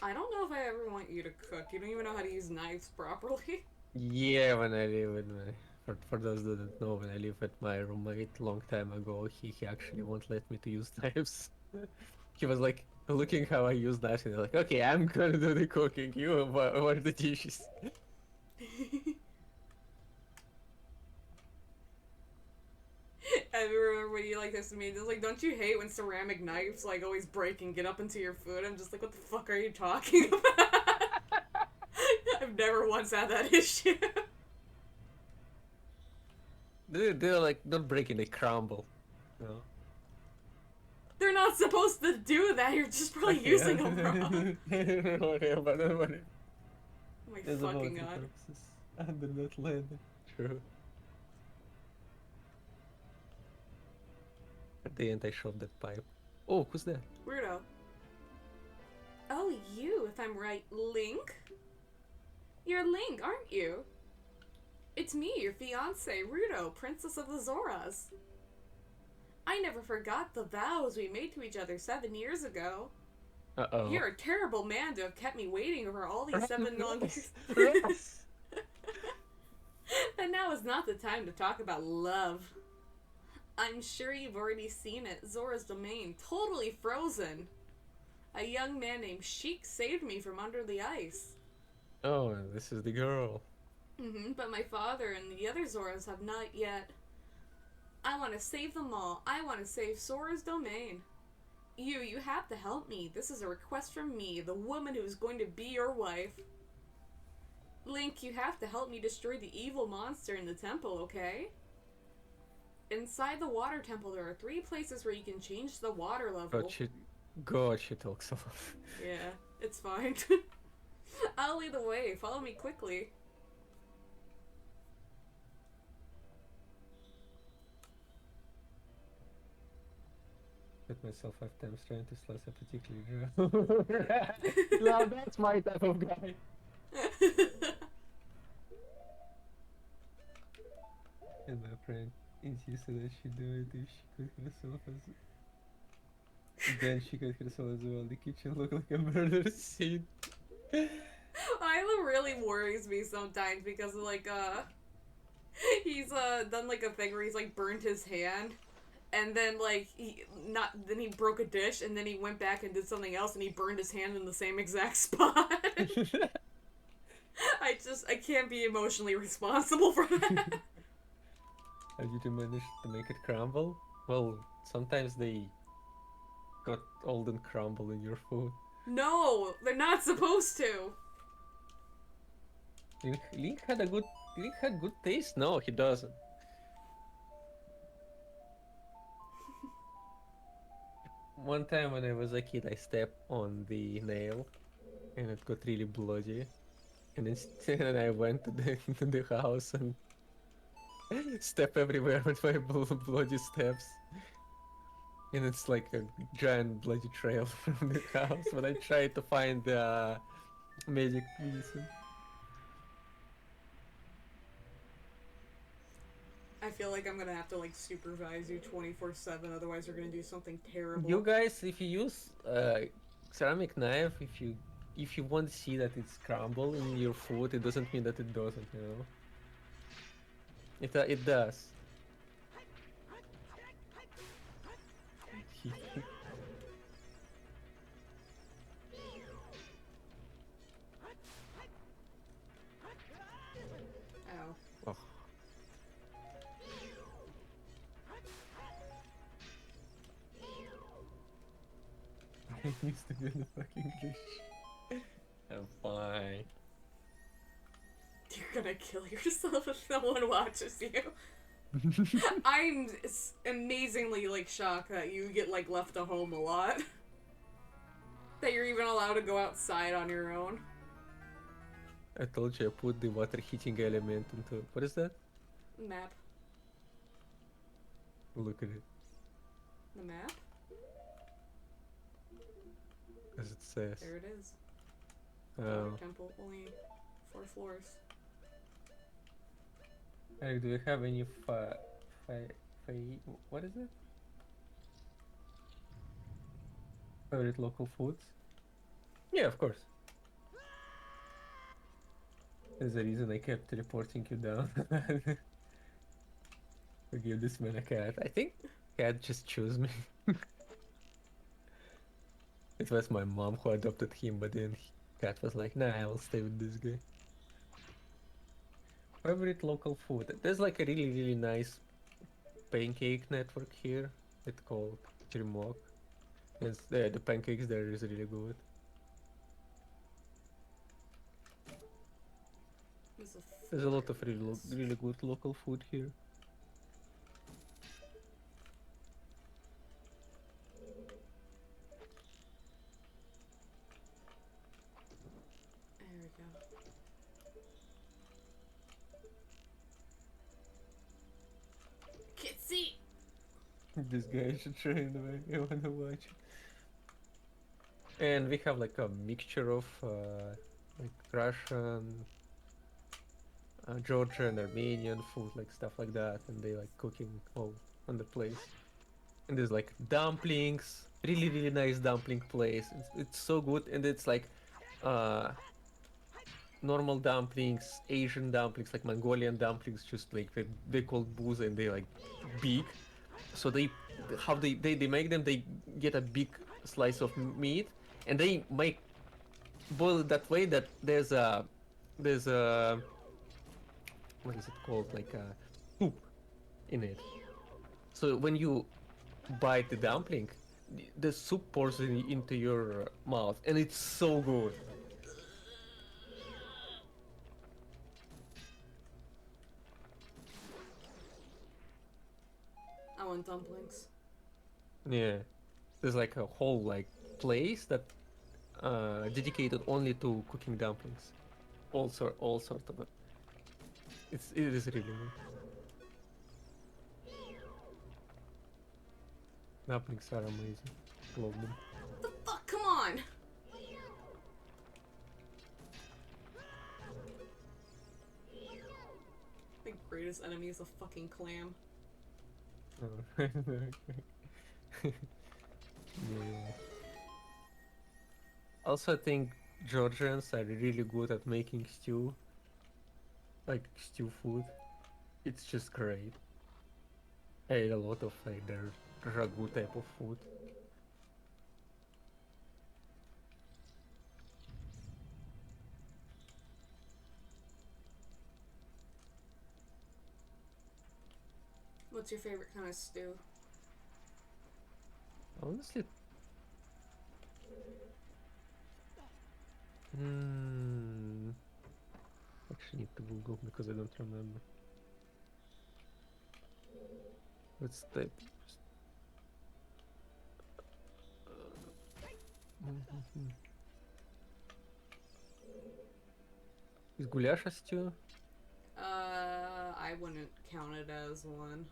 I don't know if I ever want you to cook. You don't even know how to use knives properly. Yeah, when I live with my for those that don't know, when I live with my roommate long time ago, he actually won't let me to use knives. He was like looking how I use knives and like, okay, I'm gonna do the cooking. You wash the dishes. I remember when you like this to me. It's like, don't you hate when ceramic knives like always break and get up into your food? I'm just like, what the fuck are you talking about? I've never once had that issue. They're like not breaking, they crumble. No. They're not supposed to do that. You're just probably using them wrong. Whatever, don't worry. Oh my There's fucking multiple god. purposes under that land. True. At the end, I shoved that pipe. Oh, who's that? Weirdo. Oh, you, if I'm right, Link? You're Link, aren't you? It's me, your fiance, Ruto, Princess of the Zoras. I never forgot the vows we made to each other 7 years ago. Uh-oh. You're a terrible man to have kept me waiting for all these 7 long years. But now is not the time to talk about love. I'm sure you've already seen it. Zora's domain, totally frozen. A young man named Sheik saved me from under the ice. Oh, this is the girl. But my father and the other Zoras have not yet. I want to save them all. I want to save Zora's domain. You have to help me. This is a request from me, the woman who's going to be your wife. Link, you have to help me destroy the evil monster in the temple, okay? Inside the water temple, there are 3 places where you can change the water level. God, she talks a lot. Yeah, it's fine. I'll lead the way. Follow me quickly. Hit myself 5 times trying to slice a particular girl. Now that's my type of guy. And my friend insisted that she do it if she could herself as... Then she could herself as well. The kitchen looked like a murder scene. Ayleh really worries me sometimes because like he's done like a thing where he's like burned his hand and then like then he broke a dish and then he went back and did something else and he burned his hand in the same exact spot. I can't be emotionally responsible for that. How did you manage to make it crumble? Well, sometimes they got old and crumble in your food. No, they're not supposed to. Link had good taste. No, he doesn't. One time when I was a kid, I stepped on the nail, and it got really bloody. And instead, I went to the house and step everywhere with my bloody steps. And it's like a giant bloody trail from the house. But I tried to find the magic medicine. I feel like I'm gonna have to like supervise you 24/7, otherwise you're gonna do something terrible. You guys, if you use ceramic knife, if you won't see that it's crumble in your food, it doesn't mean that it doesn't, you know. It does. Ow. Oh. I used to be in the fucking glitch. I'm fine. You're gonna kill yourself if someone watches you. I'm amazingly like shocked that you get like left at home a lot. That you're even allowed to go outside on your own. I told you I put the water heating element into... What is that? Map. Look at it. The map? As it says. There it is. Oh. Temple, only 4 floors. Eric, do we have any what is it? Favorite local foods? Yeah, of course. There's a reason I kept teleporting you down. I give this man a cat. I think cat just chose me. It was my mom who adopted him, but then cat was like, nah, I will stay with this guy. Favorite local food? There's like a really, really nice pancake network here. It's called Chirmok. Yes, the pancakes there is really good. There's a lot of really good local food here. There we go. Kitsy! This guy should try in the way. I wanna watch. And we have like a mixture of like Russian, Georgian, Armenian food, like stuff like that, and they like cooking all on the place. And there's like dumplings, really really nice dumpling place. It's so good, and it's like uh, normal dumplings, Asian dumplings, like Mongolian dumplings, just like they call booze and they like big. So they make them, they get a big slice of meat and they make boil it that way that there's a what is it called, like a soup in it. So when you bite the dumpling, the soup pours into your mouth and it's so good. I want dumplings. Yeah, there's like a whole like place that dedicated only to cooking dumplings. All sort of it. It is really good. Dumplings are amazing. Love them. The fuck? Come on! The greatest enemy is a fucking clam. Oh. Yeah. Also, I think Georgians are really good at making stew, like stew food. It's just great. I ate a lot of like their ragu type of food. What's your favorite kind of stew? Honestly, hmm. Actually, need to Google because I don't remember. Let's type. Mhm. Is goulash a stew? I wouldn't count it as one.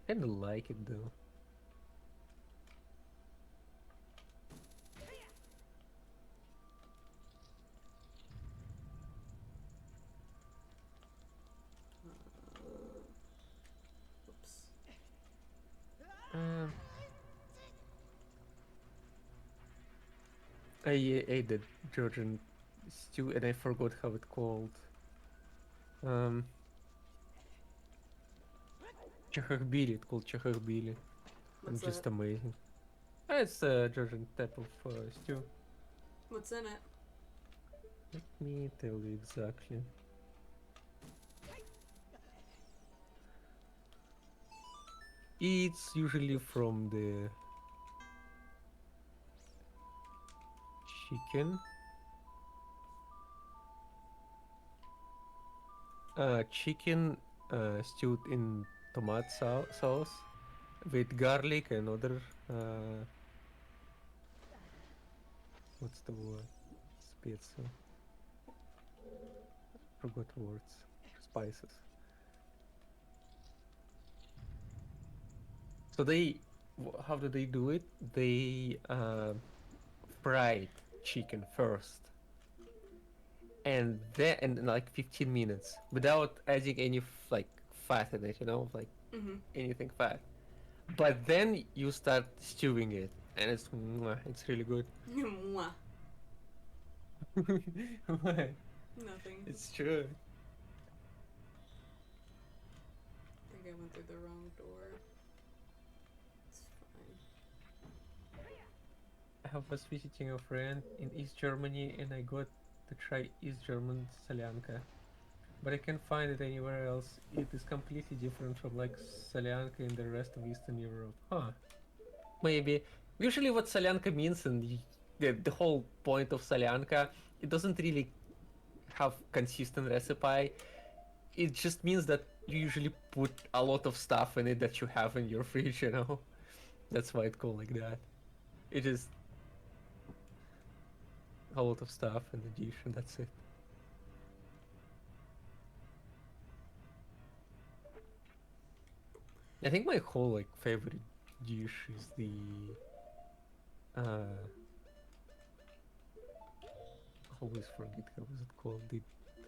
Kinda like it though. Oops. Um, I ate the Georgian stew and I forgot how it called. Um, Chaharbili, it's called Chaharbili. And What's just that? amazing. It's a Georgian type of stew. What's in it? Let me tell you exactly. It's usually from the chicken. Chicken stewed in tomato sauce with garlic and other what's the word? Specia. Forgot words. Spices. So how do they do it? They fried chicken first, and then in like 15 minutes without adding any like fat in it, like Mm-hmm. anything fat. But then you start stewing it, and it's really good. Mwah. Why? Nothing. It's true. I think I went through the wrong door. It's fine. I was visiting a friend in East Germany and I got to try East German solyanka. But I can't find it anywhere else. It is completely different from like solyanka in the rest of Eastern Europe. Huh. Maybe. Usually what solyanka means and the whole point of solyanka, it doesn't really have consistent recipe. It just means that you usually put a lot of stuff in it that you have in your fridge, you know? That's why it's called like that. It is a lot of stuff in the dish and that's it. I think my whole like favorite dish is the always forget how was it called.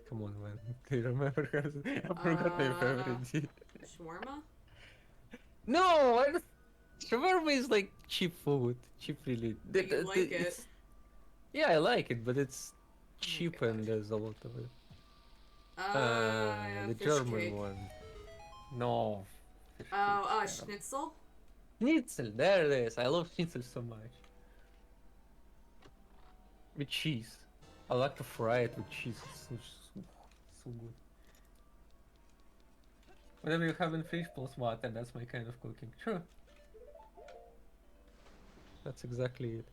Come on man, do you remember how I forgot my favorite dish. Shawarma? No, shawarma is like cheap food. Cheap really. But you like it. Yeah, I like it, but it's Oh cheap God. and there's a lot of it. Yeah, The fish German cake. one. No. Fish Oh, cake's terrible. schnitzel? Schnitzel, there it is. I love schnitzel so much. With cheese. I like to fry it with cheese. It's so good. Whatever you have in fridge plus water, that's my kind of cooking. Sure. That's exactly it.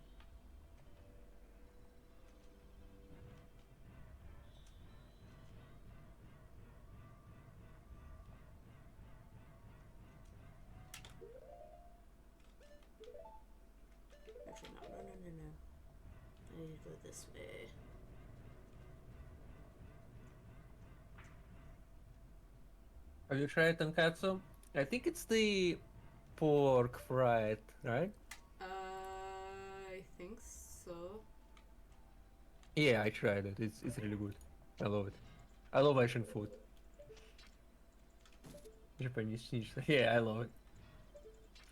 Actually, no. I need to go this way. Have you tried tonkatsu? I think it's the pork fried, right? I think so. Yeah, I tried it. It's really good. I love it. I love Asian food. Japanese schnitzel. Yeah, I love it.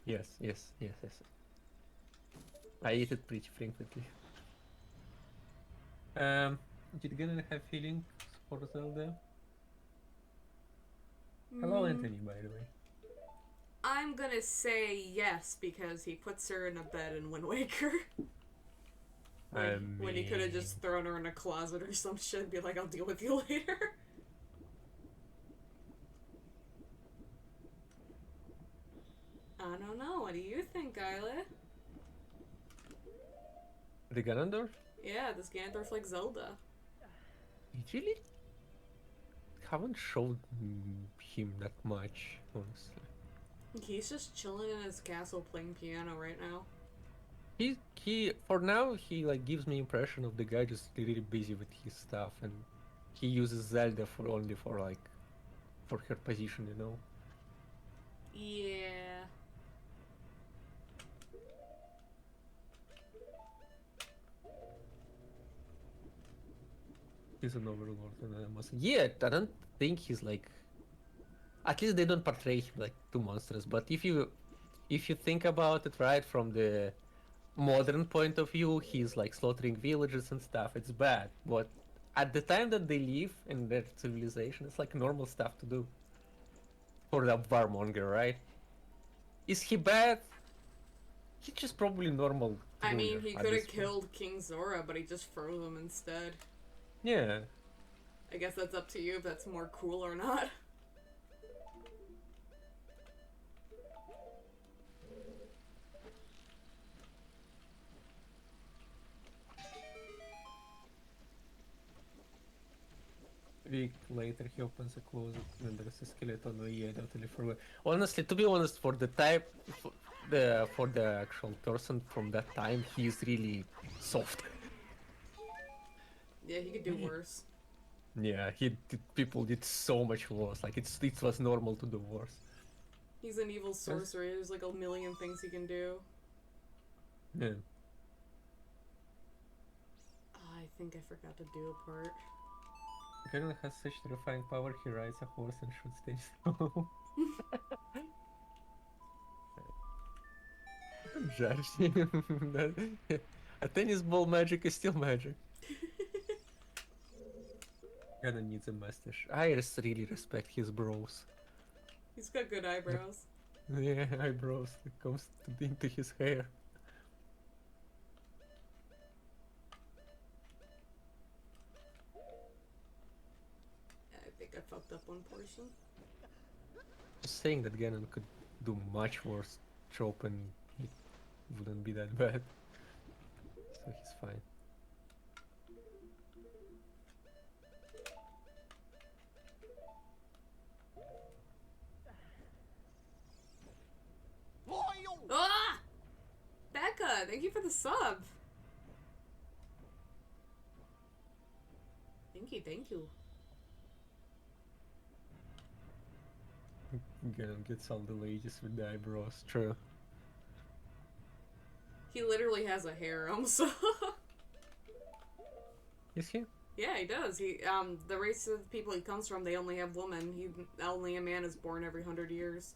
Yes. I eat it pretty frequently. Did you gonna have feelings for Zelda? Hello, Anthony, by the way. I'm gonna say yes because he puts her in a bed in Wind Waker. When he could have just thrown her in a closet or some shit and be like, I'll deal with you later. I don't know. What do you think, Ayleh? The Ganondorf? Yeah, this Ganondorf like Zelda. He really haven't showed him that much, honestly. He's just chilling in his castle playing piano right now. He for now he like gives me impression of the guy just really busy with his stuff and he uses Zelda for only for like for her position, you know. Yeah. He's an overlord and I must yeah, I don't think he's like at least they don't portray him like too monstrous, but if you think about it right from the modern point of view, he's like slaughtering villages and stuff. It's bad, but at the time that they live in their civilization, it's like normal stuff to do for the warmonger, right? Is he bad? He's just probably normal I mean, ruler he at could this have point. killed King Zora, but he just froze him instead. Yeah. I guess that's up to you if that's more cool or not. A week later, he opens a closet and there's a skeleton. Oh, yeah, I totally forgot. Honestly, to be honest, for the type, for the actual person from that time, he's really soft. Yeah, he could do worse. Yeah, people did so much worse. Like it was normal to do worse. He's an evil sorcerer. There's like a million things he can do. Yeah. I think I forgot to do a part. Garen has such terrifying power. He rides a horse and shoots things. Don't judge him. A tennis ball magic is still magic. Gonna need a mustache. Really respect his brows. He's got good eyebrows. Yeah, eyebrows. It comes into his hair. I think I fucked up one portion. Just saying that Ganon could do much worse job and it wouldn't be that bad. So he's fine. Ah! Becca, thank you for the sub. Thank you. Ganon gets all the ladies with the eyebrows, true. He literally has a harem, so... Is he? Yeah, he does. The race of people he comes from, they only have women. Only a man is born every 100 years.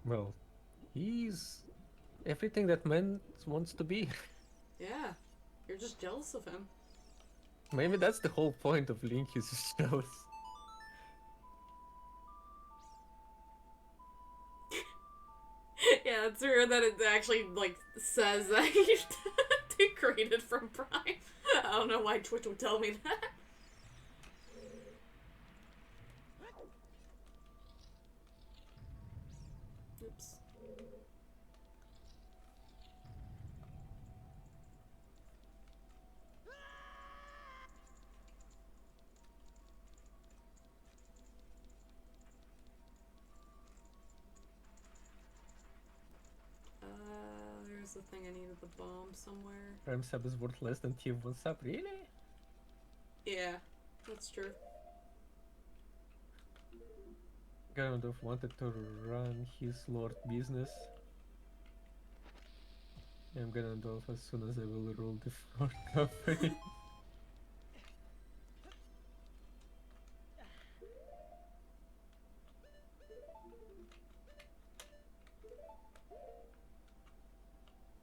Well, he's everything that man wants to be. Yeah. You're just jealous of him. Maybe that's the whole point of Link, he's just jealous. Yeah, it's weird that it actually, like, says that he's degraded from Prime. I don't know why Twitch would tell me that. Oops. There's the thing I needed the bomb somewhere. Prime sub is worth less than tier 1 sub, really? Yeah, that's true. Ganondorf wanted to run his lord business. I'm Ganondorf as soon as I will rule the Ford company.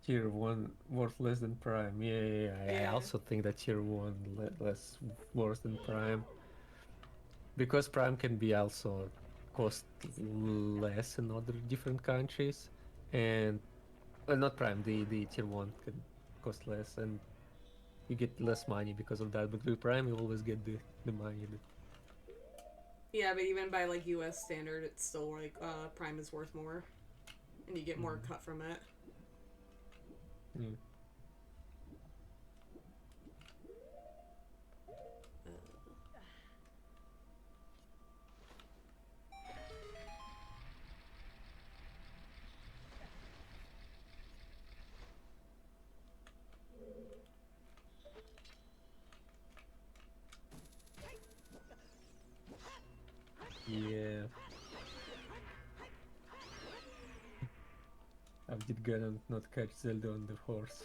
Tier 1 worth less than Prime. Yeah. I Yeah. also think that tier 1 less worse than Prime. Because Prime can be also cost less in other different countries. And well, not Prime, the tier 1 can cost less and you get less money because of that. But with Prime you always get the money. Yeah, but even by, like, US standard, it's still, like, Prime is worth more. And you get more cut from it. Mm. Yeah. How did Ganon not catch Zelda on the horse?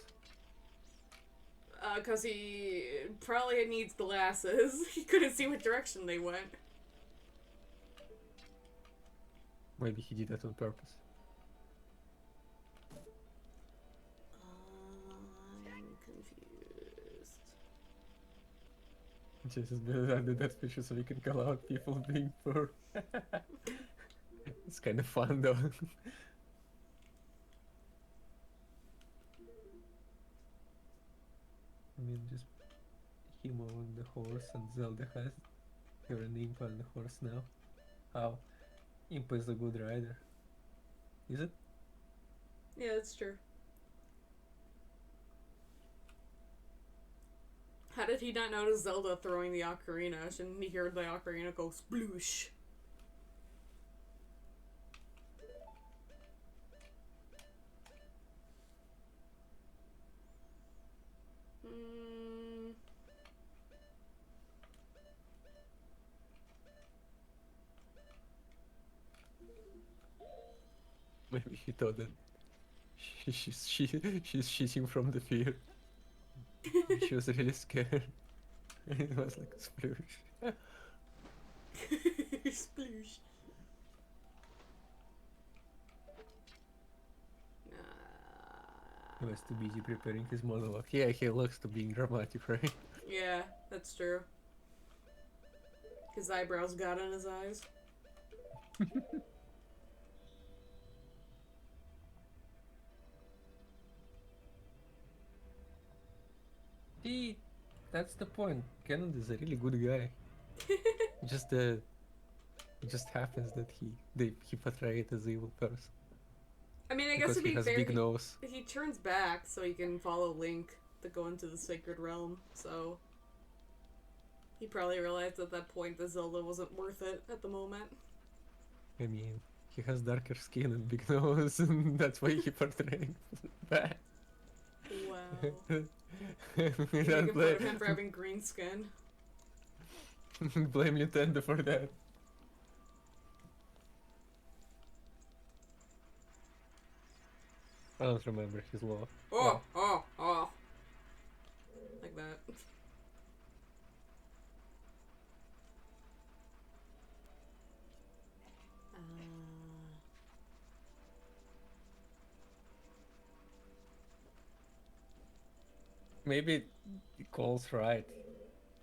Cause he probably needs glasses. He couldn't see what direction they went. Maybe he did that on purpose. I'm confused. Just under that picture so we can call out people being poor. It's kind of fun though. I mean, just him on the horse and Zelda has her an Impa on the horse now. How? Impa is a good rider. Is it? Yeah, that's true. How did he not notice Zelda throwing the ocarina? Shouldn't he hear the ocarina go sploosh? Maybe he thought that she's shitting from the fear. She was really scared. And it was like a sploosh. Sploosh. He was too busy preparing his monologue. Yeah, he looks to being dramatic, right? Yeah, that's true. His eyebrows got in his eyes. See, that's the point. Canon is a really good guy. Just it just happens that he portrayed as evil person I mean, I guess because to he be has fair, big nose. he turns back so he can follow Link to go into the Sacred Realm, so... He probably realized at that point that Zelda wasn't worth it at the moment. I mean, he has darker skin and big nose, and that's why he portrayed bad. Wow. We You're don't making fun of him for having green skin. blame Nintendo for that. I don't remember his law. Oh, oh, oh. Like that. Maybe Cole's right.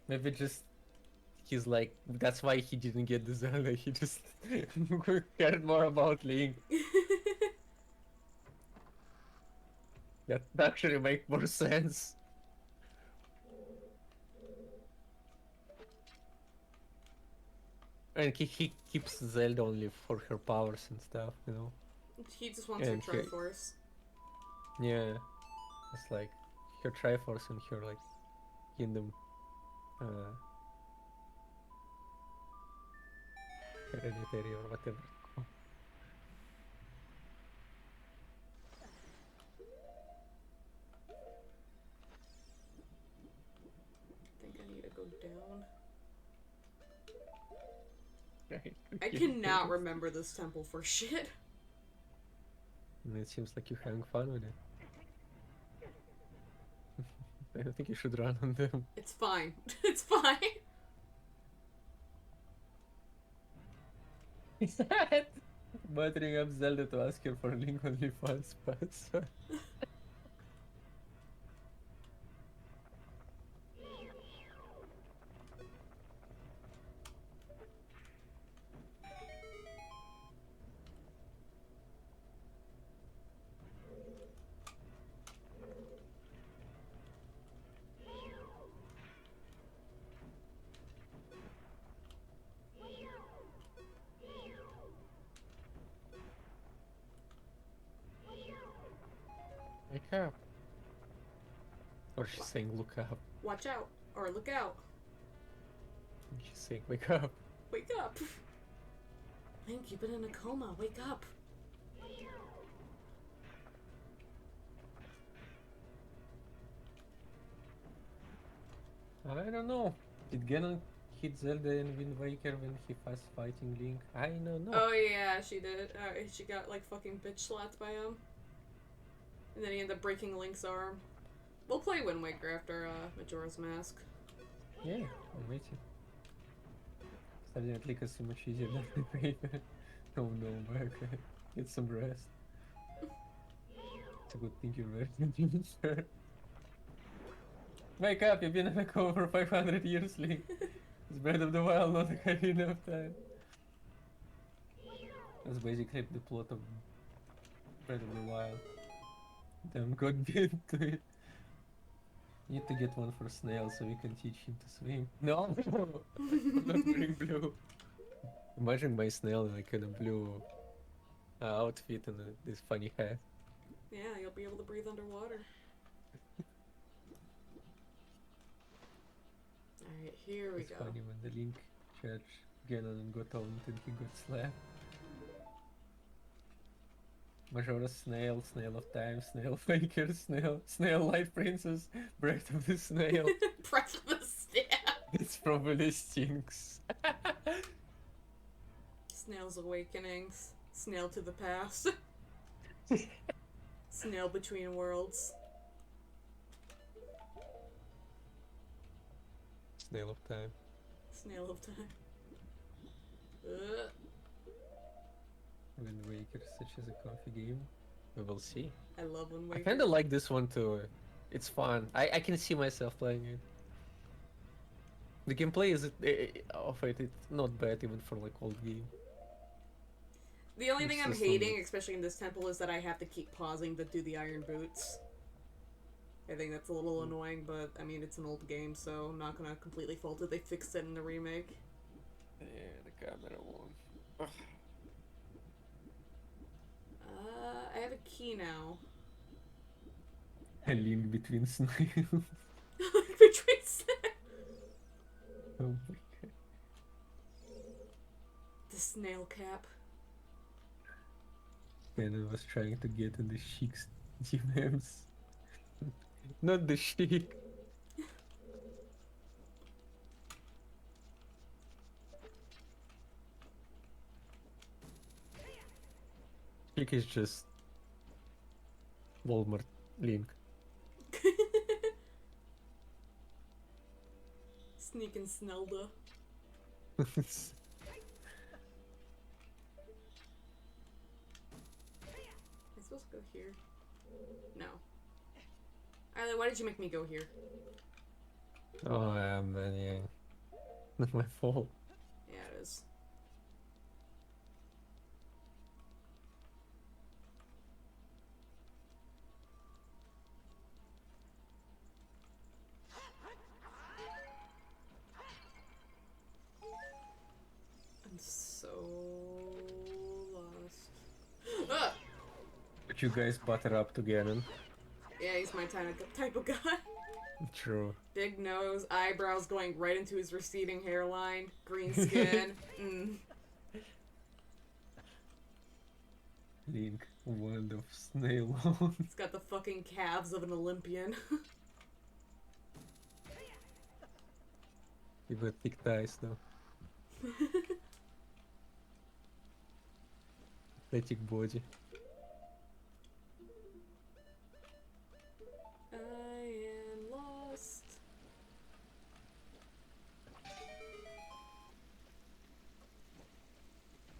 Maybe just he's like that's why he didn't get the Zelda. He just cared more about Link. That actually make more sense. And he keeps Zelda only for her powers and stuff, you know. He just wants And her Triforce. yeah, it's like her Triforce and her like kingdom, uh, hereditary or whatever. I think I need to go down. Right. I cannot remember this temple for shit. And it seems like you're having fun with it. I don't think you should run on them. It's fine. It's fine. Buttering up Zelda to ask her for Link only fast password. Wake up. Or she's saying look up. Watch out. Or look out. And she's saying wake up. Wake up. Link, you've been in a coma. Wake up. I don't know. Did Ganon hit Zelda in Wind Waker when he was fighting Link? I don't know. Oh yeah, she did. She got like fucking bitch slapped by him. And then he ended up breaking Link's arm. We'll play Wind Waker after Majora's Mask. Yeah, I'm waiting. Evidently, because so much easier than Wind Waker. Oh no, back. Get some rest. It's a good thing you're very sure. Wake up, you've been in a coma for 500 years, Link. It's Breath of the Wild, not Ocarina of Time. That's basically the plot of Breath of the Wild. Damn, got bit to it. Need to get one for Snail so we can teach him to swim. No! I'm not wearing blue. Imagine my Snail like in a blue outfit and this funny hat. Yeah, you'll be able to breathe underwater. Alright, here we It's go. funny when the Link church Ganon got owned and he got slapped. Majora Snail, Snail of Time, Snail Faker, Snail Light Princess, Breath of the Snail. Breath of the Snail. This probably stinks. Snail's Awakenings. Snail to the Past. Snail Between Worlds. Snail of Time. Snail of Time. Wind Waker, such as a comfy game. We will see. I love when I wafers. kind of like this one too. It's fun. I can see myself playing it. The gameplay is of it. It's not bad even for like old game. The only thing It's I'm just hating, especially in this temple, is that I have to keep pausing to do the iron boots. I think that's a little annoying, but I mean, it's an old game, so I'm not gonna completely fault it. They fixed it in the remake. Yeah, the camera one. I have a key now. A link between snails. Between Oh my god. the snail cap. And I was trying to get in the Sheik's GMs. Not the Sheik. Sheik is just Walmart link. Sneak and Snelda. Am I supposed to go here? No. Ayleh, why did you make me go here? Oh man, yeah. Not my fault. Yeah, it is. I'm so lost. Ah! But you guys butter up together. Yeah, he's my type of guy. True. Big nose, eyebrows going right into his receding hairline, green skin. Link, world of snail. He's got the fucking calves of an Olympian. You got thick thighs though. Athletic body. I am lost.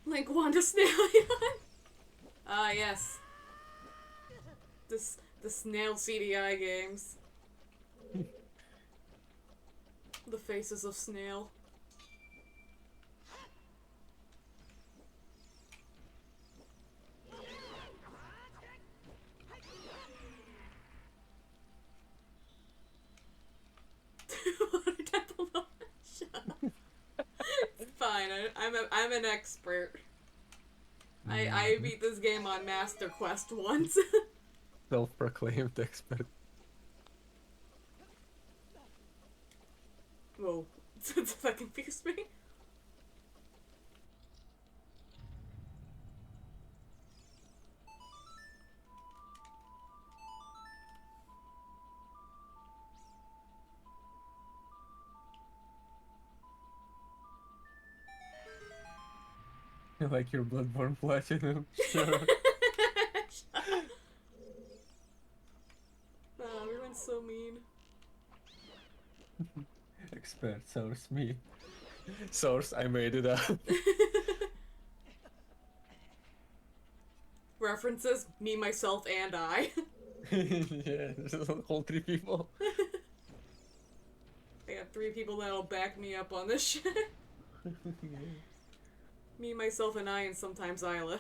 Link Wanda Snailion. Ah, yes. The snail CDI games. The faces of snail. Water temple moment. Shut up. It's fine. I'm an expert. I beat this game on Master Quest once. Self-proclaimed expert. Whoa. That confused me. I like your Bloodborne Platinum. Sure. Oh, everyone's so mean. Expert, source me. Source, I made it up. References, me, myself, and I. Yeah, there's a whole 3 people. I got 3 people that'll back me up on this shit. Me, myself, and I, and sometimes Ayleh.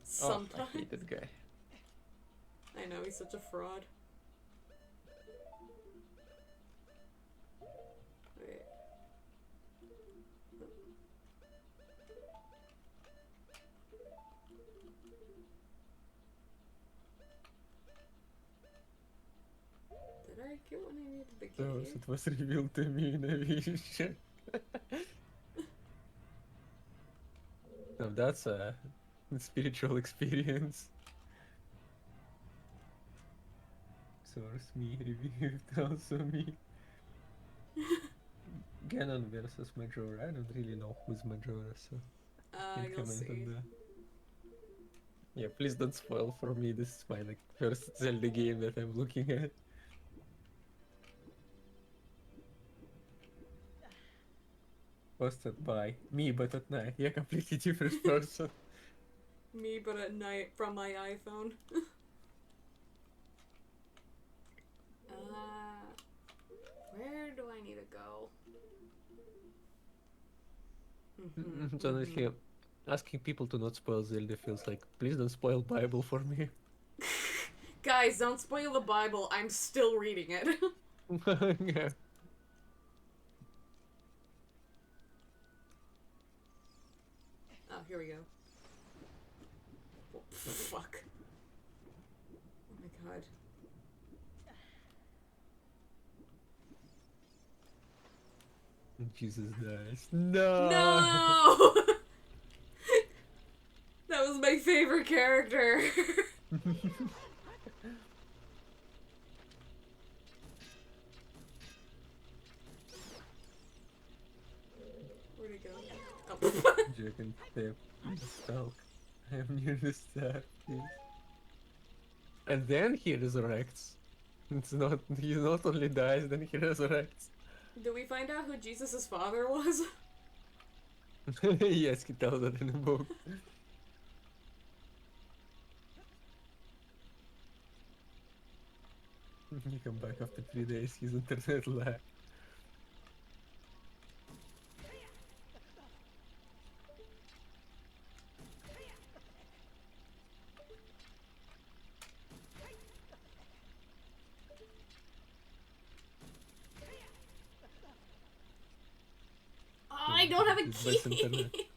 Sometimes. Oh, I hate that guy. I know, he's such a fraud. Wait. Did I get what I needed to get So here? it was revealed to me in a vision. Now that's a spiritual experience. Source me, reviewed also me. Ganon versus Majora. I don't really know who's Majora, so can't You'll comment see. on that. Yeah, please don't spoil for me. This is my like first Zelda game that I'm looking at. Hosted by me, but at night. Yeah, completely different person. Me, but at night from my iPhone. Where do I need to go? So honestly, asking people to not spoil Zelda feels like, please don't spoil Bible for me. Guys, don't spoil the Bible. I'm still reading it. Yeah. Oh, here we go. Oh, fuck. Oh my god. Jesus dies. No! No! That was my favorite character. Where'd he go? Oh. Jack and Step, stop. I'm near the start, please. And then he resurrects. It's not, he not only dies, then he resurrects. Do we find out who Jesus' father was? Yes, he tells that in the book. You come back after 3 days, his internet lag. I don't have a It's best internet. key.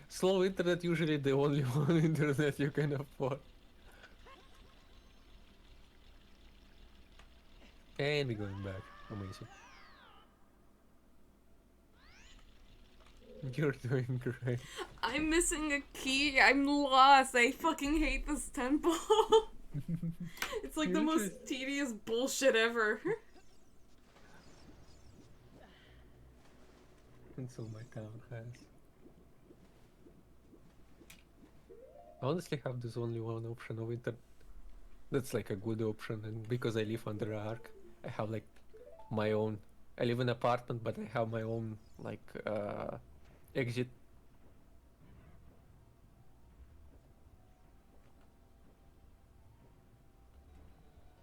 Slow internet usually the only one internet you can afford. And we're going back. Amazing. You're doing great. I'm missing a key. I'm lost. I fucking hate this temple. It's like the You most just- tedious bullshit ever. And so my town has. I honestly have this only one option of internet. That's like a good option, and because I live under an arc, I have like my own. I live in an apartment, but I have my own like exit.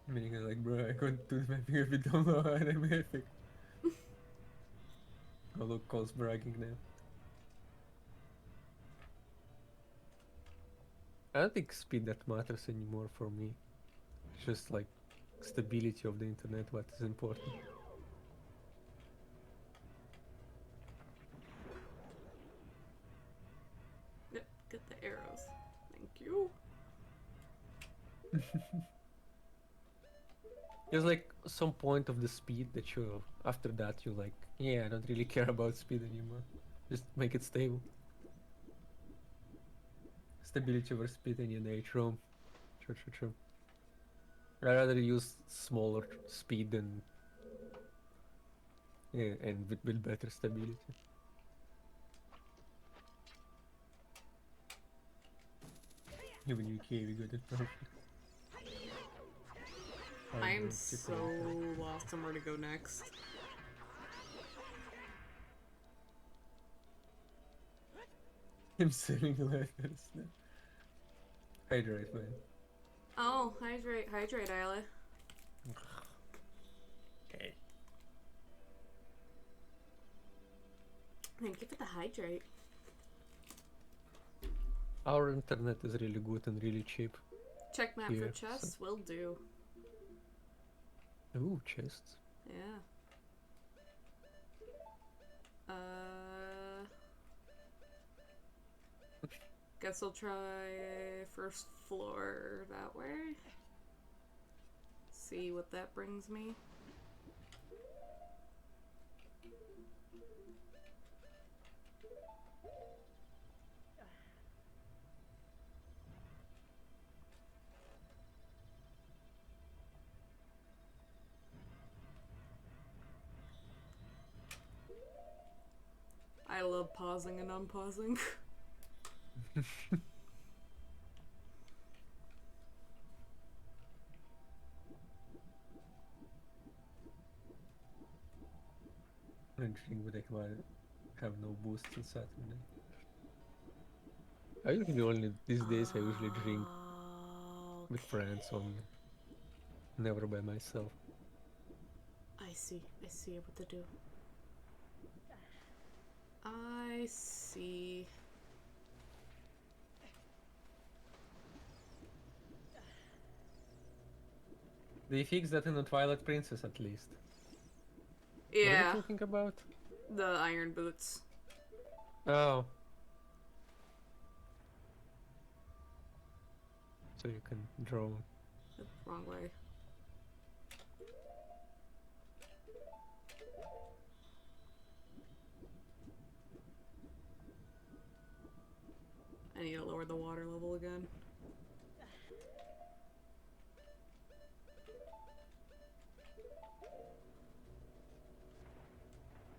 Meaning like, bro, I can't do mapping if you don't know how I'm mapping. Oh look, Cole's bragging now. I don't think speed that matters anymore for me. It's just like stability of the internet what is important. Yep, get the arrows. Thank you. There's like some point of the speed that you, after that you like, yeah, I don't really care about speed anymore. Just make it stable. Stability over speed any day, true. True. I'd rather use smaller speed than, yeah, and with better stability. Even UK, we got it perfect. I'm so lost on where to go next. I'm selling letters now. Hydrate, man. Oh, hydrate, Ayleh. Okay. Thank you for the hydrate. Our internet is really good and really cheap. Check map Here, for chests will do. Ooh, chests. Yeah. Guess I'll try first floor that way. See what that brings me. I love pausing and unpausing. Interesting, but I have no boosts in Saturday. I usually only these days I usually drink with Okay. friends only, never by myself. I see. I see what to do. I see. They fixed that in the Twilight Princess at least. What are you Yeah, talking about? the iron boots. Oh. So you can draw. Wrong way. I need to lower the water level again.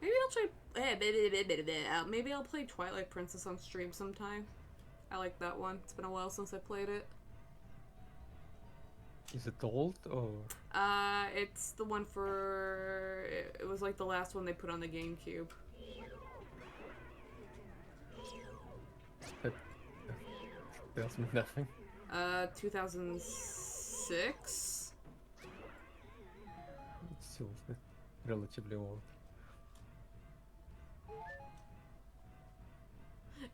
Maybe I'll try. Maybe I'll play Twilight Princess on stream sometime. I like that one. It's been a while since I played it. Is it old or? It's the one for. It was like the last one they put on the GameCube. That tells me nothing. 2006. It's still relatively old.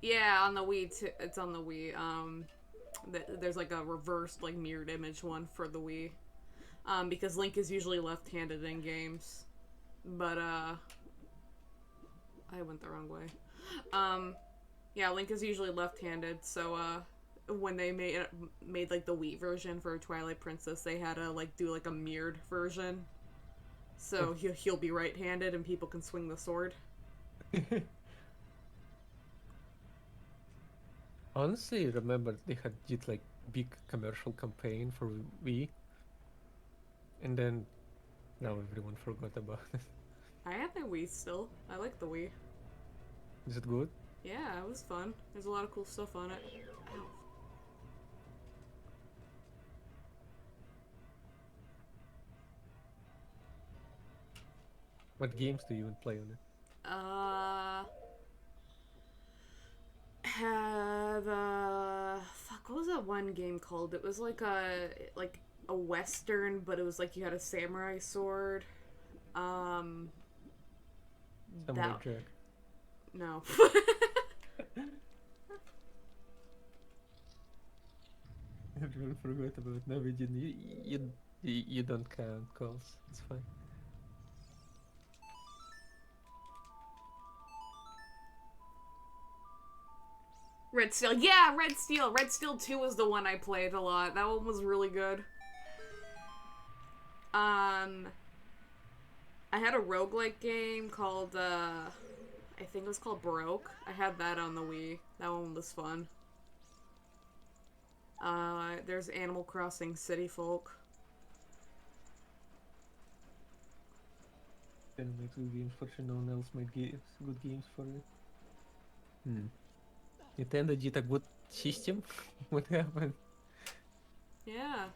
Yeah, on the Wii. It's on the Wii. There's like a reversed, like mirrored image one for the Wii. Because Link is usually left-handed in games, but I went the wrong way. Yeah, Link is usually left-handed, so when they made like the Wii version for Twilight Princess, they had to like do like a mirrored version, so he'll be right-handed and people can swing the sword. Honestly, remember they did like big commercial campaign for Wii, and then now everyone forgot about it. I have my Wii still. I like the Wii. Is it good? Yeah, it was fun. There's a lot of cool stuff on it. Ow. What games do you even play on it? Fuck, what was that one game called? It was like a western, but it was like you had a samurai sword. Samurai That Jack. no. Everyone forgot about it. No, we didn't. You don't count calls. It's fine. Red Steel. Yeah, Red Steel. Red Steel 2 was the one I played a lot. That one was really good. I had a roguelike game called, I think it was called Baroque. I had that on the Wii. That one was fun. There's Animal Crossing City Folk. Can make good games for sure. No one else made good games for it. Nintendo did a good system. What happened? Yeah,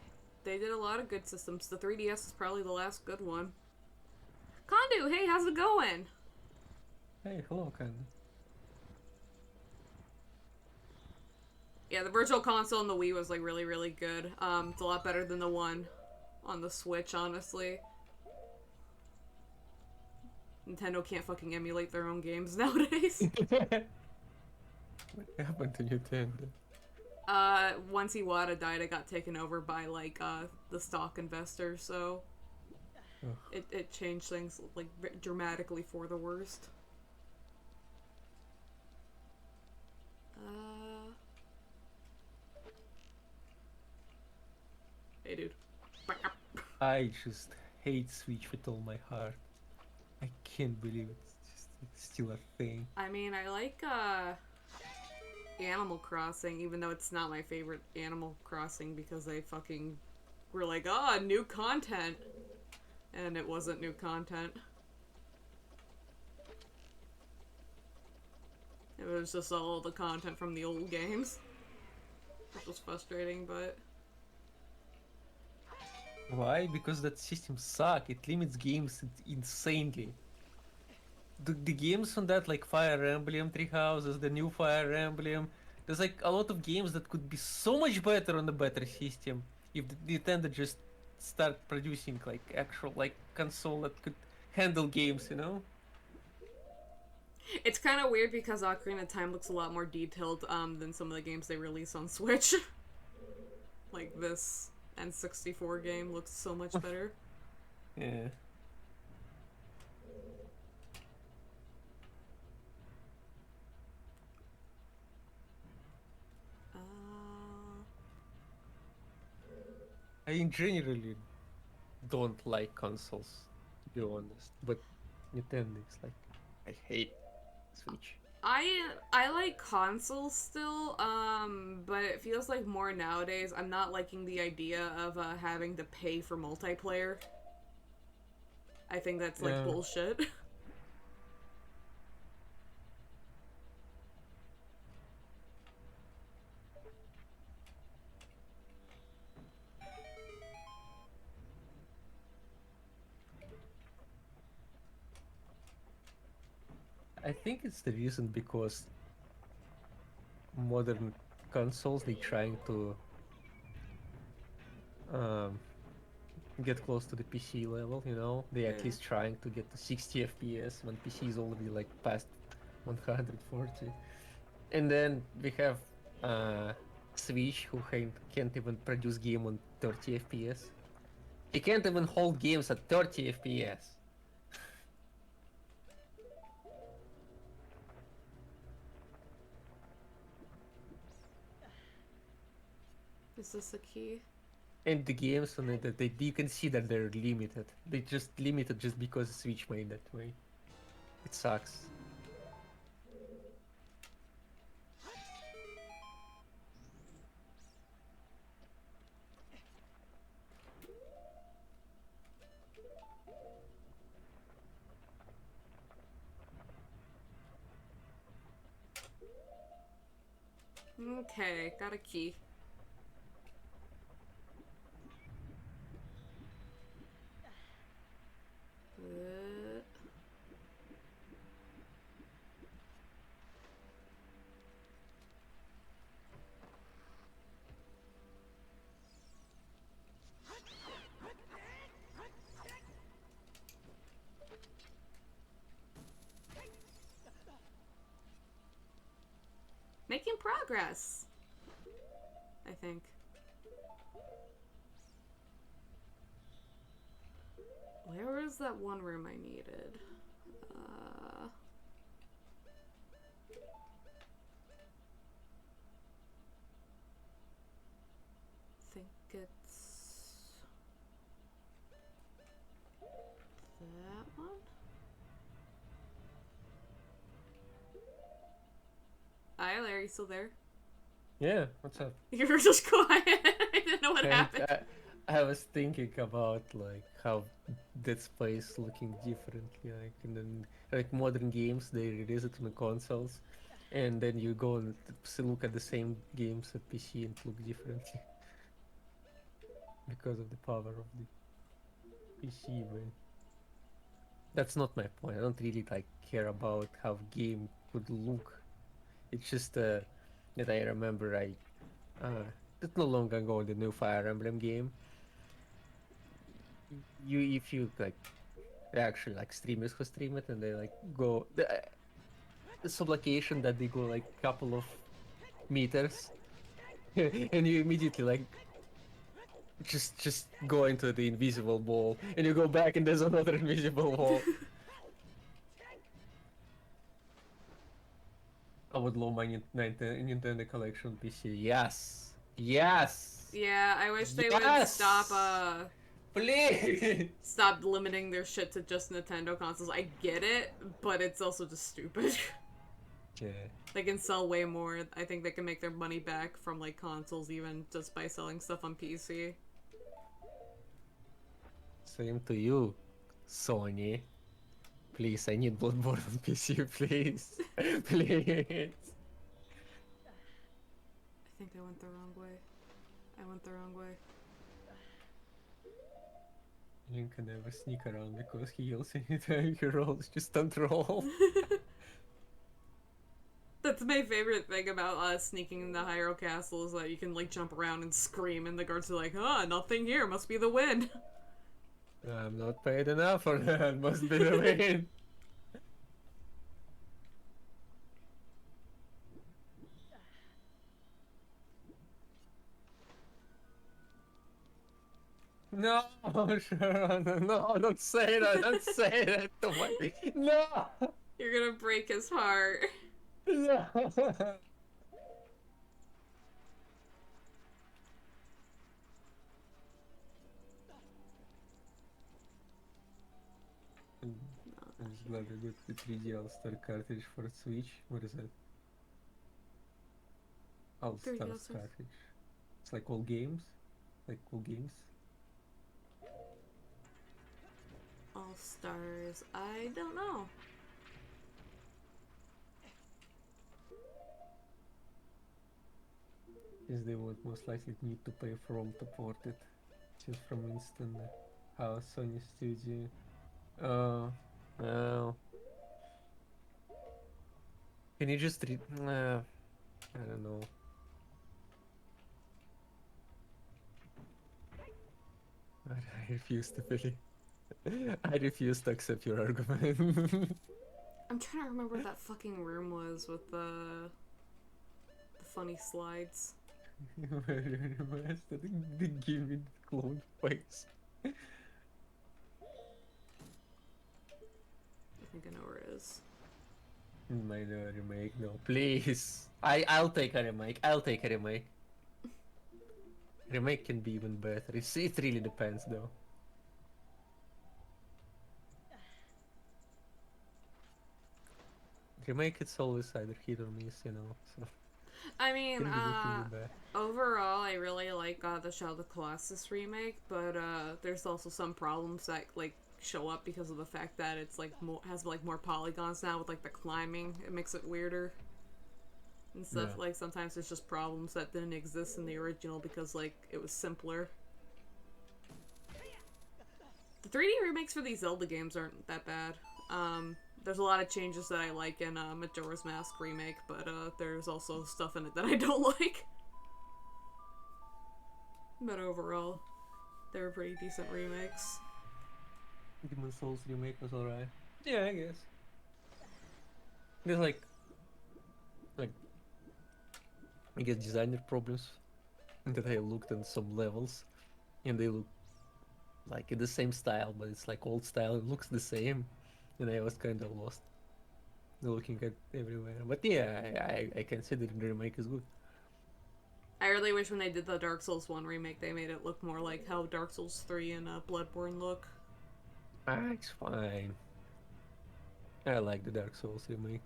they did a lot of good systems. The 3DS is probably the last good one. Kondu, hey, how's it going? Hey, hello, Ken. Yeah, the Virtual Console on the Wii was like really, really good. It's a lot better than the one on the Switch, honestly. Nintendo can't fucking emulate their own games nowadays. What happened to Nintendo? Once Iwata died, it got taken over by like the stock investors, so it changed things like dramatically for the worst. Hey, dude. I just hate Switch with all my heart. I can't believe it's still a thing. I mean, I like Animal Crossing, even though it's not my favorite Animal Crossing because they fucking were like, ah, new content. And it wasn't new content. It was just all the content from the old games. Which was frustrating, but... Why? Because that system sucks. It limits games insanely. The games on that, like Fire Emblem, Three Houses, the new Fire Emblem, There's like a lot of games that could be so much better on a better system if Nintendo just start producing like actual like console that could handle games, you know? It's kind of weird because Ocarina of Time looks a lot more detailed than some of the games they release on Switch. Like this N64 game looks so much better. Yeah. Uh, I generally don't like consoles, to be honest. But Nintendo is like, I hate Switch. I like consoles still, but it feels like more nowadays. I'm not liking the idea of having to pay for multiplayer. I think that's like Yeah. bullshit. I think it's the reason because modern consoles they trying to um, get close to the PC level, you know? They at Yeah. least trying to get to 60 FPS when PC is already like past 140. And then we have Switch who can't even produce game on 30 FPS. He can't even hold games at 30 FPS. Is this a key? And the games on it that you can see that they're limited. They just limited just because Switch made that way. It sucks. Okay, got a key. Uh, Making progress, I think. Where was that one room I needed? Think it's that one? Ayleh, are you still there? Yeah, what's up? You were just quiet. I didn't know what happened. I was thinking about like how Dead Space looking differently, like and then like modern games they release it on the consoles, and then you go and look at the same games at PC and look differently because of the power of the PC. But that's not my point. I don't really like care about how game could look. It's just that I remember not long ago the new Fire Emblem game. You if you like actually like streamers who stream it and they like go the sublocation that they go like couple of meters and you immediately like just go into the invisible wall and you go back and there's another invisible wall. I would love my Nintendo collection PC. Yes, yes, Yeah, I wish they would yes. Please. stop limiting their shit to just Nintendo consoles. I get it, but it's also just stupid. Yeah. They can sell way more. I think they can make their money back from like consoles even just by selling stuff on PC. Same to you, Sony. Please, I need Bloodborne on PC, please. Please. I think I went the wrong way. I went the wrong way. Link can never sneak around because he heals anytime he rolls. Just don't roll. That's my favorite thing about sneaking into Hyrule Castle is that you can like jump around and scream, and the guards are like, "Oh, nothing here. Must be the wind." I'm not paid enough for that. Must be the wind. No, Sharon, no, don't say that. Don't say that to my. No, You're gonna break his heart. no. I'm just glad I got the 3D All-Star cartridge for Switch. What is that? 3D All-Stars All-Stars. cartridge. It's like all games. Like all games. All Stars. I don't know. Yes, they would most likely need to pay for all to port it. Just from instant house Sony Studio. Oh, well. Can you just read? I don't know. I refuse to believe. I refuse to accept your argument. I'm trying to remember what that fucking room was with the funny slides. They give me the clone face. I think I know where it is. Minor remake, no, please. I'll take a remake. I'll take a remake. Remake can be even better. It really depends, though. Remake, it's always either hit or miss, you know. So I mean, can be good, can be bad. overall, I really like the Shadow of the Colossus remake, but there's also some problems that like show up because of the fact that it's like has like more polygons now with like the climbing. It makes it weirder and stuff. Yeah. Like sometimes there's just problems that didn't exist in the original because like it was simpler. The 3D remakes for these Zelda games aren't that bad. There's a lot of changes that I like in Majora's Mask remake, but there's also stuff in it that I don't like. But overall, they were pretty decent remakes. Demon Souls remake was alright. Yeah, I guess. There's like, I guess designer problems that I looked at some levels, and they look like in the same style, but it's like old style. It looks the same, and I was kind of lost looking at everywhere. But yeah, I consider the remake is good. I really wish when they did the Dark Souls 1 remake, they made it look more like how Dark Souls 3 and Bloodborne look. It's fine. I like the Dark Souls remake.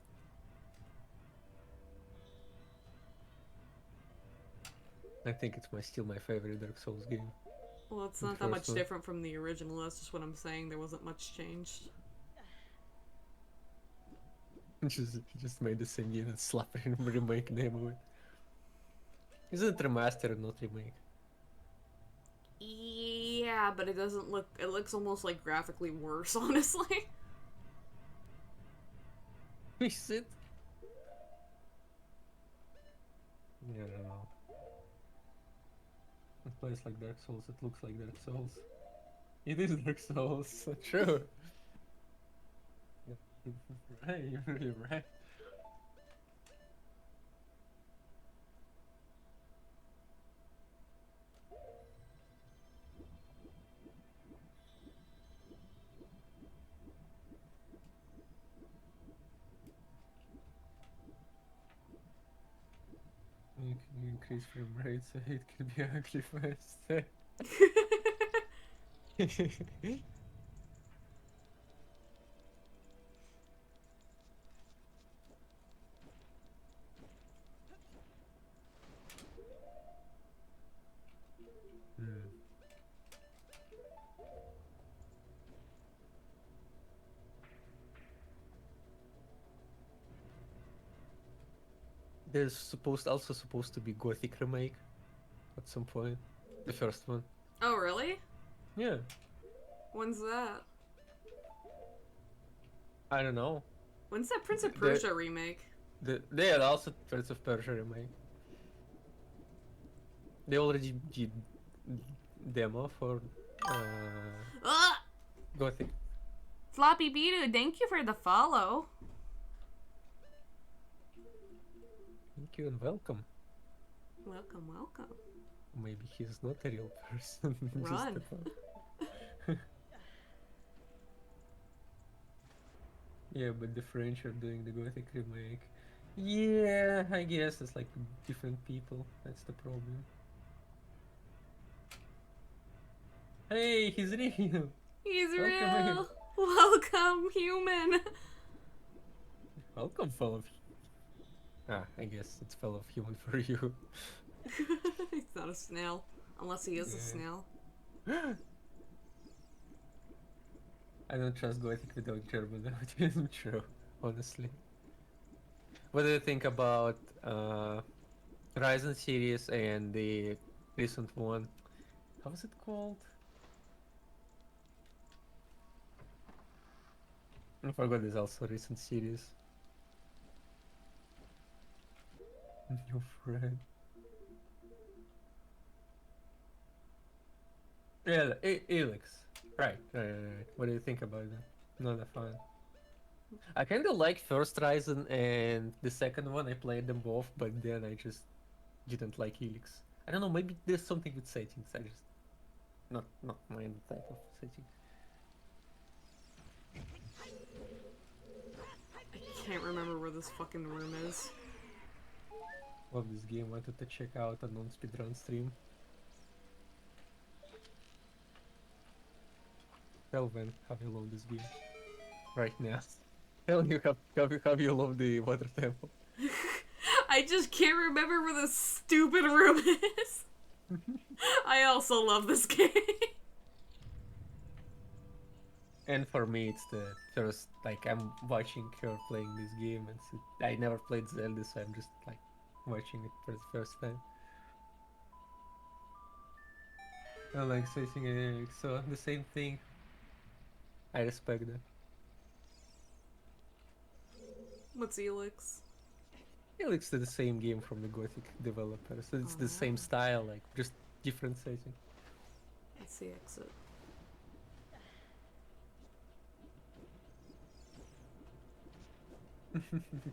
I think it's still my favorite Dark Souls game. Well, it's The not that much first one. different from the original, that's just what I'm saying. There wasn't much changed. Just made the same game and slap a remake name of it. Isn't it remastered, not remake? Yeah, but it doesn't look... It looks almost like graphically worse, honestly. Is it? Yeah, I don't know. It plays like Dark Souls, it looks like Dark Souls. It is Dark Souls, true. Yeah, right, you're really right. You can increase frame rate so it can be ugly faster. Hmm. There's also supposed to be Gothic remake at some point. The first one. Oh, really? Yeah. When's that? I don't know. When's that Prince of The- Persia remake? They are also Prince of Persia remake. They already did demo for Ugh! Gothic. Floppy Beedu, thank you for the follow. Thank you and welcome. Welcome, welcome. Maybe he's not a real person. Just Run. a bot. Yeah, but the French are doing the Gothic remake. Yeah, I guess it's like different people. That's the problem. Hey, he's real. He's Welcome in. real. Welcome, human. Welcome, fellow. I guess it's fellow human for you. He's not a snail. Unless he is a Yeah. snail. I don't trust Gothic without German autism, true, honestly. What do you think about Ryzen series and the recent one? How was it called? I forgot there's also a recent series. New friend. Yeah, Ayleh. Right. What do you think about that? Not a fan. I kind of like first Ryzen and the second one. I played them both, but then I just didn't like Helix. I don't know. Maybe there's something with settings. I just not my type of setting. I can't remember where this fucking room is. Love this game. Wanted to check out a non-speedrun stream. Tell when how you love this game right now. Tell you how you love the water temple. I just can't remember where this stupid room is. I also love this game. And for me, it's the first, like, I'm watching her playing this game, and I never played Zelda, so I'm just, like, watching it for the first time. I like switching it, so the same thing. I respect that. What's Elix? It looks the same game from the Gothic developer, so it's the same style, like, just different setting. Let's see exit.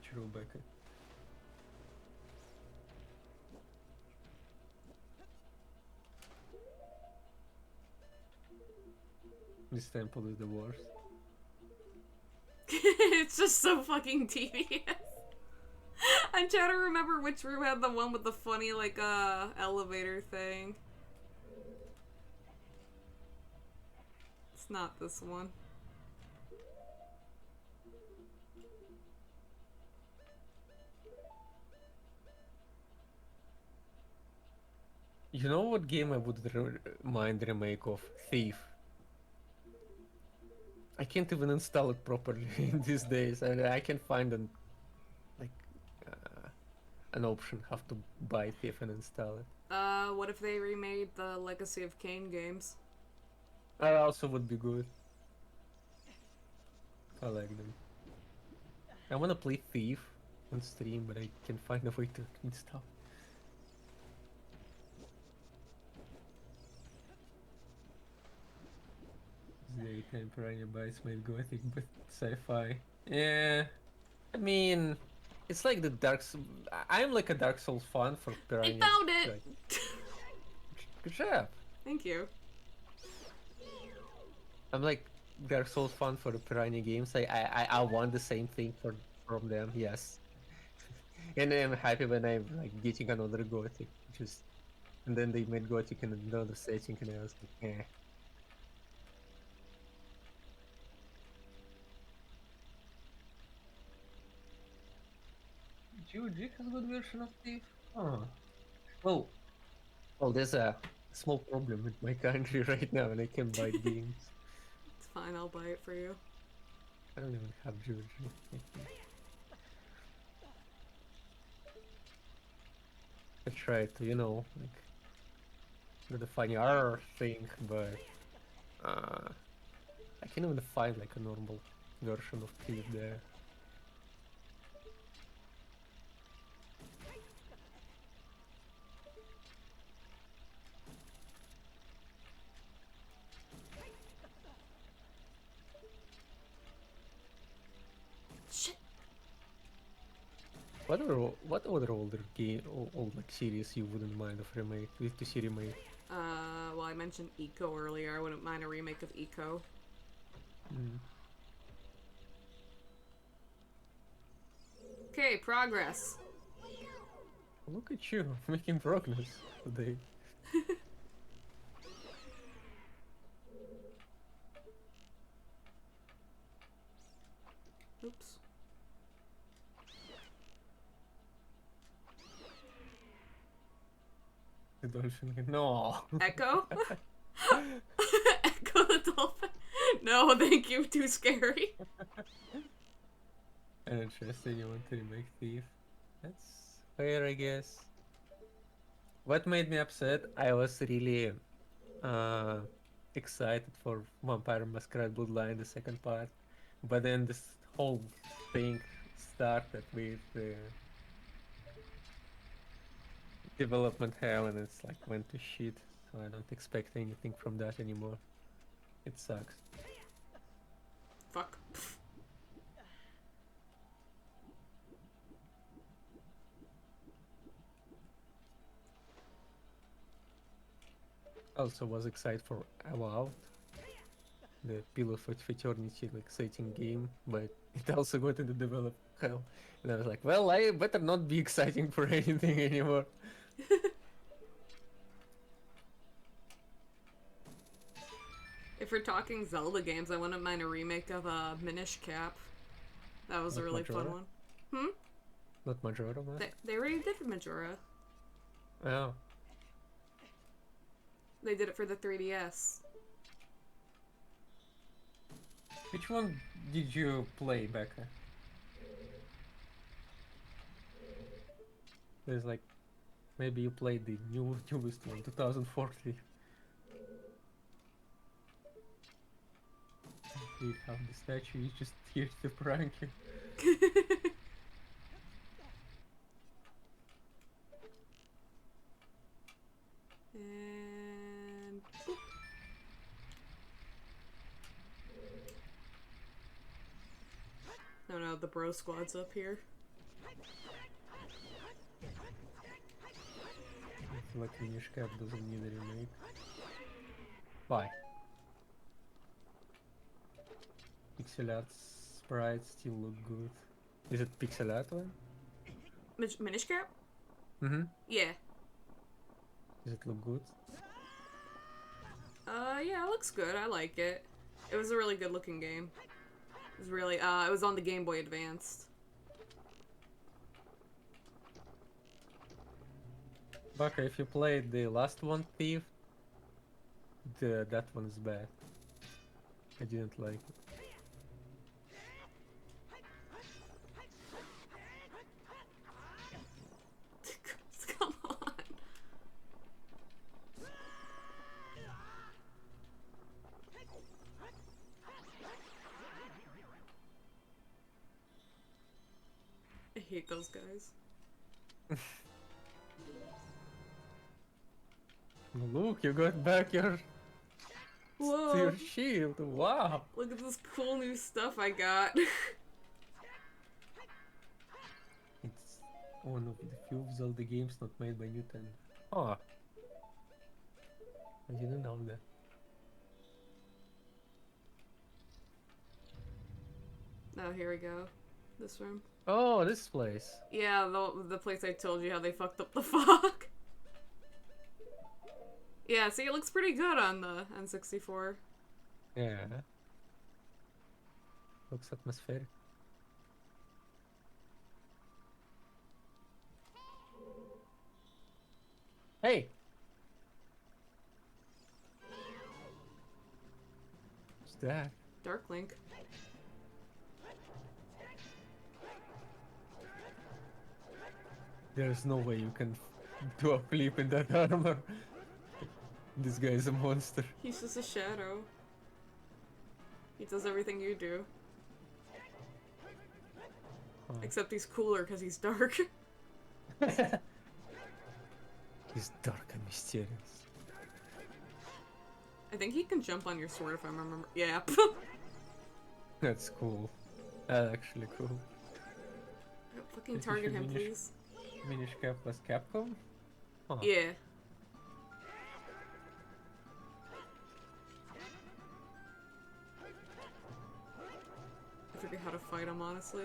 True, Becca. This temple is the worst. It's just so fucking tedious. I'm trying to remember which room had the one with the funny, like, elevator thing. It's not this one. You know what game I would mind remake of? Thief. I can't even install it properly in these days. I can find an option how to buy Thief and install it. What if they remade the Legacy of Kain games? That also would be good. I like them. I wanna play Thief on stream, but I can't find a way to install. The temporary bites made Gothic, but sci-fi. Yeah, I mean, it's like the I'm like a Dark Souls fan for Piranha. I found it! Like, good job. Thank you. I'm like Dark Souls fan for the Piranha games. I want the same thing from them. Yes. And I'm happy when I'm like getting another Gothic, just and then they made Gothic in another setting, and I was like, eh. GOG has a good version of Thief. Oh. Well, there's a small problem with my country right now, and I can't buy games. It's fine, I'll buy it for you. I don't even have GOG. I tried to, like, do the funny R thing, but I can't even find like a normal version of Thief there. What other older game, old like series you wouldn't mind of remake to see remake? Well, I mentioned Eco earlier. I wouldn't mind a remake of Eco. Mm. Okay, progress. Look at you making progress today. Oops. The dolphin. No. Echo? Echo the dolphin? No, thank you. Too scary. And interesting, you want to remake Thief. That's fair, I guess. What made me upset? I was really uh, excited for Vampire Masquerade Bloodline, the second part, but then this whole thing started with the development hell, and it's like went to shit. So I don't expect anything from that anymore. It sucks. Fuck. Also was excited for Out, the Pillar of Eternity like exciting game, but it also got into develop hell. And I was like, well, I better not be exciting for anything anymore. If we're talking Zelda games, I wouldn't mind a remake of Minish Cap. That was a Not really fun Majora? one. Hmm? Not Majora, man. They already did Majora. Oh, They did it for the 3DS. which one did you play, Becca? There's like, maybe you played the newest one, 2040. I hate how the statue is just here to prank you. And... boop. No, no, the bro squad's up here. I feel like Minish Cap doesn't need a remake. Why? Pixel art sprites still look good. Is it pixel art one? Minish Cap? Mm-hmm. Yeah. Does it look good? Yeah, it looks good. I like it. It was a really good looking game. It was really, it was on the Game Boy Advanced. Baka, if you played the last one, Thief, that one is bad. I didn't like it. Come on. I hate those guys. Look, you got back your Whoa! shield. Wow. Look at this cool new stuff I got. It's one of the few Zelda games not made by Newton. Oh. I didn't know that. Oh, here we go. This room. Oh, this place. Yeah, the place I told you how they fucked up the fog. Yeah, see, it looks pretty good on the N64. Yeah. Looks atmospheric. Hey! What's that? Dark Link. There's no way you can do a flip in that armor. This guy is a monster. He's just a shadow. He does everything you do. Huh. Except he's cooler because he's dark. He's dark and mysterious. I think he can jump on your sword if I remember. Yeah. That's cool. That's actually cool. Fucking target him, please. Minish Cap plus Capcom? Huh. Yeah. I forget how to fight him, honestly.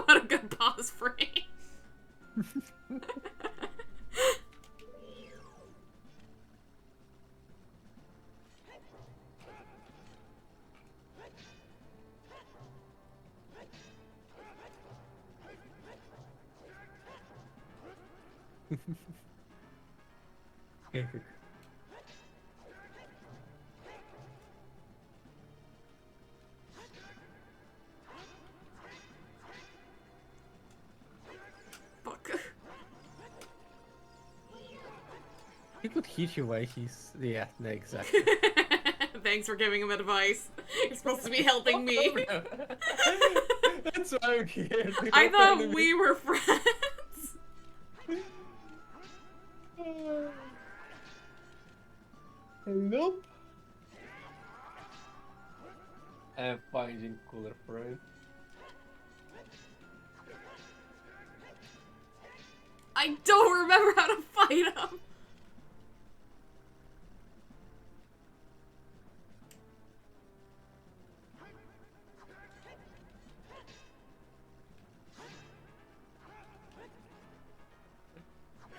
What a good pause frame. Epic. Fuck. He could hit you while he's... Yeah, no, exactly. Thanks for giving him advice. You're supposed to be helping me. That's why I'm here. I thought we were friends. Nope. I'm finding cooler friend. I don't remember how to fight him.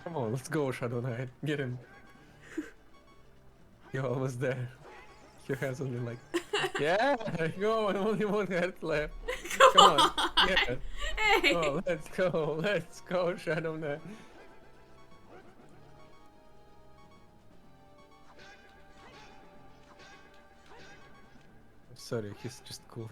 Come on, let's go, Shadow Knight. Get him. You're almost there. Your hand's only like... Yeah, go on, only one head left. Come on. on. Yeah. Hey. Oh, let's go, Shadow Knight. I'm sorry, he's just cool.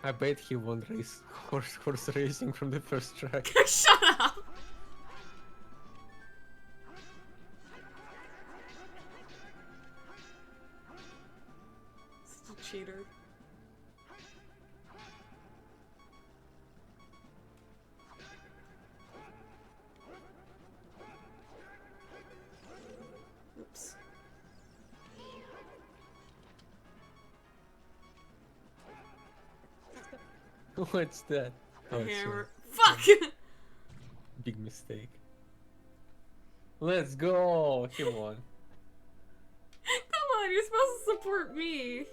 I bet he won horse racing from the first track. Shut up. Such a cheater. Oops. What's that? Oh, it's Hammer. a Fuck! big mistake. Let's go! Come on. Come on, you're supposed to support me.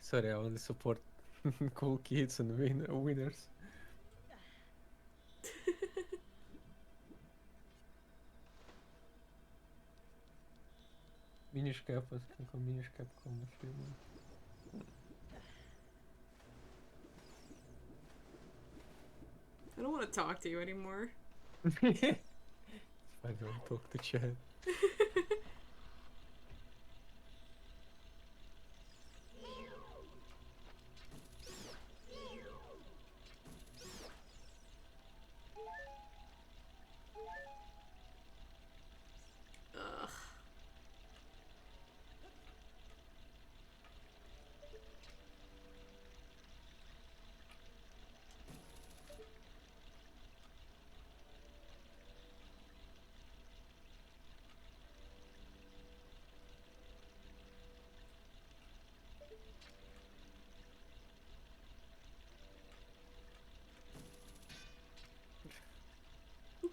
Sorry, I only support cool kids and winners. Minish Capcom, Minish Capcom, if you want. I don't want to talk to you anymore. I don't talk to chat. Ugh.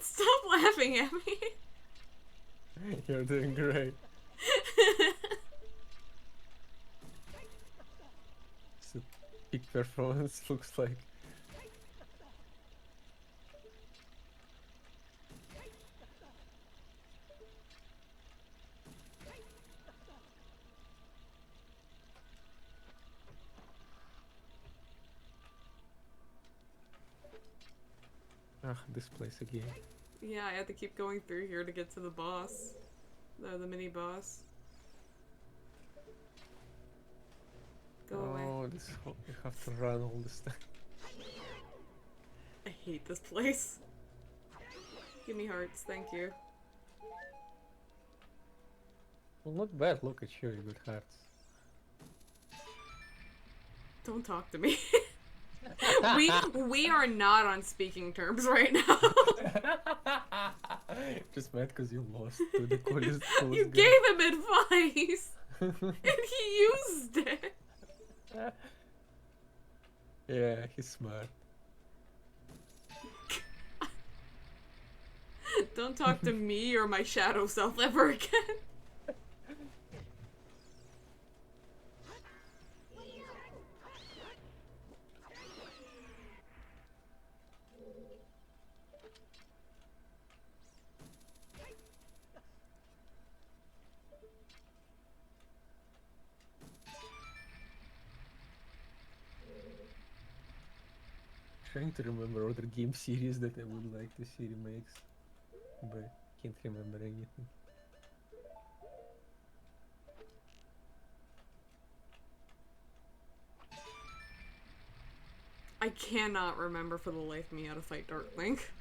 Stop laughing at me. You're doing great. It's a big performance, looks like. Ah, this place again. Yeah, I had to keep going through here to get to the boss. The mini boss. Go away. Oh, this whole, you have to run all this time. I hate this place. Give me hearts, thank you. Well, not bad, look at you, you got hearts. Don't talk to me. we are not on speaking terms right now. Just mad because you lost to the coolest You guy. gave him advice. And he used it! Yeah, he's smart. Don't talk to me or my shadow self ever again. Trying to remember other game series that I would like to see remakes, but can't remember anything. I cannot remember for the life of me how to fight Dark Link.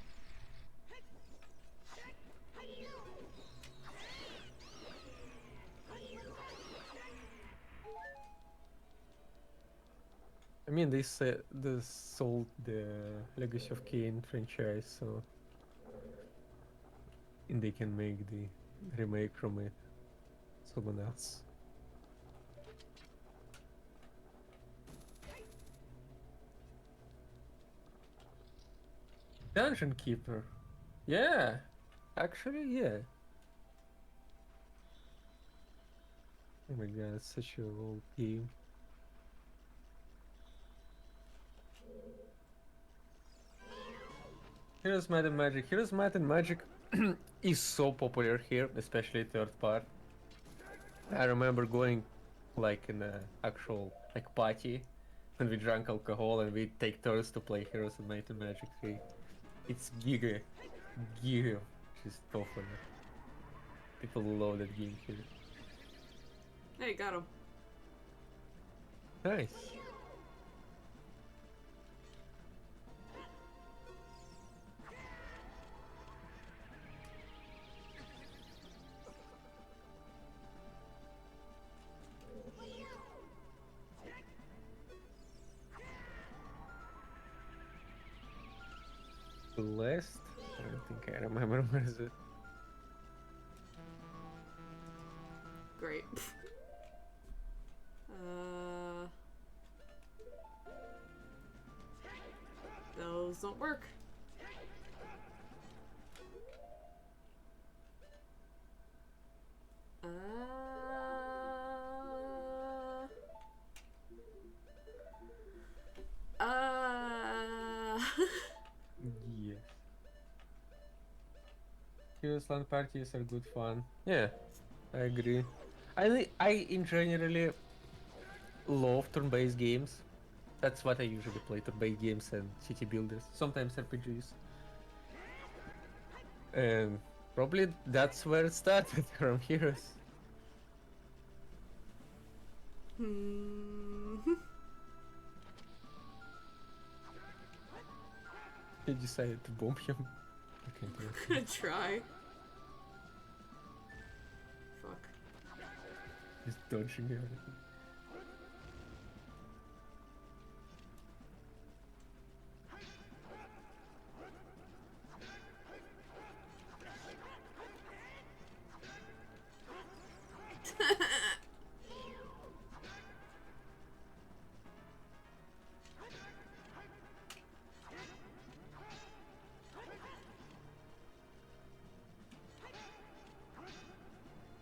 I mean, they sold the Legacy of Kain franchise, so and they can make the remake from it. Someone else. Dungeon Keeper. Yeah, actually, yeah. Oh my god, it's such a old game. Heroes Might and Magic. Heroes Might and Magic is so popular here, especially third part. I remember going like in a actual like party when we drank alcohol and we take turns to play Heroes of Might and Magic 3. It's giga, just popular. People love that game here. Hey, got him. Nice. Blessed? I don't think I remember where is it. Great. Those don't work. Yes. Heroes LAN parties are good fun. Yeah, I agree. I in generally love turn-based games. That's what I usually play, turn-based games and city builders. Sometimes RPGs. And probably that's where it started, from Heroes. He decided to bomb him. I can't do Gonna try. Fuck. He's dodging everything.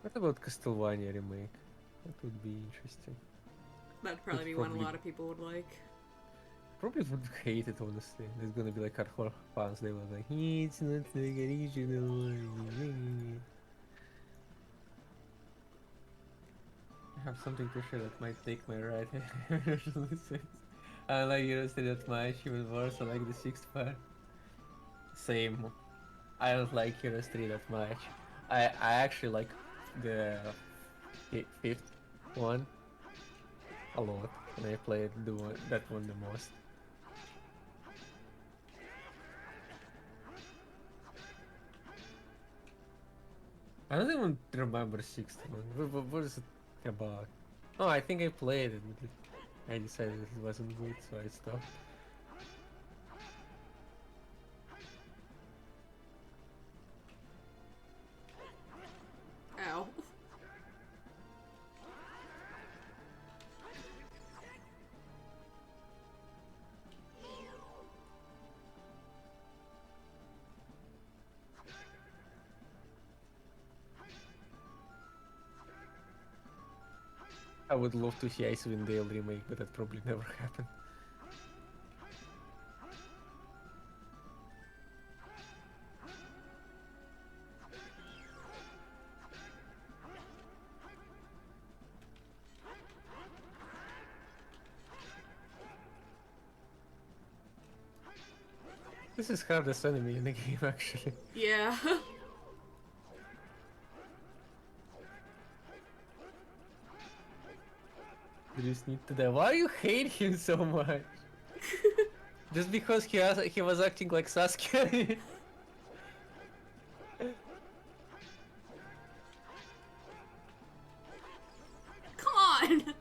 What about Castlevania remake? That would be interesting. That'd probably be one a lot of people would like. Probably would hate it, honestly. There's gonna be like hardcore fans, they were like, it's not like original. I have something to share that might take my right. I like Heroes that much, even worse, I like the sixth part. Same. I don't like Heroes 3 that much. I actually like the fifth one a lot, and I played that one the most. I don't even remember sixth one. What is it about? Oh, I think I played it, but I decided it wasn't good, so I stopped. Ow. I would love to see Icewind Dale remake, but that probably never happened. This is hardest enemy in the game, actually. Yeah. You just need to die. Why you hate him so much? Just because he was acting like Sasuke? Come on!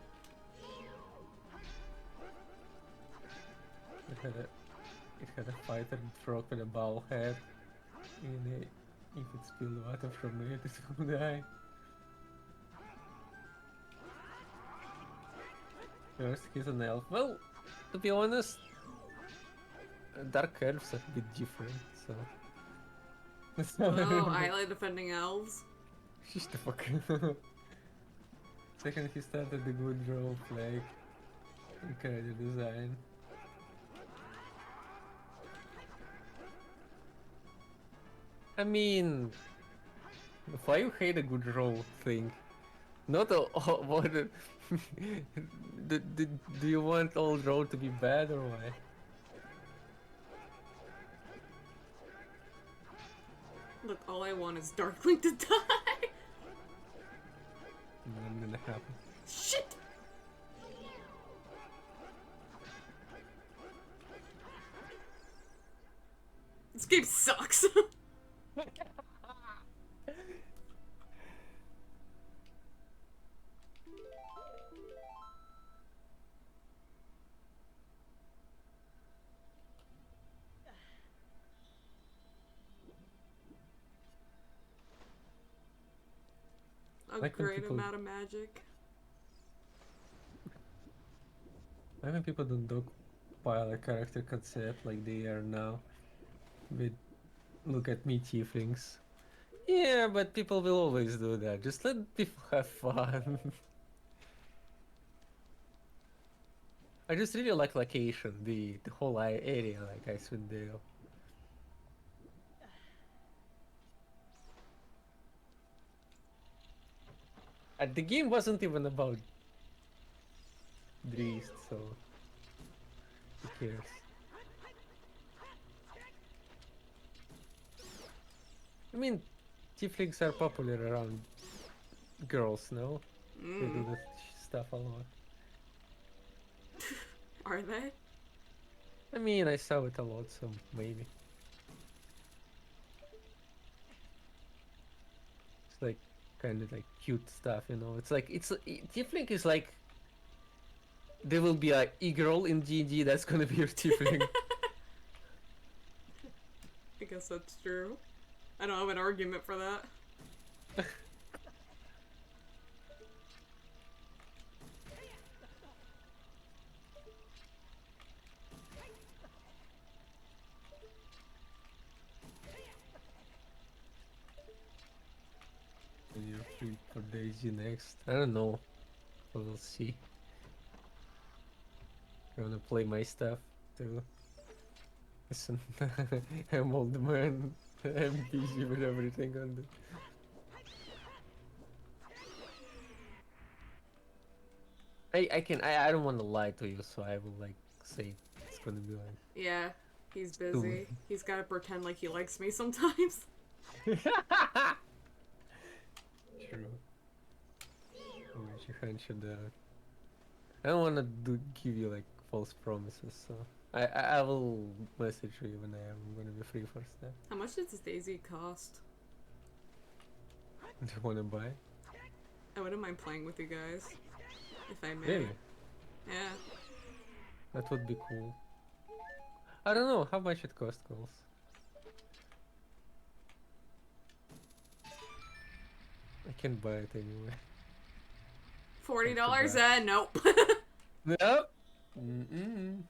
It had a fighter frog with a ball head. And if it spilled water from it, it will die. First, he's an elf. Well, to be honest, dark elves are a bit different, so. Oh, Ayleh defending elves. Shut the fuck. Second, he started the good role flag and character design. I mean, why you hate a good role thing? Not a, what? Do you want old role to be bad or why? Look, all I want is Darkling to die. Not gonna happen. Shit! This game sucks. A Like when great people- amount of magic. Why when people don't pile a character concept like they are now? With look at me tieflings. Yeah, but people will always do that. Just let people have fun. I just really like location, the whole area, like Icewind Dale. And the game wasn't even about Dreast, so who cares? I mean, tieflings are popular around girls, no? They do this stuff a lot. Are they? I mean, I saw it a lot, so maybe. It's like kind of like cute stuff, you know. It's like tiefling is like there will be a e-girl in D&D that's gonna be your tiefling. I guess that's true. I don't have an argument for that. And you're free for Daisy next. I don't know. We'll see. I wanna play my stuff too. Listen, I'm old man. I'm busy with everything on the. I don't want to lie to you, so I will like say it's gonna be like. Yeah, he's busy. He's gotta pretend like he likes me sometimes. True. Which you should. I don't wanna give you like false promises, so I will message you when I am gonna be free for stuff. How much does this Daisy cost? Do you wanna buy? I wouldn't mind playing with you guys. If I may. Really? Yeah. That would be cool. I don't know how much it costs, girls. I can buy it anyway. $40? Nope. Nope. Mm-mm.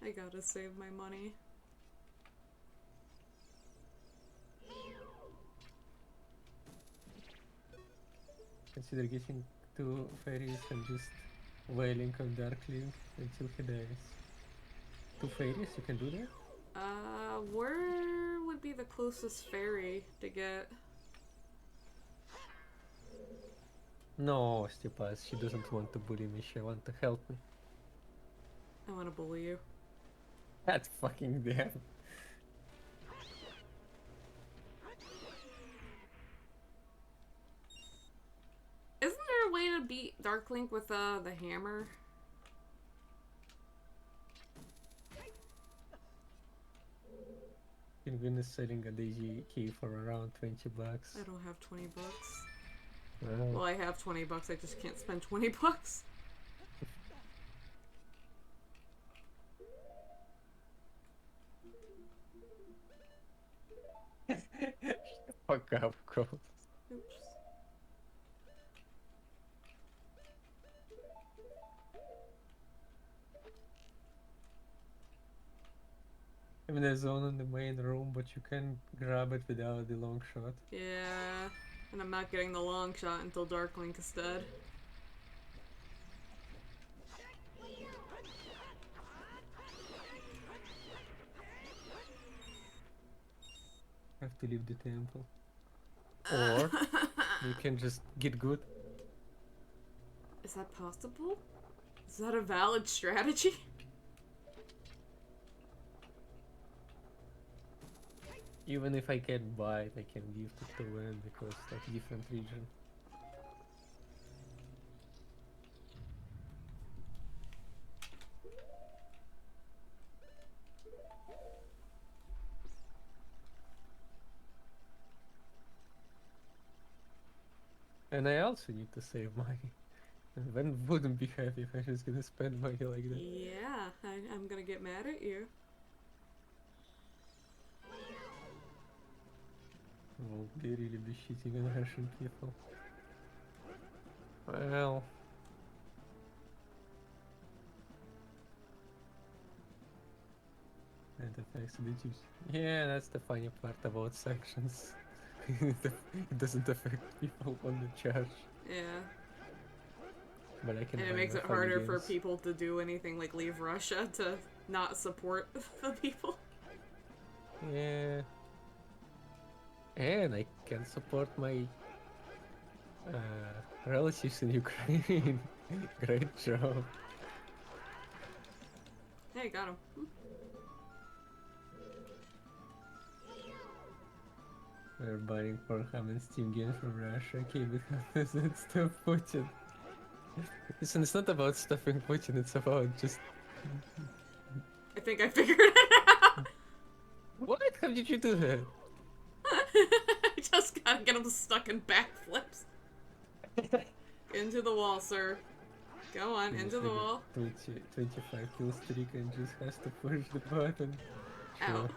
I gotta save my money. Consider getting 2 fairies and just wailing on Darkling until he dies. 2 fairies, you can do that? Where would be the closest ferry to get? No, Stepas, she doesn't want to bully me, she wants to help me. I want to bully you. That's fucking damn. Isn't there a way to beat Darklink with the hammer? Penguin is selling a Daisy key for around $20. I don't have 20 bucks. Well, Well, I have 20 bucks, I just can't spend 20 bucks. fuck up, Ghost. Oops. I mean, there's one in the main room, but you can grab it without the long shot. Yeah, and I'm not getting the long shot until Darklink is dead. Have to leave the temple. Or you can just get good. Is that possible? Is that a valid strategy? Even if I can't buy it, I can gift it to win because like different region. And I also need to save money. And Ben wouldn't be happy if I was gonna spend money like that. Yeah, I'm gonna get mad at you. Well, they really be shitting on Russian people. Well... That affects the juice. Yeah, that's the funny part about sanctions. It doesn't affect people on the charge. Yeah. But I can And it buy makes my it funny harder for games. people to do anything like leave Russia to not support the people. Yeah. And I can support my relatives in Ukraine. Great job. Hey, got him. We're buying Pornhub and Steam games from Russia. Okay, because it's stop Putin. Listen, it's not about stuffing Putin, it's about just... I think I figured it out. What? How did you do that? I just gotta get him stuck in backflips. Into the wall, sir. Go on, He's into the like a wall. 25 kill streak and just has to push the button. Ow. Sure.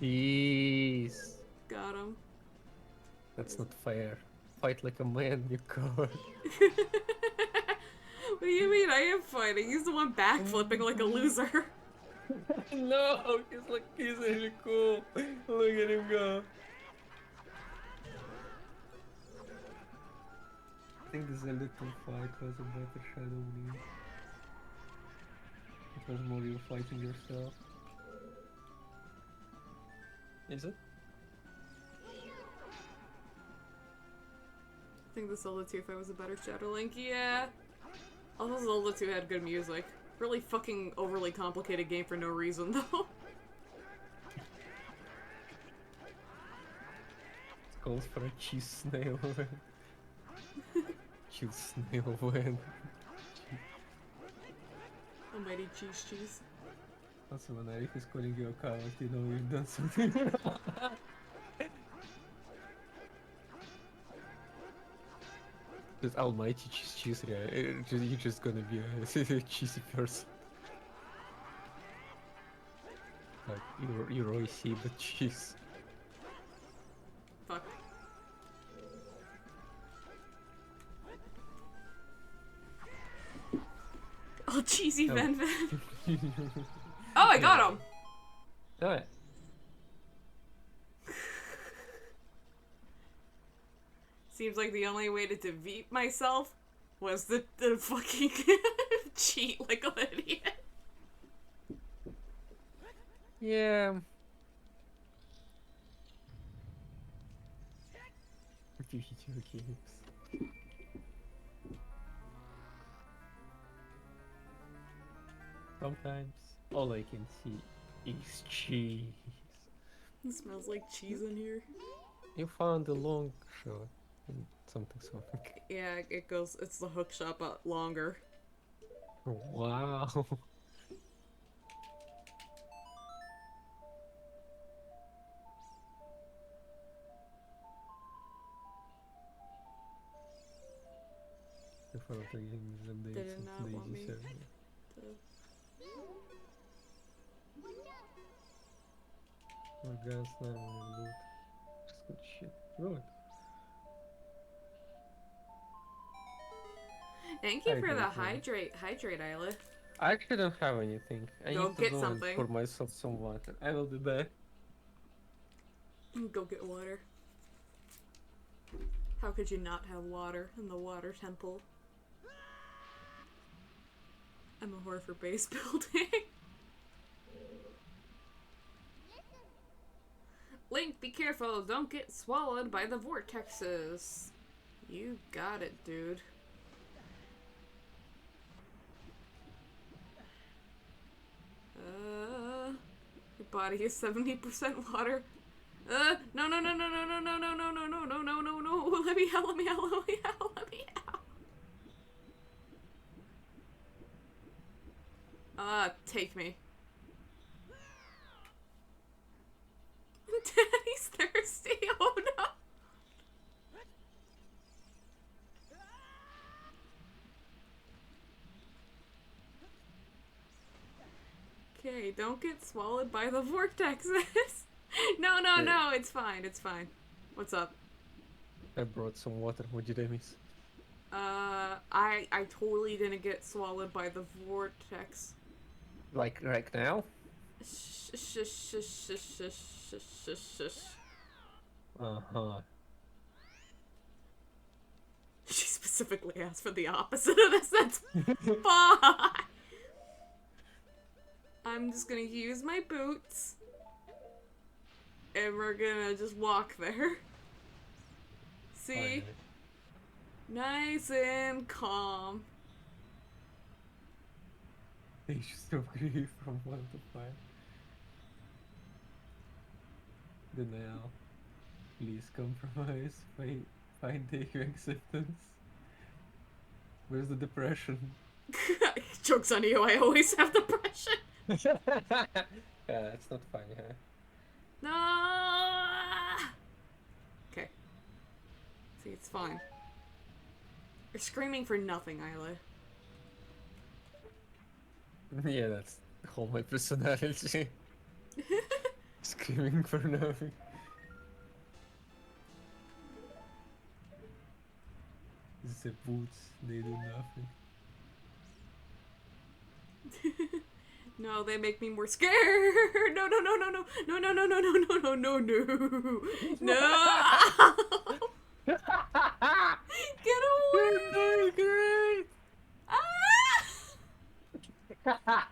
Jeez. Got him. That's not fair. Fight like a man, you coward. What do you mean? I am fighting. He's the one backflipping like a loser. No, he's really cool. Look at him go. I think the Zelda 2 fight was a better Shadow Lead. It was more you fighting yourself. Is it? I think the Zelda 2 fight was a better Shadow Link. Yeah. Also, Zelda 2 had good music. Really fucking overly complicated game for no reason, though. It calls for a cheese snail win. Cheese snail win. Almighty cheese. Also, when Eric is calling you a coward, you know you've done something wrong. Just almighty cheese, yeah. You're just gonna be a cheesy person. Like, you're Roy C, but cheese. Fuck. Oh, cheesy Oh. Ven Ven. Oh, I got him! Alright. Seems like the only way to defeat myself was the fucking cheat like an idiot. Yeah. Video games. Sometimes all I can see is cheese. It smells like cheese in here. You found a long shot. And something. Yeah, it goes. It's the hook shot, but longer. Wow. The photo taking is updates Did it and not want Daisy me server. Organs now loot. Just good shit. Good. Thank you for the Hydrate, hydrate, Ayleh. I shouldn't have anything. I Go need to get go something. and pour myself some water. I will be back. Go get water. How could you not have water in the water temple? I'm a whore for base building. Link, be careful. Don't get swallowed by the vortexes. You got it, dude. Your body is 70% water. No, no, no, no, no, no, no, no, no, no, no, no, no, no, no. Let me out, let me out, let me out, let me out. Take me. Daddy's thirsty. Oh no. Okay, don't get swallowed by the vortexes. No, no, no, it's fine, it's fine. What's up? I brought some water. What did I miss? I totally didn't get swallowed by the vortex. Like right now? Uh-huh. She specifically asked for the opposite of this. That's fine. I'm just gonna use my boots. And we're gonna just walk there. See? Finally. Nice and calm. They should upgrade from 1 to 5. Denial. Please compromise. Find your acceptance. Where's the depression? Joke's on you, I always have depression. Yeah, it's not funny, huh? No. Okay. See, it's fine. You're screaming for nothing, Ayleh. Yeah, that's all my personality. Screaming for nothing. The boots, they do nothing. No, they make me more scared. No, no, no, no, no, no, no, no, no, no, no, no, no, no, no. Get away! Great!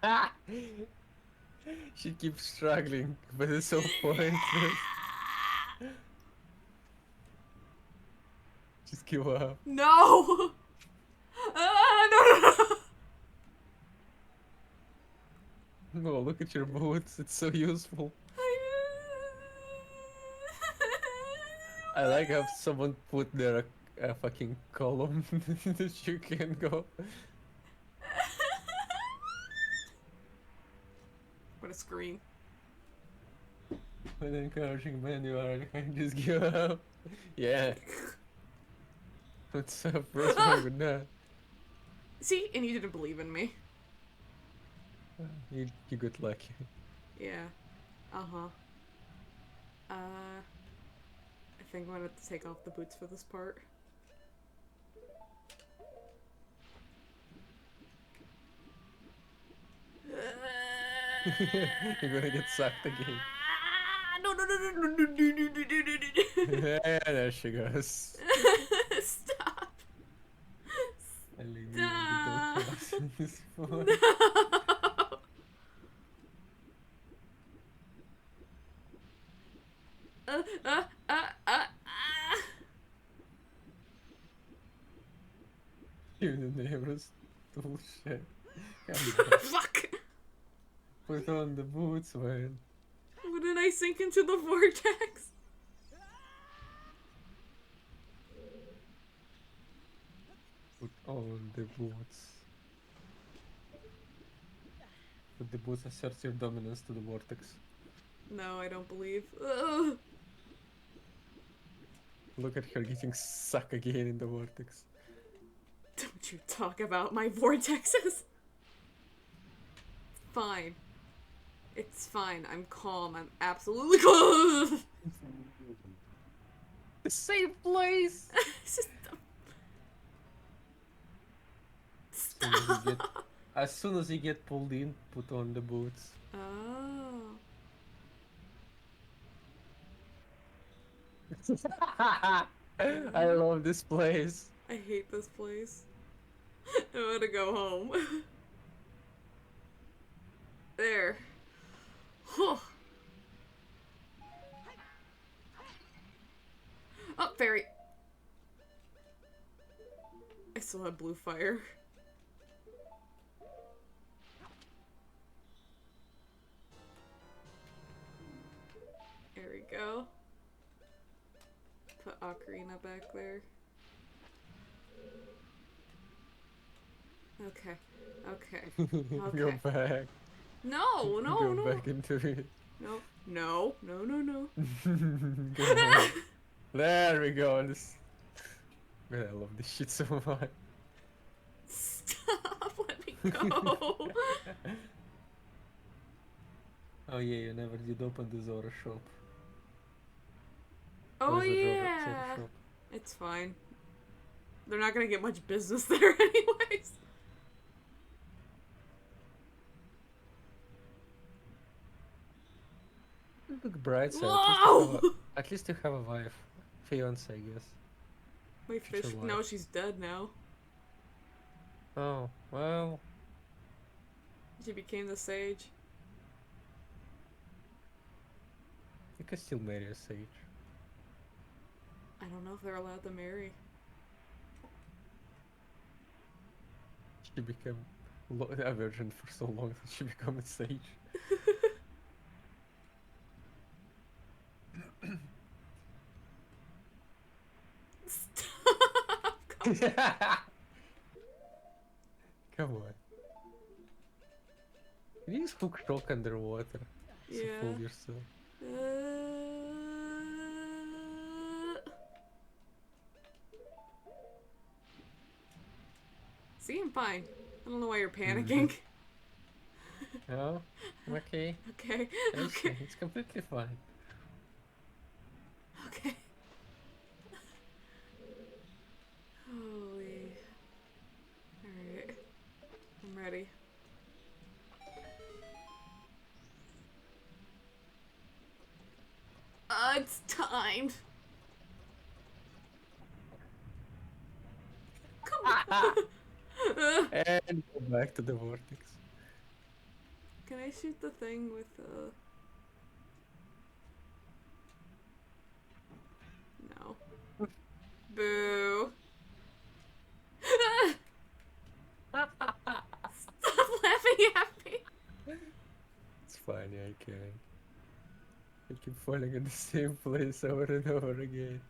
Ah! She keeps struggling, but it's so pointless. Just give up. No! No, no, no! No, look at your boots, it's so useful. I like how someone put there a fucking column that you can go. What a scream. When encouraging men you are, I just give up. Yeah. What's up? What's wrong with that? See? And you didn't believe in me. You got lucky. Yeah. Uh-huh. I think I'm gonna have to take off the boots for this part. You're gonna get sucked again. No, no, no, no, no, no, no, no, no, no, no, no. Yeah, there she goes. this point. Ah. Even the neighbors bullshit. Come on. Fuck! Put on the boots, man. Wouldn't I sink into the vortex? Put on the boots. Put the boots assert your dominance to the vortex. No, I don't believe. Ugh. Look at her getting sucked again in the vortex. Don't you talk about my vortexes. Fine. It's fine. I'm calm. I'm absolutely calm. The same place! It's just... As soon as you get pulled in, put on the boots. Oh. I love this place. I hate this place. I want to go home. There. Whew. Oh, fairy. I still have blue fire. There we go. Put Ocarina back there. Okay. Okay. Go Okay. back. No, no, Go no. back into it. No. No. No, no, no. Go back. There we go. This... Man, I love this shit so much. Stop. Let me go. Oh yeah, you never did open the Zora shop. Oh, Or the Zora yeah. shop. It's fine. They're not gonna get much business there anyways. Look bright side. Whoa! At least you have a wife. Fiance, I guess. My Future fish. wife. No, she's dead now. Oh, well. She became the sage. You can still marry a sage. I don't know if they're allowed to marry. She became a virgin for so long that she became a sage. Stop! Come on. You use hook shock underwater. So Yeah. fool yourself. See, I'm fine. I don't know why you're panicking. Oh, okay. Okay, I see. okay, It's completely fine. okay. Holy. Alright. I'm ready. It's timed. Come on. And go back to the vortex. Can I shoot the thing with No. Boo. Stop laughing at me. It's fine, yeah, I can. I keep falling in the same place over and over again.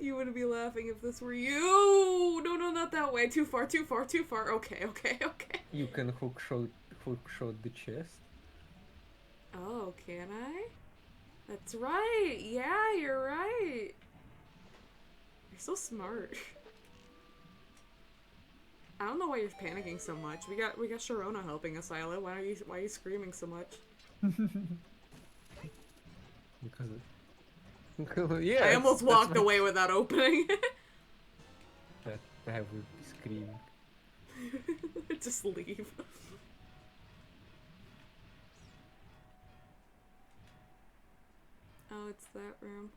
You wouldn't be laughing if this were you. No, no, not that way. Too far, too far, too far. Okay, okay, okay. You can hook shot the chest. Oh, can I? That's right. Yeah, you're right. You're so smart. I don't know why you're panicking so much. We got Sharona helping us, Ayleh. Why are you screaming so much? Because yeah. I almost that's walked my- away without opening. That I would be screaming. Just leave. Oh, it's that room.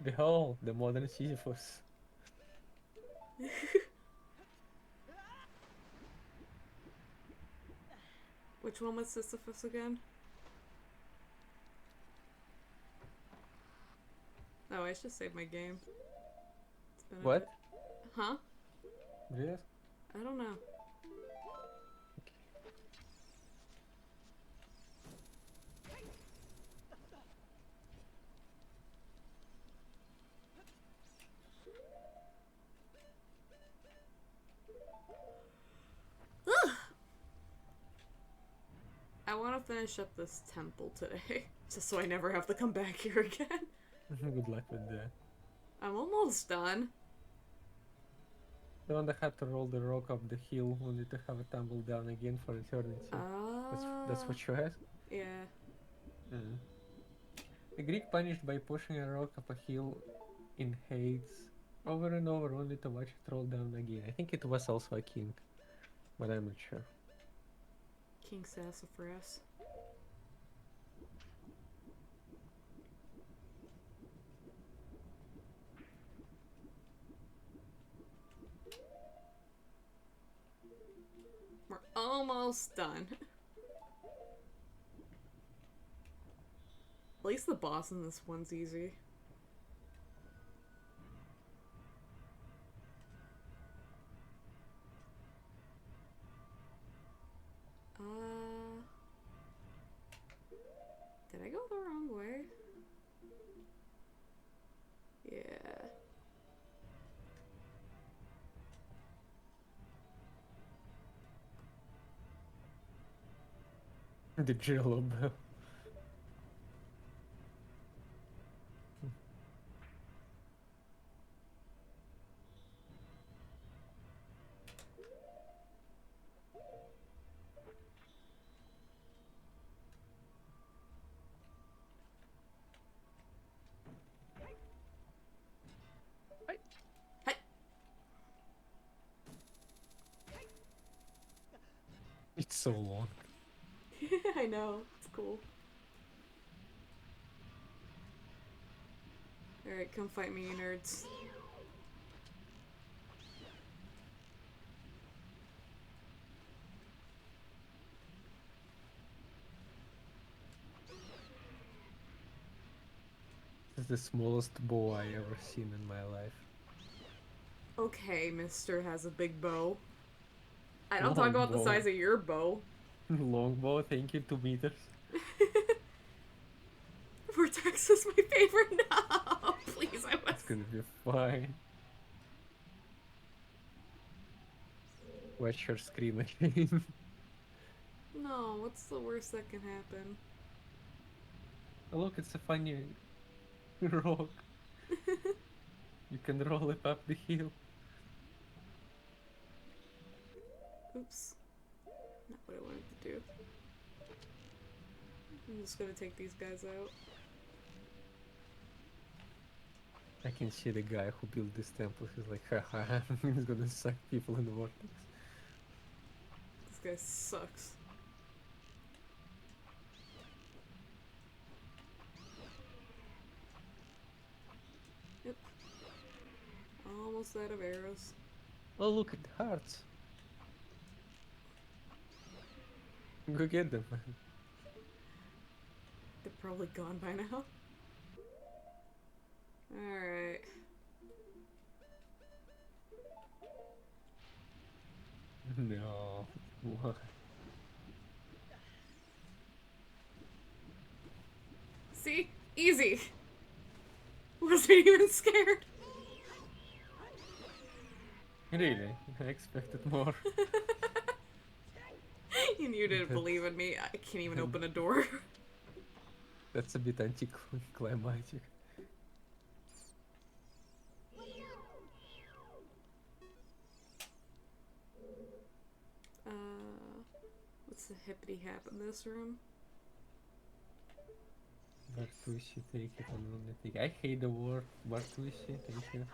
Behold, the modern Sisyphus. Which one was Sisyphus again? Oh, I should save my game. It's been a What? bit. Huh? Yes? I don't know. I want to finish up this temple today, just so I never have to come back here again. Good luck with that. I'm almost done. The one that had to roll the rock up the hill only to have it tumble down again for eternity. That's what you asked? Yeah. Mm. A Greek punished by pushing a rock up a hill in Hades over and over only to watch it roll down again. I think it was also a king, but I'm not sure. King Sassafras. We're almost done. At least the boss in this one's easy. Did I go the wrong way? Yeah. The Jello bell. Hi. It's so long. I know. It's cool. Alright, come fight me, you nerds. This is the smallest bow I ever seen in my life. Okay, Mister has a big bow. I don't talk about the Longbow. size of your bow. Longbow, thank you, 2 meters. Vortex is my favorite now. Please, I was. It's gonna be fine. Watch her scream again. No, what's the worst that can happen? Oh, look, it's a funny rock. You can roll it up the hill. Oops. Not what I wanted to do. I'm just gonna take these guys out. I can see the guy who built this temple. He's like, haha, he's gonna suck people in the vortex. This guy sucks. Yep. Almost out of arrows. Oh, look at the hearts. Go get them, man. They're probably gone by now. Alright. No. What? See? Easy! Wasn't even scared. Really? I expected more. And you didn't believe in me. I can't even open a door. That's a bit anticlimactic. What's the hippity hap in this room? Bartusi, take it on lunatic. I hate the word Bartusi, thank you.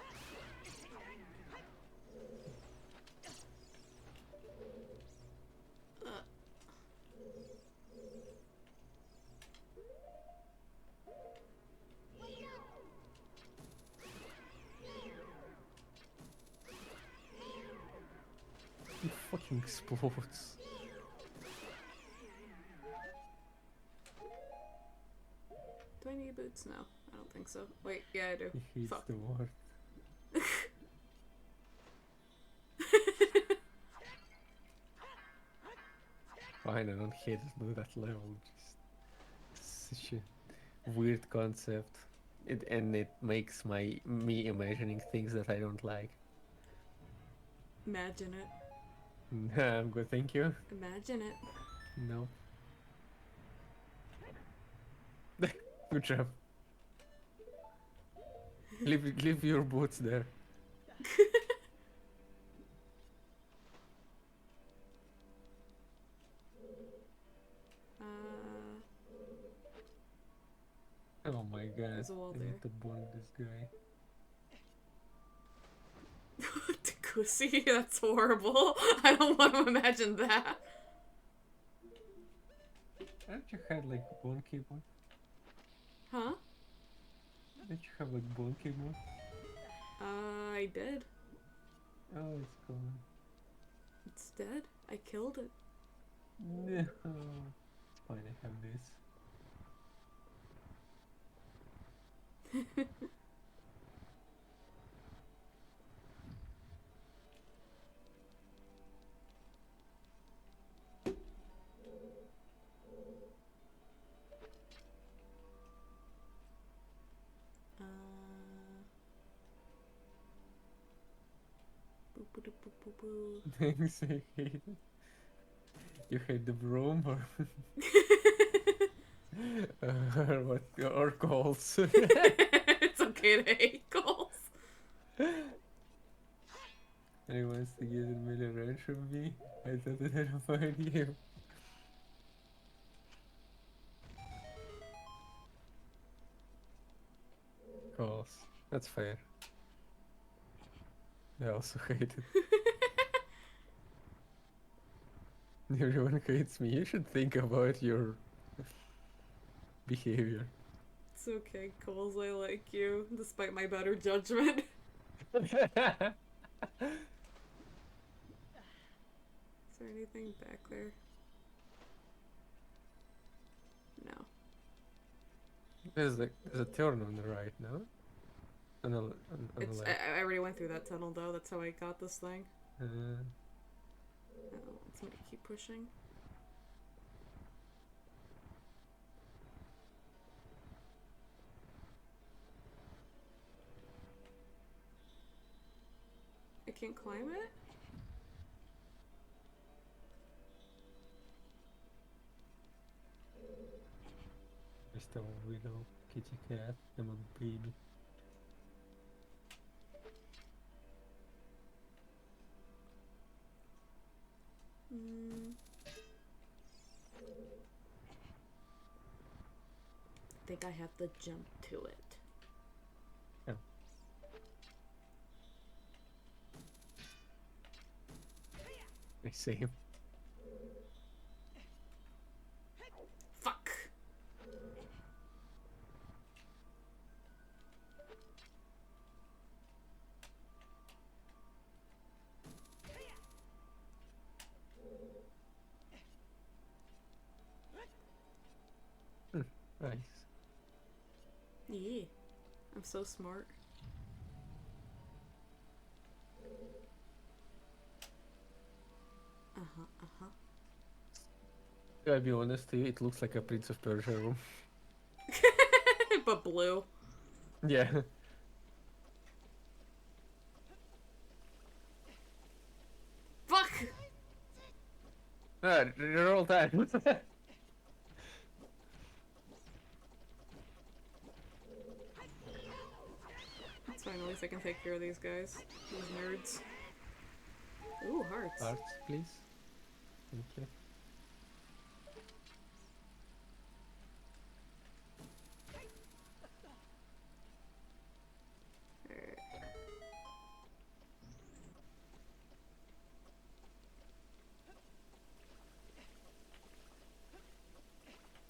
It fucking explodes. Do I need boots? No, I don't think so. Wait, yeah, I do. He hates Fuck. the water. Fine, I don't hate it to that level. Just such a weird concept. It makes me imagining things that I don't like. Imagine it. I'm good, thank you. Imagine it. No. Good job. Leave your boots there. Oh my god. There's a wall I there. need to burn this guy. Kusi, that's horrible. I don't want to imagine that. Haven't you had like bone keyboard? Huh? Didn't you have like bone keyboard? I did. Oh, it's gone. It's dead. I killed it. No. It's fine, I have this. Boo boo doo boo boo boo. Thanks, I hate it. You hate the broom or, what, or calls? It's okay to hate goals. And he wants to get a million range from me. I thought that I'd find you. Calls. That's fair. I also hate it. Everyone hates me. You should think about your behavior. It's okay, Coles. I like you, despite my better judgment. Is there anything back there? No. There's a turn on the right, no? On the It's. the left. I already went through that tunnel though. That's how I got this thing. Uh, Oh, somebody keep pushing. I can't climb it? Mr. Widow, kitty cat, I'm a baby. I think I have to jump to it. Oh. I see him. Fuck! Nice. Yeah. I'm so smart. Uh-huh, uh-huh. Gotta be honest, it looks like a Prince of Persia room. But blue. Yeah. Fuck! Ah, you're all that. It's fine, at least I can take care of these guys. These nerds. Ooh, hearts. Hearts, please. Thank you.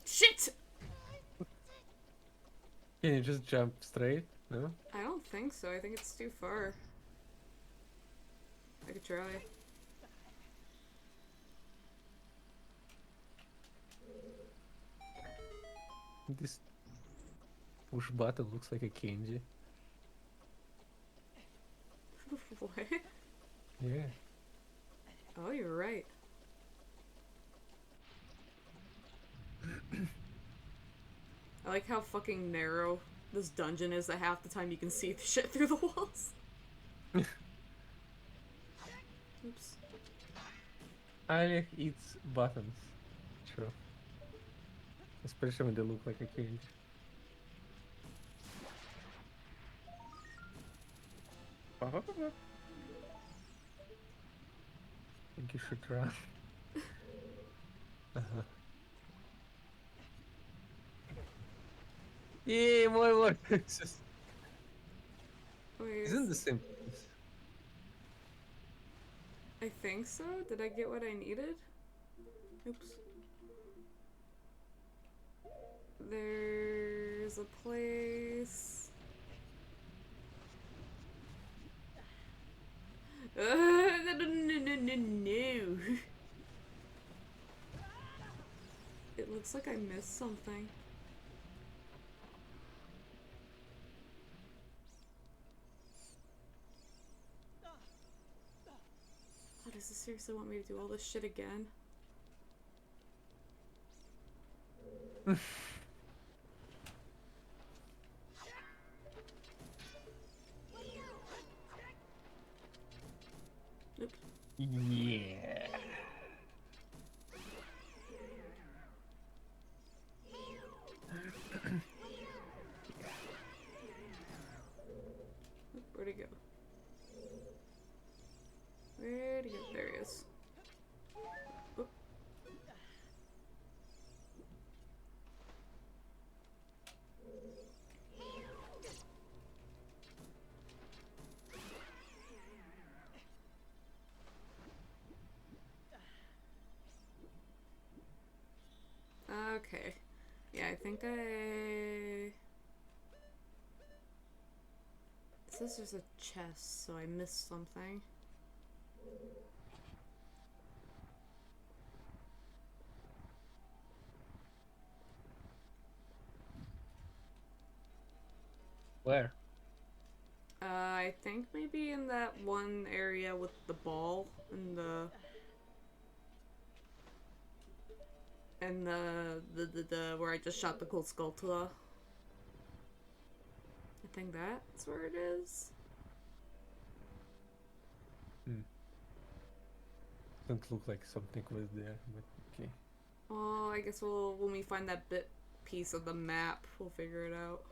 Shit! Can you just jump straight? No? I don't think so. I think it's too far. I could try. This push button looks like a candy. What? Yeah. Oh, you're right. I like how fucking narrow this dungeon is that half the time you can see the shit through the walls. Oops. Ayleh eats buttons. True. Especially when they look like a candy. I think you should run. Yeah, more pieces. Wait, Isn't the same place? I think so. Did I get what I needed? Oops. There's a place. No. It looks like I missed something. Oh, does it seriously want me to do all this shit again? Oops. Yeah. Where'd he go? Where'd he go? There he is. Oop. Okay. Yeah, I think I... It says there's a chest, so I missed something. Where? I think maybe in that one area with the ball and the where I just shot the cool Skulltula. I think that's where it is. Doesn't look like something was there, but okay. Oh, I guess when we find that piece of the map, we'll figure it out.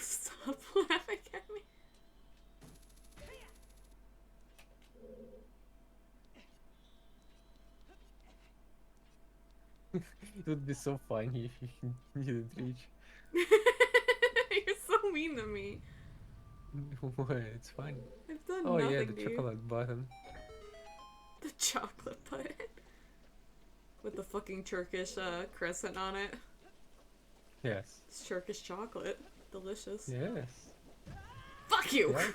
Stop laughing at me. It would be so funny if you didn't reach. You're so mean to me. It's fine. I've done Oh nothing yeah, the to you. chocolate button. The chocolate button. With the fucking Turkish crescent on it. Yes. It's Turkish chocolate. Delicious. Yes. Fuck you! Yes.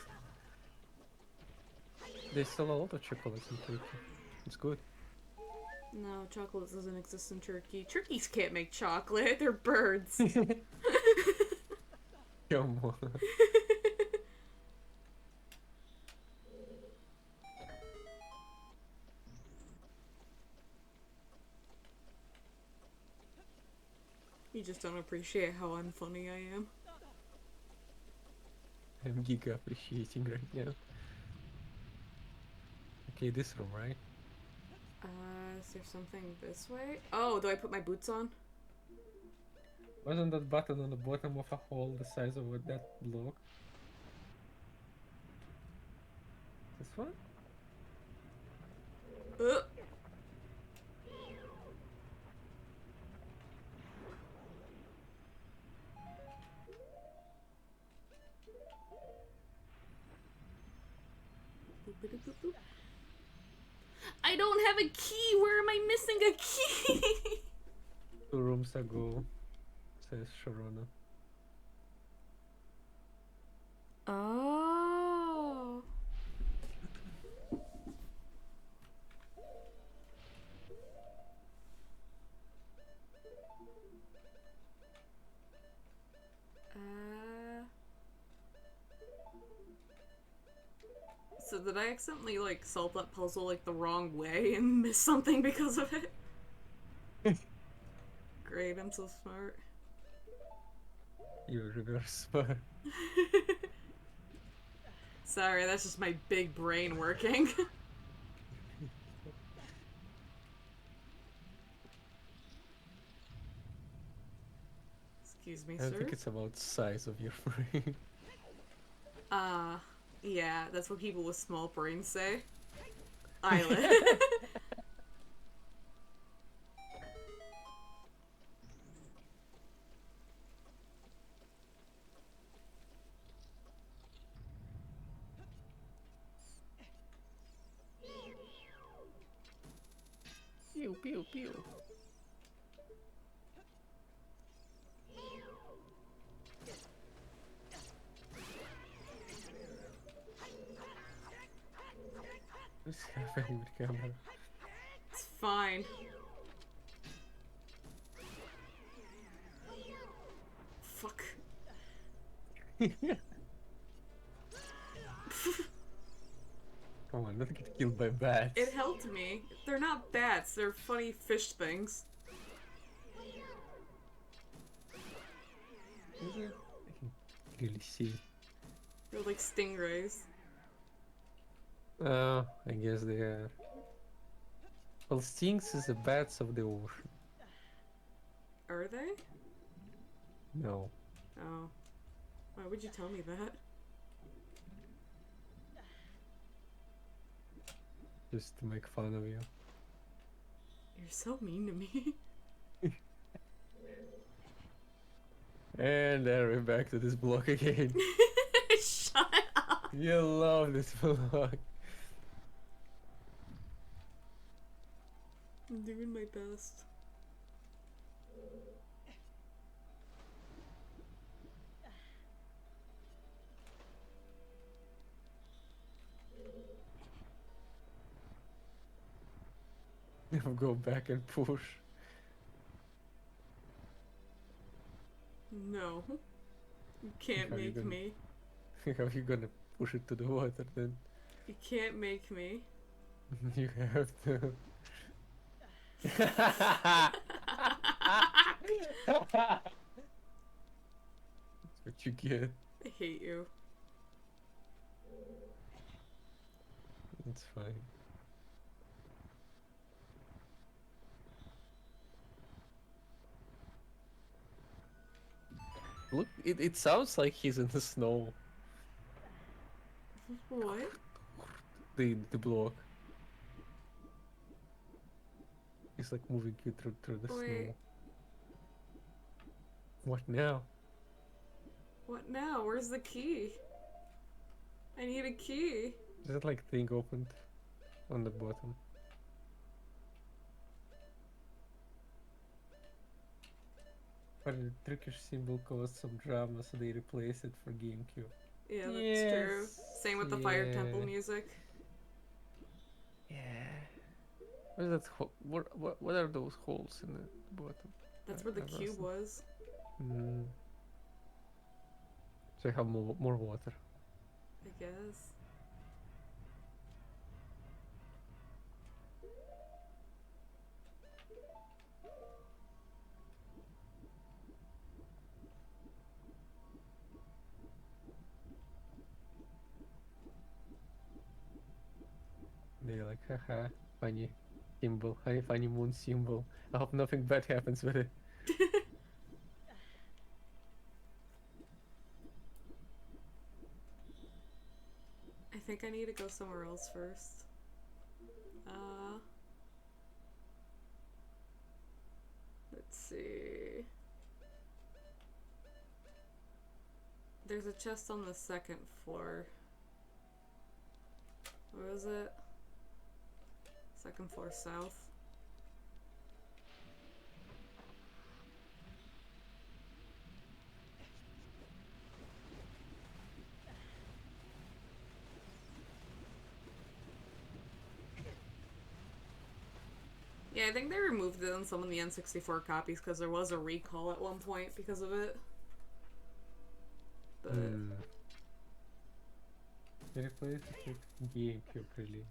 They sell a lot of chocolates in Turkey. It's good. No, chocolate doesn't exist in Turkey. Turkeys can't make chocolate. They're birds. Come on. You just don't appreciate how unfunny I am. I'm giga appreciating right now. Okay, this room, right? Is there something this way? Oh, do I put my boots on? Wasn't that button on the bottom of a hole the size of that block? This one? Ugh. Boop-a-doop-boop-boop. I don't have a key! Where am I missing a key? 2 rooms ago, says Sharona. Oh. So did I accidentally, like, solve that puzzle, like, the wrong way and miss something because of it? Great, I'm so smart. You're reverse smart. Sorry, that's just my big brain working. Excuse me, I don't sir. think it's about size of your brain. Yeah, that's what people with small brains say. Ayleh. Pew pew pew. What's happening with the camera? It's fine. Fuck. Come on, not get killed by bats. It helped me. They're not bats, they're funny fish things. Is it? I can really see. They're like stingrays. Oh, I guess they are. Well, stinks is the bats of the ocean. Are they? No. Oh. Why would you tell me that? Just to make fun of you. You're so mean to me. And there we're back to this block again. Shut up. You love this block. I'm doing my best. Now go back and push. No. You can't How you make gonna- me. How are you gonna push it to the water then? You can't make me. You have to. That's what you get. I hate you. It's fine. Look, it sounds like he's in the snow. What? The block. He's like moving you through the Wait. snow. What now? What now? Where's the key? I need a key. Is that like thing opened on the bottom? But the Turkish symbol caused some drama, so they replaced it for GameCube. Yeah, that's true. Yes, Same with the Fire Temple yeah. music. Yeah. What is that? What are those holes in the bottom? That's where the I've cube asked was. Mm. So I have more water. I guess. They're like, haha, funny symbol, funny moon symbol. I hope nothing bad happens with it. I think I need to go somewhere else first. Let's see. There's a chest on the second floor. Where is it? Second floor south. Yeah, I think they removed it on some of the N64 copies because there was a recall at one point because of it. But Hmm. They replaced it with GameCube release.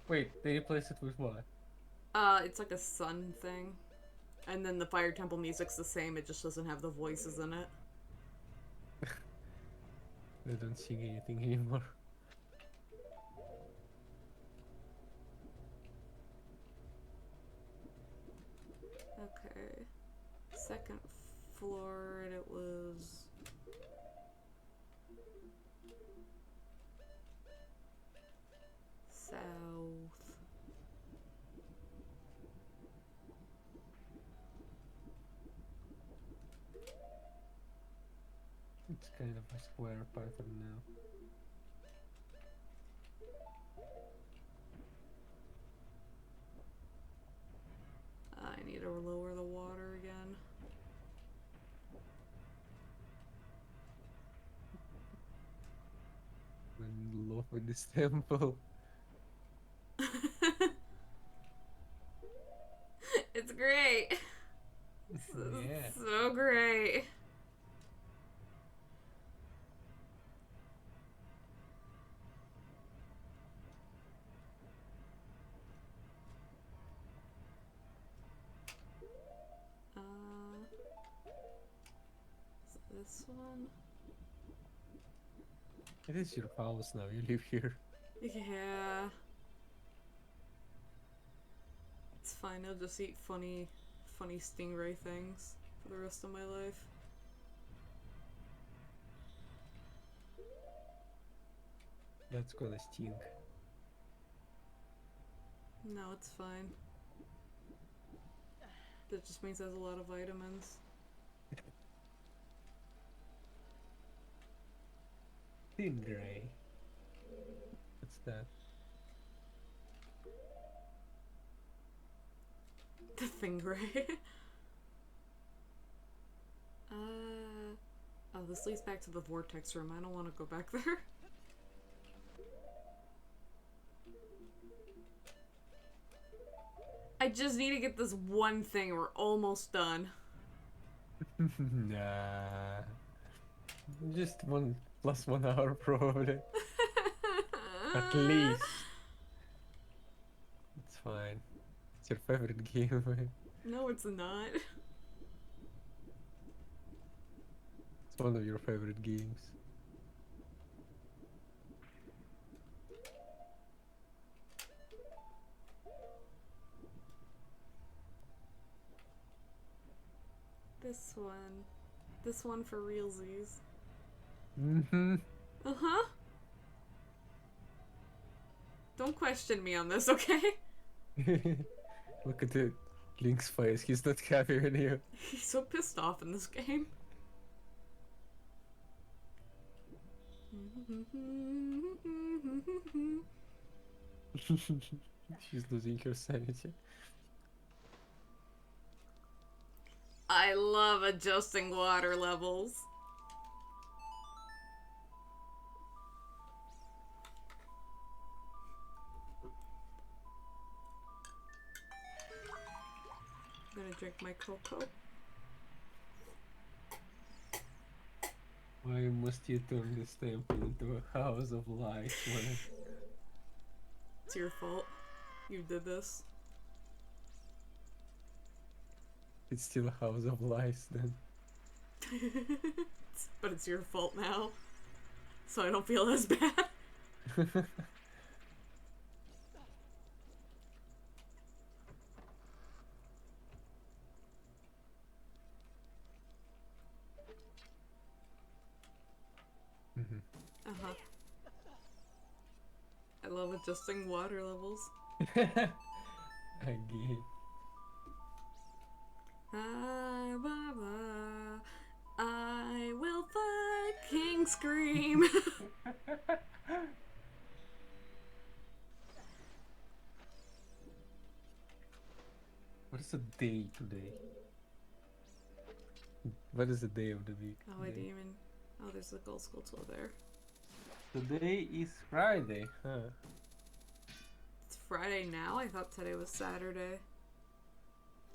Wait, they replaced it with what? It's like a sun thing. And then the Fire Temple music's the same, it just doesn't have the voices in it. They don't sing anything anymore. Okay. Second floor, and it was... south. It's kind of a square pattern now. I need to lower the water again. I'm in love with this temple. It's great. Yeah. So great. Is it this one? It is your house now, you live here. Yeah. It's fine, I'll just eat funny stingray things for the rest of my life. That's gonna stink. No, it's fine. That just means it has a lot of vitamins. Stingray. What's that? The stingray. Oh, this leads back to the vortex room. I don't want to go back there. I just need to get this one thing. We're almost done. Nah. Just one plus 1 hour probably. At least. It's fine. It's your favorite game, right? No, it's not. It's one of your favorite games. This one. This one for realsies. Mm-hmm. Uh-huh. Don't question me on this, okay? Look at the Link's face. He's not happy with you. He's so pissed off in this game. She's losing her sanity. I love adjusting water levels. I'm gonna drink my cocoa. Why must you turn this temple into a house of light when It's your fault. You did this. it's still a house of lies then? But it's your fault now. So I don't feel as bad. Uh-huh. I love adjusting water levels. Again. I will fucking scream. What is the day today? What is the day of the week? Oh, I today? didn't even... Oh, there's the gold skull there. Today is Friday, huh? It's Friday now? I thought today was Saturday.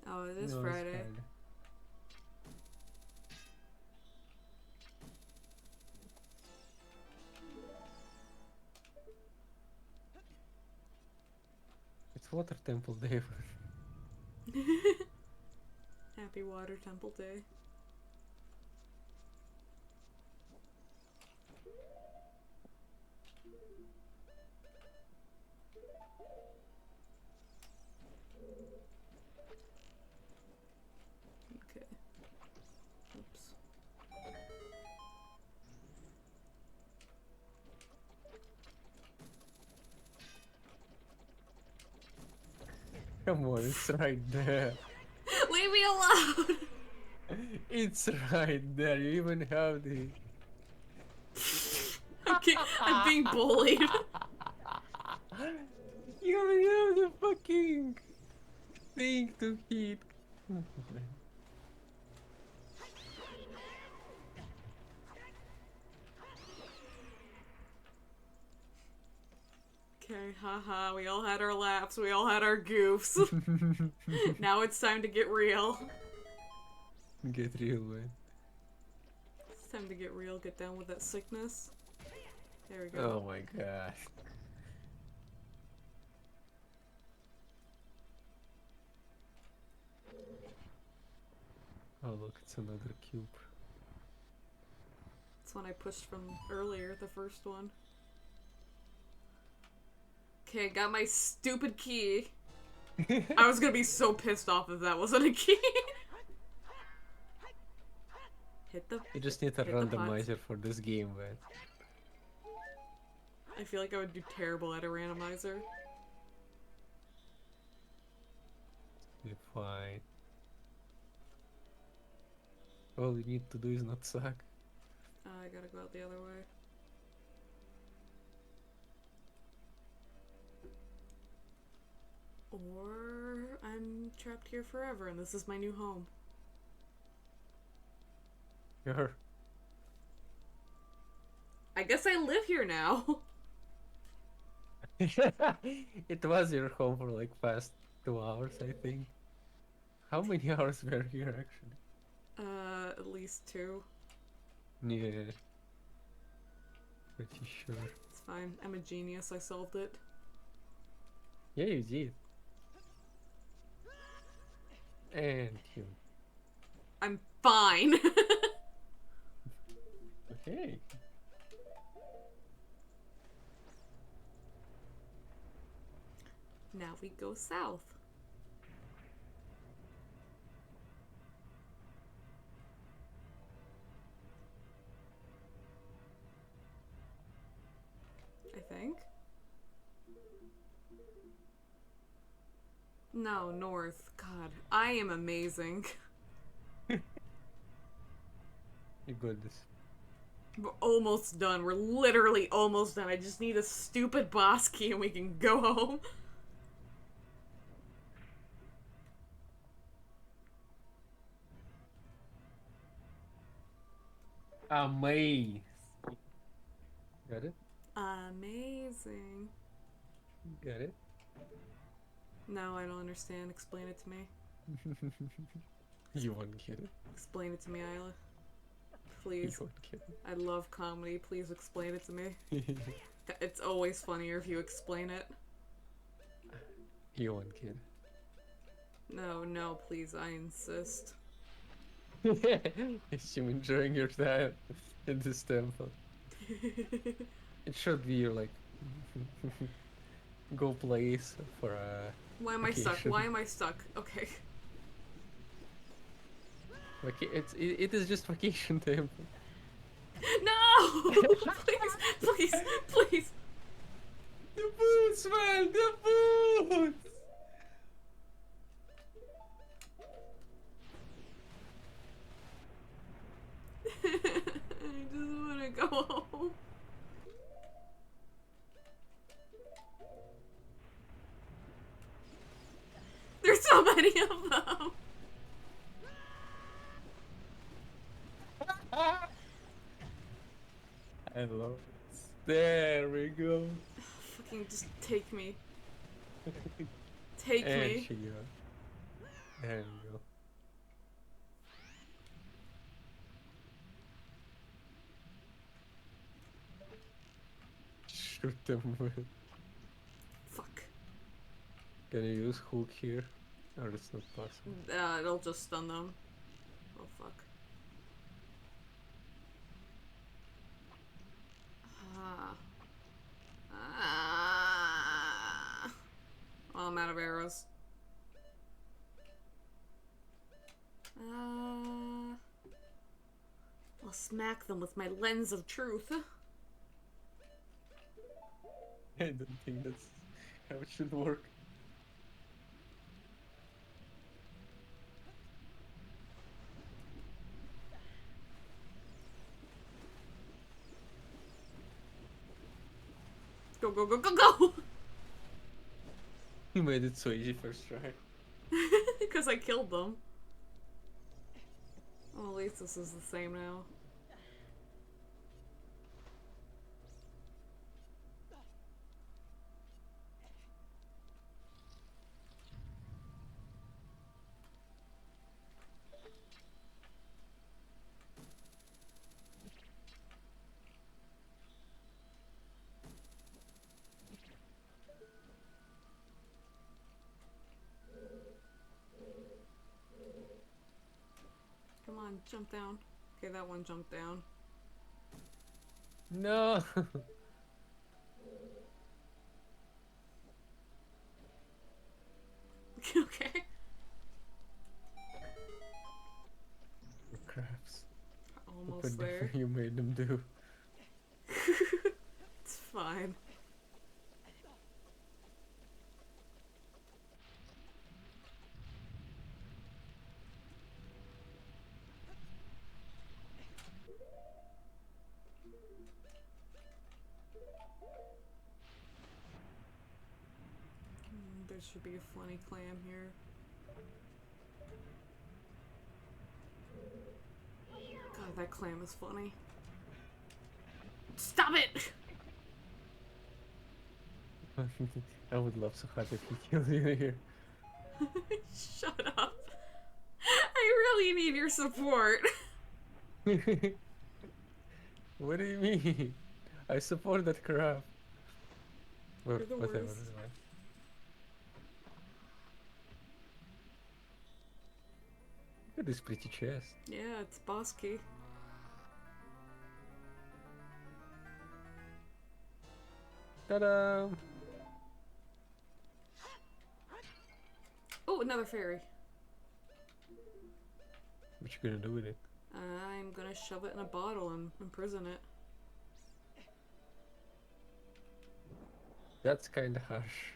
Oh, it is No, it's Friday. It's Water Temple Day. Happy Water Temple Day. Okay. Oops. Come on, it's right there. Leave me alone! It's right there. You even have the. I'm being bullied. You even have the fucking thing to hit. Okay, haha, we all had our laughs, we all had our goofs. Now it's time to get real. Get real, man. It's time to get real, get down with that sickness. There we Oh go. my god. Oh look, it's another cube. That's one I pushed from earlier, the first one. Okay, got my stupid key. I was gonna be so pissed off if that wasn't a key. Hit the... You just need a Hit the pots. randomizer for this game, man. I feel like I would do terrible at a randomizer. You're fine. All you need to do is not suck. I gotta go out the other way. Or I'm trapped here forever and this is my new home. Sure. I guess I live here now. It was your home for like past 2 hours, I think. How many hours were here actually? At least 2. Yeah. Pretty sure. It's fine. I'm a genius. I solved it. Yeah, you did. And you. I'm fine. Okay. Now we go south. I think. No, north. God, I am amazing. You got this. We're almost done. We're literally almost done. I just need a stupid boss key and we can go home. Amazing. Got it? Amazing. Got it? No, I don't understand. Explain it to me. You won't get it. Explain it to me, Ayleh. You Please. won't get I love comedy. Please explain it to me. it. It's always funnier if you explain it. You won't get No, no, please, I insist. it. Is you enjoying your time in this temple? It should be your like go place for a Why am I stuck? vacation. Why am I stuck? Okay. Like it is just vacation temple. No! Please, please, please. The boots, man, the boots. I just want to go home. There's so many of them. I love it. There we go. Fucking just take me. Take And me. she got. There we go. Shoot them with. Fuck. Can you use hook here? Or it's not possible? It'll just stun them. Oh fuck. Ah. Ah. Oh, I'm out of arrows. I'll smack them with my lens of truth. I don't think that's how it should work. Go, go, go, go, go! You made it so easy first try. Because I killed them. Well, at least this is the same now. Come on, jump down. Okay, that one jumped down. No! Okay. Crabs. Almost What there. you made them do. It's fine. There should be a funny clam here. God, that clam is funny. Stop it! I would love so hard if he killed you here. Shut up. I really need your support. What do you mean? I support that crap. Well, You're the whatever. worst. Look at this pretty chest. Yeah, it's boss key. Ta-da! Oh, another fairy. What you gonna do with it? I'm gonna shove it in a bottle and imprison it. That's kinda harsh.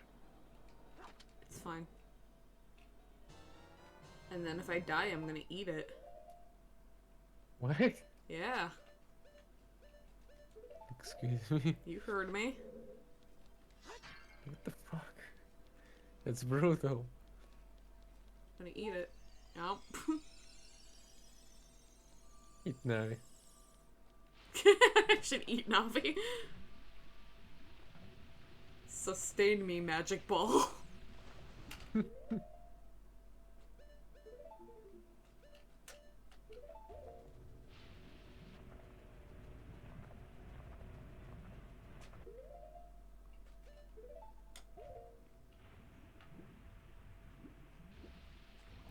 It's fine. And then if I die, I'm gonna eat it. What? Yeah, Excuse me? you heard me. What the fuck? That's brutal. I'm gonna eat it. Nope. Eat Navi. I should eat Navi. Sustain me, magic ball.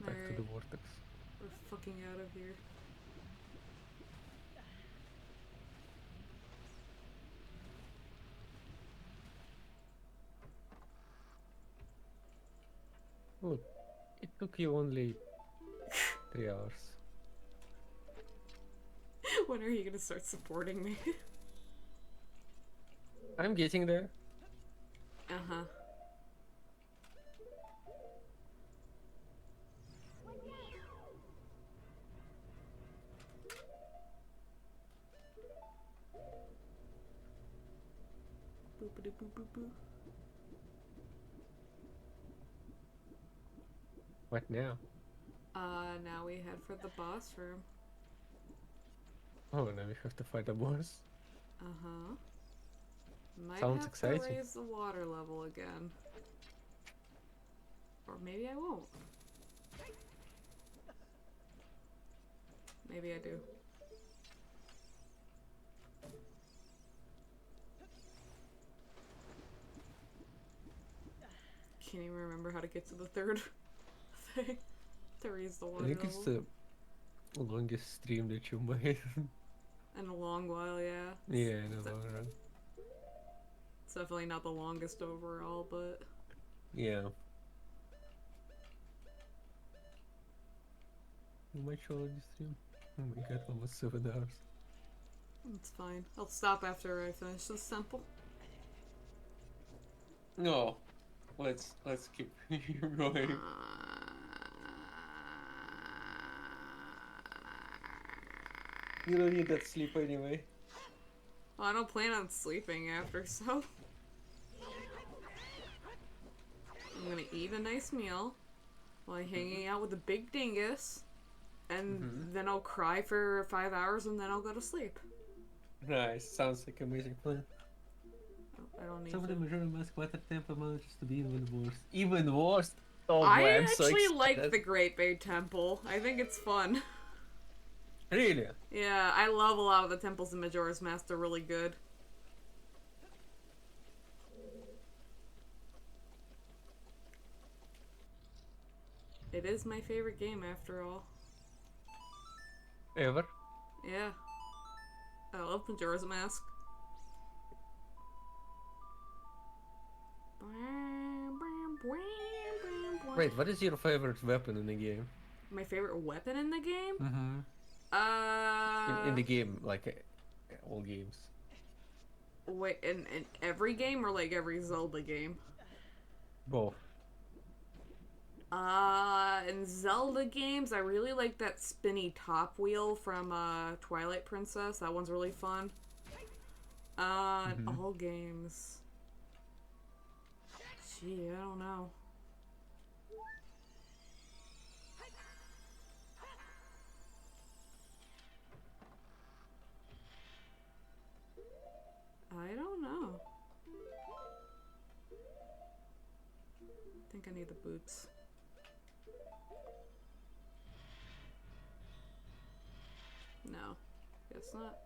Back to the Alright, vortex. we're fucking out of here. Look, it took you only 3 hours. When are you gonna start supporting me? I'm getting there. Uh-huh. Boopity boo boo boo. What now? Now we head for the boss room. Oh, now we have to fight a boss. Uh-huh. Might Sounds have exciting. to raise the water level again. Or maybe I won't. Maybe I do. Can't even remember remember how to get to the third thing. To raise the I water think it's level. the longest stream that you made. In a long while, yeah. Yeah, in a long run. It's definitely not the longest overall, but Yeah. How much already stream? Oh my god, almost 7 hours. it's fine. I'll stop after I finish this sample. No. Let's keep going. You don't need that sleep anyway. Well, I don't plan on sleeping after, so I'm gonna eat a nice meal while hanging out with the big dingus, and then I'll cry for 5 hours, and then I'll go to sleep. Nice. Sounds like an amazing plan. I don't need Some of the to. Majora Mask Water Temple manages to be even worse. Even worse? Oh boy, I I'm so actually excited. like the Great Bay Temple. I think it's fun. Really? Yeah, I love a lot of the temples in Majora's Mask. They're really good. It is my favorite game, after all. Ever? Yeah. I love Majora's Mask. Wait, what is your favorite weapon in the game? My favorite weapon in the game? Mm-hmm. In the game, like all games. Wait, in every game or like every Zelda game? Both. In Zelda games, I really like that spinny top wheel from Twilight Princess. That one's really fun. In all games. Gee, I don't know. I don't know. I think I need the boots. No. Guess not.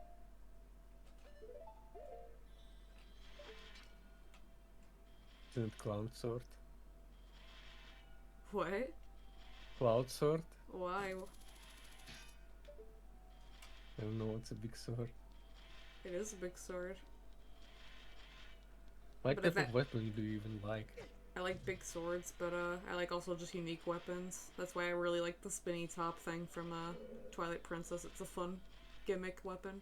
Isn't it Cloud Sword? What? Cloud Sword? Why? I don't know, it's a big sword. It is a big sword. What But if type of that- weapon do you even like? I like big swords, but I like also just unique weapons. That's why I really like the spinny top thing from Twilight Princess. It's a fun gimmick weapon.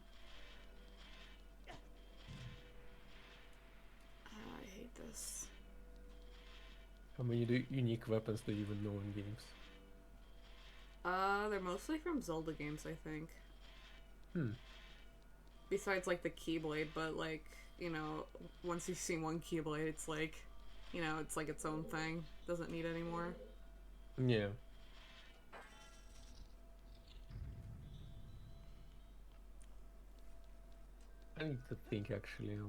I hate this. How many unique weapons do you even know in games? They're mostly from Zelda games, I think. Besides, like, the Keyblade, but, like, you know, once you've seen one Keyblade, it's like, you know, it's like its own thing. Doesn't need any more. Yeah. I need to think actually of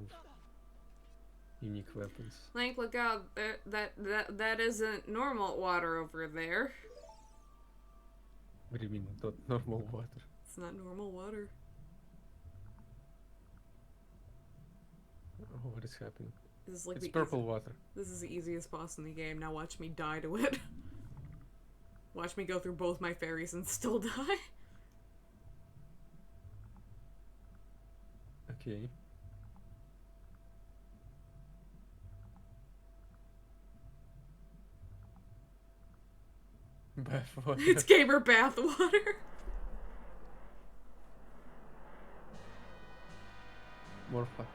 unique weapons. Link, look out! That isn't normal water over there. What do you mean, not normal water? It's not normal water. Oh, what is happening? This is like It's the purple water. This is the easiest boss in the game. Now watch me die to it. Watch me go through both my fairies and still die. Okay. Bath water. It's gamer bath water. Morpha.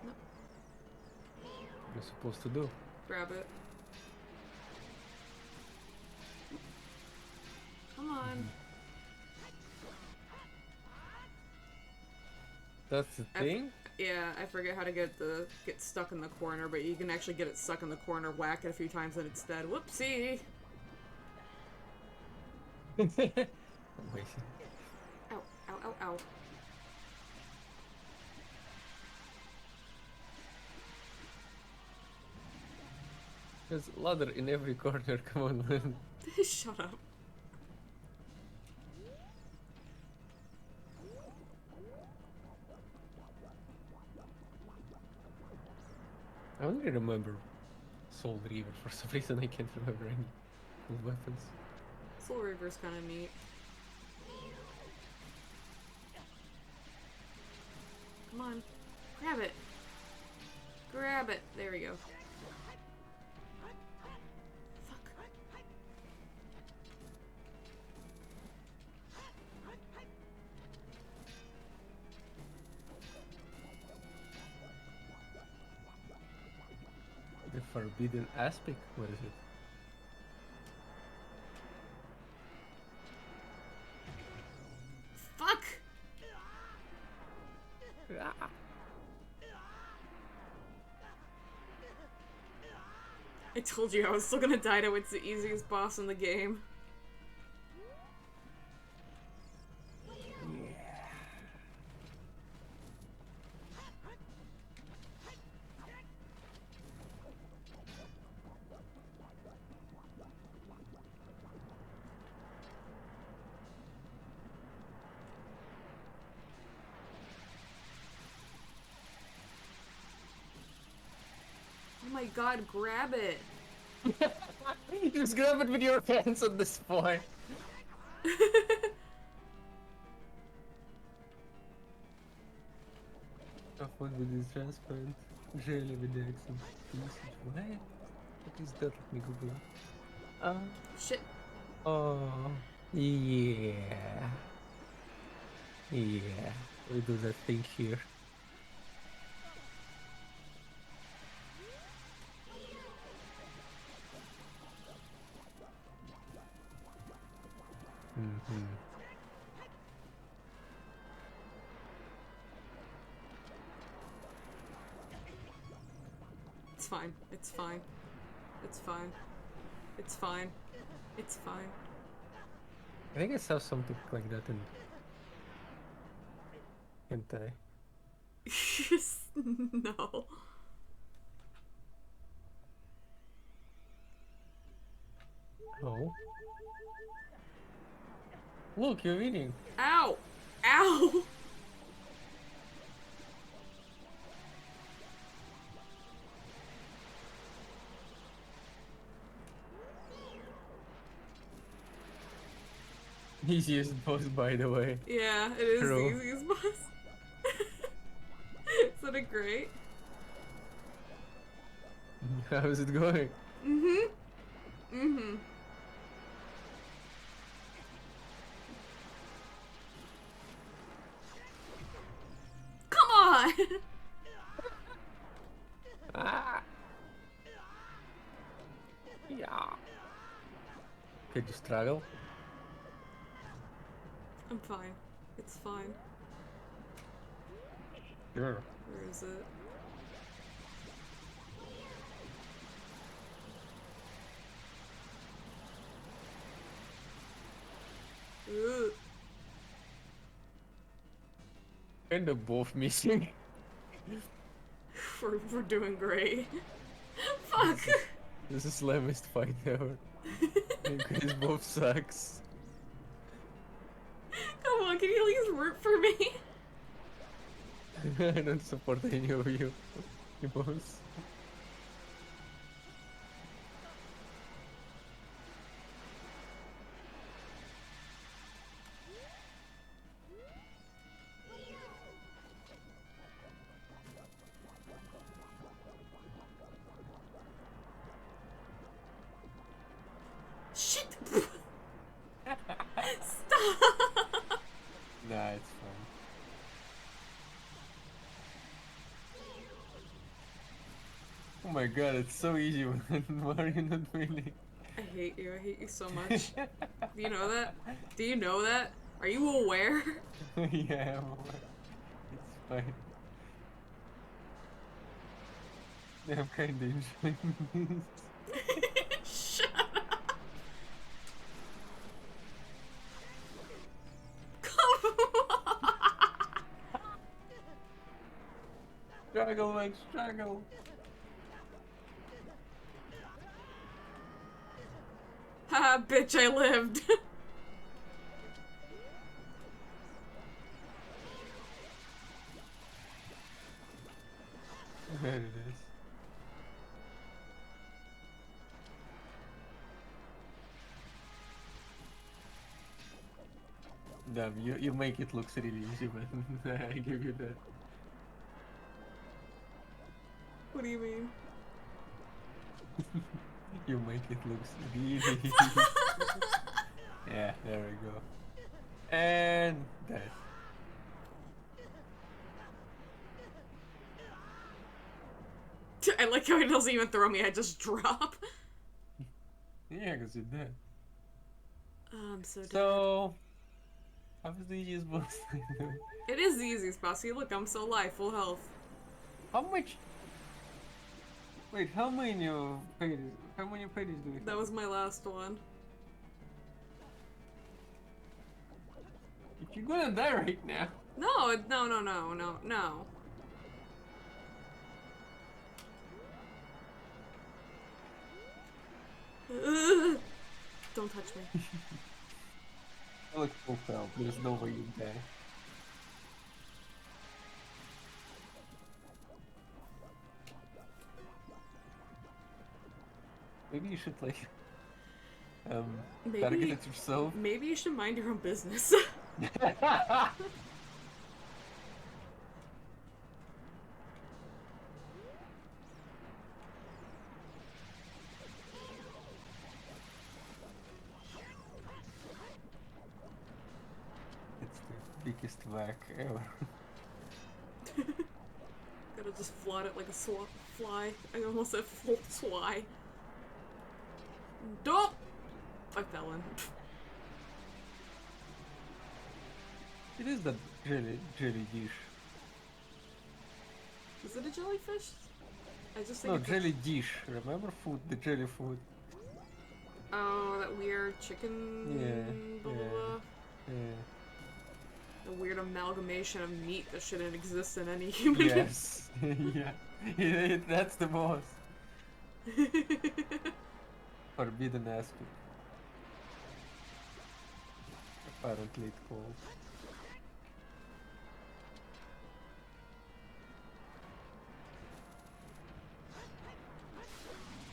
No, What you're supposed to do? grab it. Come on. That's the thing? Yeah, I forget how to get stuck in the corner, but you can actually get it stuck in the corner, whack it a few times, and it's dead. Whoopsie! Amazing. Ow, ow, ow, ow. There's ladder in every corner, come on man. Shut up. I only remember Soul Reaver. For some reason, I can't remember any cool weapons. Soul Reaver's kind of neat. Come on. Grab it. Grab it. There we go. Fuck. The Forbidden Aspect? What is it? Fuck! Ah. I told you I was still gonna die to it's the easiest boss in the game. Oh my god, grab it! Just grab it with your hands at this point. Have fun with this transplant. Really with the accent. What? What is that? Let me Google it. Shit. Oh. Yeah. Yeah. We do that thing here. Mm-hmm. It's fine. It's fine. It's fine. It's fine. It's fine. I think I saw something like that in hentai. No. Oh. Look, you're eating. Ow! Ow! Easiest boss, by the way. Yeah, it is True. the easiest boss. Isn't it great? How's it going? Mm-hmm. Mm-hmm. Come on! Ah. Yeah. Could you struggle? I'm fine. It's fine. Sure. Where is it? Ooh. And they're both missing. We're doing great. Fuck! This is the slamest fight ever. Because both sucks. Come on, can you at least root for me? I don't support any of you. You both. Shit! Stop! Nah, it's fine. Oh my god, it's so easy when Mario not winning. I hate you. I hate you so much. Do you know that? Do you know that? Are you aware? Yeah, I'm aware. It's fine. I'm kinda enjoying this. Shut up! Come on! Struggle, like struggle. Haha, bitch, I lived. There it is. Damn, you make it look really easy, man. I give you that. What do you mean? You make it look really easy. Yeah, there we go. And that. I like how he doesn't even throw me, I just drop. Yeah, because you're dead. Oh, I'm so dead. So, how is the easiest boss I do? It is the easiest boss. See, look, I'm so alive, full health. How much? Wait, how many pages? How many pages do we have? That was my last one. If you're gonna die right now. No, no. Ugh. Don't touch me. I look full health. There's no way you die. Maybe you should like target it yourself. Maybe you should mind your own business. It's the biggest whack ever. Gotta just flood it like a fly. I almost said full fly. Don't! I fell in. It is the jelly dish. Is it a jellyfish? I just think No, it's jelly dish. Remember food, the jelly food. Oh, that weird chicken. Yeah, Blah, blah, yeah. blah. Yeah. A weird amalgamation of meat that shouldn't exist in any human. Yes. Yeah. That's the boss. Forbidden aspect. Apparently it's called.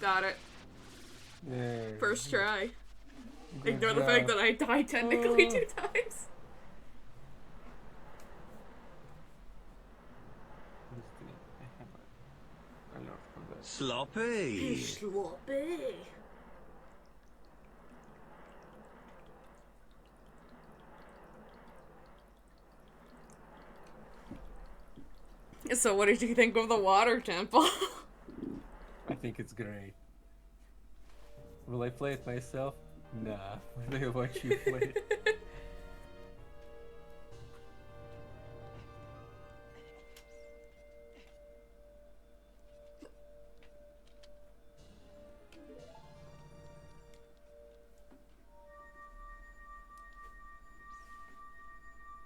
Got it. Yeah. First try. Good Ignore the fact job. that I died technically Oh. 2 times. I learned from that. Sloppy. Sloppy. So what did you think of the water temple? I think it's great. Will I play it myself? Nah. Will I watch you play it?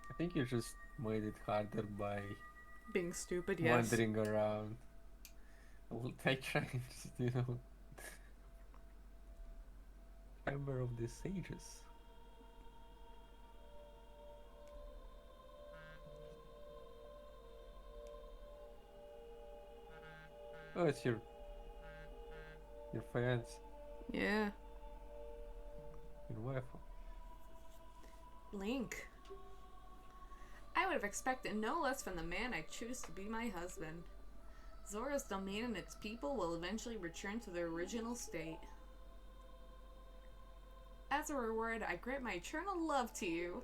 I think you just made it harder by Being stupid, yes. wandering around. Well, I try just, Chamber of the Sages. Oh, it's your fiance, Yeah. your wife. Link. I would have expected no less from the man I choose to be my husband. Zora's domain and its people will eventually return to their original state. As a reward, I grant my eternal love to you.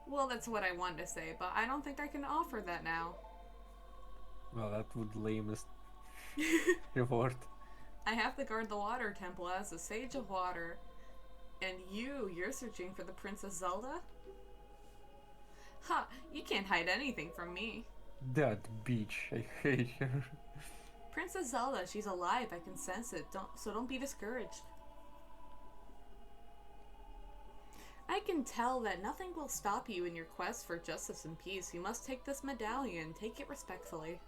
Well, that's what I wanted to say, but I don't think I can offer that now. Well, that would lamest reward. I have to guard the water temple as the Sage of Water. And you're searching for the Princess Zelda? Ha! You can't hide anything from me. That bitch, I hate her. Princess Zelda, she's alive. I can sense it. Don't be discouraged. I can tell that nothing will stop you in your quest for justice and peace. You must take this medallion. Take it respectfully.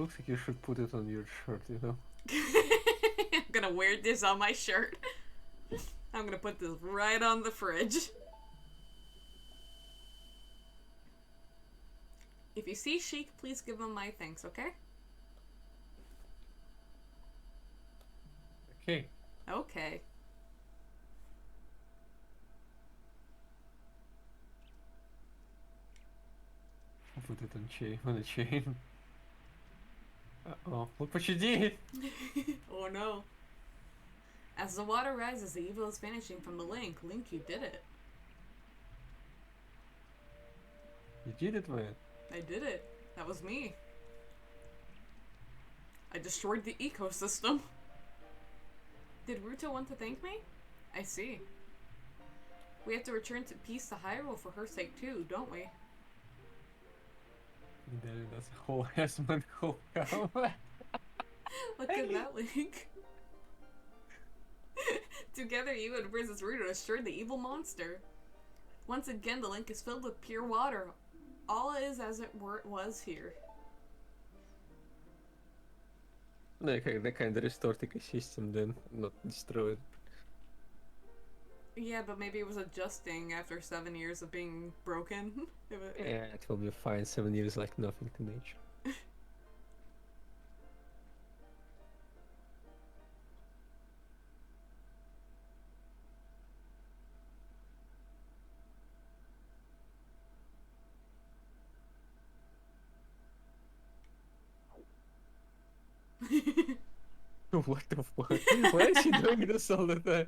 looks like you should put it on your shirt, you know? I'm gonna wear this on my shirt. I'm gonna put this right on the fridge. If you see Sheik, please give him my thanks, okay? Okay. Okay. I'll put it on a chain. Uh-oh, look what you did! Oh no. As the water rises, the evil is vanishing from the link. Link, you did it. You did it, man. I did it. That was me. I destroyed the ecosystem. Did Ruto want to thank me? I see. We have to return to peace to Hyrule for her sake too, don't we? That's a whole ass man whole cow. Look at that, Link. Together, you and Princess Ruto destroyed the evil monster. Once again, the link is filled with pure water. All is as it was here. No, they kind of restored the ecosystem then, not destroyed. Yeah, but maybe it was adjusting after 7 years of being broken. Yeah, it will be fine. 7 years like nothing to nature. What the fuck? Why is she doing this all the time?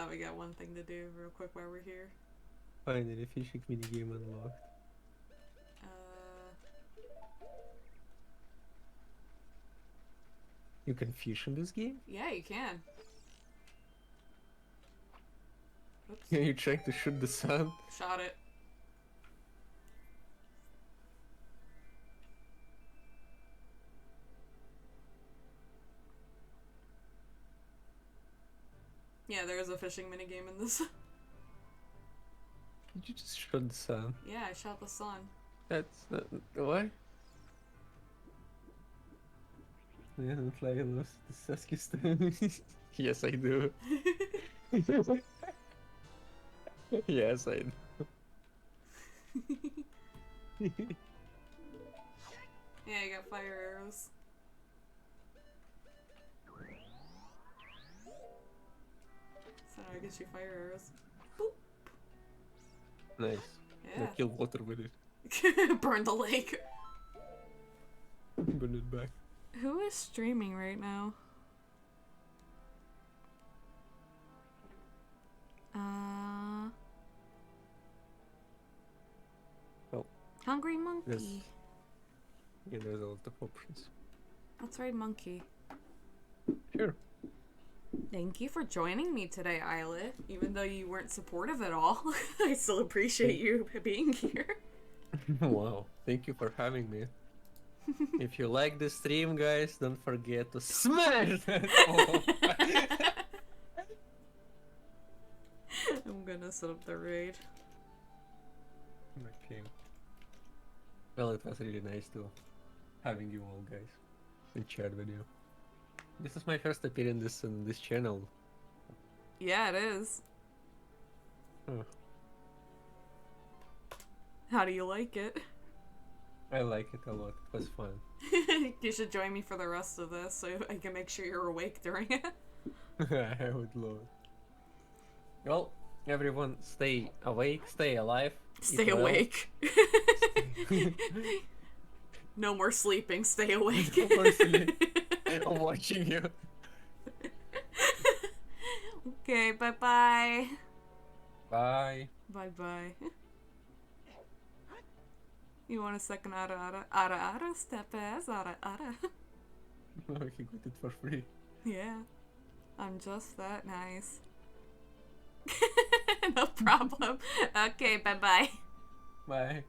We got one thing to do real quick while we're here. Finally, fishing minigame unlocked. You can fish in this game? Yeah, you can. Oops. Yeah, you trying to shoot the sun? Shot it. Yeah, there is a fishing minigame in this. Did you just shoot the sun? Yeah, I shot the sun. That's not... Why? Yeah, don't lie, I lost the Sasuke stone. Yes, I do. Yes, I do. Yeah, you got fire arrows. So I guess you fire arrows. Boop. Nice. Yeah. Now kill water with it. Burn the lake. Burn it back. Who is streaming right now? Well, Hungry Monkey. Yeah, there's a lot of options. Let's ride Monkey. Sure. Thank you for joining me today, Ayleh. Even though you weren't supportive at all, I still appreciate you being here. Wow, thank you for having me. If you like the stream, guys, don't forget to smash that ball. I'm gonna set up the raid. Okay. Well, it was really nice to having you all, guys, and chat with you. This is my first appearance on this channel. Yeah, it is. Huh. How do you like it? I like it a lot. It was fun. You should join me for the rest of this so I can make sure you're awake during it. I would love it. Well, everyone, stay awake, stay alive. Stay eat well. awake. No more sleeping, stay awake. No more sleep. I'm watching you. Okay, bye-bye. Bye. Bye-bye. You want a second ara step as ara. No, he got it for free. Yeah. I'm just that nice. No problem. Okay, bye-bye. Bye.